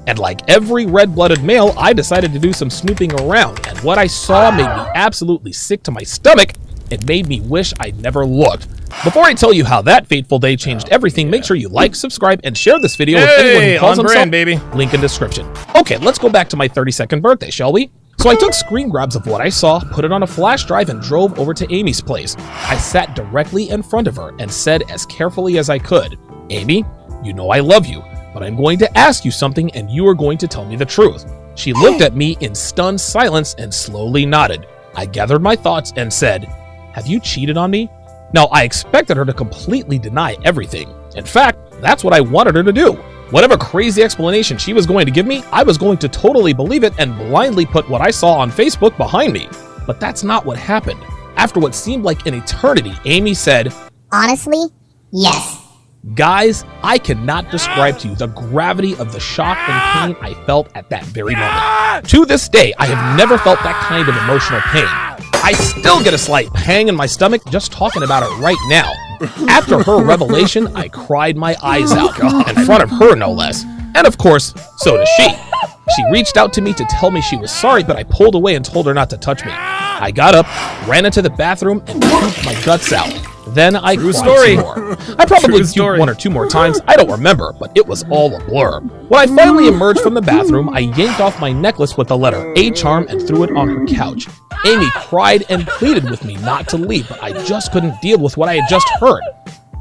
And like every red-blooded male, I decided to do some snooping around, and what I saw made me absolutely sick to my stomach. It made me wish I'd never looked. Before I tell you how that fateful day changed everything, make sure you like, subscribe, and share this video with anyone who calls himself. Brand, baby. Link in description. Okay, let's go back to my 32nd birthday, shall we? So I took screen grabs of what I saw, put it on a flash drive, and drove over to Amy's place. I sat directly in front of her and said as carefully as I could, "Amy, you know I love you, but I'm going to ask you something and you are going to tell me the truth." She looked at me in stunned silence and slowly nodded. I gathered my thoughts and said, "Have you cheated on me?" Now, I expected her to completely deny everything. In fact, that's what I wanted her to do. Whatever crazy explanation she was going to give me, I was going to totally believe it and blindly put what I saw on Facebook behind me. But that's not what happened. After what seemed like an eternity, Amy said, "Honestly, yes." Guys, I cannot describe to you the gravity of the shock and pain I felt at that very moment. To this day, I have never felt that kind of emotional pain. I still get a slight pang in my stomach just talking about it right now. After her revelation, I cried my eyes out, in front of her no less. And of course, so does she. She reached out to me to tell me she was sorry, but I pulled away and told her not to touch me. I got up, ran into the bathroom, and pooped my guts out. Then I cried some more. I probably puked 1 or 2 more times, I don't remember, but it was all a blur. When I finally emerged from the bathroom, I yanked off my necklace with the letter A charm and threw it on her couch. Amy cried and pleaded with me not to leave, but I just couldn't deal with what I had just heard.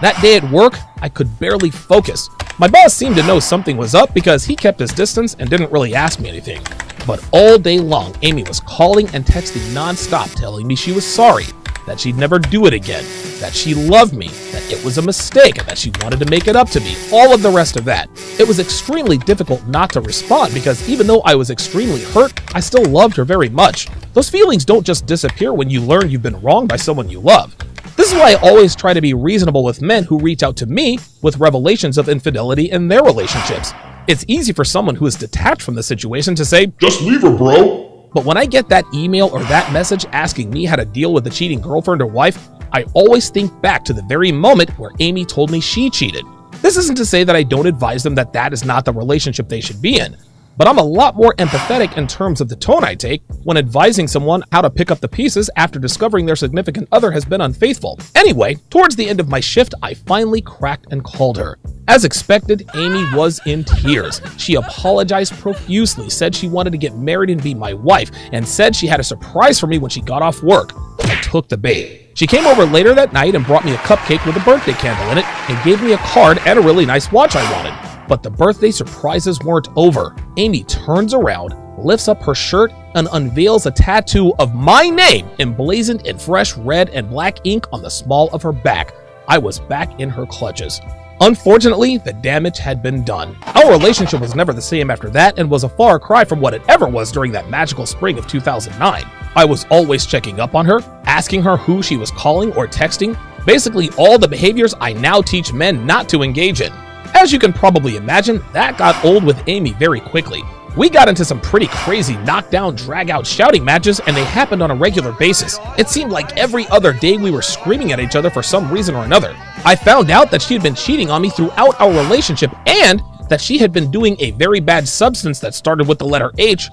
That day at work, I could barely focus. My boss seemed to know something was up because he kept his distance and didn't really ask me anything. But all day long, Amy was calling and texting nonstop telling me she was sorry, that she'd never do it again, that she loved me, that it was a mistake, and that she wanted to make it up to me, all of the rest of that. It was extremely difficult not to respond because even though I was extremely hurt, I still loved her very much. Those feelings don't just disappear when you learn you've been wronged by someone you love. This is why I always try to be reasonable with men who reach out to me with revelations of infidelity in their relationships. It's easy for someone who is detached from the situation to say, "Just leave her, bro." But when I get that email or that message asking me how to deal with a cheating girlfriend or wife, I always think back to the very moment where Amy told me she cheated. This isn't to say that I don't advise them that that is not the relationship they should be in, but I'm a lot more empathetic in terms of the tone I take when advising someone how to pick up the pieces after discovering their significant other has been unfaithful. Anyway, towards the end of my shift, I finally cracked and called her. As expected, Amy was in tears. She apologized profusely, said she wanted to get married and be my wife, and said she had a surprise for me when she got off work. I took the bait. She came over later that night and brought me a cupcake with a birthday candle in it and gave me a card and a really nice watch I wanted. But the birthday surprises weren't over. Amy turns around, lifts up her shirt, and unveils a tattoo of my name emblazoned in fresh red and black ink on the small of her back. I was back in her clutches. Unfortunately, the damage had been done. Our relationship was never the same after that and was a far cry from what it ever was during that magical spring of 2009. I was always checking up on her, asking her who she was calling or texting, basically all the behaviors I now teach men not to engage in. As you can probably imagine, that got old with Amy very quickly. We got into some pretty crazy knockdown, drag-out shouting matches, and they happened on a regular basis. It seemed like every other day we were screaming at each other for some reason or another. I found out that she had been cheating on me throughout our relationship and that she had been doing a very bad substance that started with the letter H,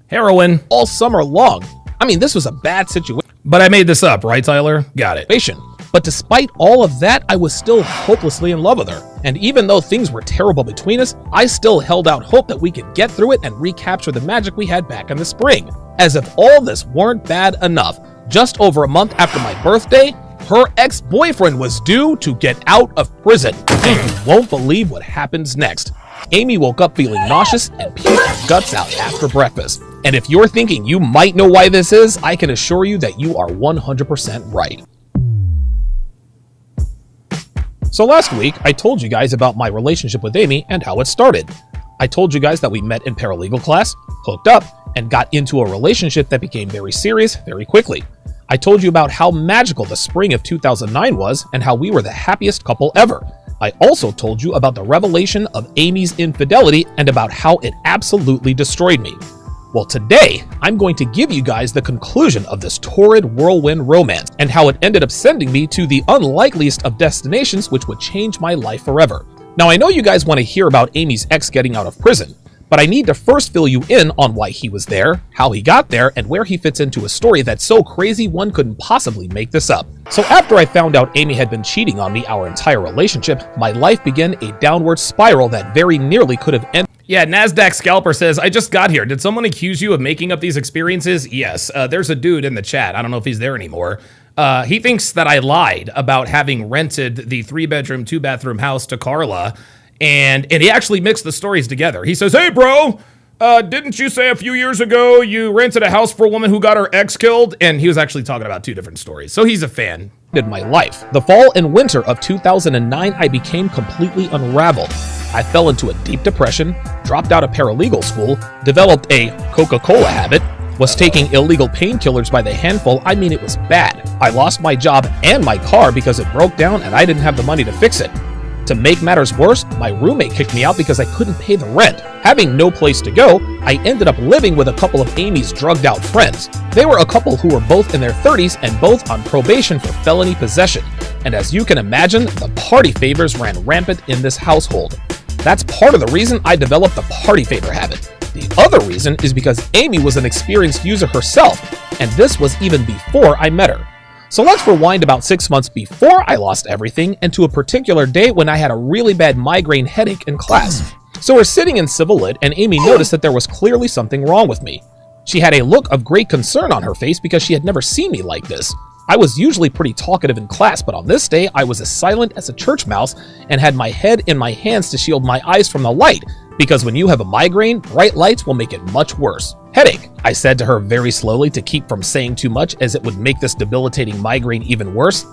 heroin, all summer long. I mean, this was a bad situation. But I made this up, right, Tyler? Got it. But despite all of that, I was still hopelessly in love with her. And even though things were terrible between us, I still held out hope that we could get through it and recapture the magic we had back in the spring. As if all this weren't bad enough, just over a month after my birthday, her ex-boyfriend was due to get out of prison. And you won't believe what happens next. Amy woke up feeling nauseous and puked her guts out after breakfast. And if you're thinking you might know why this is, I can assure you that you are 100% right. So last week, I told you guys about my relationship with Amy and how it started. I told you guys that we met in paralegal class, hooked up, and got into a relationship that became very serious very quickly. I told you about how magical the spring of 2009 was and how we were the happiest couple ever. I also told you about the revelation of Amy's infidelity and about how it absolutely destroyed me. Well, today, I'm going to give you guys the conclusion of this torrid whirlwind romance and how it ended up sending me to the unlikeliest of destinations which would change my life forever. Now, I know you guys want to hear about Amy's ex getting out of prison, but I need to first fill you in on why he was there, how he got there, and where he fits into a story that's so crazy one couldn't possibly make this up. So after I found out Amy had been cheating on me our entire relationship, my life began a downward spiral that very nearly could have ended. Yeah, NASDAQ Scalper says, I just got here. Did someone accuse you of making up these experiences? Yes. There's a dude in the chat. I don't know if he's there anymore. He thinks that I lied about having rented the 3-bedroom, 2-bathroom house to Carla. And he actually mixed the stories together. He says, hey, bro, didn't you say a few years ago you rented a house for a woman who got her ex killed? And he was actually talking about 2 different stories. So he's a fan. In my life. The fall and winter of 2009, I became completely unraveled. I fell into a deep depression, dropped out of paralegal school, developed a Coca-Cola habit, was taking illegal painkillers by the handful. I mean, it was bad. I lost my job and my car because it broke down and I didn't have the money to fix it. To make matters worse, my roommate kicked me out because I couldn't pay the rent. Having no place to go, I ended up living with a couple of Amy's drugged out friends. They were a couple who were both in their 30s and both on probation for felony possession. And as you can imagine, the party favors ran rampant in this household. That's part of the reason I developed the party favor habit. The other reason is because Amy was an experienced user herself, and this was even before I met her. So let's rewind about 6 months before I lost everything and to a particular day when I had a really bad migraine headache in class. So we're sitting in civil lit and Amy noticed that there was clearly something wrong with me. She had a look of great concern on her face because she had never seen me like this. I was usually pretty talkative in class, but on this day I was as silent as a church mouse and had my head in my hands to shield my eyes from the light, because when you have a migraine, bright lights will make it much worse. Headache, I said to her very slowly to keep from saying too much as it would make this debilitating migraine even worse.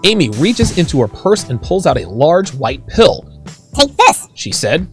Amy reaches into her purse and pulls out a large white pill. Take this, she said.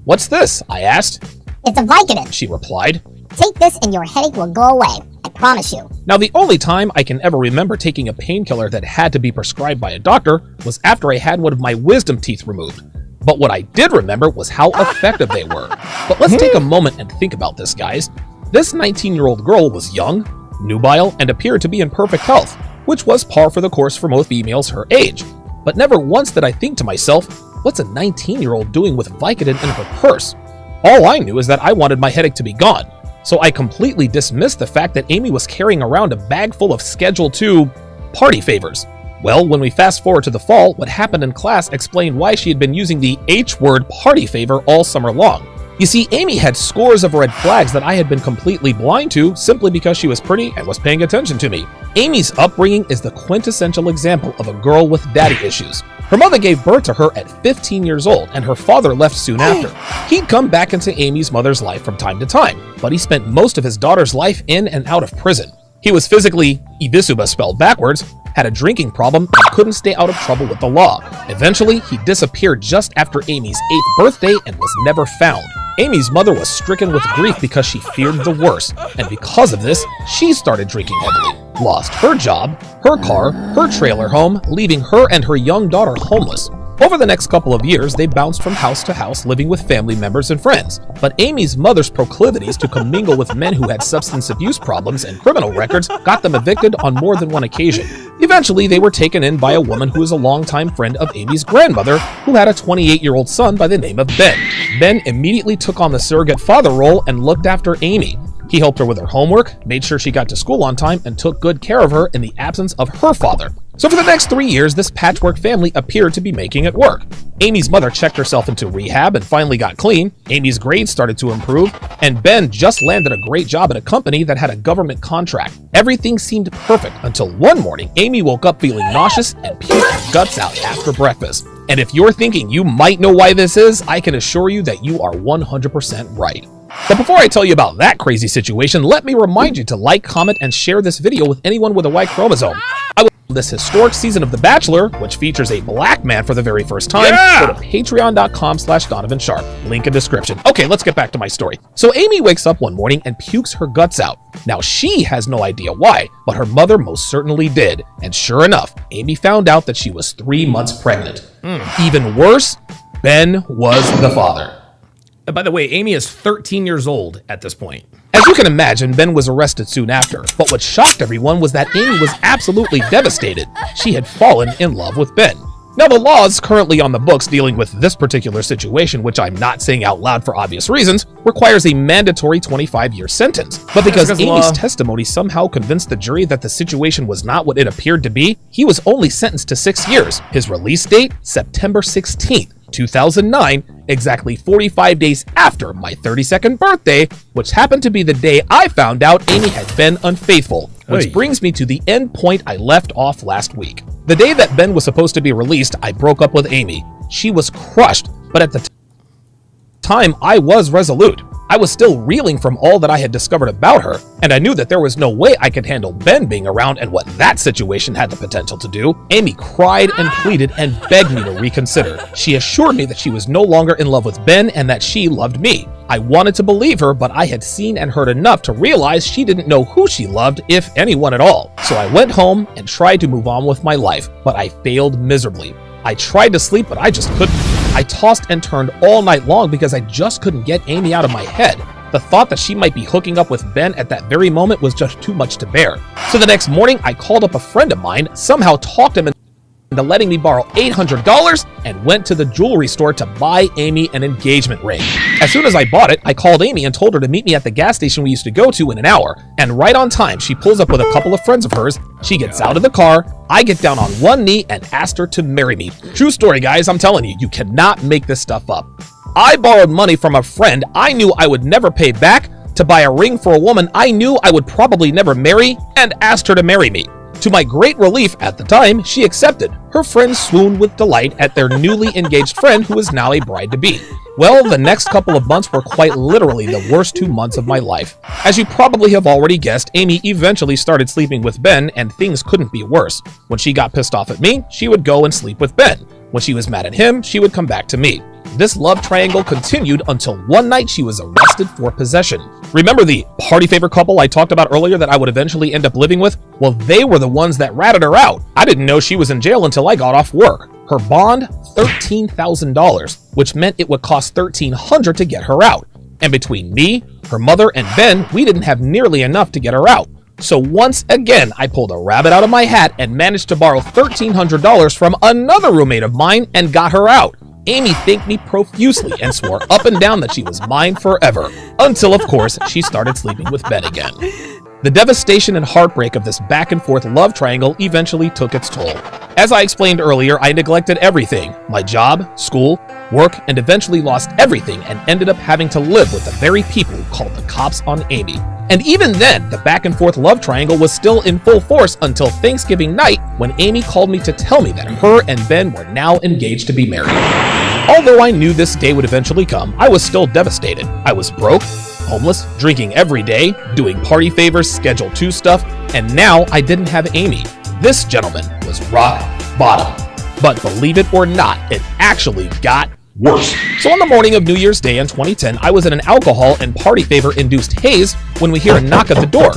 What's this? I asked. It's a Vicodin, she replied. Take this and your headache will go away. I promise you. Now, the only time I can ever remember taking a painkiller that had to be prescribed by a doctor was after I had one of my wisdom teeth removed. But what I did remember was how effective they were. But let's take a moment and think about this, guys. This 19-year-old girl was young, nubile, and appeared to be in perfect health, which was par for the course for most females her age. But never once did I think to myself, what's a 19-year-old doing with Vicodin in her purse? All I knew is that I wanted my headache to be gone. So I completely dismissed the fact that Amy was carrying around a bag full of Schedule II party favors. Well, when we fast forward to the fall, what happened in class explained why she had been using the H-word party favor all summer long. You see, Amy had scores of red flags that I had been completely blind to simply because she was pretty and was paying attention to me. Amy's upbringing is the quintessential example of a girl with daddy issues. Her mother gave birth to her at 15 years old, and her father left soon after. He'd come back into Amy's mother's life from time to time, but he spent most of his daughter's life in and out of prison. He was physically Ibisuba spelled backwards, had a drinking problem, and couldn't stay out of trouble with the law. Eventually, he disappeared just after Amy's 8th birthday and was never found. Amy's mother was stricken with grief because she feared the worst, and because of this, she started drinking heavily, lost her job, her car, her trailer home, leaving her and her young daughter homeless. Over the next couple of years, they bounced from house to house living with family members and friends. But Amy's mother's proclivities to commingle with men who had substance abuse problems and criminal records got them evicted on more than one occasion. Eventually, they were taken in by a woman who is a longtime friend of Amy's grandmother, who had a 28-year-old son by the name of Ben. Ben immediately took on the surrogate father role and looked after Amy. He helped her with her homework, made sure she got to school on time, and took good care of her in the absence of her father. So for the next 3 years, this patchwork family appeared to be making it work. Amy's mother checked herself into rehab and finally got clean, Amy's grades started to improve, and Ben just landed a great job at a company that had a government contract. Everything seemed perfect until one morning, Amy woke up feeling nauseous and puked her guts out after breakfast. And if you're thinking you might know why this is, I can assure you that you are 100% right. But before I tell you about that crazy situation, let me remind you to like, comment, and share this video with anyone with a Y chromosome. this historic season of The Bachelor, which features a black man for the very first time, Yeah! go to patreon.com/DonovanSharp. Link in description. Okay, let's get back to my story. So Amy wakes up one morning and pukes her guts out. Now she has no idea why, but her mother most certainly did. And sure enough, Amy found out that she was 3 months pregnant. Even worse, Ben was the father. By the way, Amy is 13 years old at this point. As you can imagine, Ben was arrested soon after, but what shocked everyone was that Amy was absolutely devastated. She had fallen in love with Ben. Now, the laws currently on the books dealing with this particular situation, which I'm not saying out loud for obvious reasons, requires a mandatory 25-year sentence. But because Amy's testimony somehow convinced the jury that the situation was not what it appeared to be, he was only sentenced to 6 years. His release date, September 16th. 2009, exactly 45 days after my 32nd birthday, which happened to be the day I found out Amy had been unfaithful, which brings me to the end point I left off last week. The day that Ben was supposed to be released, I broke up with Amy. She was crushed, but at the time, I was resolute. I was still reeling from all that I had discovered about her, and I knew that there was no way I could handle Ben being around and what that situation had the potential to do. Amy cried and pleaded and begged me to reconsider. She assured me that she was no longer in love with Ben and that she loved me. I wanted to believe her, but I had seen and heard enough to realize she didn't know who she loved, if anyone at all. So I went home and tried to move on with my life, but I failed miserably. I tried to sleep, but I just couldn't. I tossed and turned all night long because I just couldn't get Amy out of my head. The thought that she might be hooking up with Ben at that very moment was just too much to bear. So the next morning, I called up a friend of mine, somehow talked him into letting me borrow $800, and went to the jewelry store to buy Amy an engagement ring. As soon as I bought it, I called Amy and told her to meet me at the gas station we used to go to in an hour. And right on time, she pulls up with a couple of friends of hers. She gets out of the car. I get down on one knee and asked her to marry me. True story, guys. I'm telling you, you cannot make this stuff up. I borrowed money from a friend I knew I would never pay back to buy a ring for a woman I knew I would probably never marry, and asked her to marry me. To my great relief at the time, she accepted. Her friends swooned with delight at their newly engaged friend who is now a bride-to-be. Well, the next couple of months were quite literally the worst 2 months of my life. As you probably have already guessed, Amy eventually started sleeping with Ben, and things couldn't be worse. When she got pissed off at me, she would go and sleep with Ben. When she was mad at him, she would come back to me. This love triangle continued until one night she was arrested for possession. Remember the party favor couple I talked about earlier that I would eventually end up living with? Well, they were the ones that ratted her out. I didn't know she was in jail until I got off work. Her bond, $13,000, which meant it would cost $1,300 to get her out. And between me, her mother, and Ben, we didn't have nearly enough to get her out. So once again, I pulled a rabbit out of my hat and managed to borrow $1,300 from another roommate of mine and got her out. Amy thanked me profusely and swore up and down that she was mine forever, until of course she started sleeping with Ben again. The devastation and heartbreak of this back and forth love triangle eventually took its toll. As I explained earlier, I neglected everything: my job, school, work, and eventually lost everything and ended up having to live with the very people who called the cops on Amy. And even then, the back and forth love triangle was still in full force until Thanksgiving night, when Amy called me to tell me that her and Ben were now engaged to be married. Although I knew this day would eventually come, I was still devastated. I was broke, homeless, drinking every day, doing party favors, Schedule 2 stuff, and now I didn't have Amy. This, gentleman, was rock bottom. But believe it or not, it actually got worse. So on the morning of New Year's Day in 2010, I was in an alcohol and party favor-induced haze when we hear a knock at the door.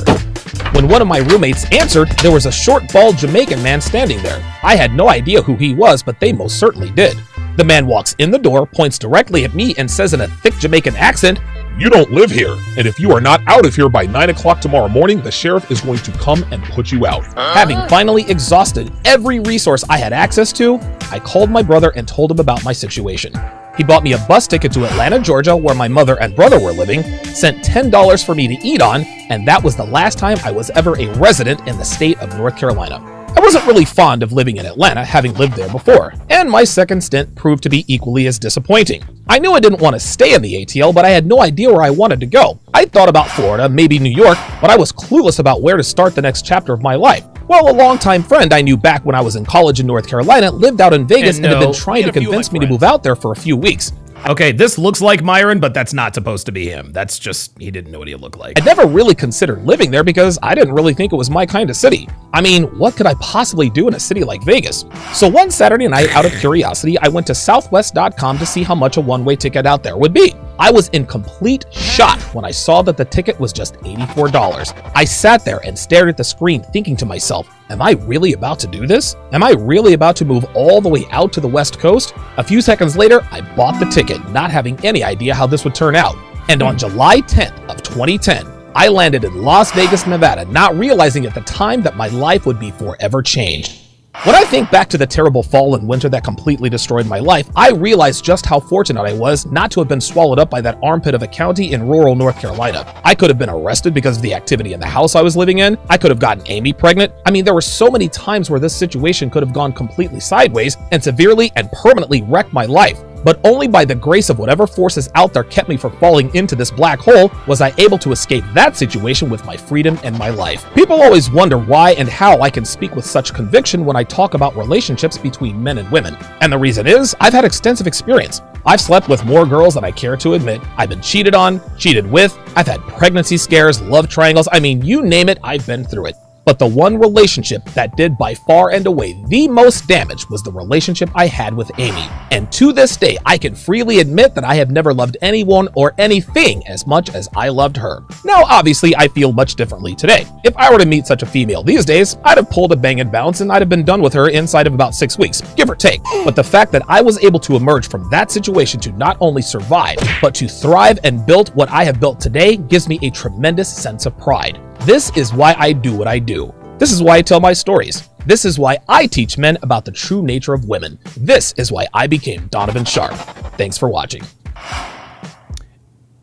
When one of my roommates answered, there was a short, bald Jamaican man standing there. I had no idea who he was, but they most certainly did. The man walks in the door, points directly at me, and says in a thick Jamaican accent, "You don't live here, and if you are not out of here by 9 o'clock tomorrow morning, the sheriff is going to come and put you out." Having finally exhausted every resource I had access to, I called my brother and told him about my situation. He bought me a bus ticket to Atlanta, Georgia, where my mother and brother were living, sent $10 for me to eat on, and that was the last time I was ever a resident in the state of North Carolina. I wasn't really fond of living in Atlanta, having lived there before, and my second stint proved to be equally as disappointing. I knew I didn't want to stay in the ATL, but I had no idea where I wanted to go. I thought about Florida, maybe New York, but I was clueless about where to start the next chapter of my life. Well, a longtime friend I knew back when I was in college in North Carolina lived out in Vegas and had been trying to convince me to move out there for a few weeks. Okay, this looks like Myron, but that's not supposed to be him. That's just, he didn't know what he looked like. I never really considered living there because I didn't really think it was my kind of city. I mean, what could I possibly do in a city like Vegas? So one Saturday night, out of curiosity, I went to southwest.com to see how much a one-way ticket out there would be. I was in complete shock when I saw that the ticket was just $84. I sat there and stared at the screen thinking to myself, am I really about to do this? Am I really about to move all the way out to the West Coast? A few seconds later, I bought the ticket, not having any idea how this would turn out. And on July 10th of 2010, I landed in Las Vegas, Nevada, not realizing at the time that my life would be forever changed. When I think back to the terrible fall and winter that completely destroyed my life, I realize just how fortunate I was not to have been swallowed up by that armpit of a county in rural North Carolina. I could have been arrested because of the activity in the house I was living in. I could have gotten Amy pregnant. I mean, there were so many times where this situation could have gone completely sideways and severely and permanently wrecked my life. But only by the grace of whatever forces out there kept me from falling into this black hole was I able to escape that situation with my freedom and my life. People always wonder why and how I can speak with such conviction when I talk about relationships between men and women. And the reason is, I've had extensive experience. I've slept with more girls than I care to admit. I've been cheated on, cheated with. I've had pregnancy scares, love triangles. I mean, you name it, I've been through it. But the one relationship that did by far and away the most damage was the relationship I had with Amy. And to this day, I can freely admit that I have never loved anyone or anything as much as I loved her. Now, obviously, I feel much differently today. If I were to meet such a female these days, I'd have pulled a bang and bounce and I'd have been done with her inside of about 6 weeks, give or take. But the fact that I was able to emerge from that situation to not only survive, but to thrive and build what I have built today gives me a tremendous sense of pride. This is why I do what I do. This is why I tell my stories. This is why I teach men about the true nature of women. This is why I became Donovan Sharp. Thanks for watching.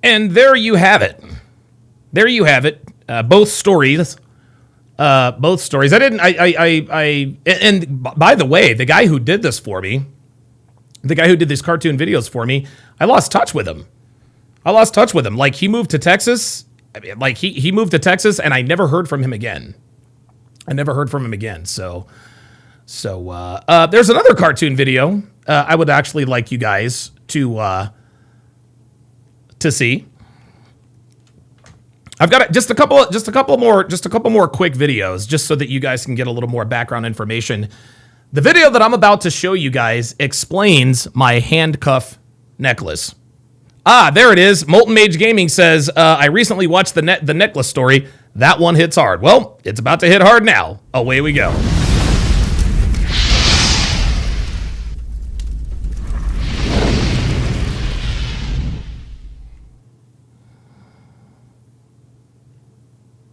And there you have it. There you have it. Both stories. Both stories. And by the way, the guy who did this for me, the guy who did these cartoon videos for me, I lost touch with him. Like, he moved to Texas. I mean, like, he moved to Texas and I never heard from him again. So there's another cartoon video I would actually like you guys to see. I've got just a couple more quick videos just so that you guys can get a little more background information. The video that I'm about to show you guys explains my handcuff necklace. There it is. Molten Mage Gaming says, I recently watched the necklace story. That one hits hard. Well, it's about to hit hard now. Away we go.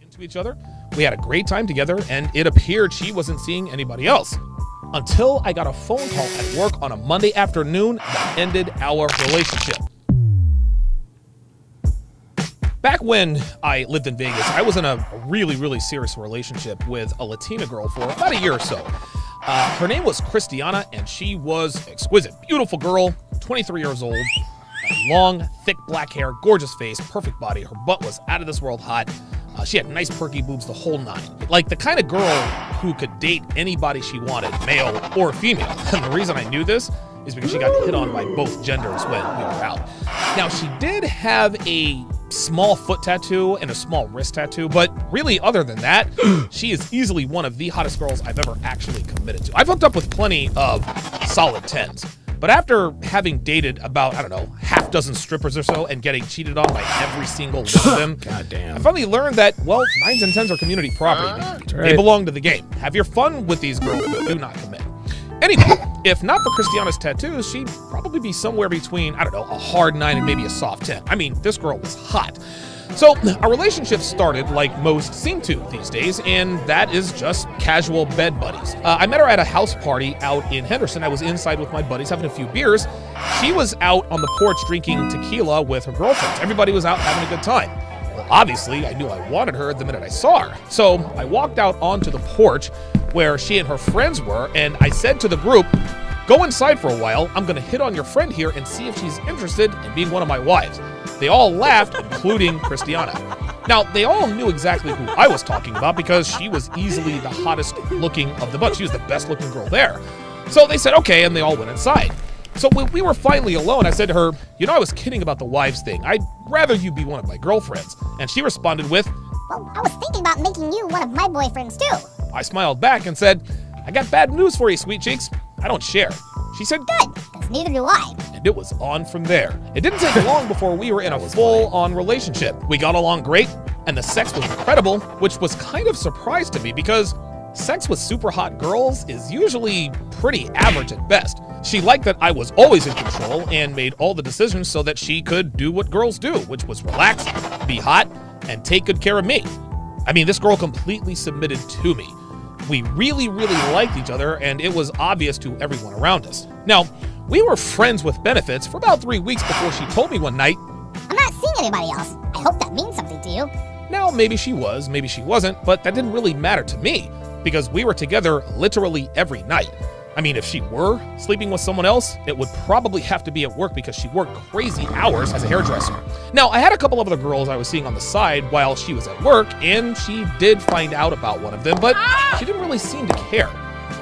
Into each other. We had a great time together, and it appeared she wasn't seeing anybody else. Until I got a phone call at work on a Monday afternoon that ended our relationship. Back when I lived in Vegas, I was in a really, really serious relationship with a Latina girl for about a year or so. Her name was Christiana, and she was exquisite. Beautiful girl, 23 years old, long, thick black hair, gorgeous face, perfect body. Her butt was out of this world hot. She had nice perky boobs, the whole nine. Like the kind of girl who could date anybody she wanted, male or female. And the reason I knew this is because she got hit on by both genders when we were out. Now, she did have a small foot tattoo and a small wrist tattoo, but really, other than that, she is easily one of the hottest girls I've ever actually committed to. I've hooked up with plenty of solid 10s, but after having dated about, I don't know, half dozen strippers or so and getting cheated on by every single one of them, I finally learned that, well, 9s and 10s are community property. They belong to the game. Have your fun with these girls, but do not commit. Anyway, if not for Christiana's tattoos, she'd probably be somewhere between, I don't know, a hard 9 and maybe a soft 10. I mean, this girl was hot. So our relationship started like most seem to these days, and that is just casual bed buddies. I met her at a house party out in Henderson. I was inside with my buddies having a few beers. She was out on the porch drinking tequila with her girlfriends. Everybody was out having a good time. Well, obviously, I knew I wanted her the minute I saw her. So I walked out onto the porch where she and her friends were, and I said to the group, go inside for a while. I'm going to hit on your friend here and see if she's interested in being one of my wives. They all laughed, including Christiana. Now, they all knew exactly who I was talking about because she was easily the hottest looking of the bunch. She was the best looking girl there. So they said, okay, and they all went inside. So when we were finally alone, I said to her, you know, I was kidding about the wives thing. I'd rather you be one of my girlfriends. And she responded with, well, I was thinking about making you one of my boyfriends too. I smiled back and said, I got bad news for you, sweet cheeks. I don't share. She said, good, because neither do I. And it was on from there. It didn't take long before we were in a full-on relationship. We got along great, and the sex was incredible, which was kind of surprise to me because sex with super hot girls is usually pretty average at best. She liked that I was always in control and made all the decisions so that she could do what girls do, which was relax, be hot, and take good care of me. I mean, this girl completely submitted to me. We really, really liked each other, and it was obvious to everyone around us. Now, we were friends with benefits for about 3 weeks before she told me one night, I'm not seeing anybody else. I hope that means something to you. Now, maybe she was, maybe she wasn't, but that didn't really matter to me because we were together literally every night. I mean, if she were sleeping with someone else, it would probably have to be at work because she worked crazy hours as a hairdresser. Now, I had a couple of other girls I was seeing on the side while she was at work, and she did find out about one of them, but she didn't really seem to care.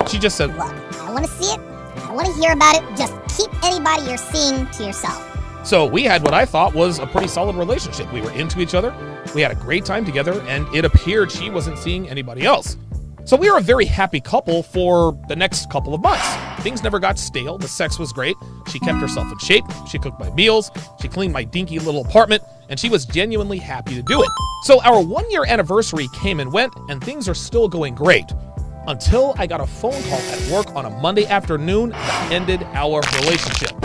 She just said, look, I want to see it. I want to hear about it. Just keep anybody you're seeing to yourself. So we had what I thought was a pretty solid relationship. We were into each other, we had a great time together, and it appeared she wasn't seeing anybody else. So we were a very happy couple for the next couple of months. Things never got stale, the sex was great, she kept herself in shape, she cooked my meals, she cleaned my dinky little apartment, and she was genuinely happy to do it. So our 1-year anniversary came and went, and things are still going great. Until I got a phone call at work on a Monday afternoon that ended our relationship.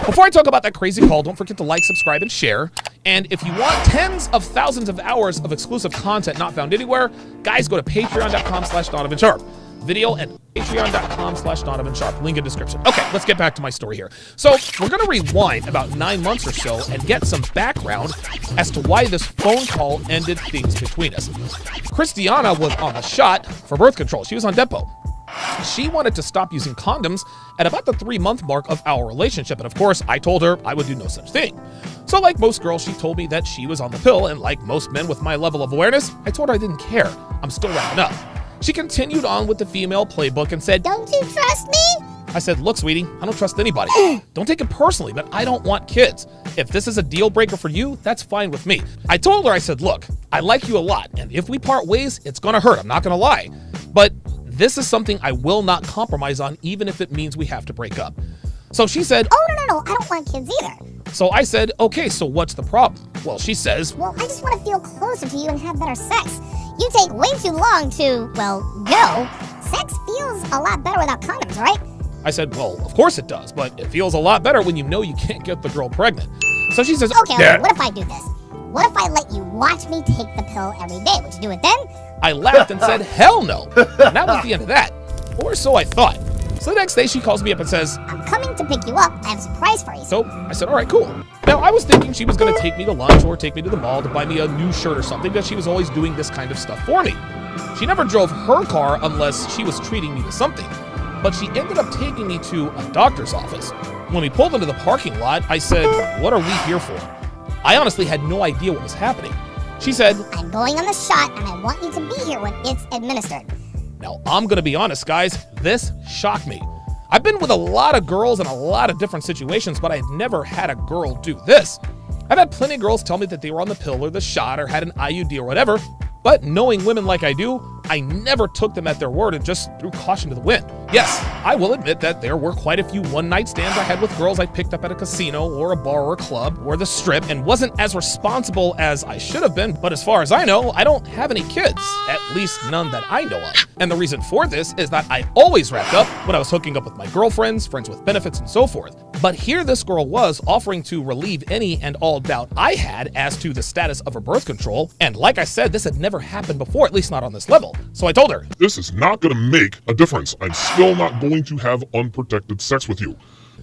Before I talk about that crazy call, don't forget to like, subscribe, and share. And if you want tens of thousands of hours of exclusive content not found anywhere, guys, go to patreon.com/DonovanSharp. Video at patreon.com/DonovanSharp. Link in description. Okay, let's get back to my story here. So we're going to rewind about 9 months or so and get some background as to why this phone call ended things between us. Christiana was on the shot for birth control. She was on Depo. She wanted to stop using condoms at about the 3-month mark of our relationship, and of course, I told her I would do no such thing. So like most girls, she told me that she was on the pill, and like most men with my level of awareness, I told her I didn't care. I'm still wrapping up. She continued on with the female playbook and said, don't you trust me? I said, look, sweetie, I don't trust anybody. Don't take it personally, but I don't want kids. If this is a deal breaker for you, that's fine with me. I told her, I said, look, I like you a lot, and if we part ways, it's gonna hurt, I'm not gonna lie. But this is something I will not compromise on, even if it means we have to break up. So she said, oh, no, I don't want kids either. So I said, okay, so what's the problem? Well, she says, well, I just want to feel closer to you and have better sex. You take way too long to, well, go. Sex feels a lot better without condoms, right? I said, well, of course it does, but it feels a lot better when you know you can't get the girl pregnant. So she says, okay, what if I do this? What if I let you watch me take the pill every day? Would you do it then? I laughed and said, hell no. And that was the end of that. Or so I thought. So the next day she calls me up and says, I'm coming to pick you up. I have a surprise for you. So I said, all right, cool. Now I was thinking she was going to take me to lunch or take me to the mall to buy me a new shirt or something, because she was always doing this kind of stuff for me. She never drove her car unless she was treating me to something. But she ended up taking me to a doctor's office. When we pulled into the parking lot, I said, what are we here for? I honestly had no idea what was happening. She said, I'm going on the shot and I want you to be here when it's administered. Now, I'm going to be honest, guys, this shocked me. I've been with a lot of girls in a lot of different situations, but I've never had a girl do this. I've had plenty of girls tell me that they were on the pill or the shot or had an IUD or whatever, but knowing women like I do, I never took them at their word and just threw caution to the wind. Yes, I will admit that there were quite a few one-night stands I had with girls I picked up at a casino or a bar or a club or the strip, and wasn't as responsible as I should have been, but as far as I know, I don't have any kids, at least none that I know of. And the reason for this is that I always wrapped up when I was hooking up with my girlfriends, friends with benefits, and so forth. But here this girl was offering to relieve any and all doubt I had as to the status of her birth control, and like I said, this had never happened before, at least not on this level. So I told her, this is not going to make a difference. I'm still not going to have unprotected sex with you.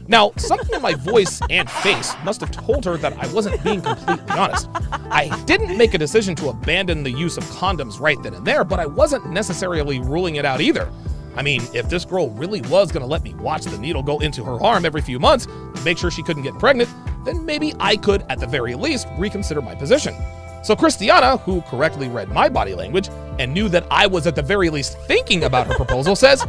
Now, something in my voice and face must have told her that I wasn't being completely honest. I didn't make a decision to abandon the use of condoms right then and there, but I wasn't necessarily ruling it out either. I mean, if this girl really was going to let me watch the needle go into her arm every few months to make sure she couldn't get pregnant, then maybe I could, at the very least, reconsider my position. So Christiana, who correctly read my body language and knew that I was at the very least thinking about her proposal, says,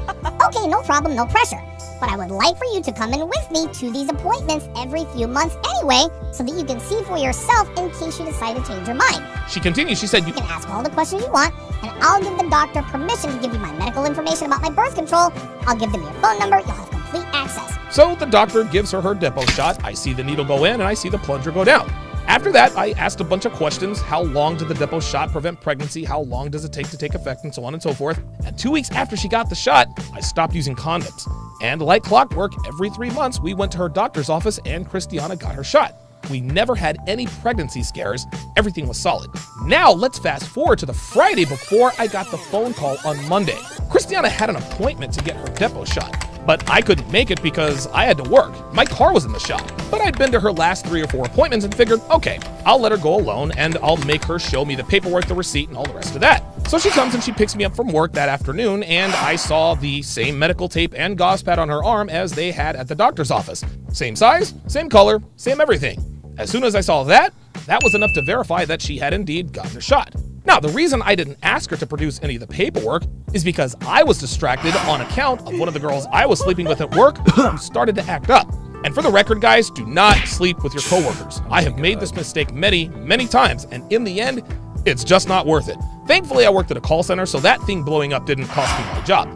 Okay, no problem, no pressure. But I would like for you to come in with me to these appointments every few months anyway, so that you can see for yourself in case you decide to change your mind. She continues, she said, You can ask all the questions you want, and I'll give the doctor permission to give you my medical information about my birth control. I'll give them your phone number, you'll have complete access. So the doctor gives her her depot shot. I see the needle go in, and I see the plunger go down. After that, I asked a bunch of questions. How long did the depot shot prevent pregnancy? How long does it take to take effect? And so on and so forth. And 2 weeks after she got the shot, I stopped using condoms. And like clockwork, every 3 months, we went to her doctor's office and Christiana got her shot. We never had any pregnancy scares. Everything was solid. Now, let's fast forward to the Friday before I got the phone call on Monday. Christiana had an appointment to get her depot shot, but I couldn't make it because I had to work. My car was in the shop, but I'd been to her last 3 or 4 appointments and figured, okay, I'll let her go alone and I'll make her show me the paperwork, the receipt, and all the rest of that. So she comes and she picks me up from work that afternoon, and I saw the same medical tape and gauze pad on her arm as they had at the doctor's office. Same size, same color, same everything. As soon as I saw that was enough to verify that she had indeed gotten her shot. Now, the reason I didn't ask her to produce any of the paperwork is because I was distracted on account of one of the girls I was sleeping with at work who started to act up. And for the record, guys, do not sleep with your coworkers. I have made this mistake many, many times, and in the end, it's just not worth it. Thankfully, I worked at a call center, so that thing blowing up didn't cost me my job.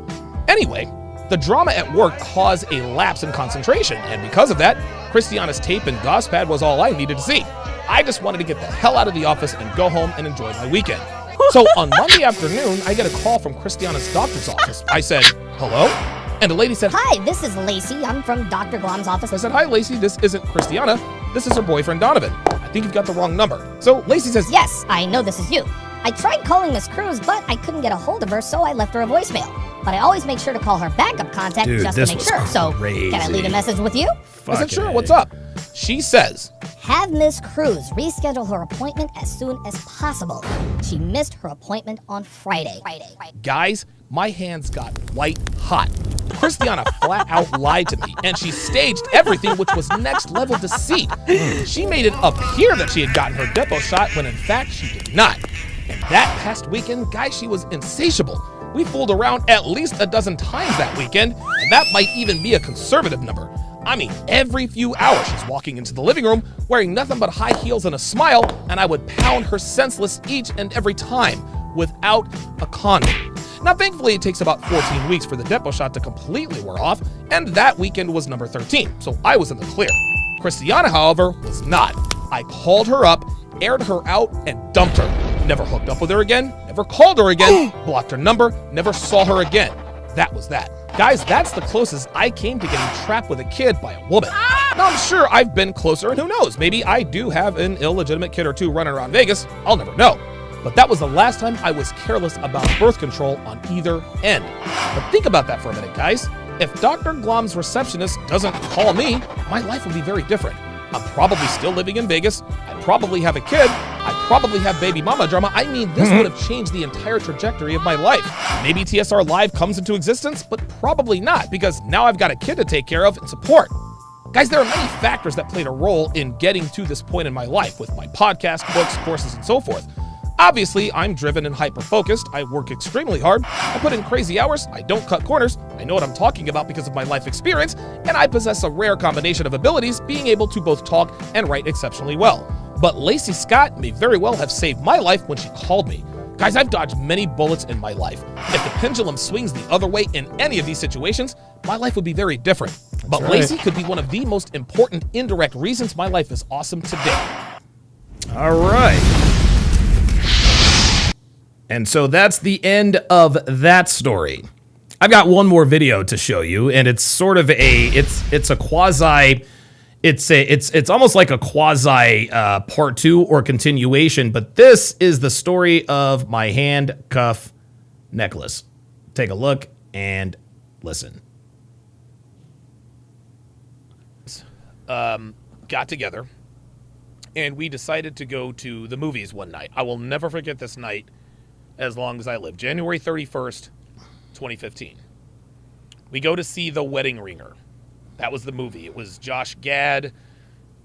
Anyway, the drama at work caused a lapse in concentration, and because of that, Christiana's tape and gauze pad was all I needed to see. I just wanted to get the hell out of the office and go home and enjoy my weekend. So on Monday afternoon, I get a call from Christiana's doctor's office. I said, hello? And the lady said, Hi, this is Lacey. I'm from Dr. Glom's office. I said, hi, Lacey. This isn't Christiana. This is her boyfriend, Donovan. I think you've got the wrong number. So Lacey says, Yes, I know this is you. I tried calling Miss Cruz, but I couldn't get a hold of her, so I left her a voicemail. But I always make sure to call her backup contact just to make sure. So, can I leave a message with you? I said, sure, what's up? She says, Have Miss Cruz reschedule her appointment as soon as possible. She missed her appointment on Friday. Guys, my hands got white hot. Christiana flat out lied to me, and she staged everything, which was next level deceit. She made it appear that she had gotten her depot shot when in fact she did not. And that past weekend, guys, she was insatiable. We fooled around at least a dozen times that weekend, and that might even be a conservative number. I mean, every few hours she's walking into the living room wearing nothing but high heels and a smile, and I would pound her senseless each and every time without a condom. Now, thankfully, it takes about 14 weeks for the depot shot to completely wear off, and that weekend was number 13, so I was in the clear. Christiana, however, was not. I called her up, aired her out, and dumped her. Never hooked up with her again, never called her again, blocked her number, never saw her again. That was that. Guys, that's the closest I came to getting trapped with a kid by a woman. Now, I'm sure I've been closer, and who knows, maybe I do have an illegitimate kid or two running around Vegas. I'll never know. But that was the last time I was careless about birth control on either end. But think about that for a minute, guys. If Dr. Glom's receptionist doesn't call me, my life would be very different. I'm probably still living in Vegas. I probably have a kid. I probably have baby mama drama. I mean, this would have changed the entire trajectory of my life. Maybe TSR Live comes into existence, but probably not, because now I've got a kid to take care of and support. Guys, there are many factors that played a role in getting to this point in my life with my podcast, books, courses, and so forth. Obviously, I'm driven and hyper-focused. I work extremely hard. I put in crazy hours. I don't cut corners. I know what I'm talking about because of my life experience, and I possess a rare combination of abilities, being able to both talk and write exceptionally well. But Lacey Scott may very well have saved my life when she called me. Guys, I've dodged many bullets in my life. If the pendulum swings the other way in any of these situations, my life would be very different. But Lacey could be one of the most important indirect reasons my life is awesome today. All right. And so that's the end of that story. I've got one more video to show you, and it's sort of it's a quasi, it's almost like a quasi part 2 or continuation, but this is the story of my handcuff necklace. Take a look and listen. Got together, and we decided to go to the movies one night. I will never forget this night as long as I live. January 31st, 2015. We go to see The Wedding Ringer. That was the movie. It was Josh Gad,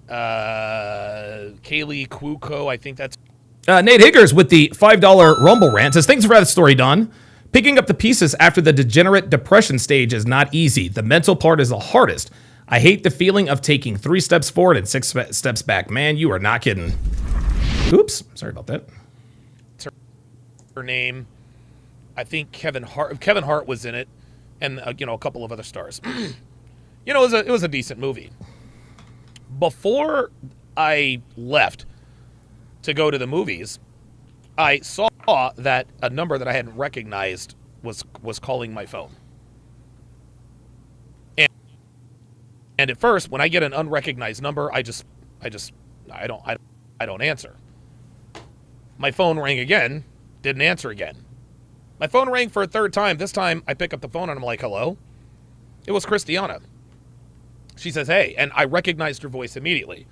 Kaylee Cuoco, I think that's... Nate Higgers with the $5 Rumble rant says, thanks for that story, Don. Picking up the pieces after the degenerate depression stage is not easy. The mental part is the hardest. I hate the feeling of taking 3 steps forward and 6 steps back. Man, you are not kidding. Oops. Sorry about that. Her name, I think Kevin Hart was in it, and a couple of other stars. It was a decent movie. Before I left to go to the movies, I saw that a number that I hadn't recognized was calling my phone. And at first, when I get an unrecognized number, I don't answer. My phone rang again, didn't answer again. My phone rang for a third time. This time, I pick up the phone and I'm like, hello? It was Christiana. She says, hey, and I recognized her voice immediately.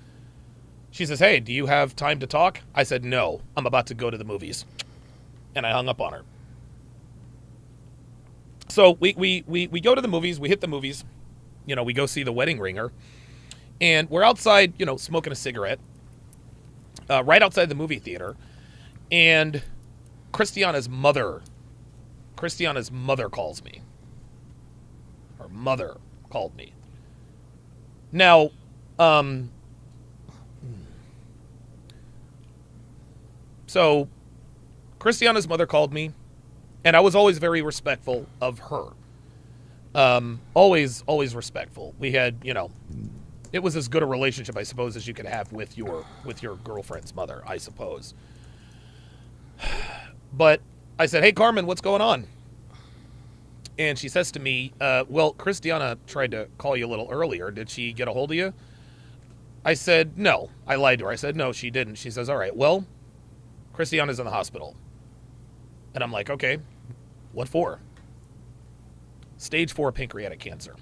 She says, hey, do you have time to talk? I said, no, I'm about to go to the movies. And I hung up on her. So we go to the movies, we hit the movies. We go see The Wedding Ringer. And we're outside, smoking a cigarette. Right outside the movie theater. And Christiana's mother calls me. Her mother called me. Now, so Christiana's mother called me, and I was always very respectful of her. Always respectful. We had, it was as good a relationship, I suppose, as you could have with your girlfriend's mother, I suppose. But I said, hey, Carmen, what's going on? And she says to me, well, Christiana tried to call you a little earlier. Did she get a hold of you? I said, no. I lied to her. I said, no, she didn't. She says, all right, well, Christiana's in the hospital. And I'm like, okay, what for? Stage 4 pancreatic cancer.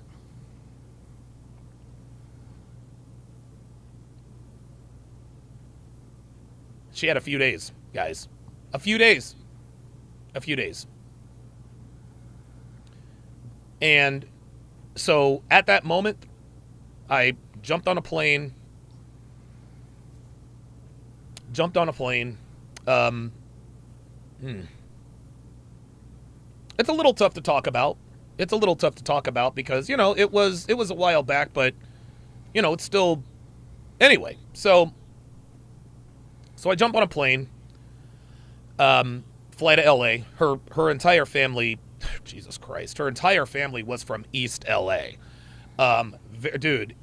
She had a few days, guys. A few days. And so at that moment, I jumped on a plane. It's a little tough to talk about. Because, it was a while back, but, it's still... Anyway, so I jump on a plane, fly to L.A. Her entire family... Jesus Christ. Her entire family was from East L.A.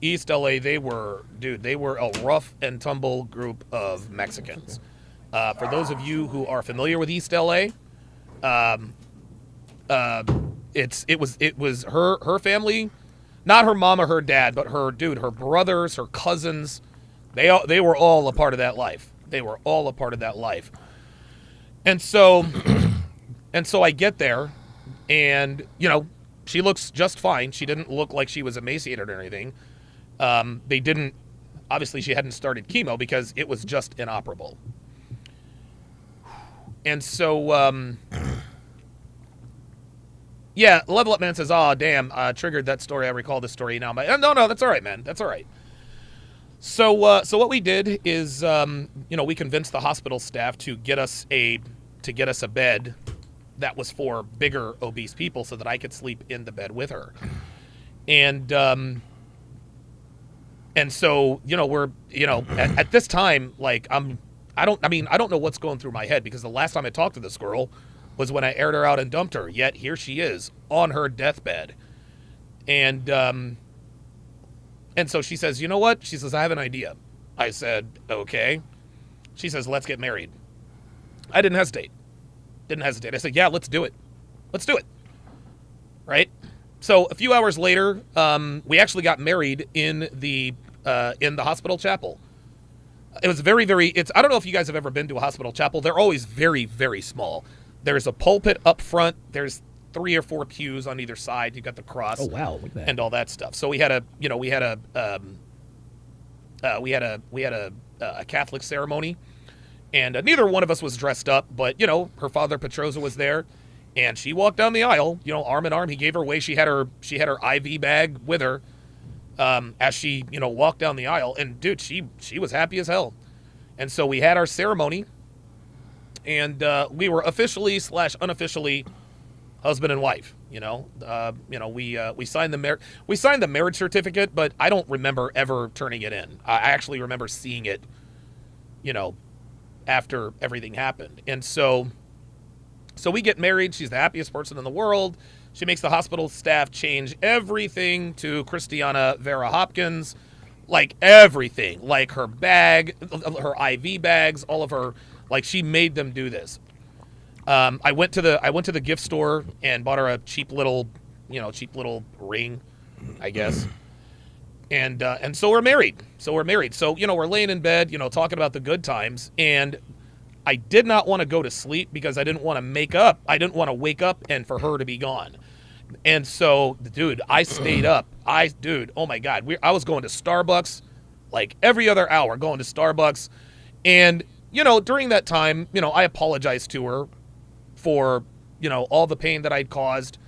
East L.A., they were a rough and tumble group of Mexicans. For those of you who are familiar with East L.A., it was her family, not her mom or her dad, but her brothers, her cousins. They were all a part of that life. And so I get there. And, she looks just fine. She didn't look like she was emaciated or anything. Obviously she hadn't started chemo because it was just inoperable. And so, Level Up Man says, oh, damn, triggered that story. I recall this story now. But no, that's all right, man. That's all right. So what we did is, we convinced the hospital staff to get us a bed that was for bigger obese people so that I could sleep in the bed with her. And so, we're, at this time, like, I don't know what's going through my head, because the last time I talked to this girl was when I aired her out and dumped her. Yet here she is on her deathbed. And so she says, you know what? She says, I have an idea. I said, okay. She says, let's get married. I didn't hesitate. I said, yeah, let's do it. Right? So a few hours later, we actually got married in the hospital chapel. It was very, very, I don't know if you guys have ever been to a hospital chapel. They're always very, very small. There's a pulpit up front. There's 3 or 4 pews on either side. You got the cross. Oh, wow. Look at that. And all that stuff. So we had a Catholic ceremony. And neither one of us was dressed up, but, her father, Petroza, was there, and she walked down the aisle, arm in arm. He gave her away. She had her IV bag with her as she, walked down the aisle. And, dude, she was happy as hell. And so we had our ceremony, and we were officially / unofficially husband and wife. We signed the marriage certificate, but I don't remember ever turning it in. I actually remember seeing it, after everything happened. And so we get married. She's the happiest person in the world. She makes the hospital staff change everything to Christiana Vera Hopkins, like everything, like her bag, her IV bags, all of her, like she made them do this. I went to the gift store and bought her a cheap little ring, I guess. And so we're married. So we're laying in bed, talking about the good times. And I did not want to go to sleep because I didn't want to wake up and for her to be gone. And so, dude, I stayed up. Oh my God. I was going to Starbucks like every other hour, going to Starbucks. And, during that time, I apologized to her for, all the pain that I'd caused.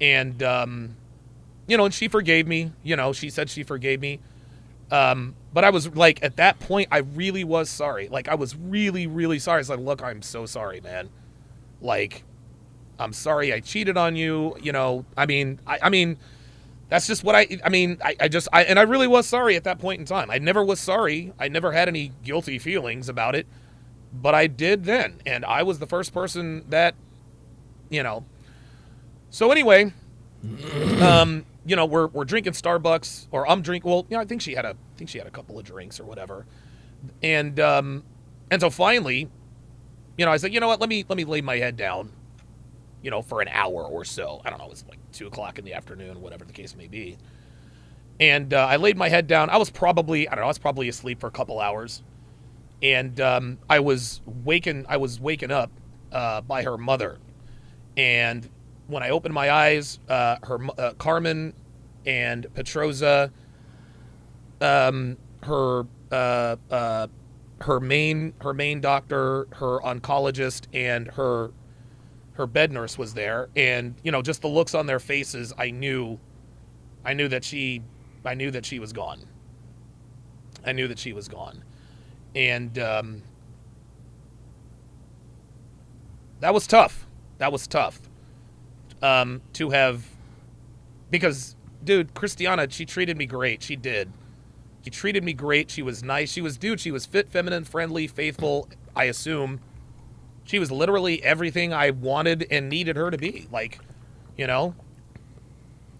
And, and she forgave me. She said she forgave me. But I was like, at that point, I really was sorry. Like, I was really, really sorry. I was like, look, I'm so sorry, man. Like, I'm sorry I cheated on you. I mean, that's just what I really was sorry at that point in time. I never was sorry. I never had any guilty feelings about it, but I did then. And I was the first person that, So anyway, we're drinking Starbucks, or I'm drinking. Well, I think she had a couple of drinks or whatever, and so finally, I said, you know what, let me lay my head down, for an hour or so. I don't know, it was like 2:00 in the afternoon, whatever the case may be. And I laid my head down. I was probably asleep for a couple hours, and I was waking up by her mother, and when I opened my eyes, Carmen and Petroza, her main doctor, her oncologist, and her bed nurse was there, and just the looks on their faces, I knew that she was gone. I knew that she was gone, and that was tough. To have, because, dude, Christiana, she treated me great. She did. She treated me great. She was nice. She was fit, feminine, friendly, faithful. I assume she was literally everything I wanted and needed her to be. Like, I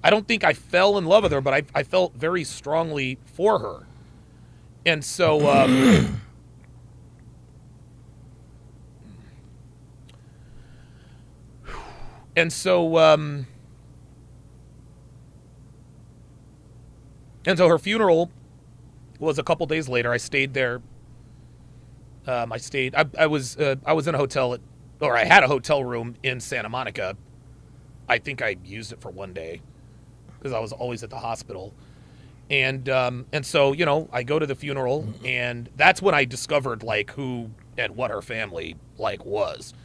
don't think I fell in love with her, but I felt very strongly for her. And so, And so her funeral was a couple days later. I stayed there. I was in a hotel I had a hotel room in Santa Monica. I think I used it for one day because I was always at the hospital. And so, I go to the funeral, and that's when I discovered like who and what her family like was.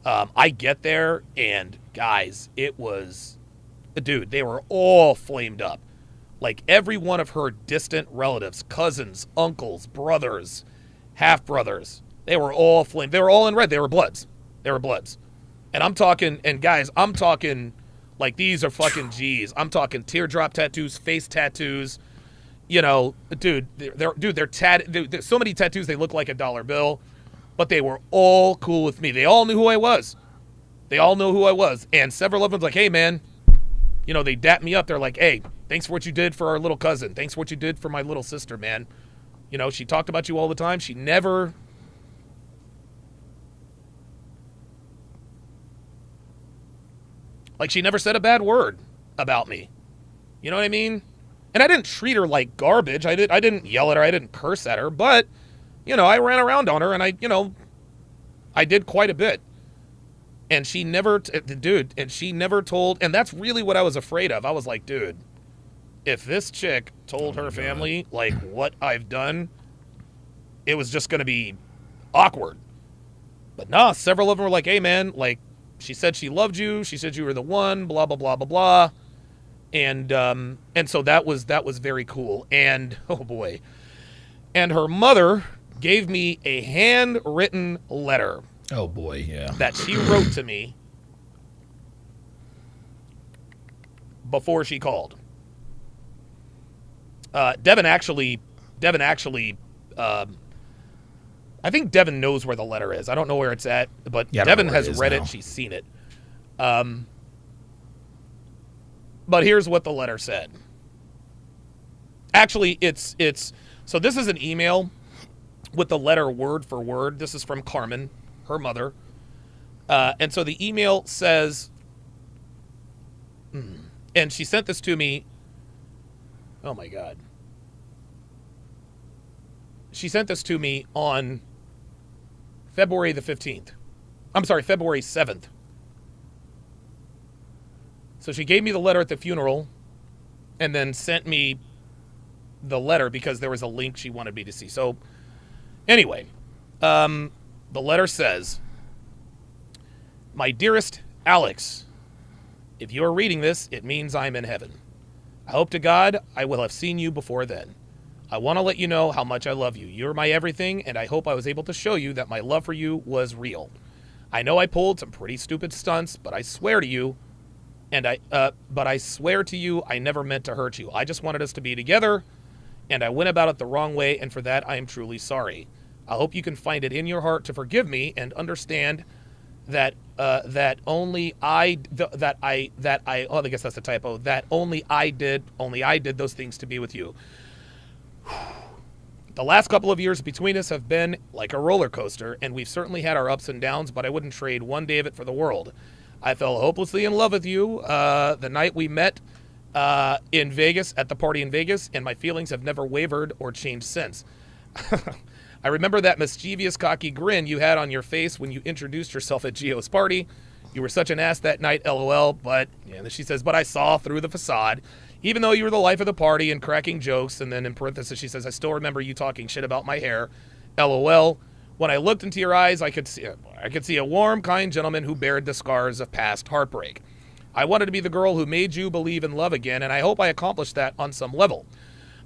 I get there, and guys, it was, dude, they were all flamed up. Like every one of her distant relatives, cousins, uncles, brothers, half-brothers, they were all flamed. They were all in red. They were Bloods. And I'm talking, like these are fucking G's. I'm talking teardrop tattoos, face tattoos, dude, they're tatted. So many tattoos, they look like a dollar bill. But they were all cool with me. They all knew who I was. And several of them was like, hey, man, they dapped me up. They're like, hey, thanks for what you did for our little cousin. Thanks for what you did for my little sister, man. She talked about you all the time. She never said a bad word about me. You know what I mean? And I didn't treat her like garbage. I didn't yell at her. I didn't curse at her. But I ran around on her, and I did quite a bit. And she never, told, and that's really what I was afraid of. I was like, dude, if this chick told her family, like, what I've done, it was just going to be awkward. But nah, several of them were like, hey, man, like, she said she loved you. She said you were the one, blah, blah, blah, blah, blah. And so that was very cool. And, oh, boy. And her mother gave me a handwritten letter. Oh boy, yeah. That she wrote to me. before she called. Devin actually, I think Devin knows where the letter is. I don't know where it's at, but Yeah, Devin has read it. She's seen it. But here's what the letter said. Actually, it's so this is an email with the letter word for word. This is from Carmen, her mother. And so the email says, and she sent this to me. Oh my God. She sent this to me on February the 15th. I'm sorry, February 7th. So she gave me the letter at the funeral and then sent me the letter because there was a link she wanted me to see. So anyway, the letter says, "My dearest Alex, if you are reading this, it means I'm in heaven. I hope to God I will have seen you before then. I want to let you know how much I love you. You're my everything, and I hope I was able to show you that my love for you was real. I know I pulled some pretty stupid stunts, but I swear to you, I never meant to hurt you. I just wanted us to be together, and I went about it the wrong way, and for that I am truly sorry. I hope you can find it in your heart to forgive me and understand that only I did those things to be with you. The last couple of years between us have been like a roller coaster, and we've certainly had our ups and downs, but I wouldn't trade one day of it for the world. I fell hopelessly in love with you the night we met in Vegas, at the party in Vegas, and my feelings have never wavered or changed since. I remember that mischievous, cocky grin you had on your face when you introduced yourself at Gio's party. You were such an ass that night, LOL, but, yeah, she says, but I saw through the facade. Even though you were the life of the party and cracking jokes, and then in parentheses she says, I still remember you talking shit about my hair, LOL. When I looked into your eyes, I could see a warm, kind gentleman who bared the scars of past heartbreak. I wanted to be the girl who made you believe in love again, and I hope I accomplished that on some level.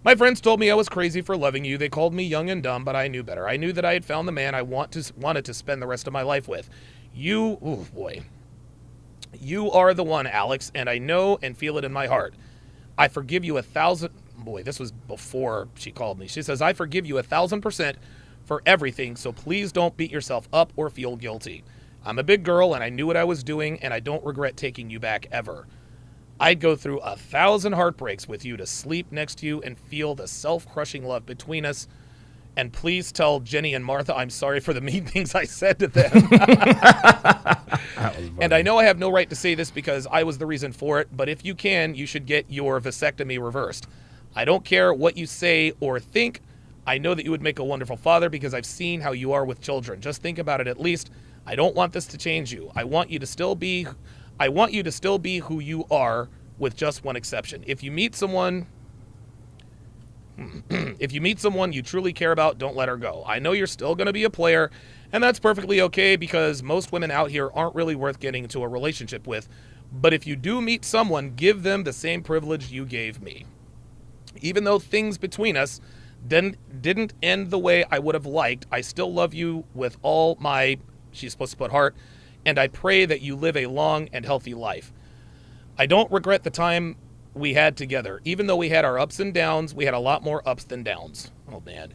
My friends told me I was crazy for loving you. They called me young and dumb, but I knew better. I knew that I had found the man I wanted to spend the rest of my life with. You, oh boy, you are the one, Alex, and I know and feel it in my heart. I forgive you 1,000. Boy, this was before she called me. She says, I forgive you 1,000% for everything, so please don't beat yourself up or feel guilty. I'm a big girl, and I knew what I was doing, and I don't regret taking you back ever. I'd go through 1,000 heartbreaks with you to sleep next to you and feel the self-crushing love between us. And please tell Jenny and Martha I'm sorry for the mean things I said to them. And I know I have no right to say this because I was the reason for it, but if you can, you should get your vasectomy reversed. I don't care what you say or think. I know that you would make a wonderful father because I've seen how you are with children. Just think about it at least. I don't want this to change you. I want you to still be who you are, with just one exception. If you meet someone you truly care about, don't let her go. I know you're still going to be a player, and that's perfectly okay because most women out here aren't really worth getting into a relationship with. But if you do meet someone, give them the same privilege you gave me. Even though things between us didn't end the way I would have liked, I still love you with all my, she's supposed to put heart, and I pray that you live a long and healthy life. I don't regret the time we had together. Even though we had our ups and downs, we had a lot more ups than downs. Oh, man.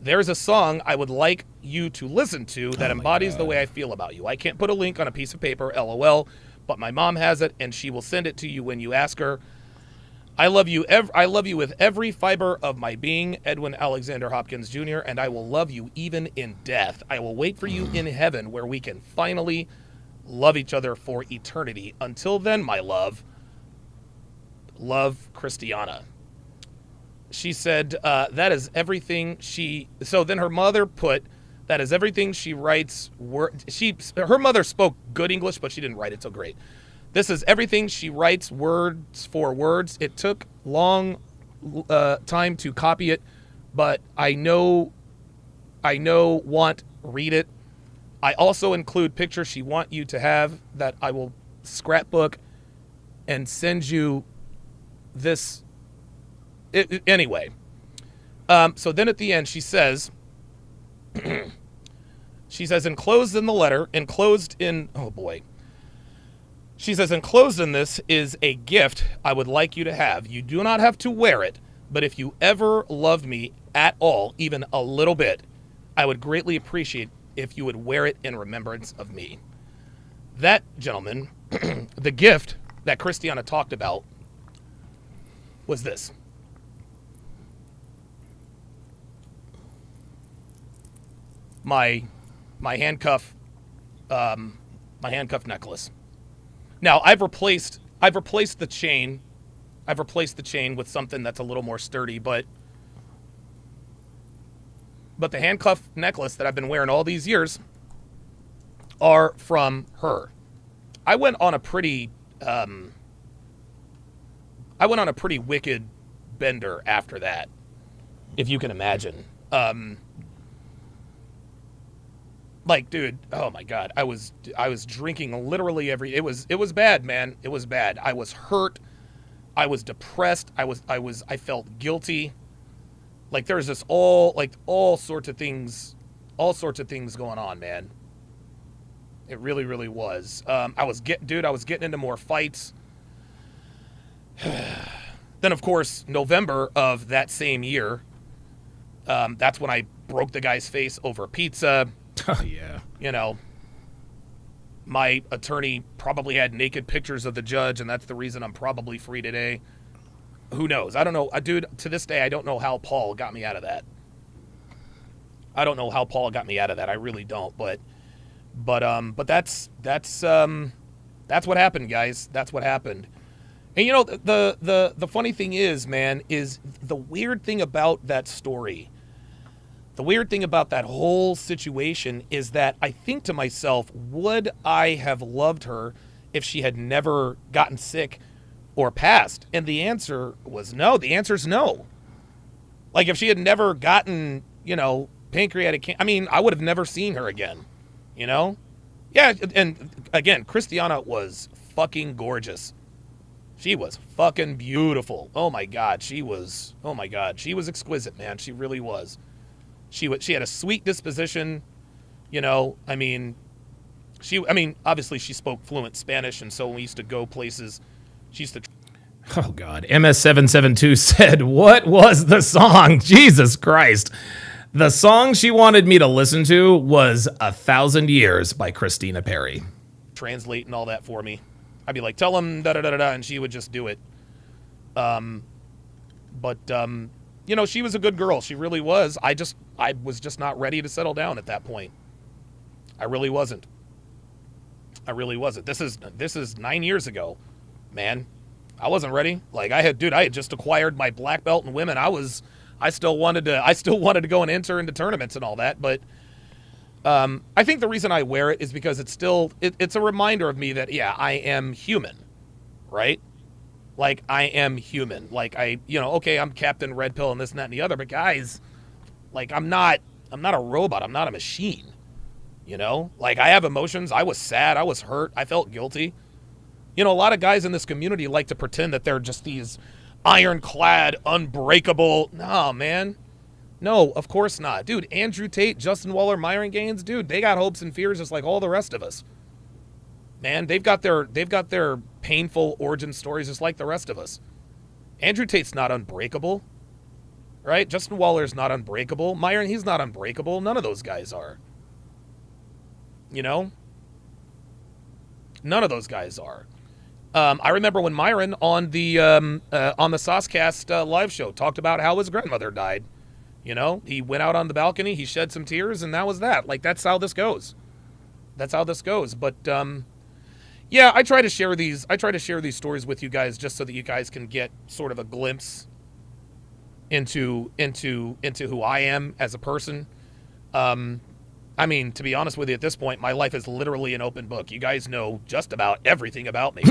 There's a song I would like you to listen to that embodies the way I feel about you. I can't put a link on a piece of paper, LOL, but my mom has it, and she will send it to you when you ask her. I love you with every fiber of my being, Edwin Alexander Hopkins Jr., and I will love you even in death. I will wait for you in heaven where we can finally love each other for eternity. Until then, my love, Christiana. She said that is everything she... So then her mother put, that is everything she writes... Her mother spoke good English, but she didn't write it so great. This is everything she writes words for words. It took long time to copy it, but I read it. I also include pictures she want you to have that I will scrapbook and send you this. Anyway. So then at the end she says, enclosed in the letter, oh boy. She says, enclosed in this is a gift I would like you to have. You do not have to wear it, but if you ever loved me at all, even a little bit, I would greatly appreciate if you would wear it in remembrance of me. That, gentlemen, the gift that Christiana talked about was this. My handcuff necklace. Now I've replaced the chain. I've replaced the chain with something that's a little more sturdy, but the handcuff necklace that I've been wearing all these years are from her. I went on a pretty wicked bender after that, if you can imagine. Like, dude, oh my God, I was drinking literally it was bad, man. It was bad. I was hurt. I was depressed. I felt guilty. Like there's this all sorts of things going on, man. It really, really was. I was getting into more fights. Then of course, November of that same year, that's when I broke the guy's face over pizza. Oh, yeah. You know, my attorney probably had naked pictures of the judge, and that's the reason I'm probably free today. Who knows? I don't know. Dude, to this day, I don't know how Paul got me out of that. I don't know how Paul got me out of that. I really don't. But that's what happened, guys. That's what happened. And you know, the funny thing is, man, is the weird thing about that story. The weird thing about that whole situation is that I think to myself, would I have loved her if she had never gotten sick or passed? And the answer was no. The answer is no. Like if she had never gotten, you know, pancreatic cancer, I mean, I would have never seen her again, you know? Yeah, and again, Christiana was fucking gorgeous. She was fucking beautiful. Oh my God, she was exquisite, man. She really was. She had a sweet disposition, you know. I mean, obviously she spoke fluent Spanish, and so when we used to go places, she used to. Oh God, MS772 said, "What was the song?" Jesus Christ, the song she wanted me to listen to was "1,000 Years" by Christina Perri. Translate and all that for me. I'd be like, "Tell him da da da da da," and she would just do it. You know, she was a good girl. She really was. I was just not ready to settle down at that point. I really wasn't. This is 9 years ago, man. I wasn't ready. Like I had just acquired my black belt in women. I still wanted to go and enter into tournaments and all that. But I think the reason I wear it is because it's a reminder of me that, yeah, I am human, right? Like, I am human. Like, okay, I'm Captain Red Pill and this and that and the other, but guys, like, I'm not a robot. I'm not a machine, you know? Like, I have emotions. I was sad. I was hurt. I felt guilty. You know, a lot of guys in this community like to pretend that they're just these ironclad, unbreakable. No, man. No, of course not. Dude, Andrew Tate, Justin Waller, Myron Gaines, dude, they got hopes and fears just like all the rest of us. Man, they've got their painful origin stories just like the rest of us. Andrew Tate's not unbreakable, right? Justin Waller's not unbreakable. Myron, he's not unbreakable. None of those guys are. You know? None of those guys are. I remember when Myron on the Saucecast live show talked about how his grandmother died. You know, he went out on the balcony, he shed some tears, and that was that. Like, that's how this goes. But yeah, I try to share these stories with you guys just so that you guys can get sort of a glimpse into who I am as a person. I mean, to be honest with you, at this point, my life is literally an open book. You guys know just about everything about me.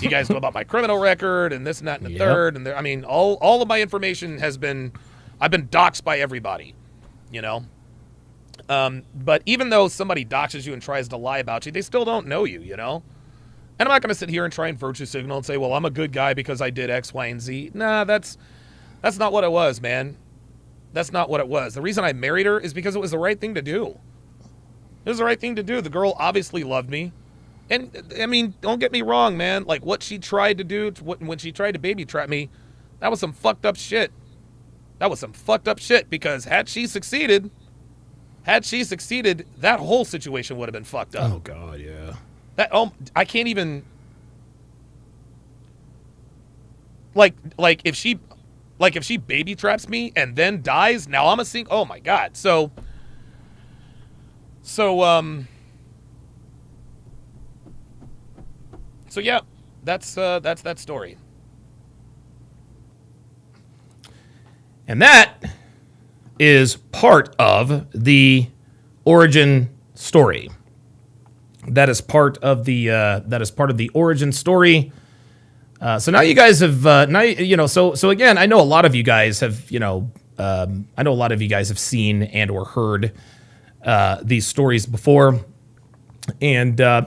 You guys know about my criminal record and this and that and the third. And I mean, all of my information I've been doxxed by everybody, you know. But even though somebody doxes you and tries to lie about you, they still don't know you, you know. And I'm not going to sit here and try and virtue signal and say, well, I'm a good guy because I did X, Y, and Z. Nah, that's not what it was, man. That's not what it was. The reason I married her is because it was the right thing to do. It was the right thing to do. The girl obviously loved me. And I mean, don't get me wrong, man. Like what she tried to do when she tried to baby trap me, that was some fucked up shit. That was some fucked up shit because had she succeeded, that whole situation would have been fucked up. Oh God, yeah. That I can't even like if she baby traps me and then dies, now I'm a sing. Oh my God. So yeah, that's that story. And that is part of the origin story. That is part of the origin story. So now you guys have So again, I know a lot of you guys have seen and or heard these stories before, and I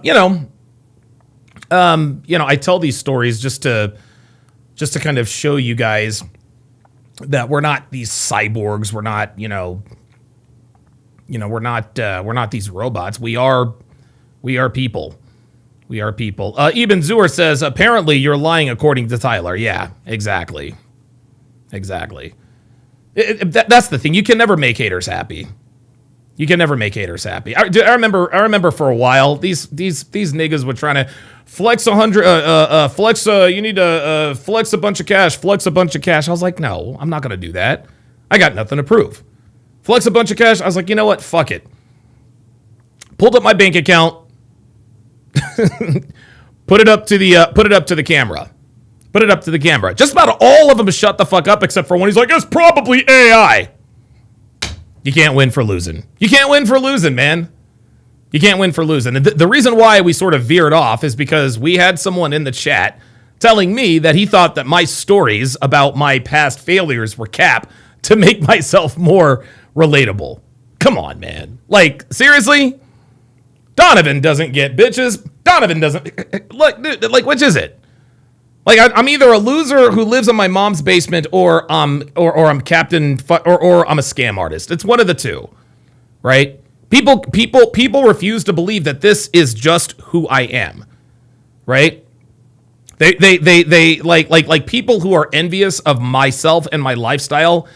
tell these stories just to kind of show you guys that we're not these cyborgs. We're not, we're not these robots. We are people. We are people. Eben Zur says, apparently you're lying according to Tyler. Yeah, exactly. Exactly. That's the thing. You can never make haters happy. You can never make haters happy. I remember for a while, these niggas were trying to flex you need to flex a bunch of cash. I was like, no, I'm not going to do that. I got nothing to prove. Flex a bunch of cash. I was like, you know what? Fuck it. Pulled up my bank account. Put it up to the camera. Put it up to the camera. Just about all of them shut the fuck up except for one. He's like, it's probably AI. You can't win for losing. You can't win for losing, man. You can't win for losing. And the reason why we sort of veered off is because we had someone in the chat telling me that he thought that my stories about my past failures were cap to make myself more relatable. Come on, man. Like, seriously? Donovan doesn't get bitches. Donovan doesn't. Look, dude, like, which is it? Like, I'm either a loser who lives in my mom's basement, or I'm Captain, or I'm a scam artist. It's one of the two, right? People refuse to believe that this is just who I am, right? They like people who are envious of myself and my lifestyle.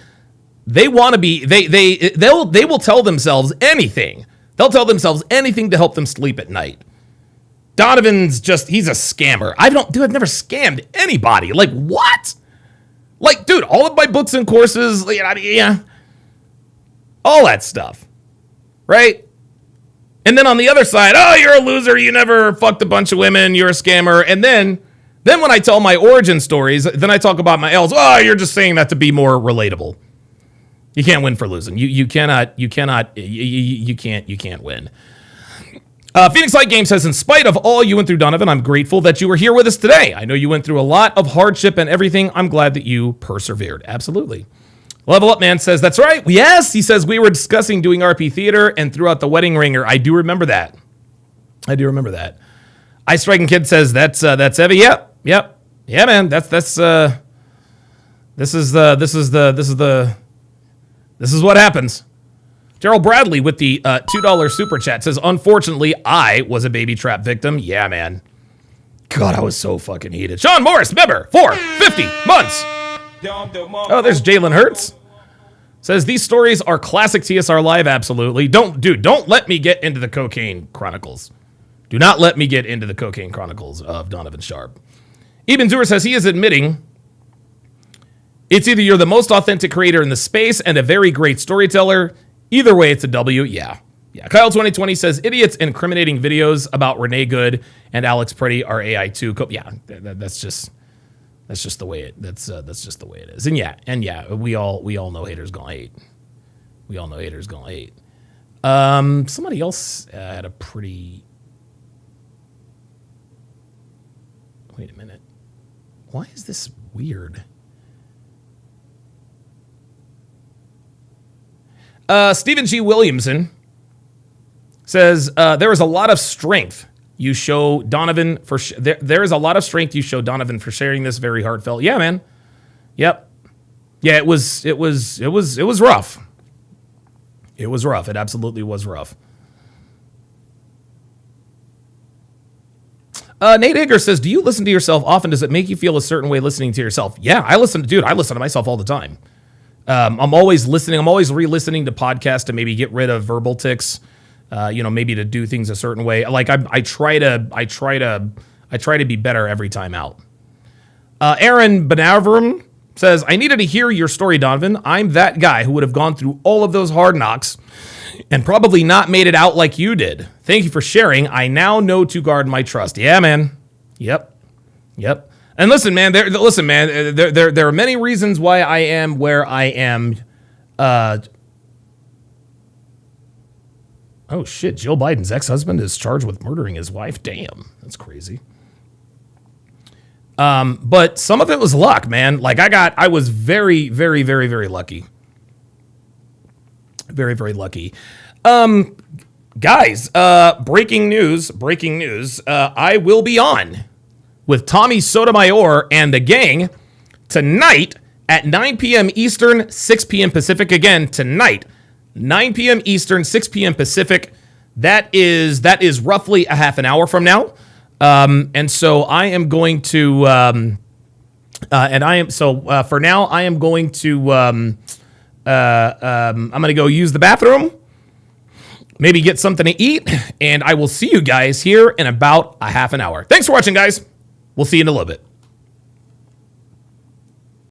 They want to be. They will tell themselves anything. They'll tell themselves anything to help them sleep at night. Donovan's he's a scammer. I've never scammed anybody. Like, what? Like, dude, all of my books and courses, yeah, all that stuff, right? And then on the other side, oh, you're a loser. You never fucked a bunch of women. You're a scammer. And then when I tell my origin stories, then I talk about my L's. Oh, you're just saying that to be more relatable. You can't win for losing. You can't win. Phoenix Light Game says, in spite of all you went through, Donovan, I'm grateful that you were here with us today. I know you went through a lot of hardship and everything. I'm glad that you persevered. Absolutely. Level Up Man says, that's right. Yes, he says, we were discussing doing RP theater and threw out the wedding ringer. I do remember that. Ice Striking Kid says, that's heavy. Yep. Yeah, man. This is what happens. Gerald Bradley with the $2 super chat says, unfortunately, I was a baby trap victim. Yeah, man. God, I was so fucking heated. Sean Morris, member, for 50 months. Oh, there's Jalen Hurts. Says, these stories are classic TSR Live. Absolutely. Don't let me get into the cocaine chronicles. Do not let me get into the cocaine chronicles of Donovan Sharp. Eben Zur says he is admitting it's either you're the most authentic creator in the space and a very great storyteller. Either way, it's a W. Yeah. Kyle 2020 says idiots incriminating videos about Renee Good and Alex Pretty are AI too. Yeah, that's just the way it. That's just the way it is. And yeah, we all know haters gonna hate. We all know haters gonna hate. Somebody else had a pretty. Wait a minute. Why is this weird? Stephen G. Williamson says, there is a lot of strength you show Donovan for there is a lot of strength you show Donovan for sharing this. Very heartfelt. Yeah, man. Yep. Yeah, it was rough. It was rough. It absolutely was rough. Nate Egger says, do you listen to yourself often? Does it make you feel a certain way listening to yourself? Yeah, I listen to myself all the time. I'm always listening. I'm always re-listening to podcasts to maybe get rid of verbal tics, maybe to do things a certain way. Like I try to be better every time out. Aaron Benavrum says, I needed to hear your story, Donovan. I'm that guy who would have gone through all of those hard knocks and probably not made it out like you did. Thank you for sharing. I now know to guard my trust. Yeah, man. Yep. And listen, man. There are many reasons why I am where I am. Oh shit! Jill Biden's ex-husband is charged with murdering his wife. Damn, that's crazy. But some of it was luck, man. Like I was very, very, very, very lucky. Very, very lucky. Guys, breaking news. I will be on with Tommy Sotomayor and the gang tonight at 9 p.m. Eastern, 6 p.m. Pacific. Again, tonight, 9 p.m. Eastern, 6 p.m. Pacific. That is roughly a half an hour from now. And so I am going to, for now, I am going to, I'm going to go use the bathroom, maybe get something to eat, and I will see you guys here in about a half an hour. Thanks for watching, guys. We'll see you in a little bit.